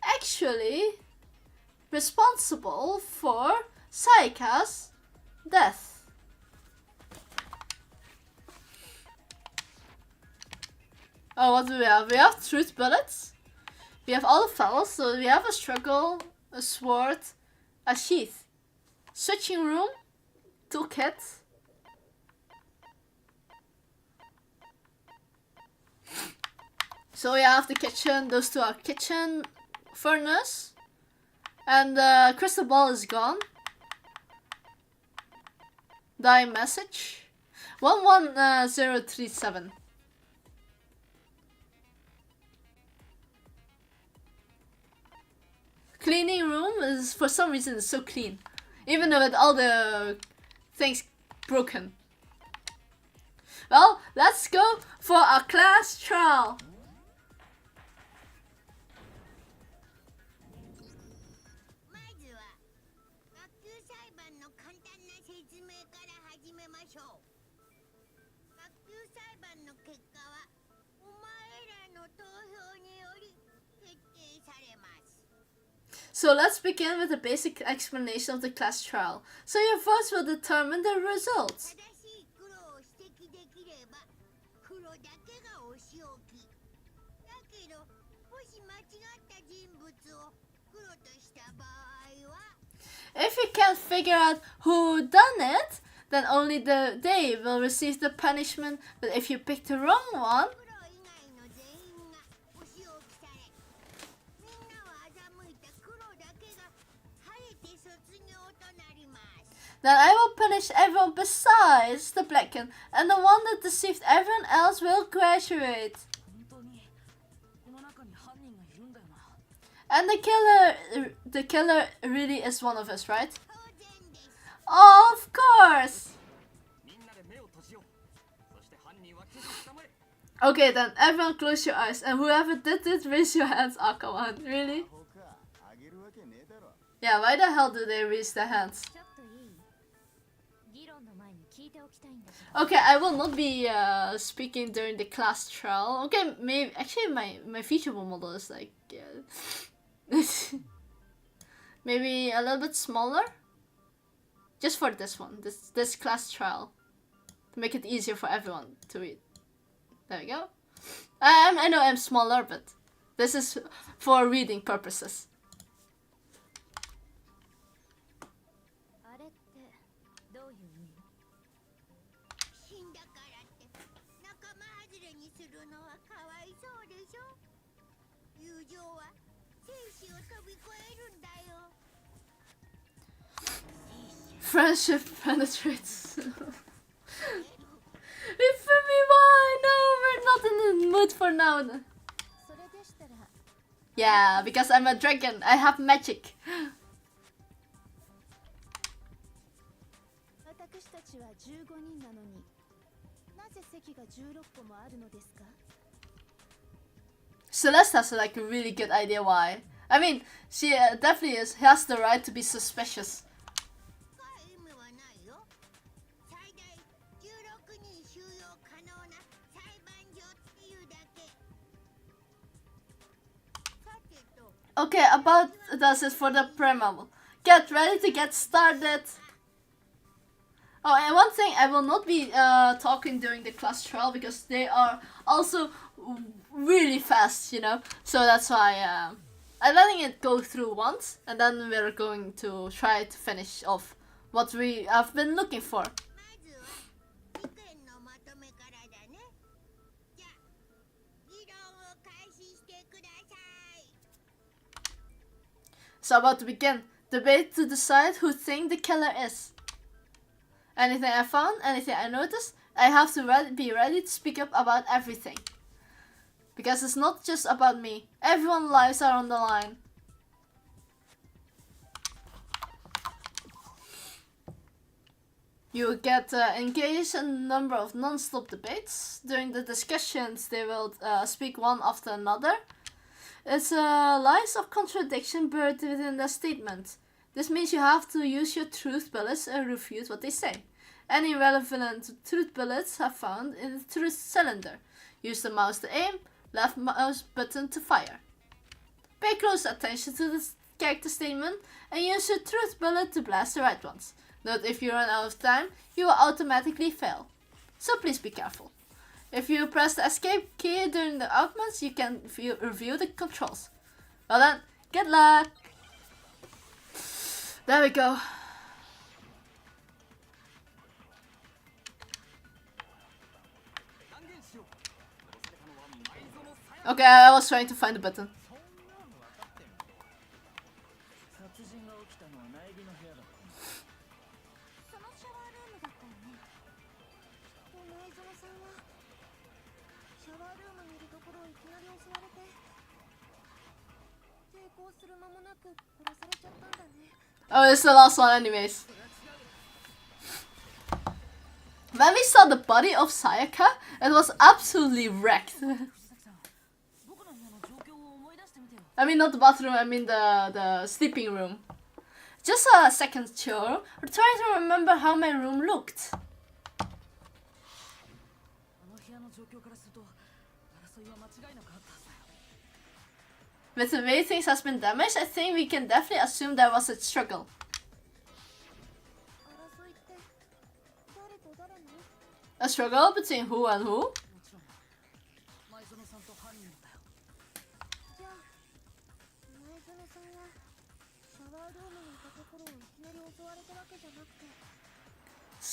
actually responsible for Sayaka's death? Oh, what do we have? We have truth bullets. We have all the fellows, so we have a struggle, a sword, a sheath, switching room, toolkit. So we have the kitchen, those two are kitchen, furnace, and the crystal ball is gone. Die message 11037. Cleaning room is, for some reason, it's so clean, even though with all the things broken. Well, let's go for our class trial. So let's begin with a basic explanation of the class trial. So your votes will determine the results. If you can't figure out who done it, then only they will receive the punishment. But if you pick the wrong one, then I will punish everyone besides the blacken, and the one that deceived everyone else will graduate. And the killer really is one of us, right? Oh, of course! Okay then, everyone close your eyes, and whoever did it, raise your hands. Oh, come on, really? Yeah, why the hell do they raise their hands? Okay, I will not be speaking during the class trial. Okay, maybe actually my feasible model is like maybe a little bit smaller, just for this one, this class trial, to make it easier for everyone to read. There we go. I know I'm smaller, but this is for reading purposes. Friendship penetrates. Why? No, we're not in the mood for now. Yeah, because I'm a dragon. I have magic. Celeste has like a really good idea why. I mean, she definitely has the right to be suspicious. Okay, about this is for the preamble. Get ready to get started. Oh, and one thing, I will not be talking during the class trial because they are also really fast, you know. So that's why I'm letting it go through once, and then we're going to try to finish off what we have been looking for. So about to begin. Debate to decide who think the killer is. Anything I found, anything I noticed, I have to be ready to speak up about everything. Because it's not just about me. Everyone's lives are on the line. You will get engaged in a number of non-stop debates. During the discussions, they will speak one after another. It's a lines of contradiction buried within their statement. This means you have to use your truth bullets and refute what they say. Any relevant truth bullets are found in the truth cylinder. Use the mouse to aim, left mouse button to fire. Pay close attention to the character statement and use your truth bullet to blast the right ones. Note if you run out of time, you will automatically fail. So please be careful. If you press the escape key during the arguments, you can review the controls. Well then, good luck! There we go. Okay, I was trying to find the button. Oh, it's the last one anyways. When we saw the body of Sayaka, it was absolutely wrecked. I mean, not the bathroom, I mean the sleeping room. Just a second, Choro. I'm trying to remember how my room looked. With the way things has been damaged, I think we can definitely assume there was a struggle. A struggle between who and who?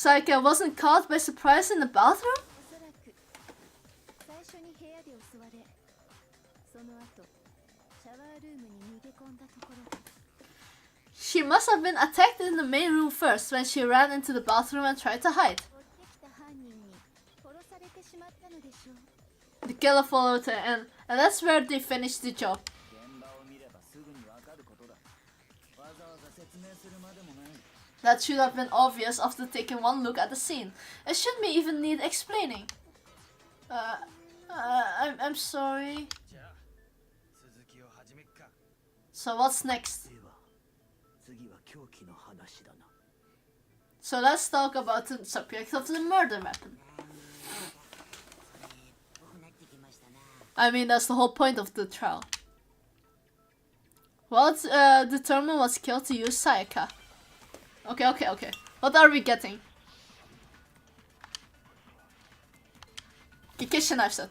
Sayaka wasn't caught by surprise in the bathroom? She must have been attacked in the main room first when she ran into the bathroom and tried to hide. The killer followed her and that's where they finished the job. That should have been obvious after taking one look at the scene. It shouldn't even need explaining. I'm sorry. So what's next? So let's talk about the subject of the murder weapon. I mean, that's the whole point of the trial. What determined was killed to use Sayaka? Okay. What are we getting? Kitchen knife set.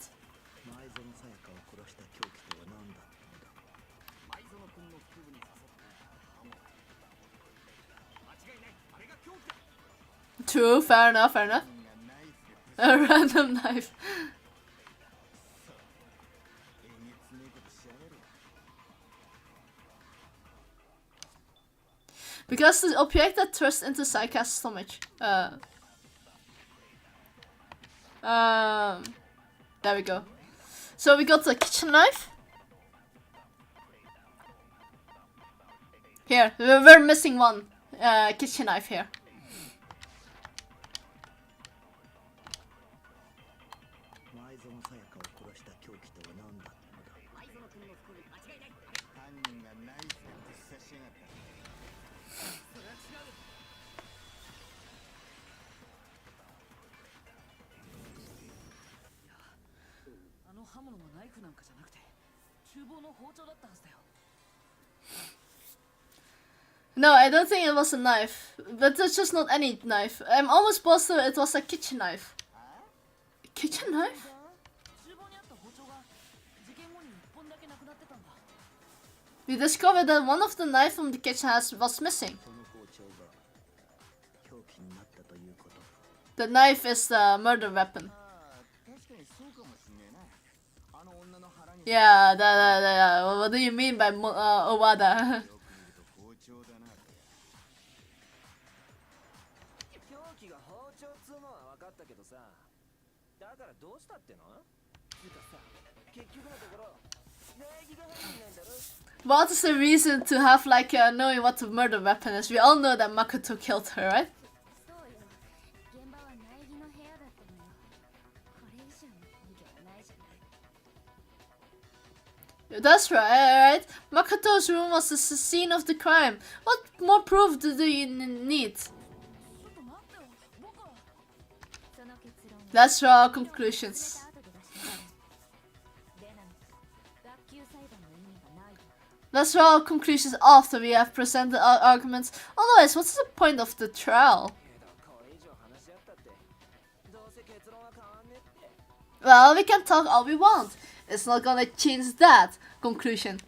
True, fair enough. A random knife. Because the object that thrust into Sayaka's stomach. There we go. So we got the kitchen knife. Here, we're missing one kitchen knife here. No, I don't think it was a knife, but it's just not any knife. I'm almost positive it was a kitchen knife. Kitchen knife? We discovered that one of the knives from the kitchen was missing. The knife is the murder weapon. Yeah, what do you mean by Owada? What is the reason to have like knowing what the murder weapon is? We all know that Makoto killed her, right? That's right. Makoto's room was the scene of the crime. What more proof do you need? Let's draw our conclusions. Let's draw our conclusions after we have presented our arguments. Otherwise, what's the point of the trial? Well, we can talk all we want. It's not gonna change that conclusion.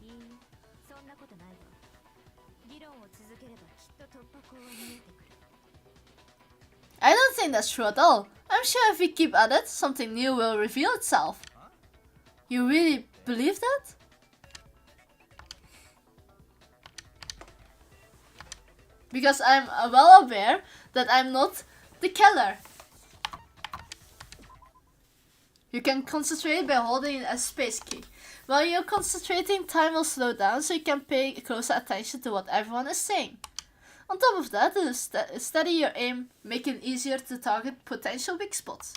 I don't think that's true at all. I'm sure if we keep at it, something new will reveal itself. You really believe that? Because I'm well aware that I'm not the killer. You can concentrate by holding a space key. While you're concentrating, time will slow down so you can pay closer attention to what everyone is saying. On top of that, steady your aim, making it easier to target potential weak spots.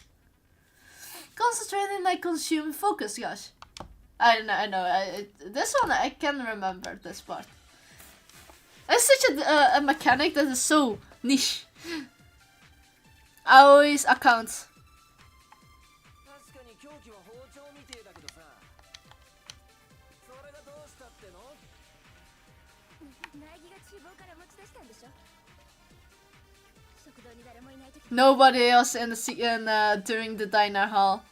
Concentrating might consume focus, gosh. I know. This one I can remember this part. It's such a mechanic that is so niche. Aoi's account. Nobody else in the during the diner hall.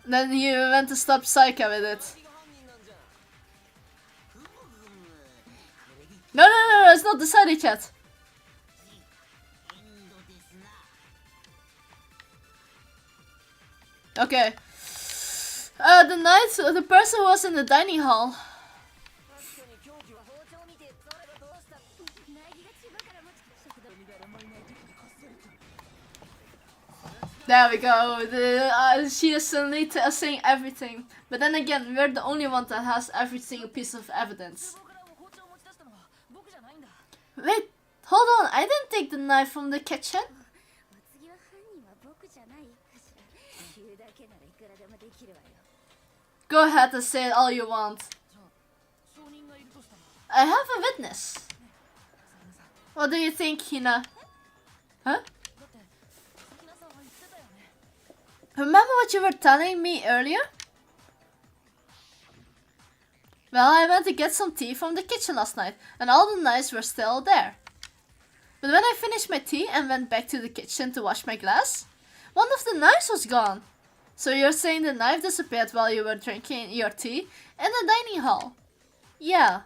Then he went to stop Sayaka with it. No, it's not decided yet. Okay. The person was in the dining hall. There we go. She is suddenly saying everything. But then again, we're the only one that has every single piece of evidence. Wait, hold on. I didn't take the knife from the kitchen. Go ahead and say it all you want. I have a witness. What do you think, Hina? Huh? Remember what you were telling me earlier? Well, I went to get some tea from the kitchen last night, and all the knives were still there. But when I finished my tea and went back to the kitchen to wash my glass, one of the knives was gone. So you're saying the knife disappeared while you were drinking your tea in the dining hall? Yeah.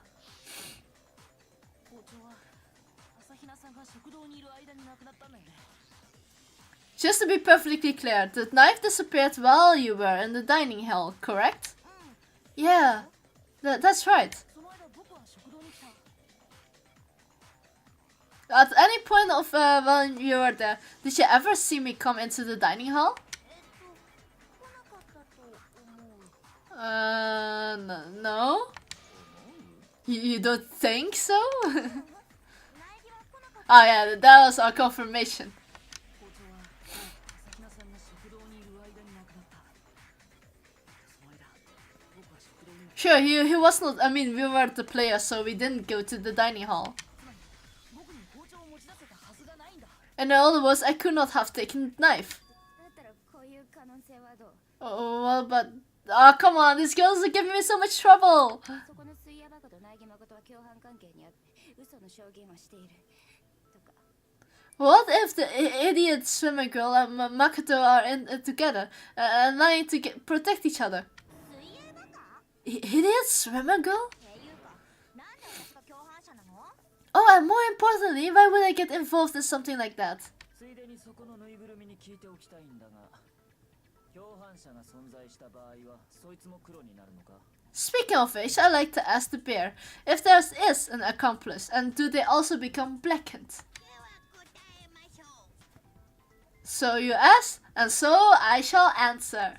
Just to be perfectly clear, the knife disappeared while you were in the dining hall, correct? Yeah, that's right. At any point of when you were there, did you ever see me come into the dining hall? No? You don't think so? Oh yeah, that was our confirmation. Sure, he was not, I mean, we were the players, so we didn't go to the dining hall. In other words, I could not have taken the knife. Oh, well, but... Oh, come on, these girls are giving me so much trouble! What if the idiot swimmer girl and Makoto are together and lying to protect each other? Idiot swimmer girl? Oh, and more importantly, why would I get involved in something like that? Speaking of which, I like to ask the bear if there is an accomplice, and do they also become blackened? So you ask, and so I shall answer.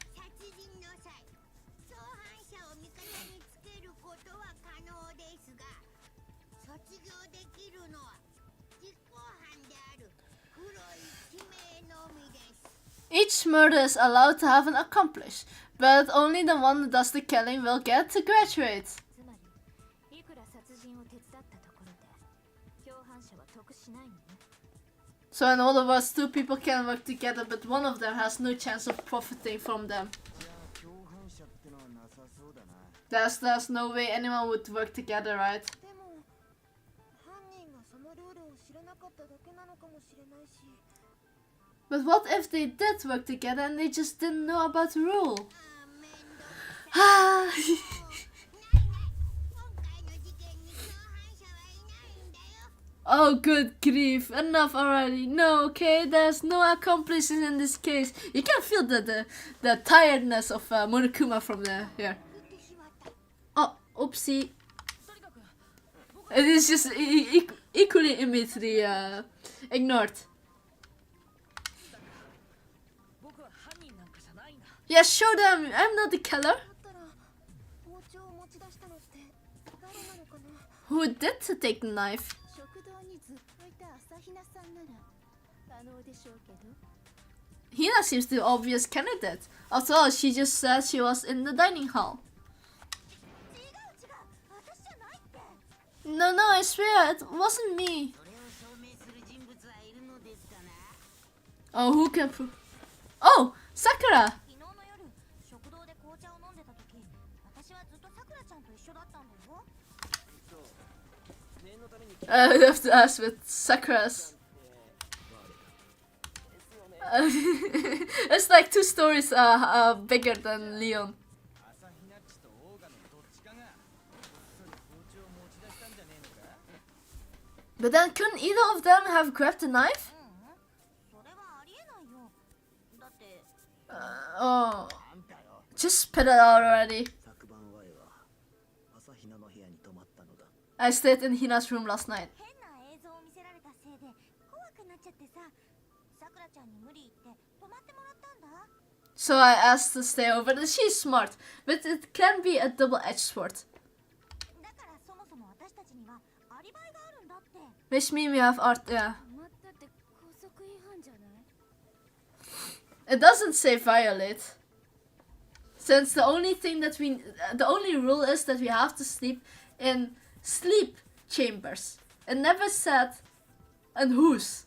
Each murder is allowed to have an accomplice, but only the one who does the killing will get to graduate. So in other words, two people can work together, but one of them has no chance of profiting from them. There's no way anyone would work together, right? But what if they did work together and they just didn't know about the rule? Oh, good grief, enough already. No, okay, there's no accomplices in this case. You can feel the tiredness of Monokuma from here. Oh, oopsie. It is just equally immediately ignored. Yeah, show them, I'm not the killer. Who did take the knife? Hina seems the obvious candidate. After all, she just said she was in the dining hall. No, I swear, it wasn't me. Oh, who can prove? Oh, Sakura! I have to ask with Sakura's. It's like 2 stories bigger than Leon. But then couldn't either of them have grabbed the knife? Oh, just spit it out already. I stayed in Hina's room last night. So I asked to stay over, and she's smart, but it can be a double-edged sword. Which means we have art, yeah. It doesn't say violate. Since the only rule is that we have to sleep in sleep chambers. It never said in whose.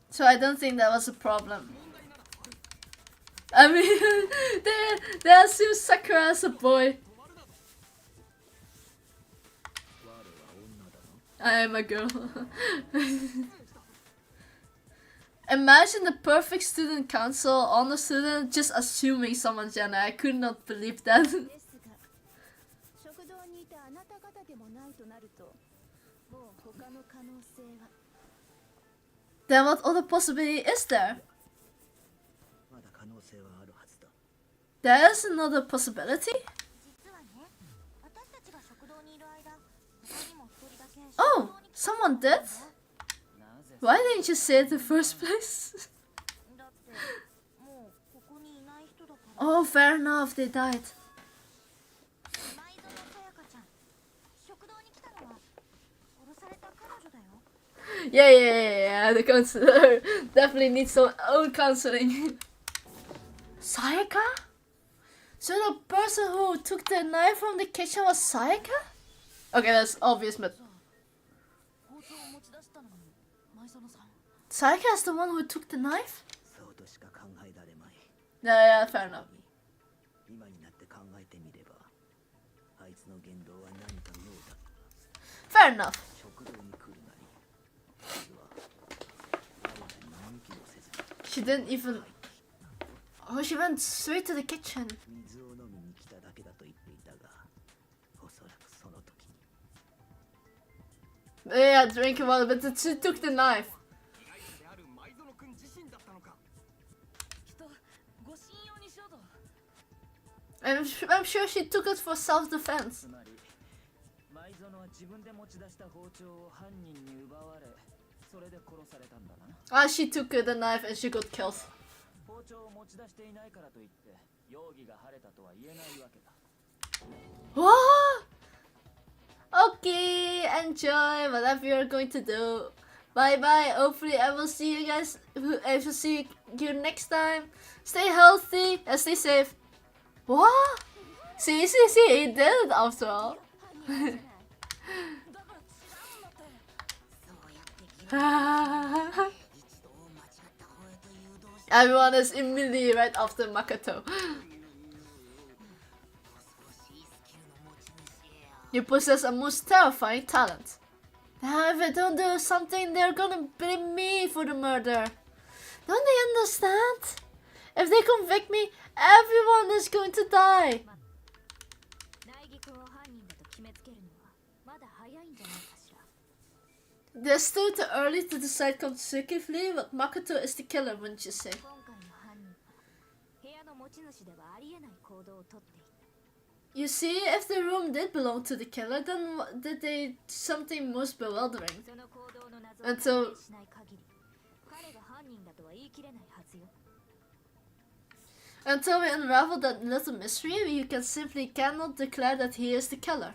So I don't think that was a problem. I mean, they assume Sakura as a boy. I am a girl. Imagine the perfect student council on a student just assuming someone's gender. I could not believe that. Then what other possibility is there? There is another possibility? Oh, someone did? Why didn't you say it in the first place? Oh, fair enough, they died. Yeah, the counselor definitely needs some own counseling. Sayaka? So the person who took the knife from the kitchen was Sayaka? Okay, that's obvious, but... Sayaka is the one who took the knife? Yeah, fair enough. Fair enough. She didn't even... Oh, she went straight to the kitchen. Yeah, drinking water, but she took the knife. I'm sure she took it for self-defense. Ah, she took the knife and she got killed. What? Okay, enjoy whatever you're going to do. Bye bye. Hopefully I will see you guys. I will see you next time. Stay healthy and stay safe. What? See, he did it after all. Everyone is immediately right after Makoto. You possess a most terrifying talent. Now if I don't do something, they're gonna blame me for the murder. Don't they understand? If they convict me, everyone is going to die. It's still too early to decide consecutively, but Makoto is the killer, wouldn't you say? You see, if the room did belong to the killer, then did they do something most bewildering? Until we unravel that little mystery, you can simply cannot declare that he is the killer.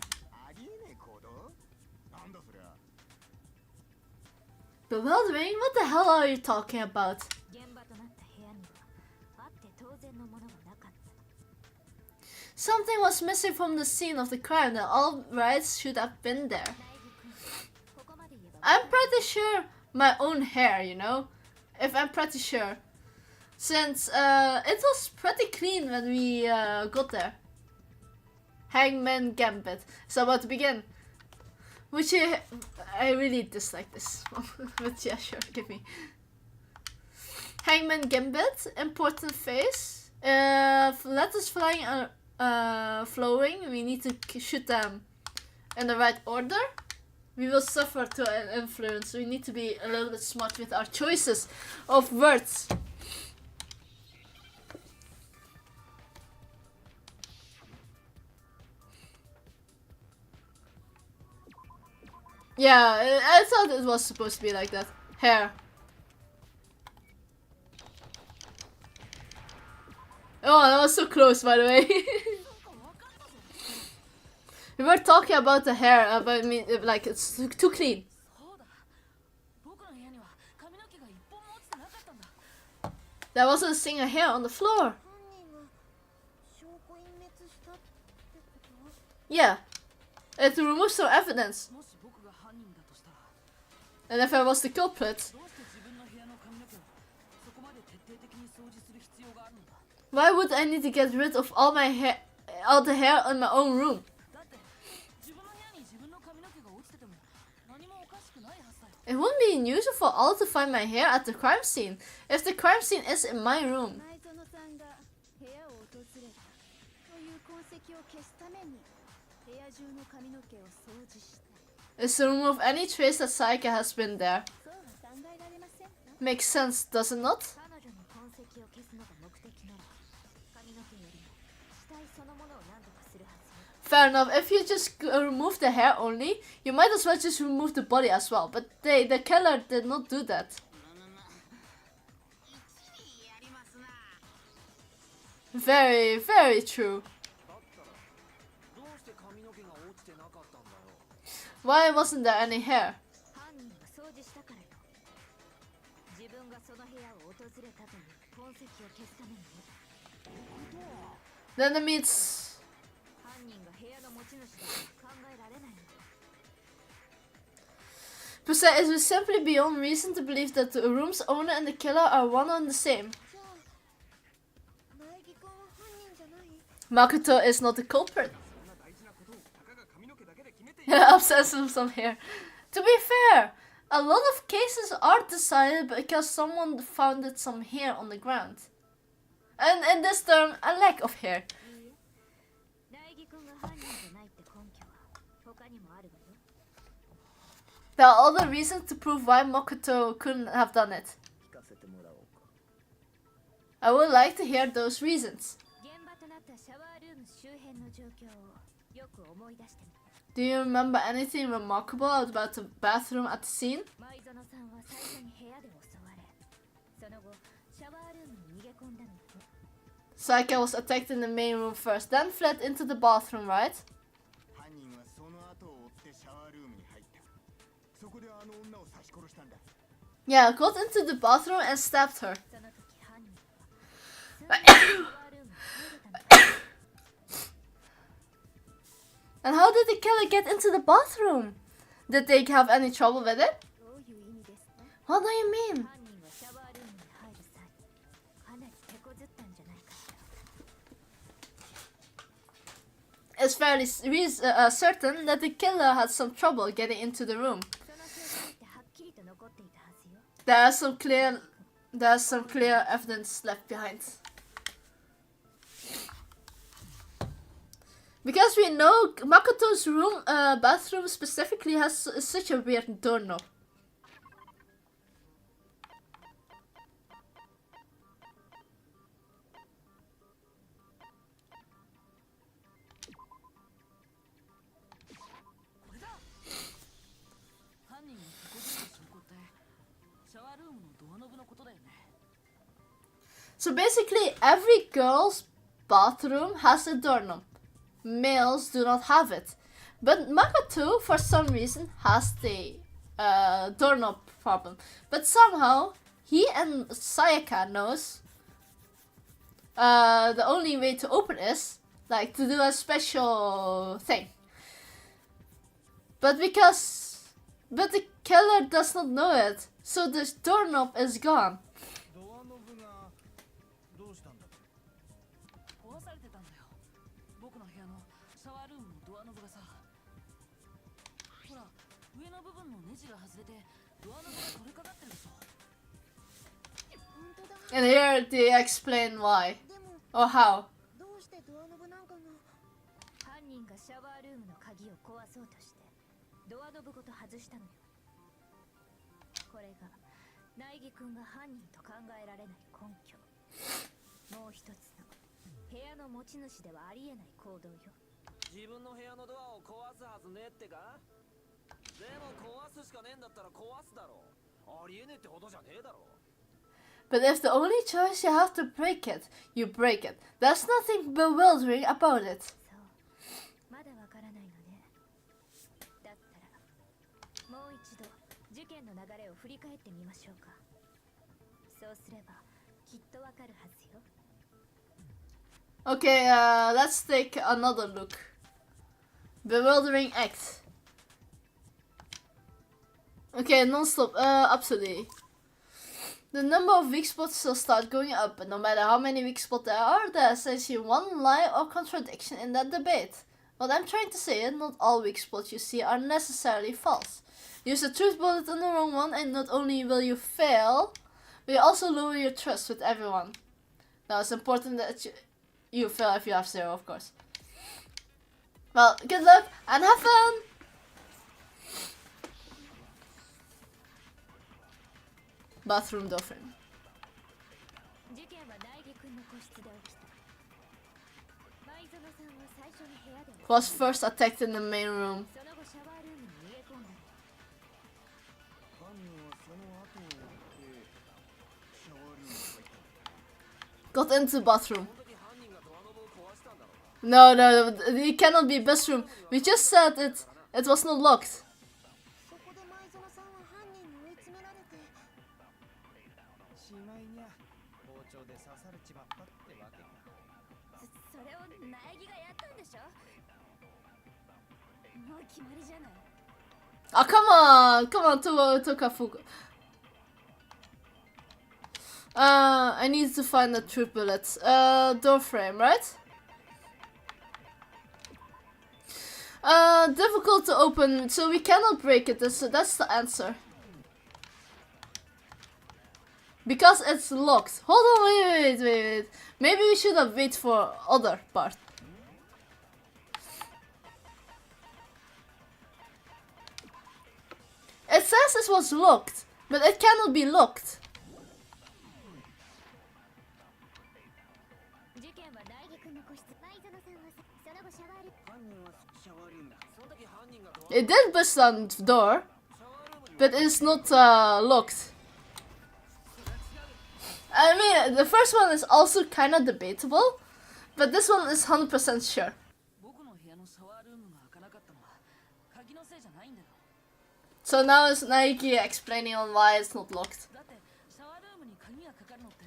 Bewildering? What the hell are you talking about? Something was missing from the scene of the crime that all rights should have been there. I'm pretty sure my own hair, you know? If I'm pretty sure. Since it was pretty clean when we got there. Hangman Gambit is about to begin. Which I really dislike this one. But yeah, sure, give me. Hangman Gambit, important phase. Letters flying flowing. We need to shoot them in the right order. We will suffer to an influence. We need to be a little bit smart with our choices of words. Yeah, I thought it was supposed to be like that. Hair. Oh, that was so close, by the way. We were talking about the hair, but I mean, like, it's too clean. There wasn't a single hair on the floor. Yeah, it removes some evidence. And if I was the culprit, why would I need to get rid of all my hair, all the hair in my own room? It wouldn't be unusual for all to find my hair at the crime scene, if the crime scene is in my room. Is to remove any trace that Sayaka has been there. Makes sense, does it not? Fair enough, if you just remove the hair only, you might as well just remove the body as well. But the killer did not do that. Very, very true. Why wasn't there any hair? Then it means... It is simply beyond reason to believe that the room's owner and the killer are one and the same. Makoto is not the culprit. Obsessed with some hair. To be fair, a lot of cases are decided because someone found some hair on the ground. And in this term, a lack of hair. There are other reasons to prove why Makoto couldn't have done it. I would like to hear those reasons. Do you remember anything remarkable about the bathroom at the scene? Sayaka was attacked in the main room first, then fled into the bathroom, right? Yeah, got into the bathroom and stabbed her. And how did the killer get into the bathroom? Did they have any trouble with it? What do you mean? It's fairly certain that the killer had some trouble getting into the room. There's some clear evidence left behind. Because we know Makoto's room, bathroom specifically has such a weird doorknob. So basically every girl's bathroom has a doorknob. Males do not have it. But Makoto, for some reason, has the doorknob problem. But somehow, he and Sayaka knows the only way to open is like to do a special thing. But the killer does not know it, so the doorknob is gone. And here they explain why or how. どうしてドアノブなんかが犯人がシャワールームの鍵を壊そうとしてドアノブごと外したのよ。これが苗木くんが犯人と考えられない根拠。もう一つの部屋の持ち主ではありえない行動よ。自分の部屋のドアを壊すはずねってか。でも壊すしかねえんだったら壊すだろう。ありえねえってほどじゃねえだろう。 But if the only choice you have to break it, you break it. There's nothing bewildering about it. そうまだわからないのね。だったらもう一度事件の流れを振り返ってみましょうか。そうすればきっとわかるはずよ。 Okay, let's take another look. Bewildering act. Okay, non-stop, absolutely. The number of weak spots will start going up, but no matter how many weak spots there are, there's essentially one lie or contradiction in that debate. What I'm trying to say is not all weak spots you see are necessarily false. Use the truth bullet on the wrong one and not only will you fail, but you also lower your trust with everyone. Now it's important that you fail if you have 0, of course. Well, good luck and have fun! Bathroom door frame. Was first attacked in the main room. Got into bathroom. No, it cannot be bathroom. We just said it was not locked. Oh, come on, Tokafuku. I need to find the truth bullet. Door frame, right? Difficult to open, so we cannot break it. That's the answer. Because it's locked. Hold on, wait. Maybe we should have waited for other part. It says it was locked, but it cannot be locked. It did bust down the door, but it's not locked. I mean, the first one is also kind of debatable, but this one is 100% sure. So now it's Nike explaining on why it's not locked.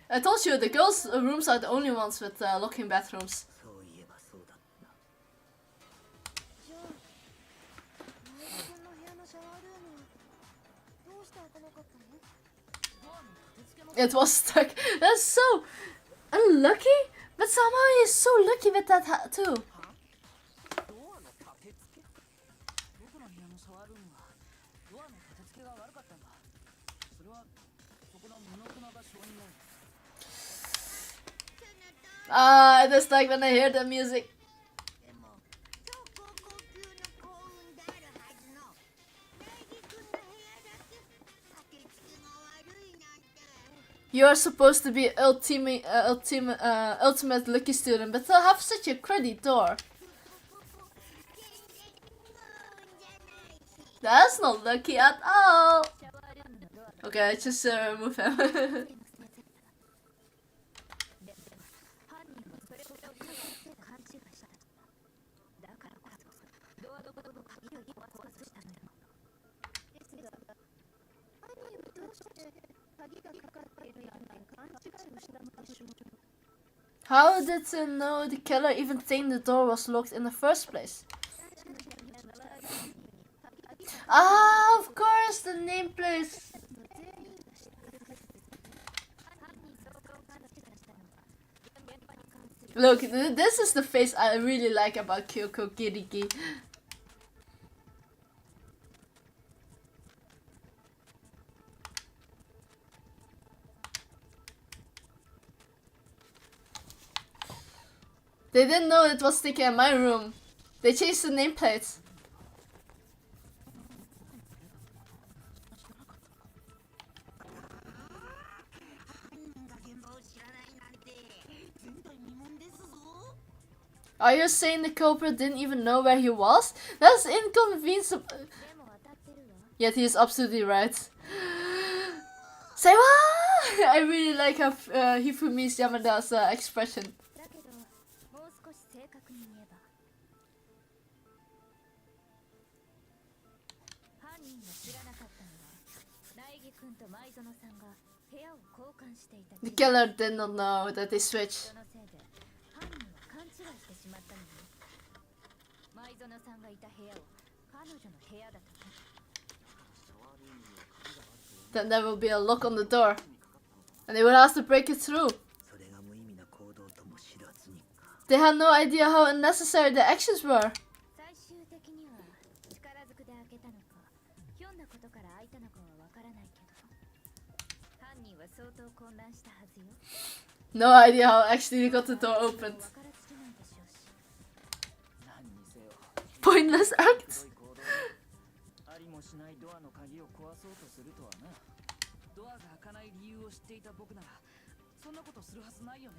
I told you, the girls' rooms are the only ones with locking bathrooms. It was stuck. That's so unlucky, but somehow he's so lucky with that too. I just like when I hear the music. You are supposed to be ultimate lucky student, but to have such a cruddy door. That's not lucky at all. Okay, I just remove him. How did they know the killer even think the door was locked in the first place? Ah, of course, the nameplate. Look, this is the face I really like about Kyoko Kiriki. They didn't know it was taken in my room. They changed the nameplate. Are you saying the culprit didn't even know where he was? That's inconceivable. Yet he is absolutely right. Say what? I really like how Hifumi's Yamada's expression. The killer did not know that they switched. Then there will be a lock on the door. And they will have to break it through. They had no idea how unnecessary the actions were. No idea how actually they got the door opened. Pointless act.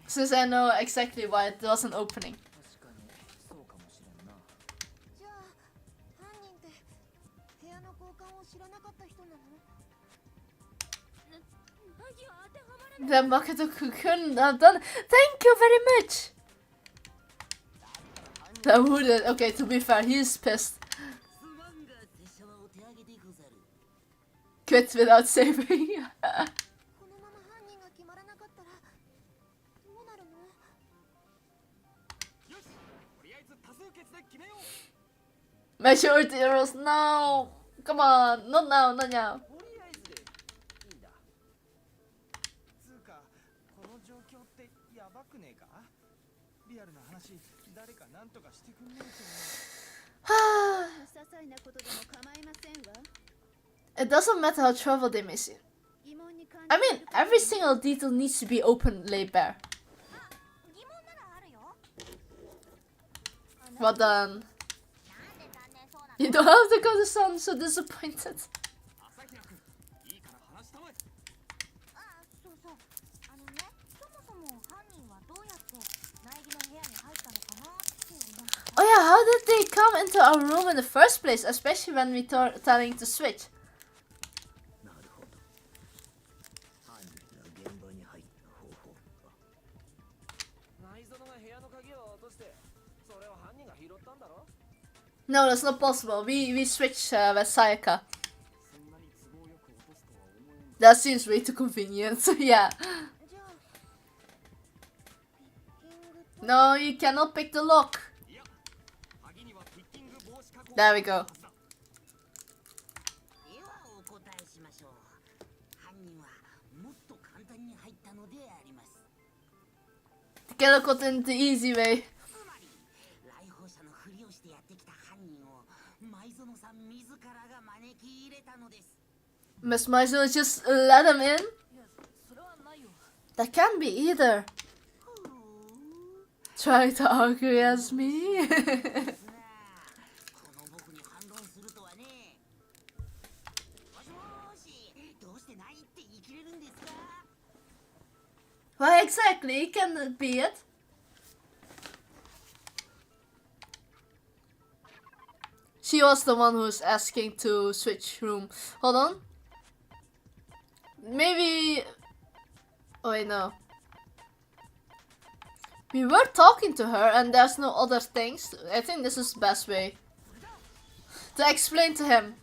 Since I know exactly why it wasn't opening. Then Makoto couldn't have done. Thank you very much. That would. Okay, to be fair, he's pissed. Quit without saving. Majority rules, no. Come on, not now, not now. It doesn't matter how trouble they may seem. I mean, every single detail needs to be open, laid bare. Well done. You don't have to go to Sun, so disappointed. Oh yeah, how did they come into our room in the first place, especially when we telling to switch? No, that's not possible. We switched with Sayaka. That seems way too convenient. Yeah. No, you cannot pick the lock. There we go. The killer got in the easy way. Miss Maizono just let him in? That can't be either. Try to argue as me? Why exactly? Can it be it? She was the one who's asking to switch room. Hold on. Maybe... Oh wait, no. We were talking to her and there's no other things. I think this is the best way to explain to him.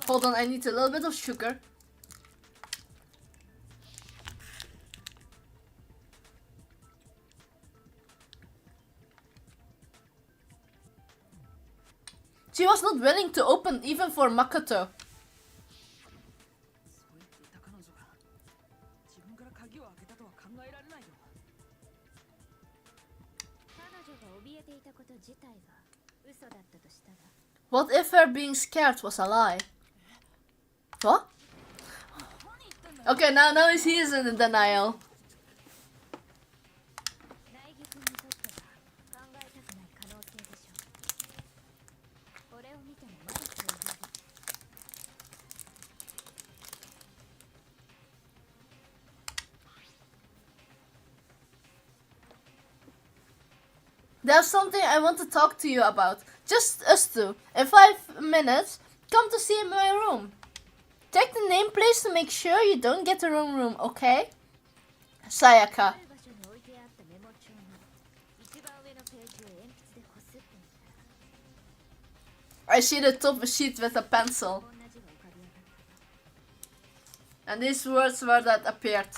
Hold on, I need a little bit of sugar. She was not willing to open even for Makoto. What if her being scared was a lie? What? Okay, now he is in denial. 苗木君にとっては考えたくない可能性でしょう。これを見てもマリスを呼ぶ。 There's something I want to talk to you about. Just us two. In 5 minutes, come to see my room. Check the nameplates to make sure you don't get the wrong room, okay? Sayaka. ある場所に置いてあったメモ帳の一番上のページを鉛筆でこすってみた。 I see the top sheet with a pencil. こんな字が浮かび上がった。 And these words were that appeared.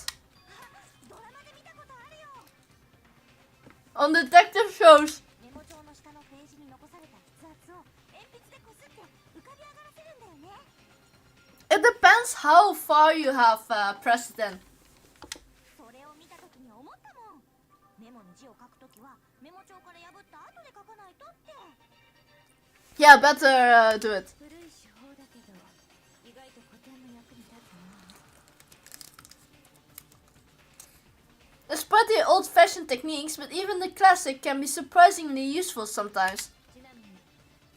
ドラマで見たことあるよ。 On detective shows. メモ帳の下のページに残された筆圧を鉛筆でこすって浮かび上がらせるんだよね。 It depends how far you have pressed in. それを見た時に思ったもん。メモに字を書くときはメモ帳から破った後で書かないとって。 Yeah, better do it. 古い手法だけど意外と古典の役に立つな。 It's pretty old-fashioned techniques, but even the classic can be surprisingly useful sometimes. ちなみに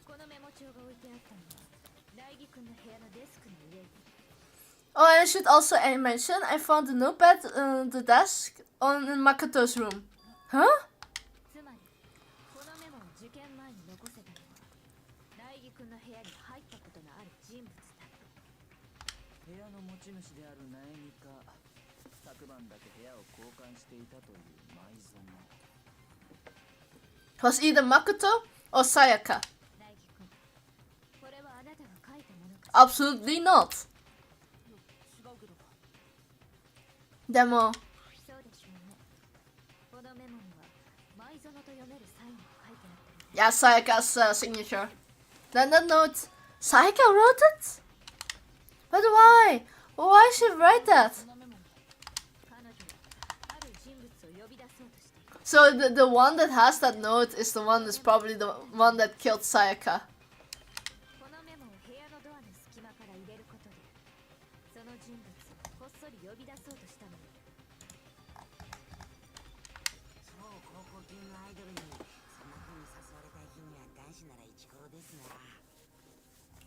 このメモ帳が置いてあったのは苗木君の部屋のデスクの上に。 Oh, and I should also mention, I found the notepad on the desk in Makoto's room. Huh? つまりこのメモを受験前に残せたのは苗木君の部屋に入ったことのある人物だ。部屋の持ち主である苗木か昨晩だけ部屋を交換していたという埋蔵の It was either Makoto or Sayaka. 苗木君、これはあなたが書いたものか。 Absolutely not. 違うけど Demo. そうでしょうね。このメモには埋蔵と読めるサインが書いてあったみたい。 Yeah, Sayaka's signature. Then that note. Sayaka wrote it? But why? Why should she write that? このメモに彼女はある人物を呼び出そうとしている。 So the one that has that note is the one that's probably the one that killed Sayaka. このメモを部屋のドアの隙間から入れることでその人物をこっそり呼び出そうとしたのよ。超高校級のアイドルにそんな風に誘われた日には男子ならイチコロですな。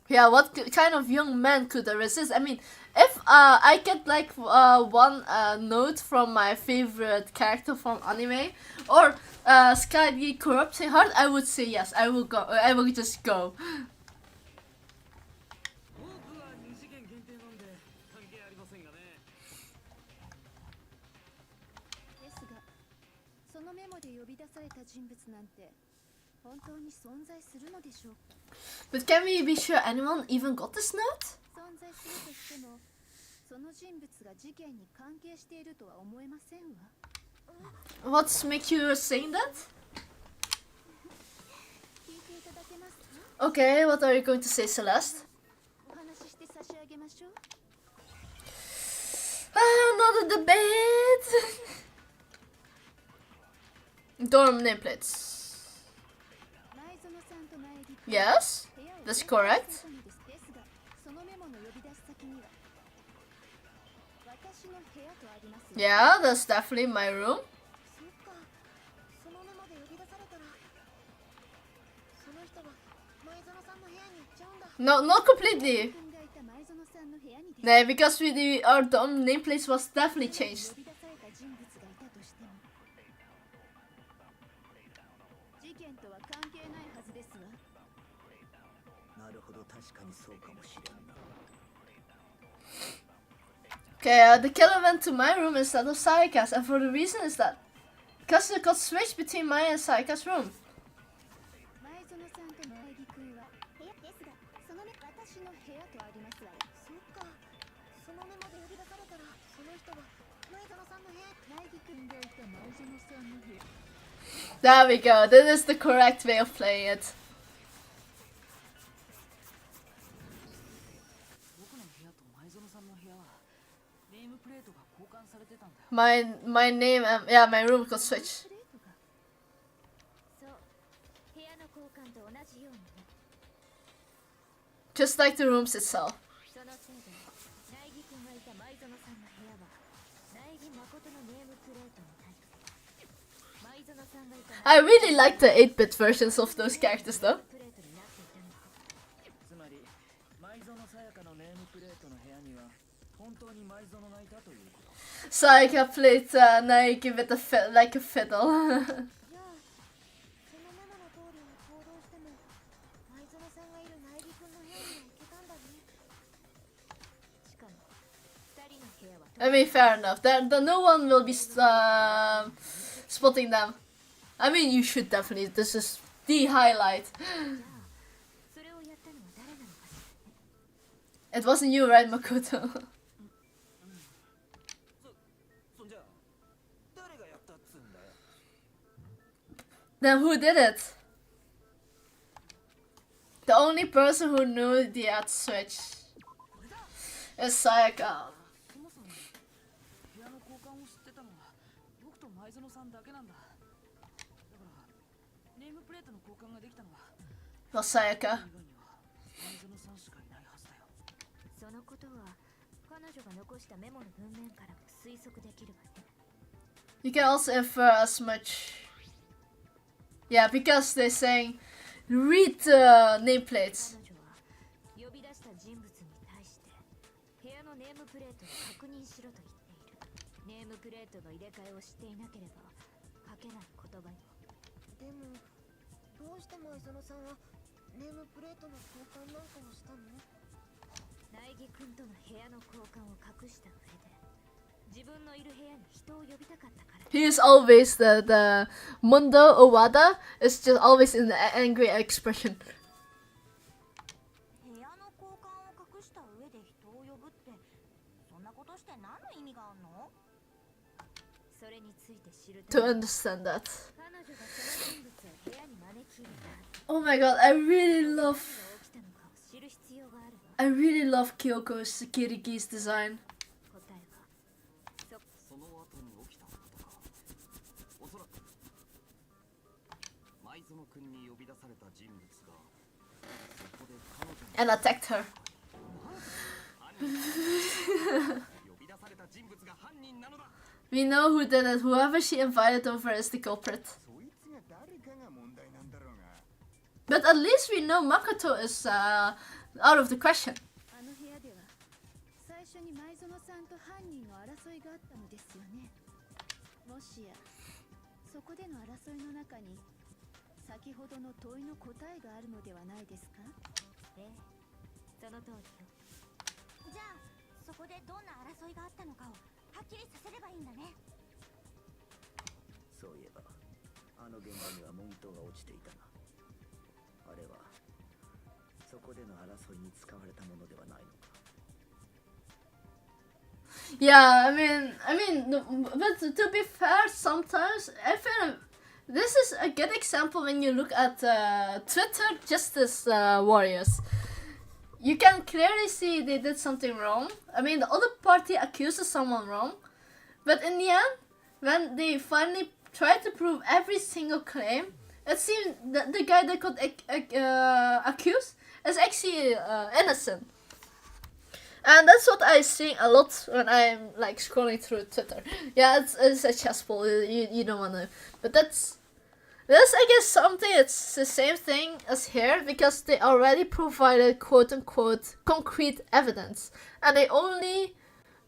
Yeah, what kind of young man could resist? I mean, if I get like one note from my favorite character from anime, or Sky corrupting heart, I would say yes. I will go. I will just go. 僕は2次元限定なんで関係ありませんがね。ですが、そのメモで呼び出された人物なんて本当に存在するのでしょうか。 But can we be sure anyone even got this note? 存在するとしても、その人物が事件に関係しているとは思えませんわ。 What's make you saying that? 聞いていただけますか？ Okay, what are you going to say, Celeste? お話しして差し上げましょう。 Another debate. Dorm nameplates. 前園さんと苗木君 Yes, 部屋を that's 占 correct. 拠されたのですが、そのメモの呼び出し先には私の部屋とありますよ。 Yeah, that's definitely my room. そっか。そのメモで呼び出されたら、その人が前園さんの部屋に行っちゃうんだ。 No, not completely. 君がいた前園さんの部屋にです。 No, because our dorm nameplates was definitely 呼 changed. び出された人物がいたとしても、事件とは関係ないはずですわ。なるほど、確かにそうかもしれんな。 Okay, the killer went to my room instead of Sayaka's, and for the reason is that because it got switched between my and Sayaka's room. 前園さんと苗木君は部屋ですが、その私の部屋とありますわよ。そっか。そのメモで呼び出されたら、その人が前園さんの部屋。苗木君がいた前園さんの部屋。 There we go. This is the correct way of playing it. 僕の部屋と前園さんの部屋はネームプレートが交換されてたんだよ。 My name, yeah, my room got switched. プレートが。そう部屋の交換と同じようにね。 Just like the rooms itself. そのせいで苗木君がいた前園さんの部んがいた I really like the 8-bit versions of those characters though. プレートになっていたのか。つまり舞園さやかのネームプレートの部屋には本当に舞園がいたということ。 Sayaka played Naiki with like a fiddle. じゃあそのメモの通りに行動しても舞園さんがいる苗木くんの部屋には行けたんだね。しかも2人の部屋は I mean, fair enough. No one will be spotting them. I mean, you should definitely. This is the highlight. じゃあそれをやったのは誰なのかしらね。 It wasn't you, right, Makoto? そんじゃ誰がやったっつうんだよ。 Then who did it? The only person who knew the ad switch is Sayaka. そもそも部屋の交換を知ってたのは僕と舞園さんだけなんだ。だからネームプレートの交換ができたのは Was Sayaka. 以外には舞園さんしかいないはずだよ。そのことは彼女が残したメモの文面からも推測できるわね。 You can also infer as much. Yeah, because they're saying read the nameplates. 彼女は呼び出した人物に対して部屋のネームプレートを確認しろと言っている。ネームプレートの入れ替えをしていなければ書けない言葉よ。でもどうして舞園さんはネームプレートの交換なんかをしたの？苗木くんとの部屋の交換を隠した上で自分のいる部屋に人を呼びたかったから。 He is always the Mundo Owada is just always in the angry expression. 部屋の交換を隠した上で人を呼ぶってそんなことして何の意味があんの？それについて知る To ために understand that. 彼女がその人物を部屋に招き入れた Oh my god, I really 何が love 起きたのかを知る必要があるわ。 I really love Kyoko's Kiriki's design. 答えはその後に起きたことか。おそらく舞園くんに呼び出された人物がそこで彼女に And attacked her. 呼び出された人物が犯人なのだ。 We know who did it. Whoever she invited over is the culprit. そいつが誰かが問題なんだろうが。 But at least we know Makoto is out of the question. あの部屋では最初に舞園さんと犯人の争いがあったのですよね。もしやそこでの争いの中に先ほどの問いの答えがあるのではないですか？ええ、その通りよ。じゃあそこでどんな争いがあったのかをはっきりさせればいいんだね。そういえばあの現場にはモニトが落ちていたな。あれはそこでの争いに使われたものではないのか。 Yeah, I mean, but to be fair, sometimes I feel this is a good example when you look at Twitter Justice Warriors. You can clearly see they did something wrong. I mean, the other party accuses someone wrong, but in the end, when they finally try to prove every single claim, it seems that the guy that got accused is actually innocent. And that's what I see a lot when I'm like scrolling through Twitter. Yeah, it's a chessboard. You don't wanna, but that's I guess something. It's the same thing as here because they already provided quote unquote concrete evidence, and they only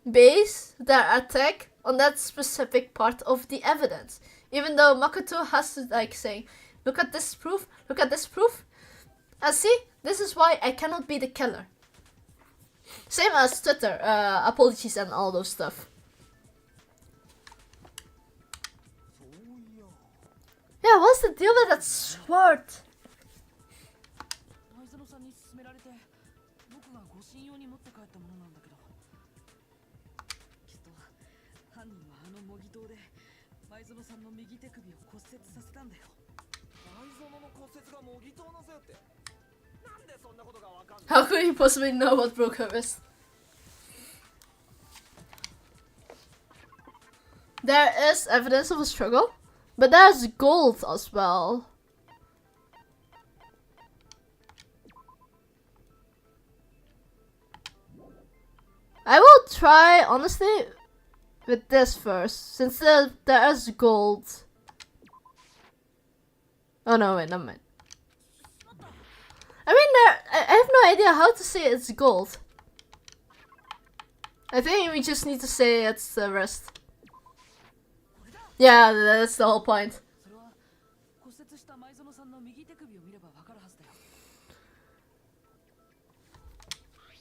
base their attack on that specific part of the evidence. Even though Makoto has to like say, look at this proof, look at this proof, and see, this is why I cannot be the killer. Same as Twitter, apologies and all those stuff. そういや。 Yeah, what's the deal with that sword? 舞園さんに勧められて僕が護身用に持って帰ったものなんだけど、きっと犯人はあの模擬刀で舞園さんの右手首を骨折させたんだよ。舞園の骨折が模擬刀のせいってなんでそんなことがわかんない。 How could he possibly know what broke her wrist? There is evidence of a struggle, but there's gold as well. I will try, honestly, with this first, since there is gold. Oh no, wait, never mind. I mean, I have no idea how to say it's gold. I think we just need to say it's the rest. Yeah, that's the whole point. それは骨折した前園さんの右手首を見ればわかるはずだよ。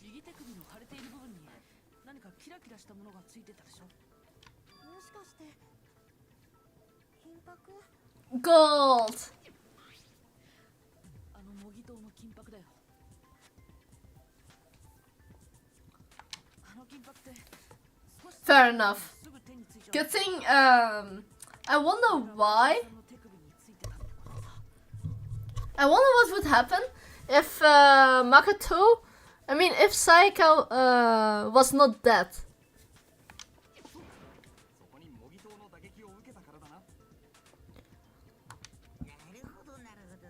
右手首の腫れている部分に何かキラキラしたものがついてたでしょ。もしかして金箔？ Gold! あの模擬刀の金箔だよ。あの金箔って少し Fair enough. すぐ手についちゃう。 Good thing, I wonder why. の手首についてたってことさ。 I wonder what would happen if Makoto, I mean, if Saika was not dead. そこに模擬刀の打撃を受けたからだな。なるほどなるほど。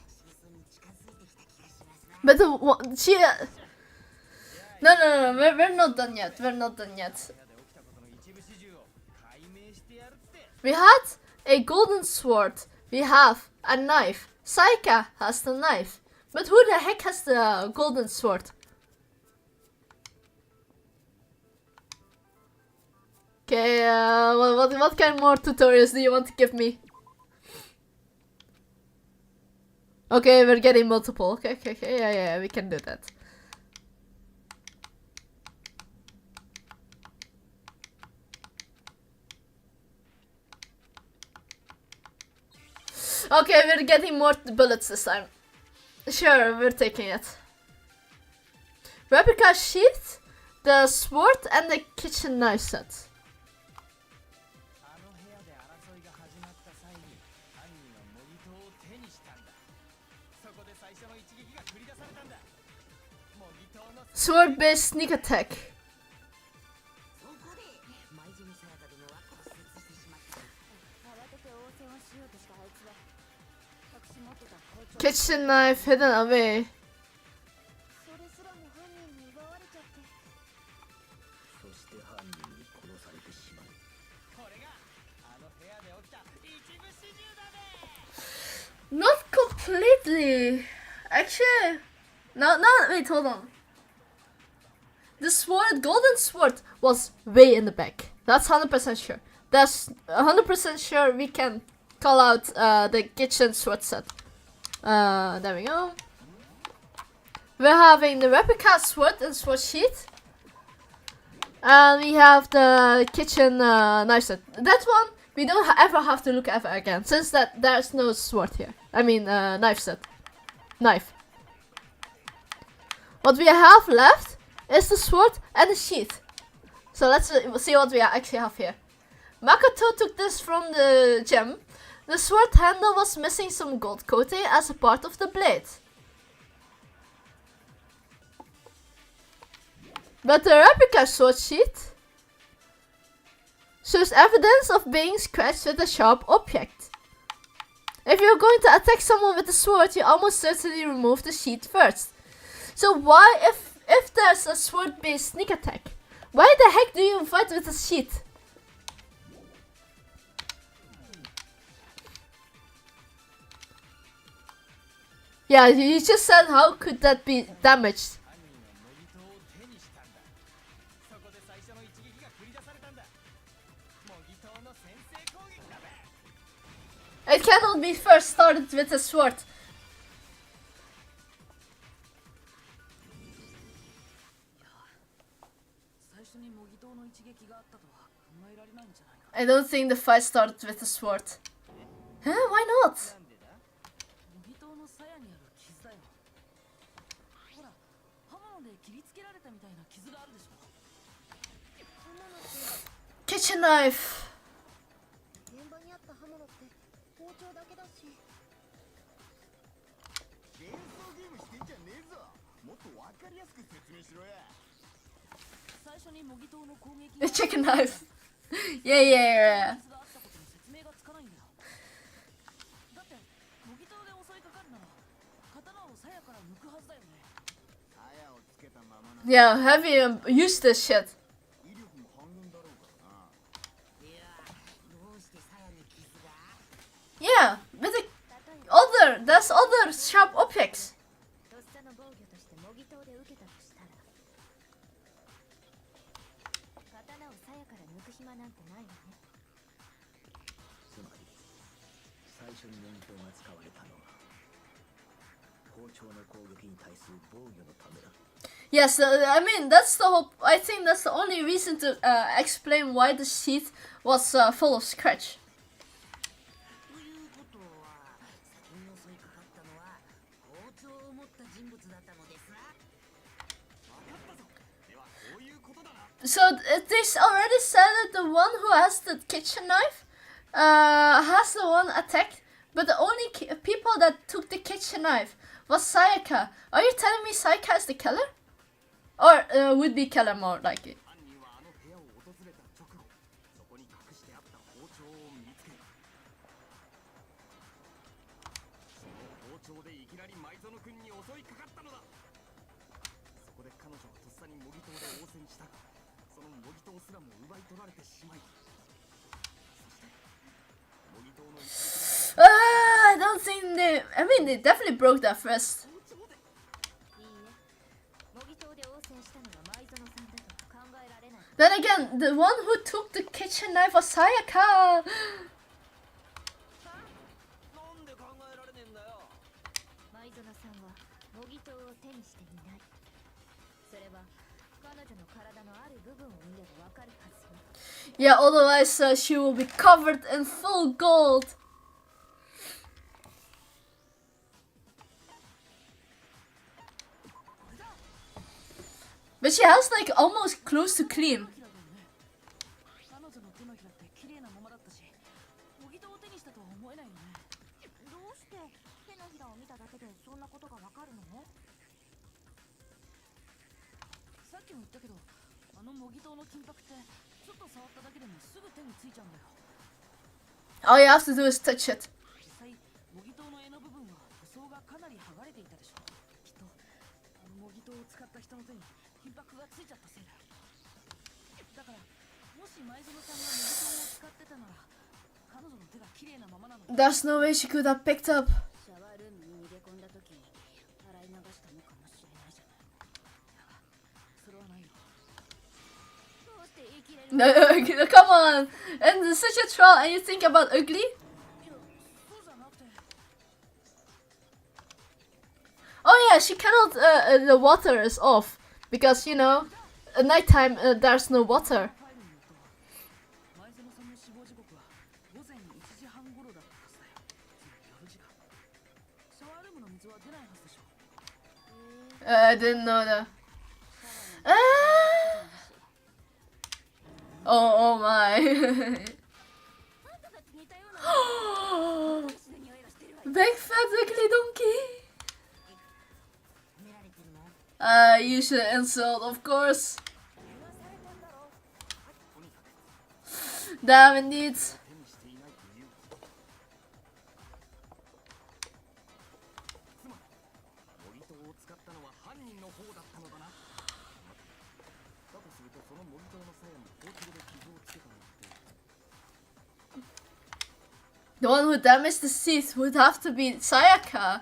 真相に近づいてきた気がしますな。 But she. No, we're not done yet. We're not done yet. 部屋で起きたことの一部始終を解明してやるって。 We had a golden sword. We have a knife. Saika has the knife. But who the heck has the golden sword? Okay, what kind more tutorials do you want to give me? Okay, we're getting multiple. Okay, yeah, we can do that. Okay, we're getting more bullets this time. Sure, we're taking it. Replica sheath, the sword, and the kitchen knife set. あの部屋で争いが始まった際に犯人は模擬刀を手にしたんだ。そこで最初の一撃が繰り出されたんだ。模擬刀の Sword-based sneak attack. そこで前園さやか殿は骨折してしまった。慌てて応戦をしようとしたあいつは隠し持ってた包丁 Kitchen knife hidden away. それすらも犯人に奪われちゃって。そして犯人に殺されてしまう。これがあの部屋で起きた一部始終だね。 Not completely. Actually, no, wait, hold on. The sword, golden sword, was way in the back. That's 100% sure. That's 100% sure we can call out the kitchen sword set. There we go. We're having the replica sword and sword sheath. And we have the kitchen knife set. That one, we don't ever have to look ever again. Since that there's no sword here. I mean, knife set. Knife. What we have left is the sword and the sheath. So let's see what we actually have here. Makoto took this from the gem. The sword handle was missing some gold coating as a part of the blade. But the replica sword sheath shows evidence of being scratched with a sharp object. If you're going to attack someone with a sword, you almost certainly remove the sheath first. So why, if there's a sword-based sneak attack, why the heck do you fight with a sheath? Yeah, you just said how could that be damaged? 犯人は模擬刀を手にしたんだ。そこで最初の一撃が繰り出されたんだ。模擬刀の先制攻撃だべ。 It cannot be first started with a sword. 最初に模擬刀の一撃があったとは考えられないんじゃないか。 I don't think the fight started with a sword. Huh? Why not? なんでだ？模擬刀の鞘にある傷だよ。ほら、刃物で切りつけられたみたいな傷があるでしょ。そんなのって Kitchen knife. 現場にあった刃物って包丁だけだし。幻想ゲームしてんじゃねえぞ。もっとわかりやすく説明しろや。最初に模擬刀の攻撃 The chicken knife. Yeah. 傷があったことの説明がつかないんだよ。だって模擬刀で襲いかかるなら刀を鞘から抜くはずだよね。鞘をつけたままな。 Yeah, have you used this shit? 威力も半減だろうからな。いや、どうして鞘に傷が？ Yeah, with the other sharp objects. とっさの防御として模擬刀で受けたとしたら、刀を鞘から抜く暇なんてないわね。つまり最初に模擬刀が使われたのは包丁の攻撃に対する防御のためだ。 Yes, I mean that's the whole. I think that's the only reason to explain why the sheath was full of scratch. ということは先に襲いかかったのは包丁を持った人物だったのですな。分かったぞ。ではこういうことだな。 So they already said that the one who has the kitchen knife has the one attacked, but the only people that took the kitchen knife was Sayaka. Are you telling me Sayaka is the killer? Or would be killer more likely? 犯人はあの部屋を訪れた直後、そこに隠してあった包丁を見つけ、その包丁でいきなり舞園君に襲いかかったのだ。そこで彼女はとっさに模擬刀で応戦したが、その模擬刀すらも奪い取られてしまい、そして模擬刀の一撃で I don't think they. I mean, they definitely broke their fist. 包丁で いいえ、模擬刀で応戦したのは舞園さんだと考えられない。 Then again, the one who took the kitchen knife was Sayaka. なんで考えられねえんだよ。舞園さんは模擬刀を手にしていない。それは彼女の体のある部分を見ればわかるはずよ。 Yeah, otherwise she will be covered in full gold. But she has like almost close to clean. 彼女の手のひらって綺麗なままだったし、模擬刀を手にしたとは思えないよね。どうして手のひらを見ただけでそんなことがわかるの？さっきも言ったけど、あの模擬刀の金箔ってちょっと触っただけでもすぐ手についちゃうんだよ。 All you have to do is touch it. 実際模擬刀の柄の部分は塗装がかなり剥がれていたでしょ。きっとあの模擬刀を使った人の手に金箔がついちゃったせいだよ。だからもし舞園さんが模擬刀を使ってたなら、彼女の手が綺麗なままなの。 There's no way she could have picked up. シャワールームに逃げ込んだ時に洗い流したのかもしれないじゃない。それはないよ。どうして言い切れる？ Come on. And such a troll, and you think about ugly? いや、そうじゃなくて。 Oh yeah, she cannot. The water is off because you know, at nighttime there's no water. ファイルによると、舞園さんの死亡時刻は午前1時半頃だったはずだよ。つまり夜時間。シャワールームの水は出ないはずでしょ。 I didn't know that. Oh my. あんたたち似たような死の匂いがしてるわよ。 Big fat ugly donkey. 褒められてるの？ You should insult, of course. 言わされたんだろ。とにかく Damn indeed. 手にしていないということ。つまり模擬刀を使ったのは犯人の方だったのだな。だとするとその模擬刀の鞘に包丁で傷をつけたのって The one who damaged the seat would have to be Sayaka.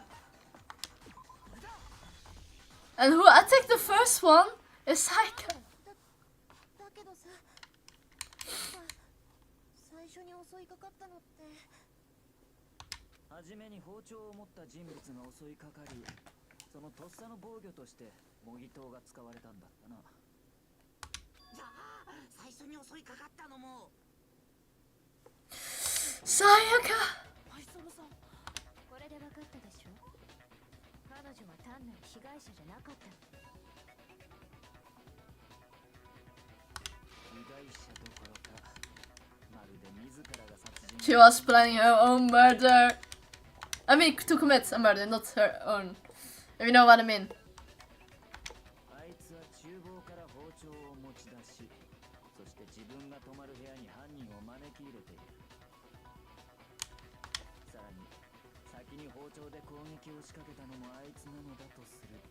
And who attacked the first one is Sayaka. だけどさ、最初に襲いかかったのって。はじめに包丁を持った人物が襲いかかり、そのとっさの防御として模擬刀が使われたんだったな。じゃあ最初に襲いかかったのも Sayaka. 舞園さん。これで分かったでしょ。彼女は単なる被害者じゃなかったの。被害者どころか、まるで自らが殺人 She was planning her own murder. I mean, to commit a murder, not her own. If you know what I mean. あいつは厨房から包丁を持ち出し、そして自分が泊まる部屋に犯人を招き入れている。さらに先に包丁で攻撃を仕掛けたのもあいつなのだとすると、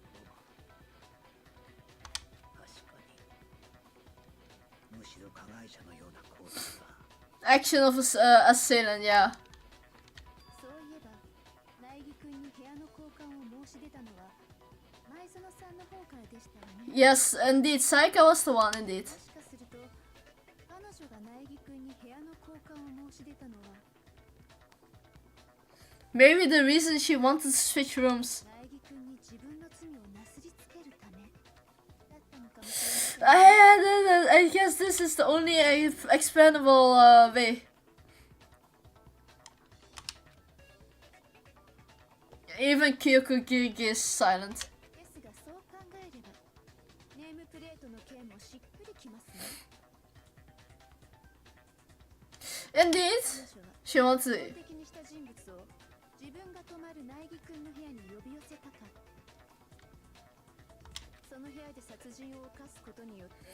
確かにむしろ加害者のような行動が Action of assailant, yeah. そういえば苗木君 Yes, indeed. Saika was the one, indeed. もしかすると彼女が苗木くんに部屋の交換を申し出たのは Maybe the reason she wanted to switch rooms. 苗木くんに自分の罪をなすりつけるためだったのかもしれません。I guess this is the only expandable way. Even Kyoko Gigi is silent. ですがそう考えればネームプレートの件もしっくりきますね。 Indeed, 彼女は she wants 標 to. 的にした人物を自分が泊まる苗木くんの部屋に呼び寄せたかった。その部屋で殺人を犯すことによって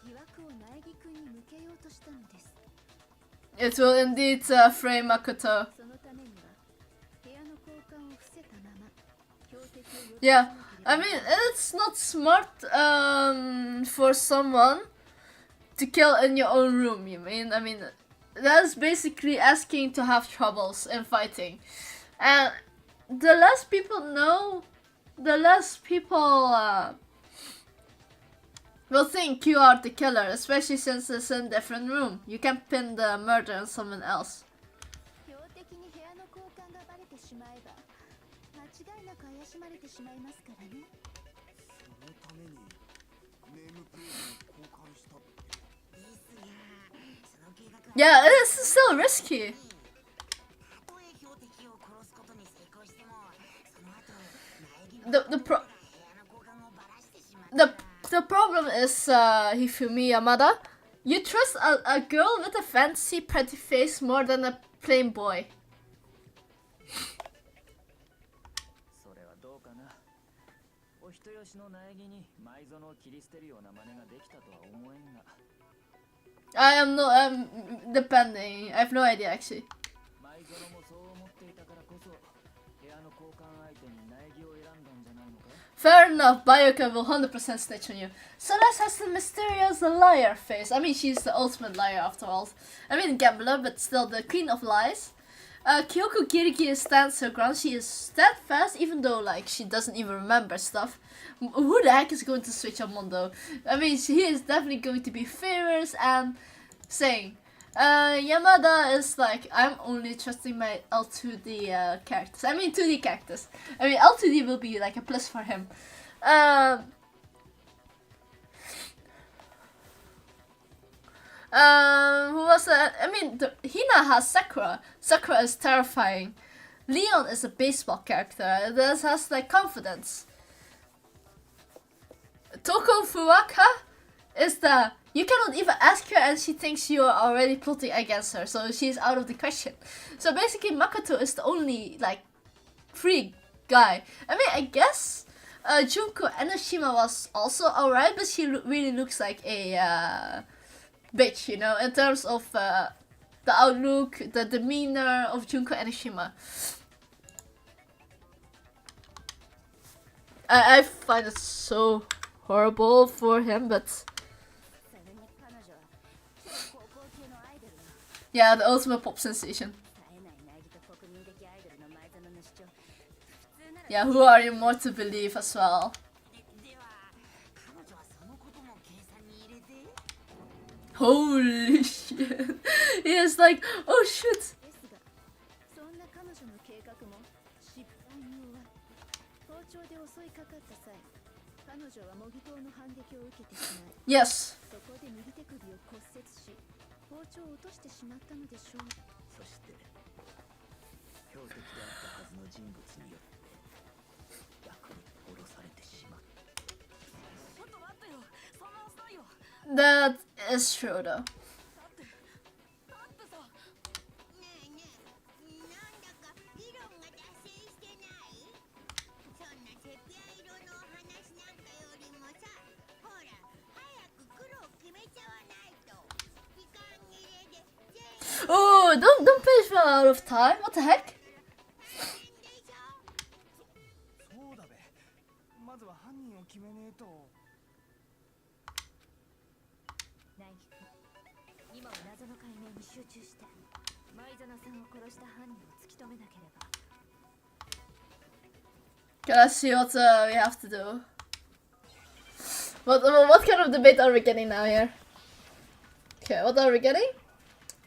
疑惑を苗木くんに向けようとしたのです。 It will indeed frame Makoto. そのためには部屋の交換を伏せたまま標的を呼び寄せ Yeah, な I けれ mean ば it's not smart for someone to kill in your own room. You mean? I mean that's basically asking to have troubles in fighting, and the less people know, the less people will think you are the killer, especially since it's in a different room. You can pin the murder on someone else. 標的に部屋の交換がバレてしまえば間違いなく怪しまれてしまいますからね。そのためにネームプレートを交換したって。ですがその計画は Yeah, it's still risky. たとえ標的を殺すことに成功してもその後苗木 The が pro 部屋の交換をバラしてしまった the the problem is Hifumi Yamada. You trust a girl with a fancy pretty face more than a plain boy. それはどうかな。お人よしの苗木に埋蔵を切り捨てるような真似ができたとは思えんが。 I am no depending. I have no idea actually. 埋蔵もそう思っていたからこそ部屋の交換相手に苗木を選んだんじゃないのか。 Fair enough, Bioka will 100% snitch on you. Celeste has the mysterious liar face. I mean, she's the ultimate liar after all. I mean, gambler, but still the queen of lies. Kyoko Kiriki stands her ground. She is steadfast, even though, like, she doesn't even remember stuff. Who the heck is going to switch on Mondo? I mean, he is definitely going to be fierce and saying. Yamada is like, I'm only trusting my L2D characters. I mean 2D characters. I mean L2D will be like a plus for him. Who was that? I mean Hina has Sakura. Sakura is terrifying. Leon is a baseball character that has like confidence. Toko Fuwaka is the you cannot even ask her and she thinks you are already plotting against her, so she's out of the question. So basically Makoto is the only like free guy. I mean I guess Junko Enoshima was also alright, but she really looks like a bitch, you know, in terms of the outlook, the demeanor of Junko Enoshima. I find it so horrible for him, but それに彼女は超高校級のアイドルの yeah, the ultimate pop sensation. 冴えない苗木と国民的アイドルの前園の主張普通なら Yeah, who are you more to believe as well? では彼女はそのことも計算に入れて Holy shit. He is like, oh shit. ですがそんな彼女の計画も失敗に終わる。包丁で襲いかかった際彼女は模擬刀の反撃を受けてしまい Yes. そこで右手首を骨折し包丁を落としてしまったのでしょう。そして標的であったはずの人物によって逆に殺されてしまった。ちょっと待ってよ、そんなはずないよ。 That is true though. だってさ、ねえねえなんだか議論が脱線してない？そんなセピア色のお話なんかよりもさ、ほら早く黒を決めちゃわないと時間切れで全員 Oh, don't push me out of time. What the heck? でしょ。そうだべ。まずは犯人を決めねえと。苗木君今は謎の解明に集中して前園さんを殺した犯人を突き止めなければ Okay, let's see what we have to do. What kind of debate are we getting now here? Okay, what are we getting?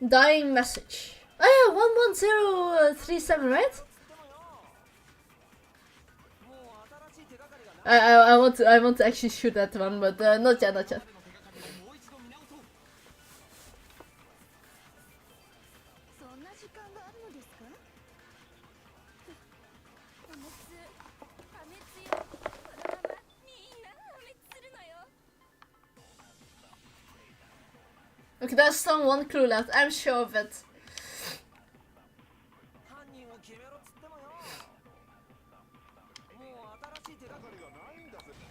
Dying message. Oh yeah, 11037, right? I want to actually shoot that one, but not yet, not yet. そんな時間があるのですか？破滅よ。このままみんな破滅するのよ。 Okay, there's still one clue left. I'm sure of it.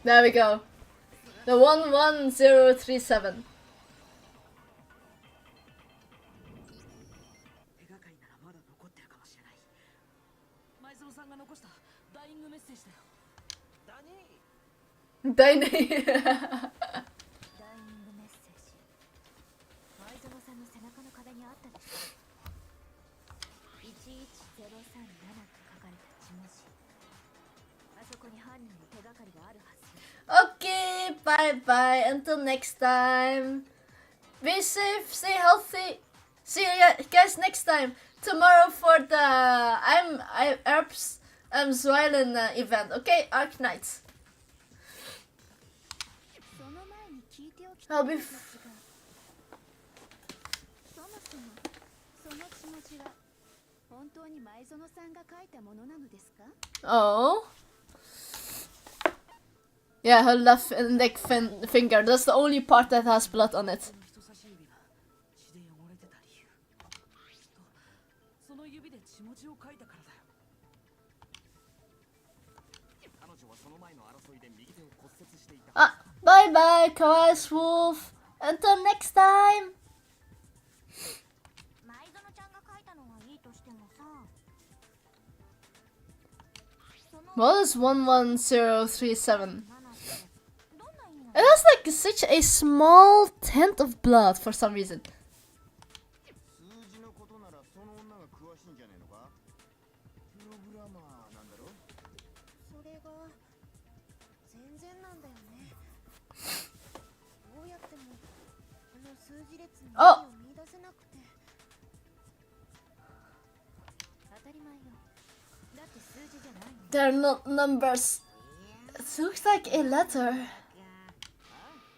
There we go. The 11037. 手がかりならまだ残ってるかもしれない。前園さんが残したダイイングメッセージだよ。Dine. ダイイングメッセージ。前園さんの背中の壁にあったでしょ。11037って書かれた字文字。あそこに犯人の手がかりがあるはず。 Okay, bye bye. Until next time. Be safe, stay healthy. See you guys next time. Tomorrow for the Arps Zweilen event. Okay, Arknights. その前に聞いておきた I'll い be のですが、そもそもその血文字は本当に前園さんが書いたものなのですか？ Oh. Yeah, her left index finger. That's the only part that has blood on it. 人差し指が血で汚れてた理由。きっとその指で血文字を書いたからだよ。彼女はその前の争いで右手を骨折していた。 Ah, bye bye, Kawaii's Wolf. Until next time. 前園ちゃんが書いたのはいいとしてもさ。 What is 11037? マナってどんな意味なの？ It has like such a small tint of blood for some reason. 数字のことならその女が詳しいんじゃねえのか？プログラマーなんだろ？それが全然なんだよね。どうやってもこの数字列に意味を見出せなくて。当たり前よ。だって数字じゃないの。 They're not numbers. It looks like a letter.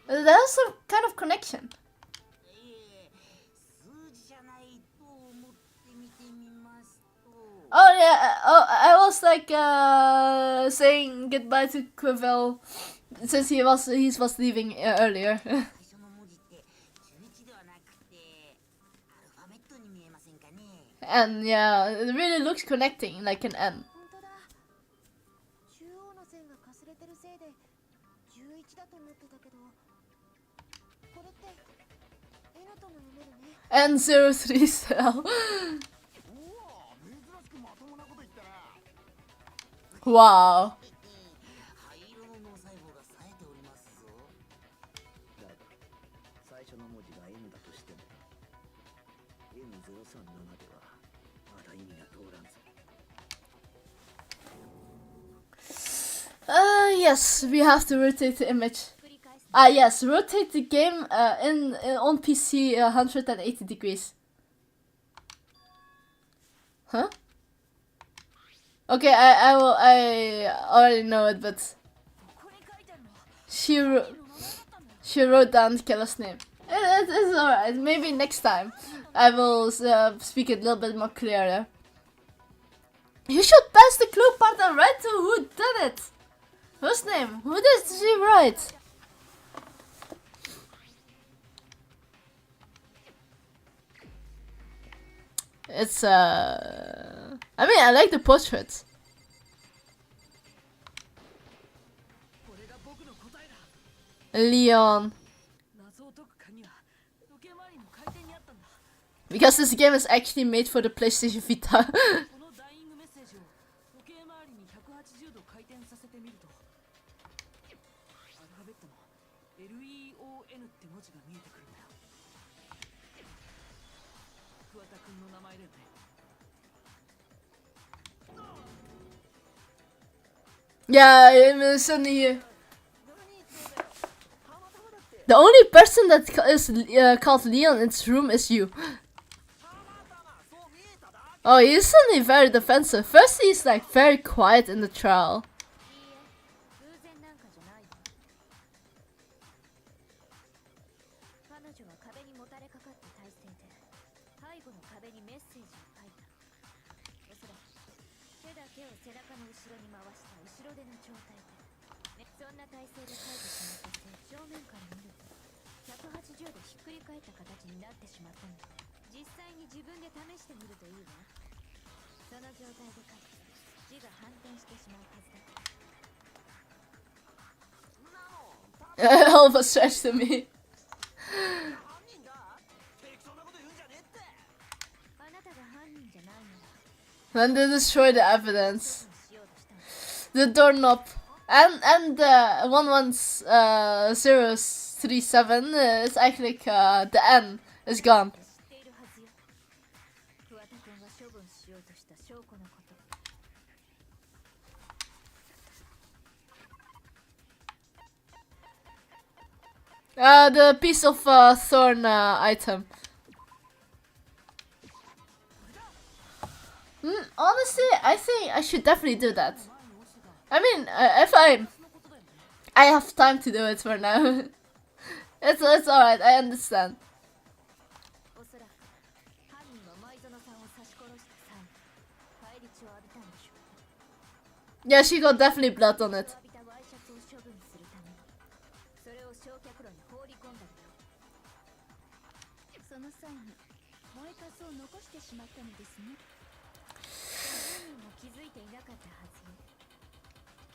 There's some kind of connection. 数字じゃないと思って見てみますと。 Oh yeah, oh, I was like saying goodbye to Quivel since he was leaving earlier. 最初の文字って11ではなくてアルファベットに見えませんかね。 And yeah, it really looks connecting like an N. 本当だ。中央の線がかすれてるせいで11だと思ってたけど、これって N とも読めるね。 N03 cell. おお、珍しくまともなこと言ったな。 Wow. 灰色の脳細胞が冴えておりますぞ。だが最初の文字が N だとしても N037 ではまだ意味が通らんぞ。 Yes, we have to rotate the image. 繰り返す。 Yes, rotate the game on PC 180 degrees. Huh? Okay, I already know it, but ここに書いてあるのは she の名前だったんだよ。 wrote down the killer's name. It's alright. Maybe next time I will speak it a little bit more clearer. You should pass the clue part and write to who did it. Whose name? Who did she write? It's I mean, I like the portrait. これが僕の答えだ。 Leon. 謎を解く鍵は時計回りの回転にあったんだ。 Because this game is actually made for the PlayStation Vita. このダイイングメッセージを時計回りに180度回転させてみると、アルファベットの LEON って文字が見えてくるんだよ。桑田くんの名前だよね。 Yeah, I'm suddenly here. The only person that is called Leon in this room is you. Oh, he's suddenly very defensive. First he's like very quiet in the trial. いいえ、偶然なんかじゃないわ。彼女は壁にもたれかかった体勢で、背後の壁にメッセージを書いた。おそらく手だけを背中の後ろに回した後ろ手の状態で、そんな体勢で書いてしまったせい、正面から見ると180度ひっくり返った形になってしまったので、実際に自分で試してみるといいわ。その状態で書いて字が反転してしまうはずだ。Almost stretched to me. あなたが犯人じゃないなら Then they destroy the evidence. The doorknob. And the 11037 is actually the N is gone. 知っているはずよ。桑田君が処分しようとした証拠のこと。 The piece of thorn item. Honestly, I think I should definitely do that. I mean, if I have time to do it for now. it's alright, I understand. おそらく犯人は前園さんを刺し殺した際、返り血を浴びたんでしょう。 Yeah, she got definitely blood on it. 浴びたワイシャツを処分するために、それを焼却炉に放り込んだのよ。その際に燃えかすを残してしまったのですね。本人も気づいていなかったはずよ。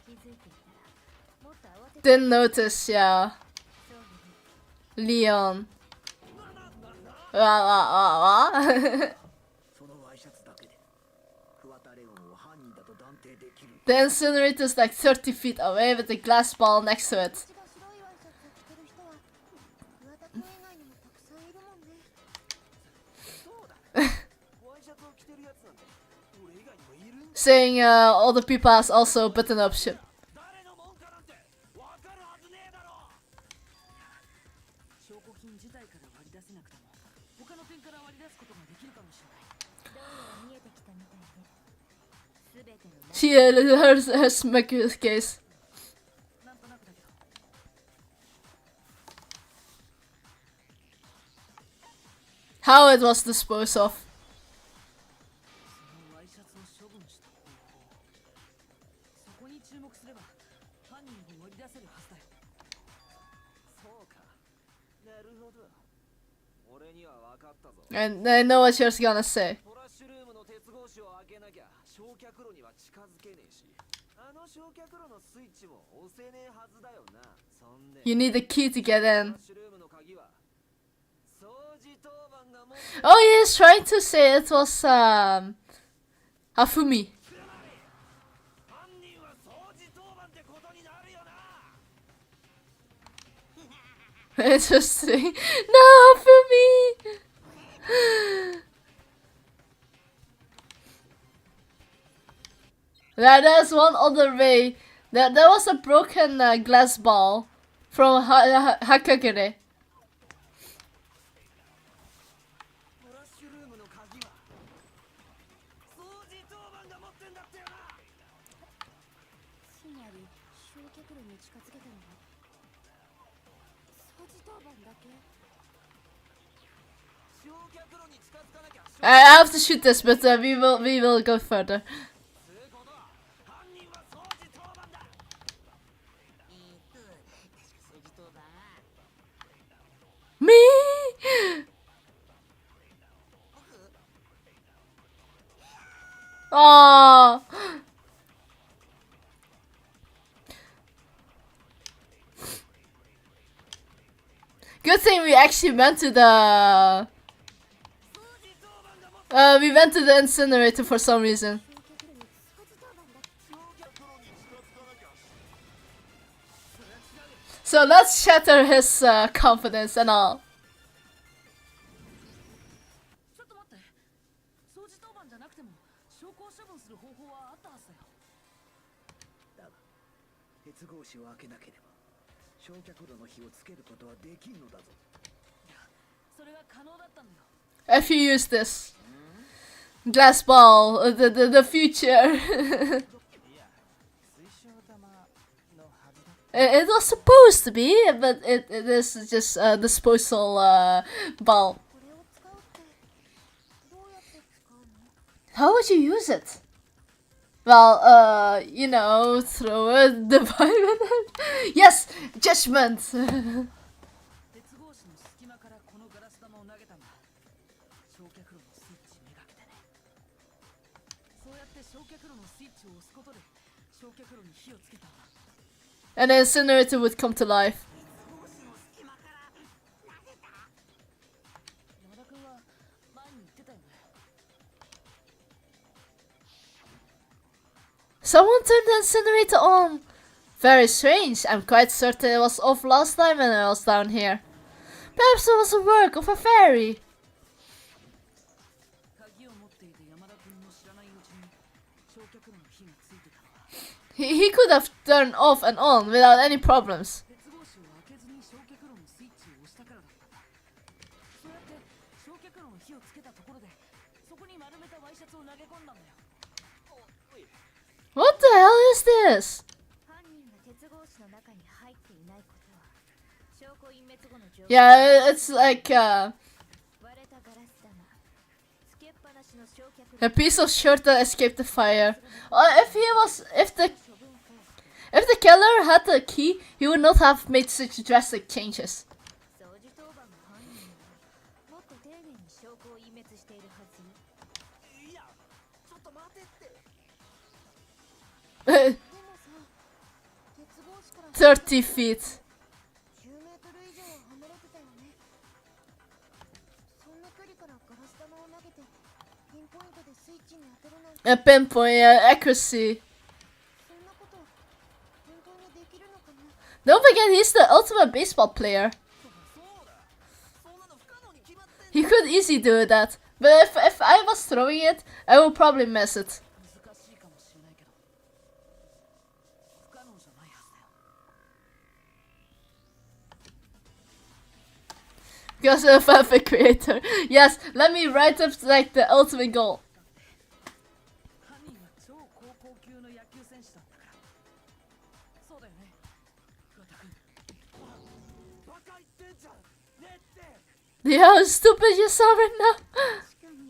気づいていたら、もっと慌てて Didn't notice, yeah. そうよね。 Leon. Wah. そのワイシャツだけで桑田レオンを犯人だと断定できる。 The incinerator is like 30 feet away with a glass ball next to it. 私が白いワイシャツを着てる人は桑田君以外にもたくさんいるもんね。そうだワイシャツを着てるやつなんて俺以外にもいるんだ。 Saying other people has also button up ship. 誰のもんかなんてわかるはずねえだろ。証拠品自体から割り出せなくても他の点から割り出すことができるかもしれない。どうやら見えてきたみたいね。すべての She her smack case. なんとなくだけど How it was disposed of. そのワイシャツを処分した方法、そこに注目すれば犯人を割り出せるはずだよ。そうか、なるほど。俺には分かったぞ。 And I know what you're gonna say. トラッシュルームの鉄格子を開けなきゃ焼却炉には近づけねえし、あの焼却炉のスイッチも押せねえはずだよな。そんで You need a key to get トラ in. ッシュルームの鍵は掃除当番が持って Oh, he is trying to say it was Hafumi. 犯人は掃除当番ってことになるよな。 Interesting. No, Hafumi. Yeah, there's one other way. There was a broken glass ball from Hakagure. トラッシュルームの鍵は掃除当番が持ってんだってよな。つまり焼却炉に近づけたのは掃除当番だけ。焼却炉に近づかなきゃ I have to shoot this, but we will go further. つうことは犯人は掃除当番だ。確か掃除当番。 Me. Oh. Good thing we actually went to the we went to the incinerator for some reason. 焼却炉に掃除当番だ。 So let's shatter his confidence and all. ちょっと待って、掃除当番じゃなくても証拠を処分する方法はあったはずだよ。だが鉄格子を開けなければ焼却炉の火をつけることはできんのだぞ。それが可能だったんだよ。 If you use this glass ball, the future. いや、水晶玉のはずだ。It was supposed to be, but it is just a disposal ball. これを使うってどうやって使うの？ How would you use it? Well, you know, throw a divine. Yes, judgment. 鉄格子の隙間からこのガラス玉を投げたんだ。焼却炉のスイッチめがけてね。そうやって焼却炉のスイッチを押すことで焼却炉に火をつけたんだ。 And the incinerator would come to life. 山田君は前に言ってたよね。 Someone turned the incinerator on. Very strange. I'm quite certain it was off last time when I was down here. Perhaps it was a work of a fairy. 鍵を持っていて山田君の知らないうちに焼却炉の火がついてたのは He could have turned off and on without any problems. 鉄格子を開けずに焼却炉のスイッチを押したからだったんだ。そうやって焼却炉の火をつけたところでそこに丸めたワイシャツを投げ込んだんだよ。 What the hell is this? 犯人が鉄格子の中に入っていないことは証拠隠滅後の状況。 Yeah, it's like 割れたガラス玉、つけっぱなしの焼却炉 a piece of shirt that escaped the fire. If the killer had the key, he would not have made such drastic changes. 掃除当番の犯人はもっと丁寧に証拠を隠滅しているはず。いや、ちょっと待てって。でもさ、鉄格子から30 feet. 10メートル以上は離れてたよね。そんな距離からガラス玉を投げてピンポイントでスイッチに当てるなんて、 A pinpoint accuracy. そんなこと本当にできるのかな？ Don't forget, he's the ultimate baseball player. そうだ。そんなの不可能に決まってん He could easily do that. But if I was throwing it, I would probably miss it. 難しいかもしれないけど不可能じゃないはずだよ。 Because of a fanfic creator. Yes, let me write up like the ultimate goal. 犯人は超高校級の野球選手だったから。そうだよね、桑田君。バカ言ってんじゃん。ねって。 Yeah, how stupid you sound right now. しかも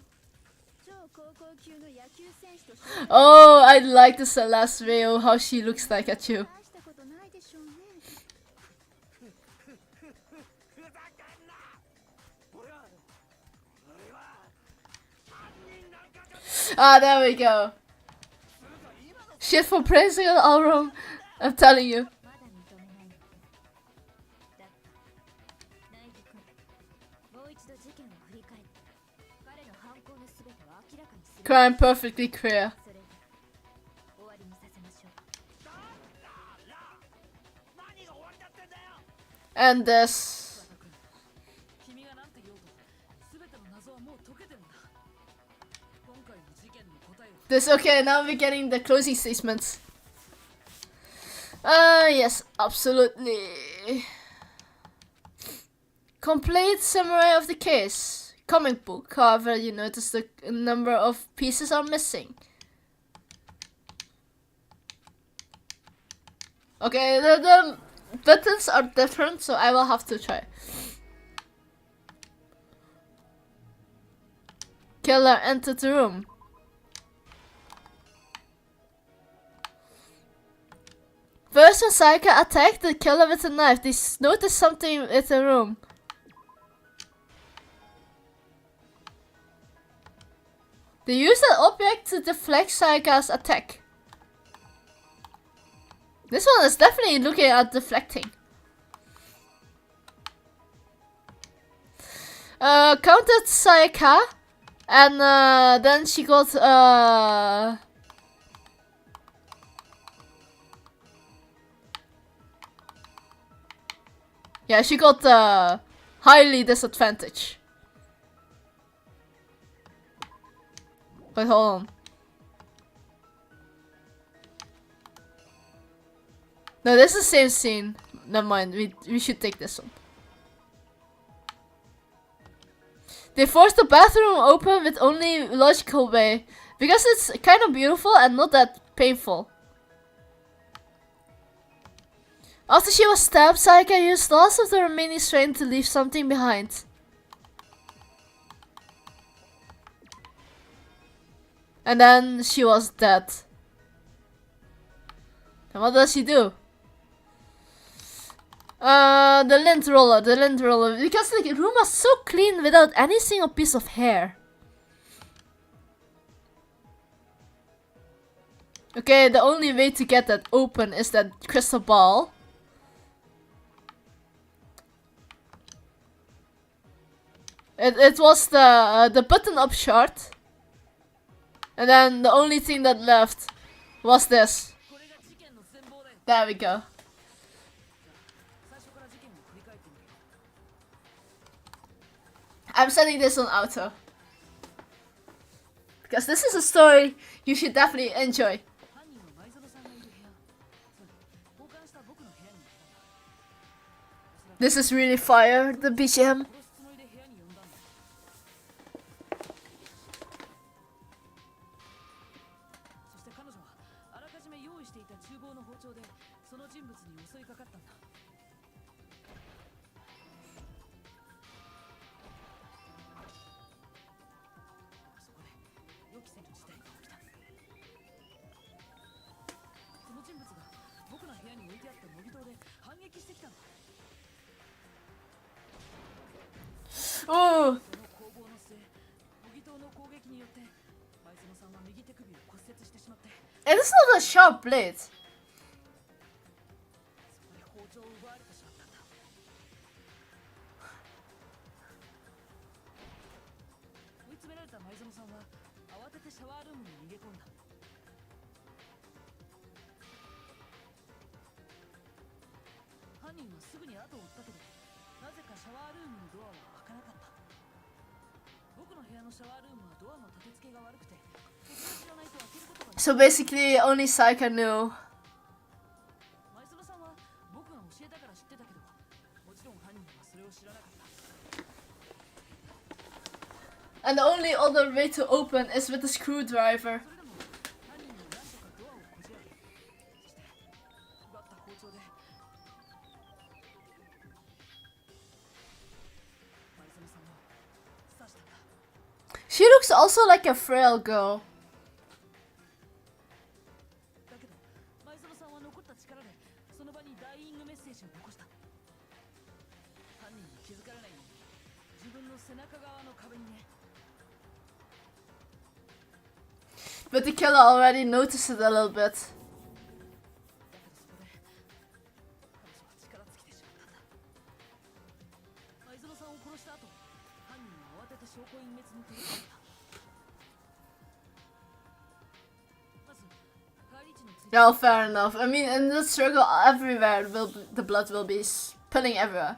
超高校級の野球選手として Oh, I like this last video, how she looks like at you. 大したことないでしょうね。ふざけんな。俺は犯人なんかじゃ Ah, there we go. Shit for praising it all wrong. I'm telling you. まだ認めないの。だったナイギ君、もう一度事件を振り返って彼の犯行のすべてを明らかにする。 Crime perfectly clear. それで終わりにさせましょう。何が終わりだってんだよ。 And this. 桑田君、君がなんて言おうと全ての謎はもう解けてるんだ。今回の事件の答えを This, okay, now we're getting the closing statements. Yes, absolutely. Complete summary of the case. Comic book, however, you notice the number of pieces are missing. Okay, the buttons are different, so I will have to try. Killer entered the room. First, when Saika attacked the killer with a knife, they noticed something in the room. They used an object to deflect Saika's attack. This one is definitely looking at deflecting. Counted Saika, and then she got yeah, she got highly disadvantage. Wait, hold on. No, this is the same scene. never mind. We should take this one. They forced the bathroom open with only logical way because it's kind of beautiful and not that painful. After she was stabbed, Sayaka used lots of the remaining strength to leave something behind. And then she was dead. And what does she do? The lint roller, because the room was so clean without any single piece of hair. Okay, the only way to get that open is that crystal ball. It was the button up shard. And then the only thing that left was this. There we go. I'm setting this on auto. Because this is a story you should definitely enjoy. This is really fire, the BGM. Oh! And it's not a sharp blade. So basically, only Saika knew. And the only other way to open is with a screwdriver. She looks also like a frail girl. But the killer already noticed it a little bit. Yeah, fair enough. I mean, in the struggle everywhere, the blood will be spilling everywhere.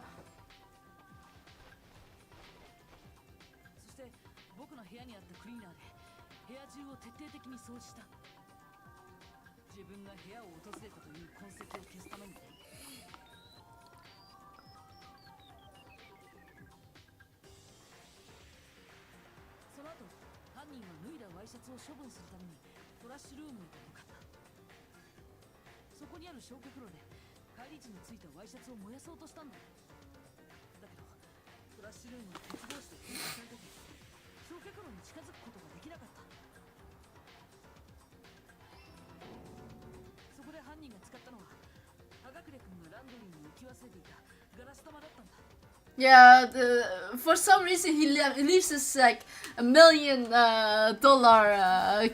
Yeah, for some reason he leaves this like $1 million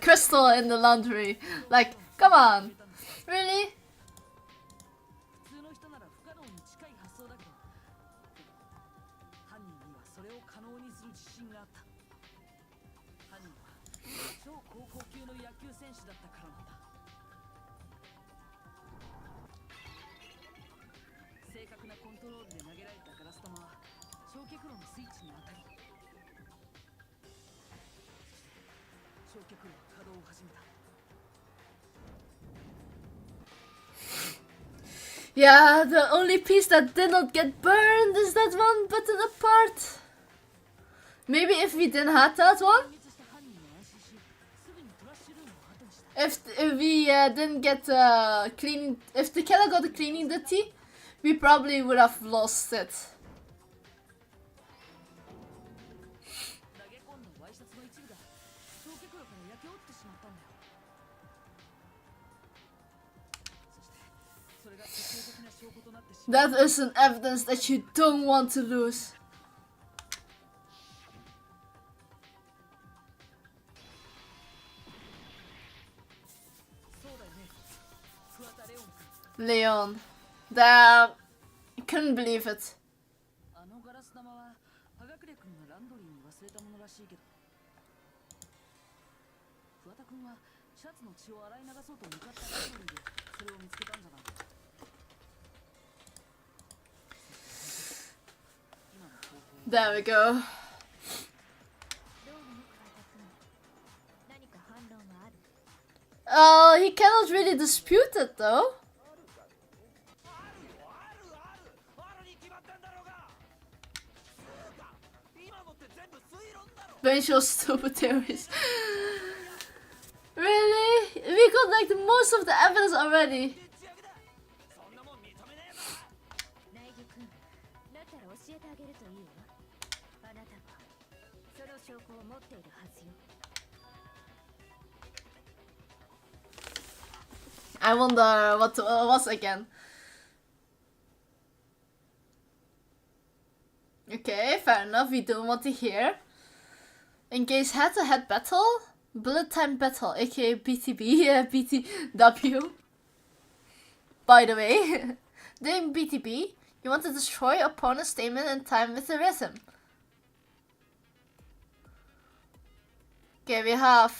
crystal in the laundry. Like, come on, really? Yeah, the only piece that did not get burned is that one button apart. Maybe if we didn't have that one, if we didn't get cleaning, if the killer got the cleaning duty, we probably would have lost it. 投げ込んだワイシャツの一部が焼却炉から焼け落ちてしまったんだよ。そしてそれが決定的な証拠となってしまう。 That is an evidence that you don't want to lose. そうだよね。桑田レオン君。 Leon. Damn. I couldn't believe it. あのガラス玉は葉隠君がランドリーに忘れたものらしいけど、桑田君はシャツの血を洗い流そうと向かったランドリーでそれを見つけたんじゃないか。今の方法 There we go. どうもね、桑田君。何か反論はある？ He cannot really dispute it though. あるに決まってんだろうが。つうか今のって全部推論だろ。 Bunch of stupid theories. Really? We got like the most of the evidence already. そんなもん認めねえぞ。苗木君、だったら教えてあげるといいわ。あなたはその証拠を持っているはずよ。 I wonder what was again. Okay, fair enough. We don't want to hear. Engage head-to-head battle, bullet time battle, aka BTB, BTW. By the way, during BTB, you want to destroy opponent's statement in time with the rhythm. Okay, we have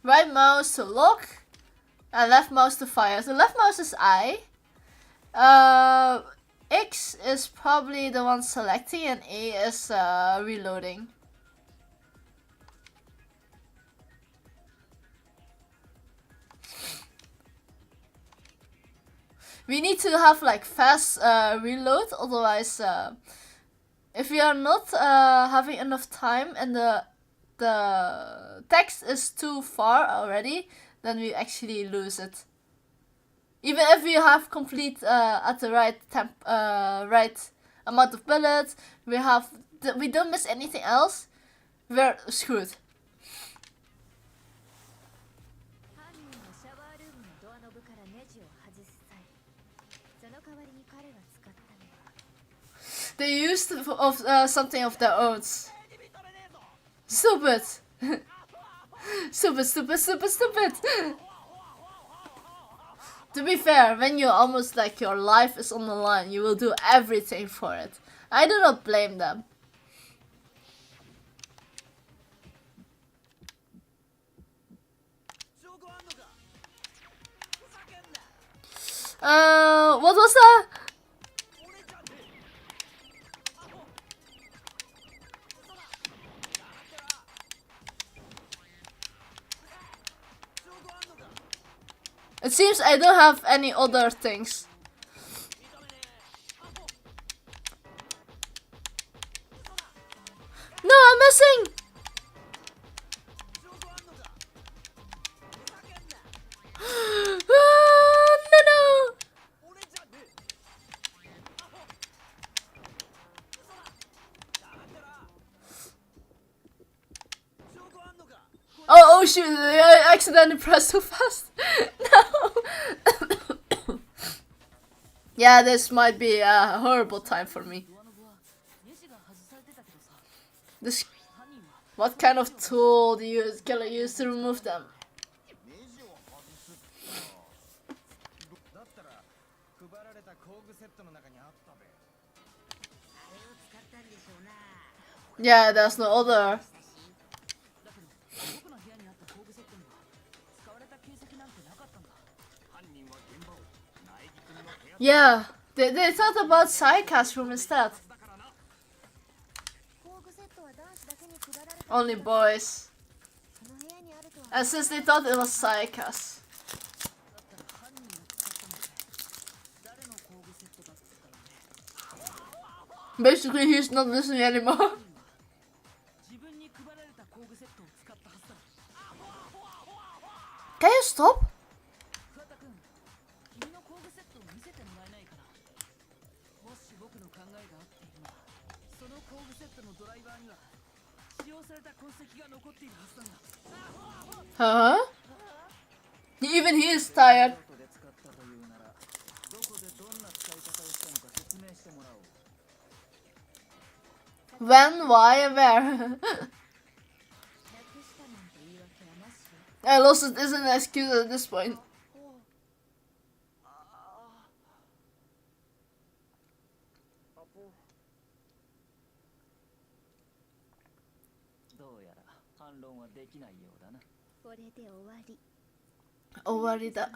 right mouse to lock and left mouse to fire. So left mouse is I. X is probably the one selecting and A is reloading. We need to have like fast reload, otherwise if we are not having enough time and the text is too far already, then we actually lose it. Even if we have complete at the right right amount of bullets, we don't miss anything else, we're screwed. 犯人がシャワールームのドアノブからネジを外す際、その代わりに彼が使ったのは They used something of their own. Stupid. Stupid. To be fair, when you're almost like your life is on the line, you will do everything for it. I do not blame them. What was that? It seems I don't have any other things. No, I'm missing! No! Oh shoot, I accidentally pressed too fast. No! Yeah, this might be a horrible time for me. ドアノブはネジが外されてたけどさ、 This, 犯人は what kind of tool do you can I use to remove them? ネジを外すってだったら配られた工具セットの中にあったべ。 Yeah, there's no other. だけど僕の部屋にあった工具セットには使われた形跡なんてなかったんだ。犯人は現場を苗木君の部屋 Yeah, they thought about Psycast room instead. だからな。工具セットは男子だけに配られた Only boys. その部屋にあるとは And since they thought it was Psycast. だったら犯人 Basically, he's not listening anymore. 自分に配られた工具セットを使ったはずだ。 Can you stop? 桑田君、君の工具セットを見せてもらえないかな。もし僕の考えが合っているなら、その工具セットのドライバーには使用された痕跡が残っているはずなんだ。 Huh? Even he is tired. 用途で使ったというならどこでどんな使い方をしたのか説明してもらおう。 When, why, and where? なくしたなんて言い訳はなしよ。 I lost it isn't an excuse at this point. どうやら反論はできないようだな。これで終わり。終わりだ。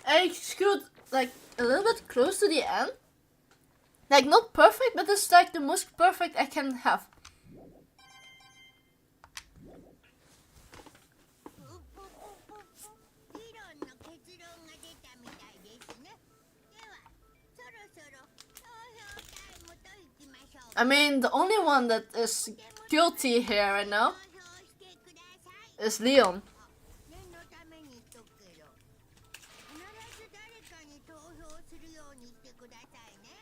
I screwed like a little bit close to the end. Like not perfect, but it's like the most perfect I can have. 議論の結論が出たみたいですね。では、そろそろ投票タイムといきましょう。 I mean, the only one that is guilty here right now 投票してください。 is Leon. 念のために言っとくけど、必ず誰かに投票するようにしてくださいね。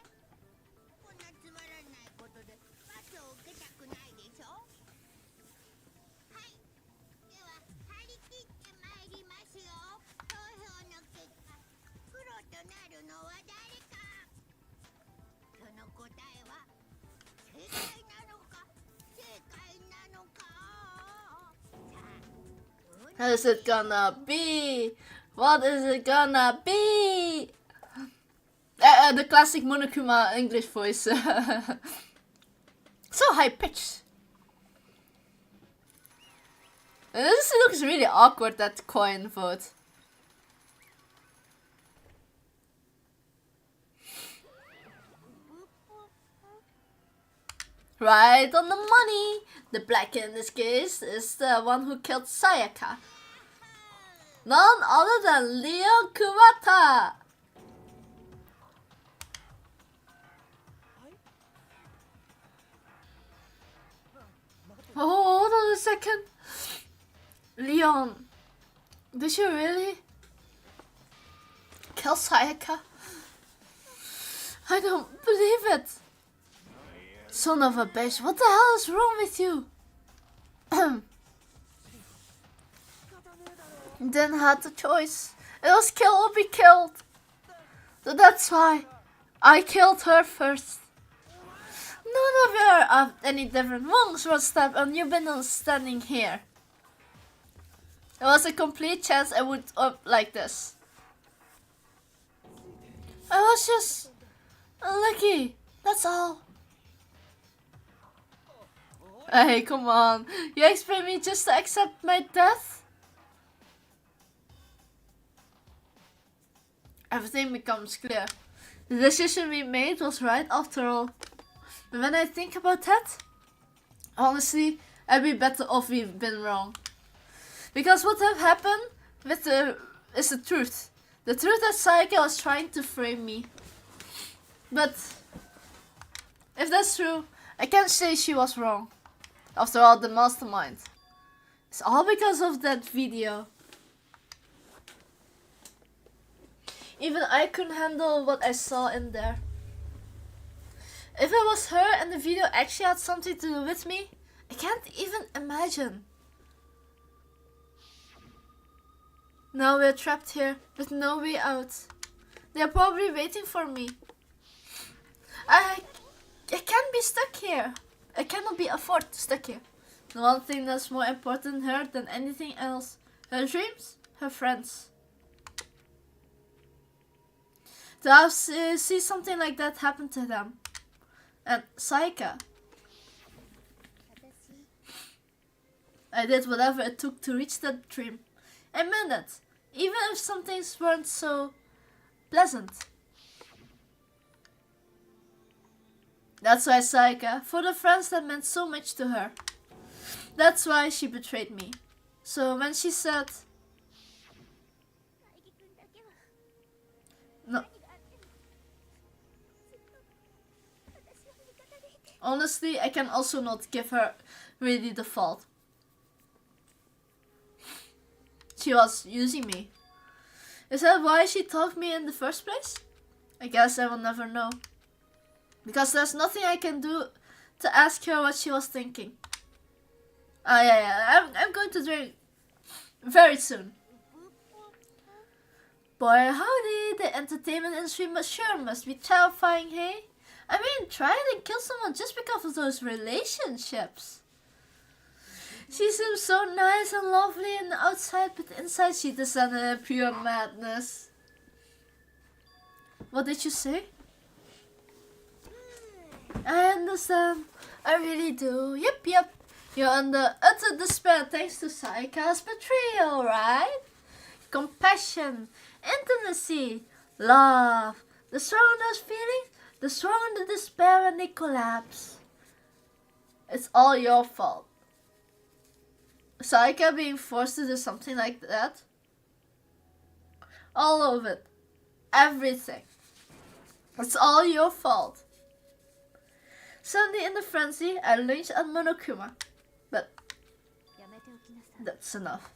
こんなつまらないことで罰を受けたくないでしょ。はい。では、張り切ってまいりますよ。投票の結果、黒となるのは誰か。その答えは正解なのか正解なのか。さあ、どう How is it gonna be? What is it gonna be? The classic Monokuma English voice. So high pitched. This looks really awkward, that coin vote. Right on the money. The black in this case is the one who killed Sayaka. None other than Leon Kuwata. Oh, hold on a second. Leon, did you really kill Sayaka? I don't believe it. Son of a bitch, what the hell is wrong with you? Didn't have the choice. It was kill or be killed. So that's why I killed her first. None of you are of any different. Monks were stabbed and you've been standing here. It was a complete chance I would up like this. I was just unlucky. That's all. Hey, come on. You expect me just to accept my death? Everything becomes clear. The decision we made was right after all. But when I think about that, honestly, I'd be better off we've been wrong. Because what have happened with is the truth. The truth that Sayaka was trying to frame me. But if that's true, I can't say she was wrong. After all, the mastermind. It's all because of that video. Even I couldn't handle what I saw in there. If it was her and the video actually had something to do with me, I can't even imagine. Now we're trapped here with no way out. They're probably waiting for me. I can't be stuck here. I cannot be afford to stuck here. The one thing that's more important to her than anything else. Her dreams, her friends. To have see something like that happen to them. And Sayaka. I did whatever it took to reach that dream. I meant it. Even if some things weren't so pleasant. That's why Sayaka, for the friends that meant so much to her. That's why she betrayed me. So when she said, 大義君だけは no, 何があってもずっと私の味方でいて honestly, I can also not give her really the fault. She was using me. Is that why she talked me in the first place? I guess I will never know. Because there's nothing I can do to ask her what she was thinking. Yeah, I'm going to drink very soon. Boy howdy, the entertainment industry must be terrifying, hey? I mean, try and kill someone just because of those relationships. She seems so nice and lovely on the outside, but inside she descended in pure madness. What did you say? I understand. I really do. Yep. You're under utter despair thanks to Sayaka's betrayal, right? Compassion, intimacy, love. The stronger those feelings, the stronger the despair when they collapse. It's all your fault. Sayaka being forced to do something like that? All of it. Everything. It's all your fault. Suddenly in the frenzy, I lunged at Monokuma. But やめておきなさい that's enough.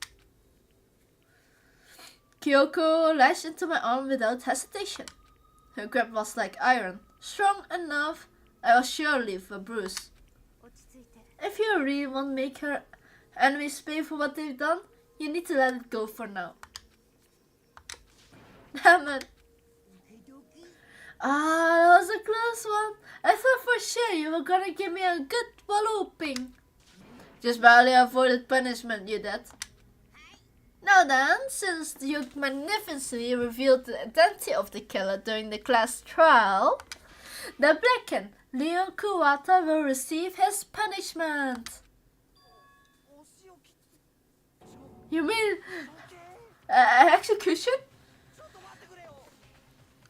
Kyoko lashed into my arm without hesitation. Her grip was like iron, strong enough I was sure leave a bruise. 落ち着いて If you really want to make her enemies pay for what they've done, you need to let it go for now. Damn it. That was a close one. I thought for sure you were gonna give me a good walloping. Just barely avoided punishment, you did. Now then, since you magnificently revealed the identity of the killer during the class trial, the blackened Leon Kuwata will receive his punishment. You mean execution?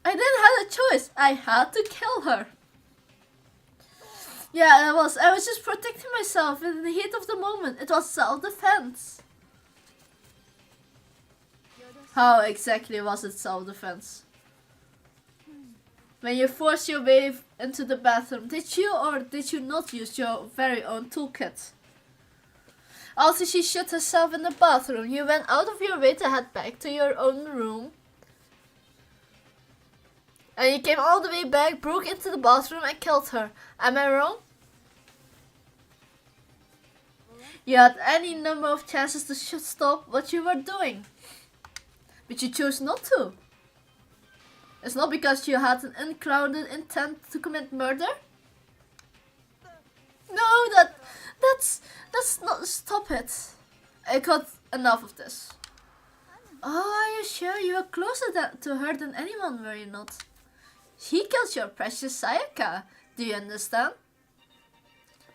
I didn't have a choice. I had to kill her. Yeah, I was just protecting myself in the heat of the moment. It was self-defense. How exactly was it self-defense? When you forced your way into the bathroom, did you or did you not use your very own toolkit? After she shut herself in the bathroom, you went out of your way to head back to your own room. And you came all the way back, broke into the bathroom and killed her. Am I wrong? You had any number of chances to stop what you were doing. But you chose not to. It's not because you had an unclouded intent to commit murder? No, that's not, stop it. I got enough of this. Oh, are you sure? You were closer to her than anyone, were you not? He killed your precious Sayaka. Do you understand?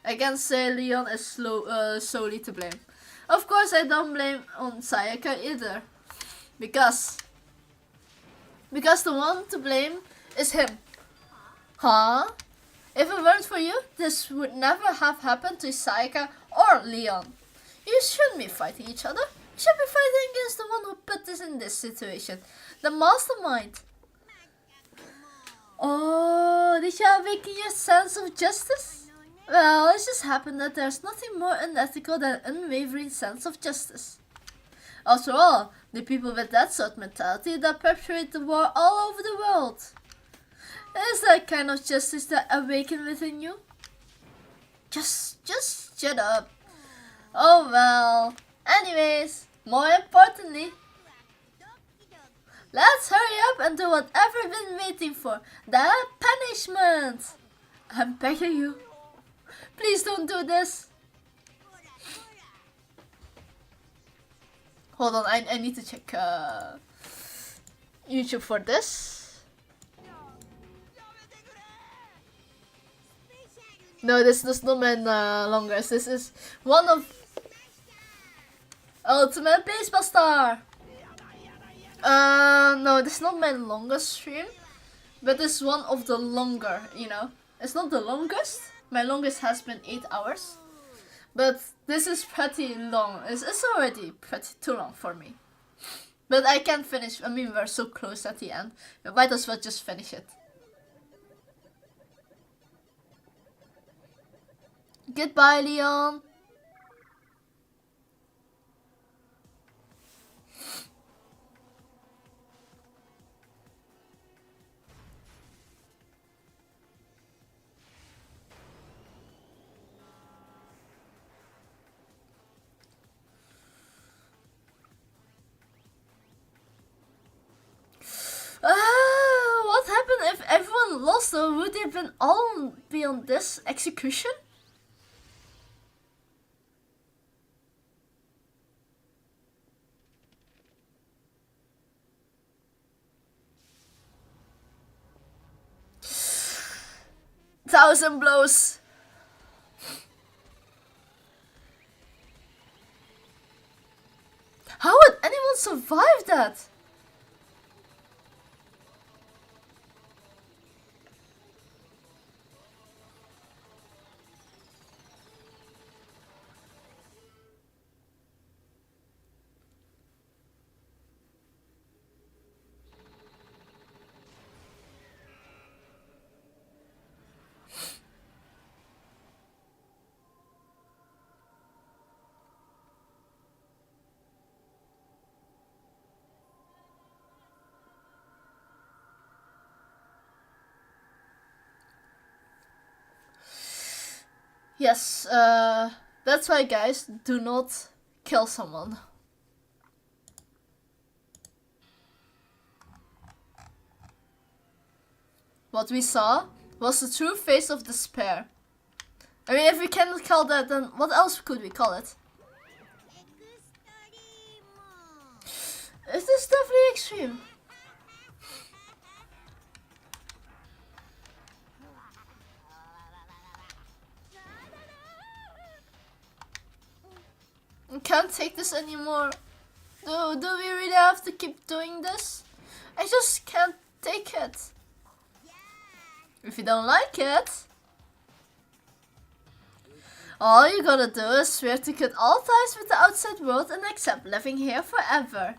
I can't say Leon is solely to blame. Of course, I don't blame on Sayaka either. Because the one to blame is him. Huh? If it weren't for you, this would never have happened to Sayaka or Leon. You shouldn't be fighting each other. You should be fighting against the one who put us in this situation. The mastermind. Oh, did you awaken your sense of justice? Well, it just happened that there's nothing more unethical than an unwavering sense of justice. After all, the people with that sort of mentality that perpetrate the war all over the world. Is that kind of justice that awakened within you? Just shut up. Oh well. Anyways, more importantly, let's hurry up and do whatever we've been waiting for. The punishment. I'm begging you. Please don't do this. Hold on, I need to check YouTube for this. No, this does not mean longer. This is one of Ultimate Baseball Star. No, this is not my longest stream, but it's one of the longer, you know. It's not the longest. My longest has been 8 hours. But this is pretty long. It's already pretty too long for me. But I can't finish. I mean, we're so close at the end. We might as well just finish it. Goodbye, Leon. What happened if everyone lost, or would they been all be on this execution? Thousand blows. How would anyone survive that? Yes, that's why, guys, do not kill someone. What we saw was the true face of despair. I mean, if we cannot call that, then what else could we call it? It is definitely extreme. I can't take this anymore. Do we really have to keep doing this? I just can't take it. If you don't like it, all you gotta do is swear to cut all ties with the outside world and accept living here forever.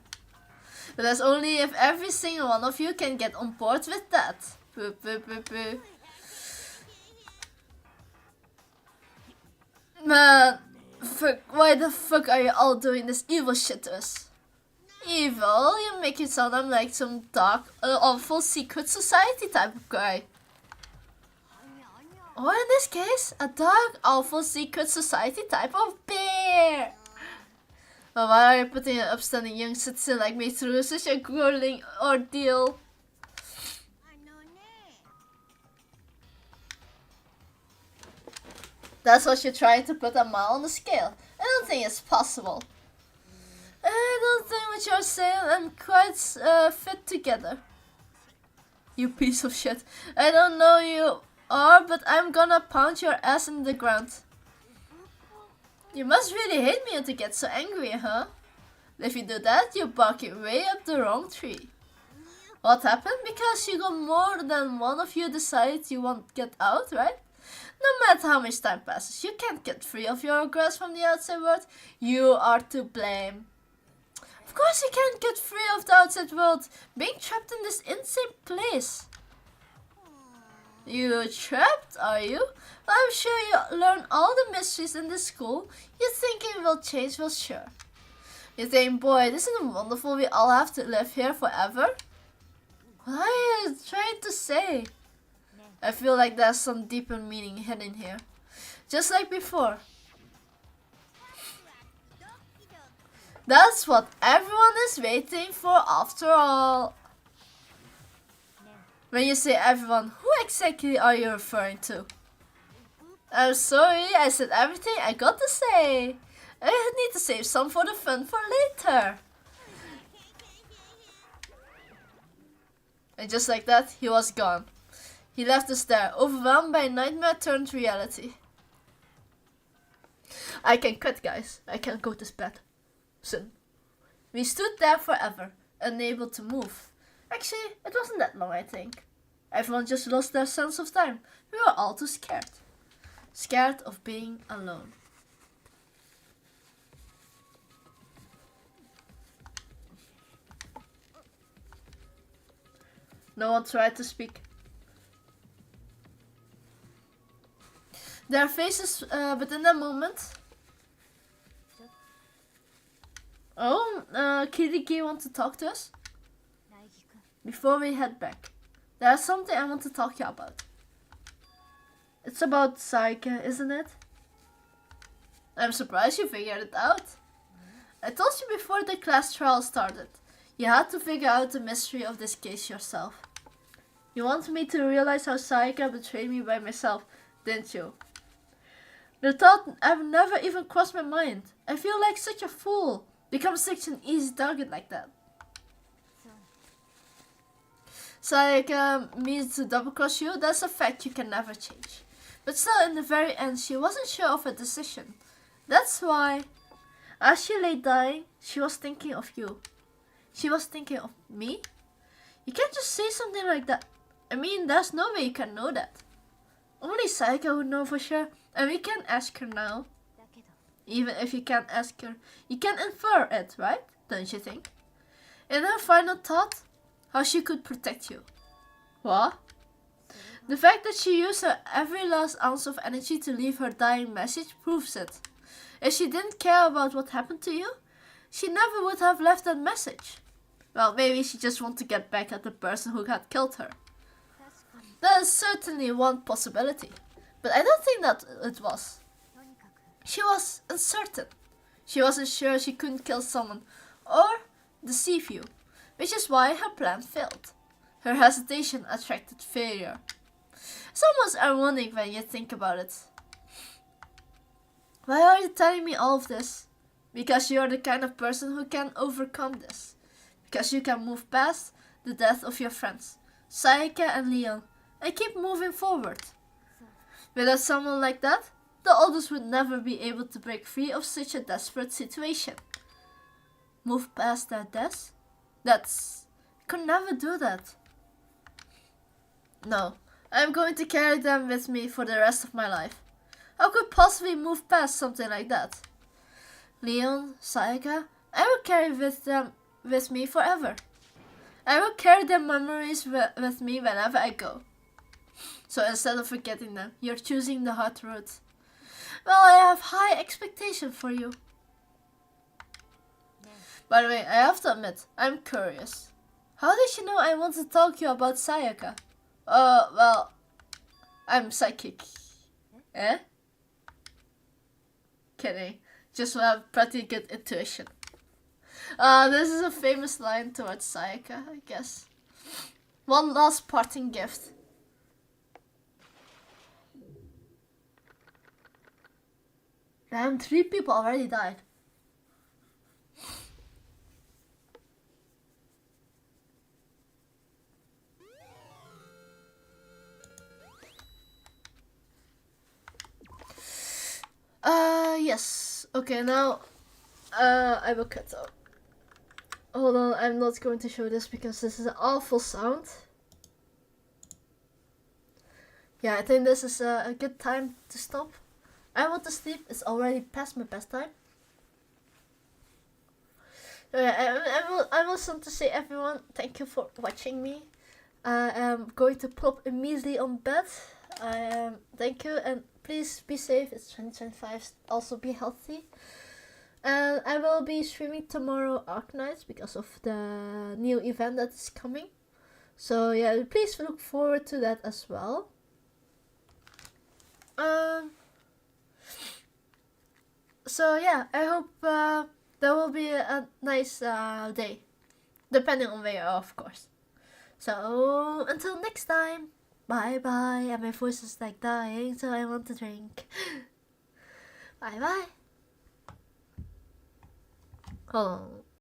But that's only if every single one of you can get on board with that. Boo, boo, boo, boo. Man, fuck, why the fuck are you all doing this evil shit to us? Evil? You make it sound I'm like some dark, awful secret society type of guy. Or in this case, a dark, awful secret society type of bear. But why are you putting an upstanding young citizen like me through such a grueling ordeal? That's what you're trying to put a mile on the scale. I don't think it's possible. I don't think what you're saying and quite fit together. You piece of shit. I don't know you are, but I'm gonna pound your ass in the ground. You must really hate me to get so angry, huh? If you do that, you're barking way up the wrong tree. What happened? Because you got more than one of you decided you won't get out, right? No matter how much time passes, you can't get free of your regrets from the outside world. You are to blame. Of course you can't get free of the outside world, being trapped in this insane place. You trapped, are you? Well, I'm sure you learn all the mysteries in this school. You think it will change? Well, sure. You think, boy, isn't it wonderful we all have to live here forever? What are you trying to say? I feel like there's some deeper meaning hidden here. Just like before. That's what everyone is waiting for after all. When you say everyone, who exactly are you referring to? I'm sorry, I said everything I got to say. I need to save some for the fun for later. And just like that, he was gone. He left us there, overwhelmed by nightmare turned reality. I can quit, guys. I can go to bed. Soon. We stood there forever, unable to move. Actually, it wasn't that long, I think. Everyone just lost their sense of time. We were all too scared. Scared of being alone. No one tried to speak. Their faces within that moment. Oh, Kiriki want to talk to us? 苗木君 Before we head back, there's something I want to talk to you about. It's about Saika, isn't it? I'm surprised you figured it out. I told you before the class trial started. You had to figure out the mystery of this case yourself. You wanted me to realize how Saika betrayed me by myself, didn't you? The thought I've never even crossed my mind. I feel like such a fool. Become such an easy target like that. そう Saika means to double cross you, that's a fact you can never change. But still, in the very end, she wasn't sure of her decision. That's why, as she lay dying, she was thinking of you. She was thinking of me? You can't just say something like that. I mean, there's no way you can know that. Only Saika would know for sure, and we can't ask her now. だけど Even if you can't ask her, you can infer it, right? Don't you think? In her final thought, how she could protect you. What? The fact that she used her every last ounce of energy to leave her dying message proves it. If she didn't care about what happened to you, she never would have left that message. Well, maybe she just wanted to get back at the person who had killed her. 確かに That is certainly one possibility. But I don't think that it was. とにかく She was uncertain. She wasn't sure she couldn't kill someone or deceive you, which is why her plan failed. Her hesitation attracted failure. It's almost ironic when you think about it. Why are you telling me all of this? Because you're the kind of person who can overcome this. Because you can move past the death of your friends, Saika and Leon, and keep moving forward. Without someone like that, the others would never be able to break free of such a desperate situation. Move past their deaths? Could never do that. No, I'm going to carry them with me for the rest of my life. How could possibly move past something like that? Leon, Saika, I will carry with me forever. I will carry their memories with me whenever I go. So instead of forgetting them, you're choosing the hard road. Well, I have high expectations for you. By the way, I have to admit, I'm curious. How did you know I want to talk to you about Sayaka? Well, I'm psychic. Eh? Kidding. Just have pretty good intuition. This is a famous line towards Sayaka, I guess. One last parting gift. Damn, 3 people already died. Yes. Okay, now, I will cut out. Hold on, I'm not going to show this because this is an awful sound. Yeah, I think this is a good time to stop. I want to sleep. It's already past my bedtime. So yeah, I also want to say everyone, thank you for watching me. I am going to pop immediately on bed. Thank you, and please be safe. It's 2025. Also be healthy. And I will be streaming tomorrow Arknights because of the new event that is coming. So yeah, please look forward to that as well. So yeah, I hope there will be a nice day, depending on where you are, of course. So until next time, bye bye. And my voice is like dying, so I want to drink. Bye bye. Hold on.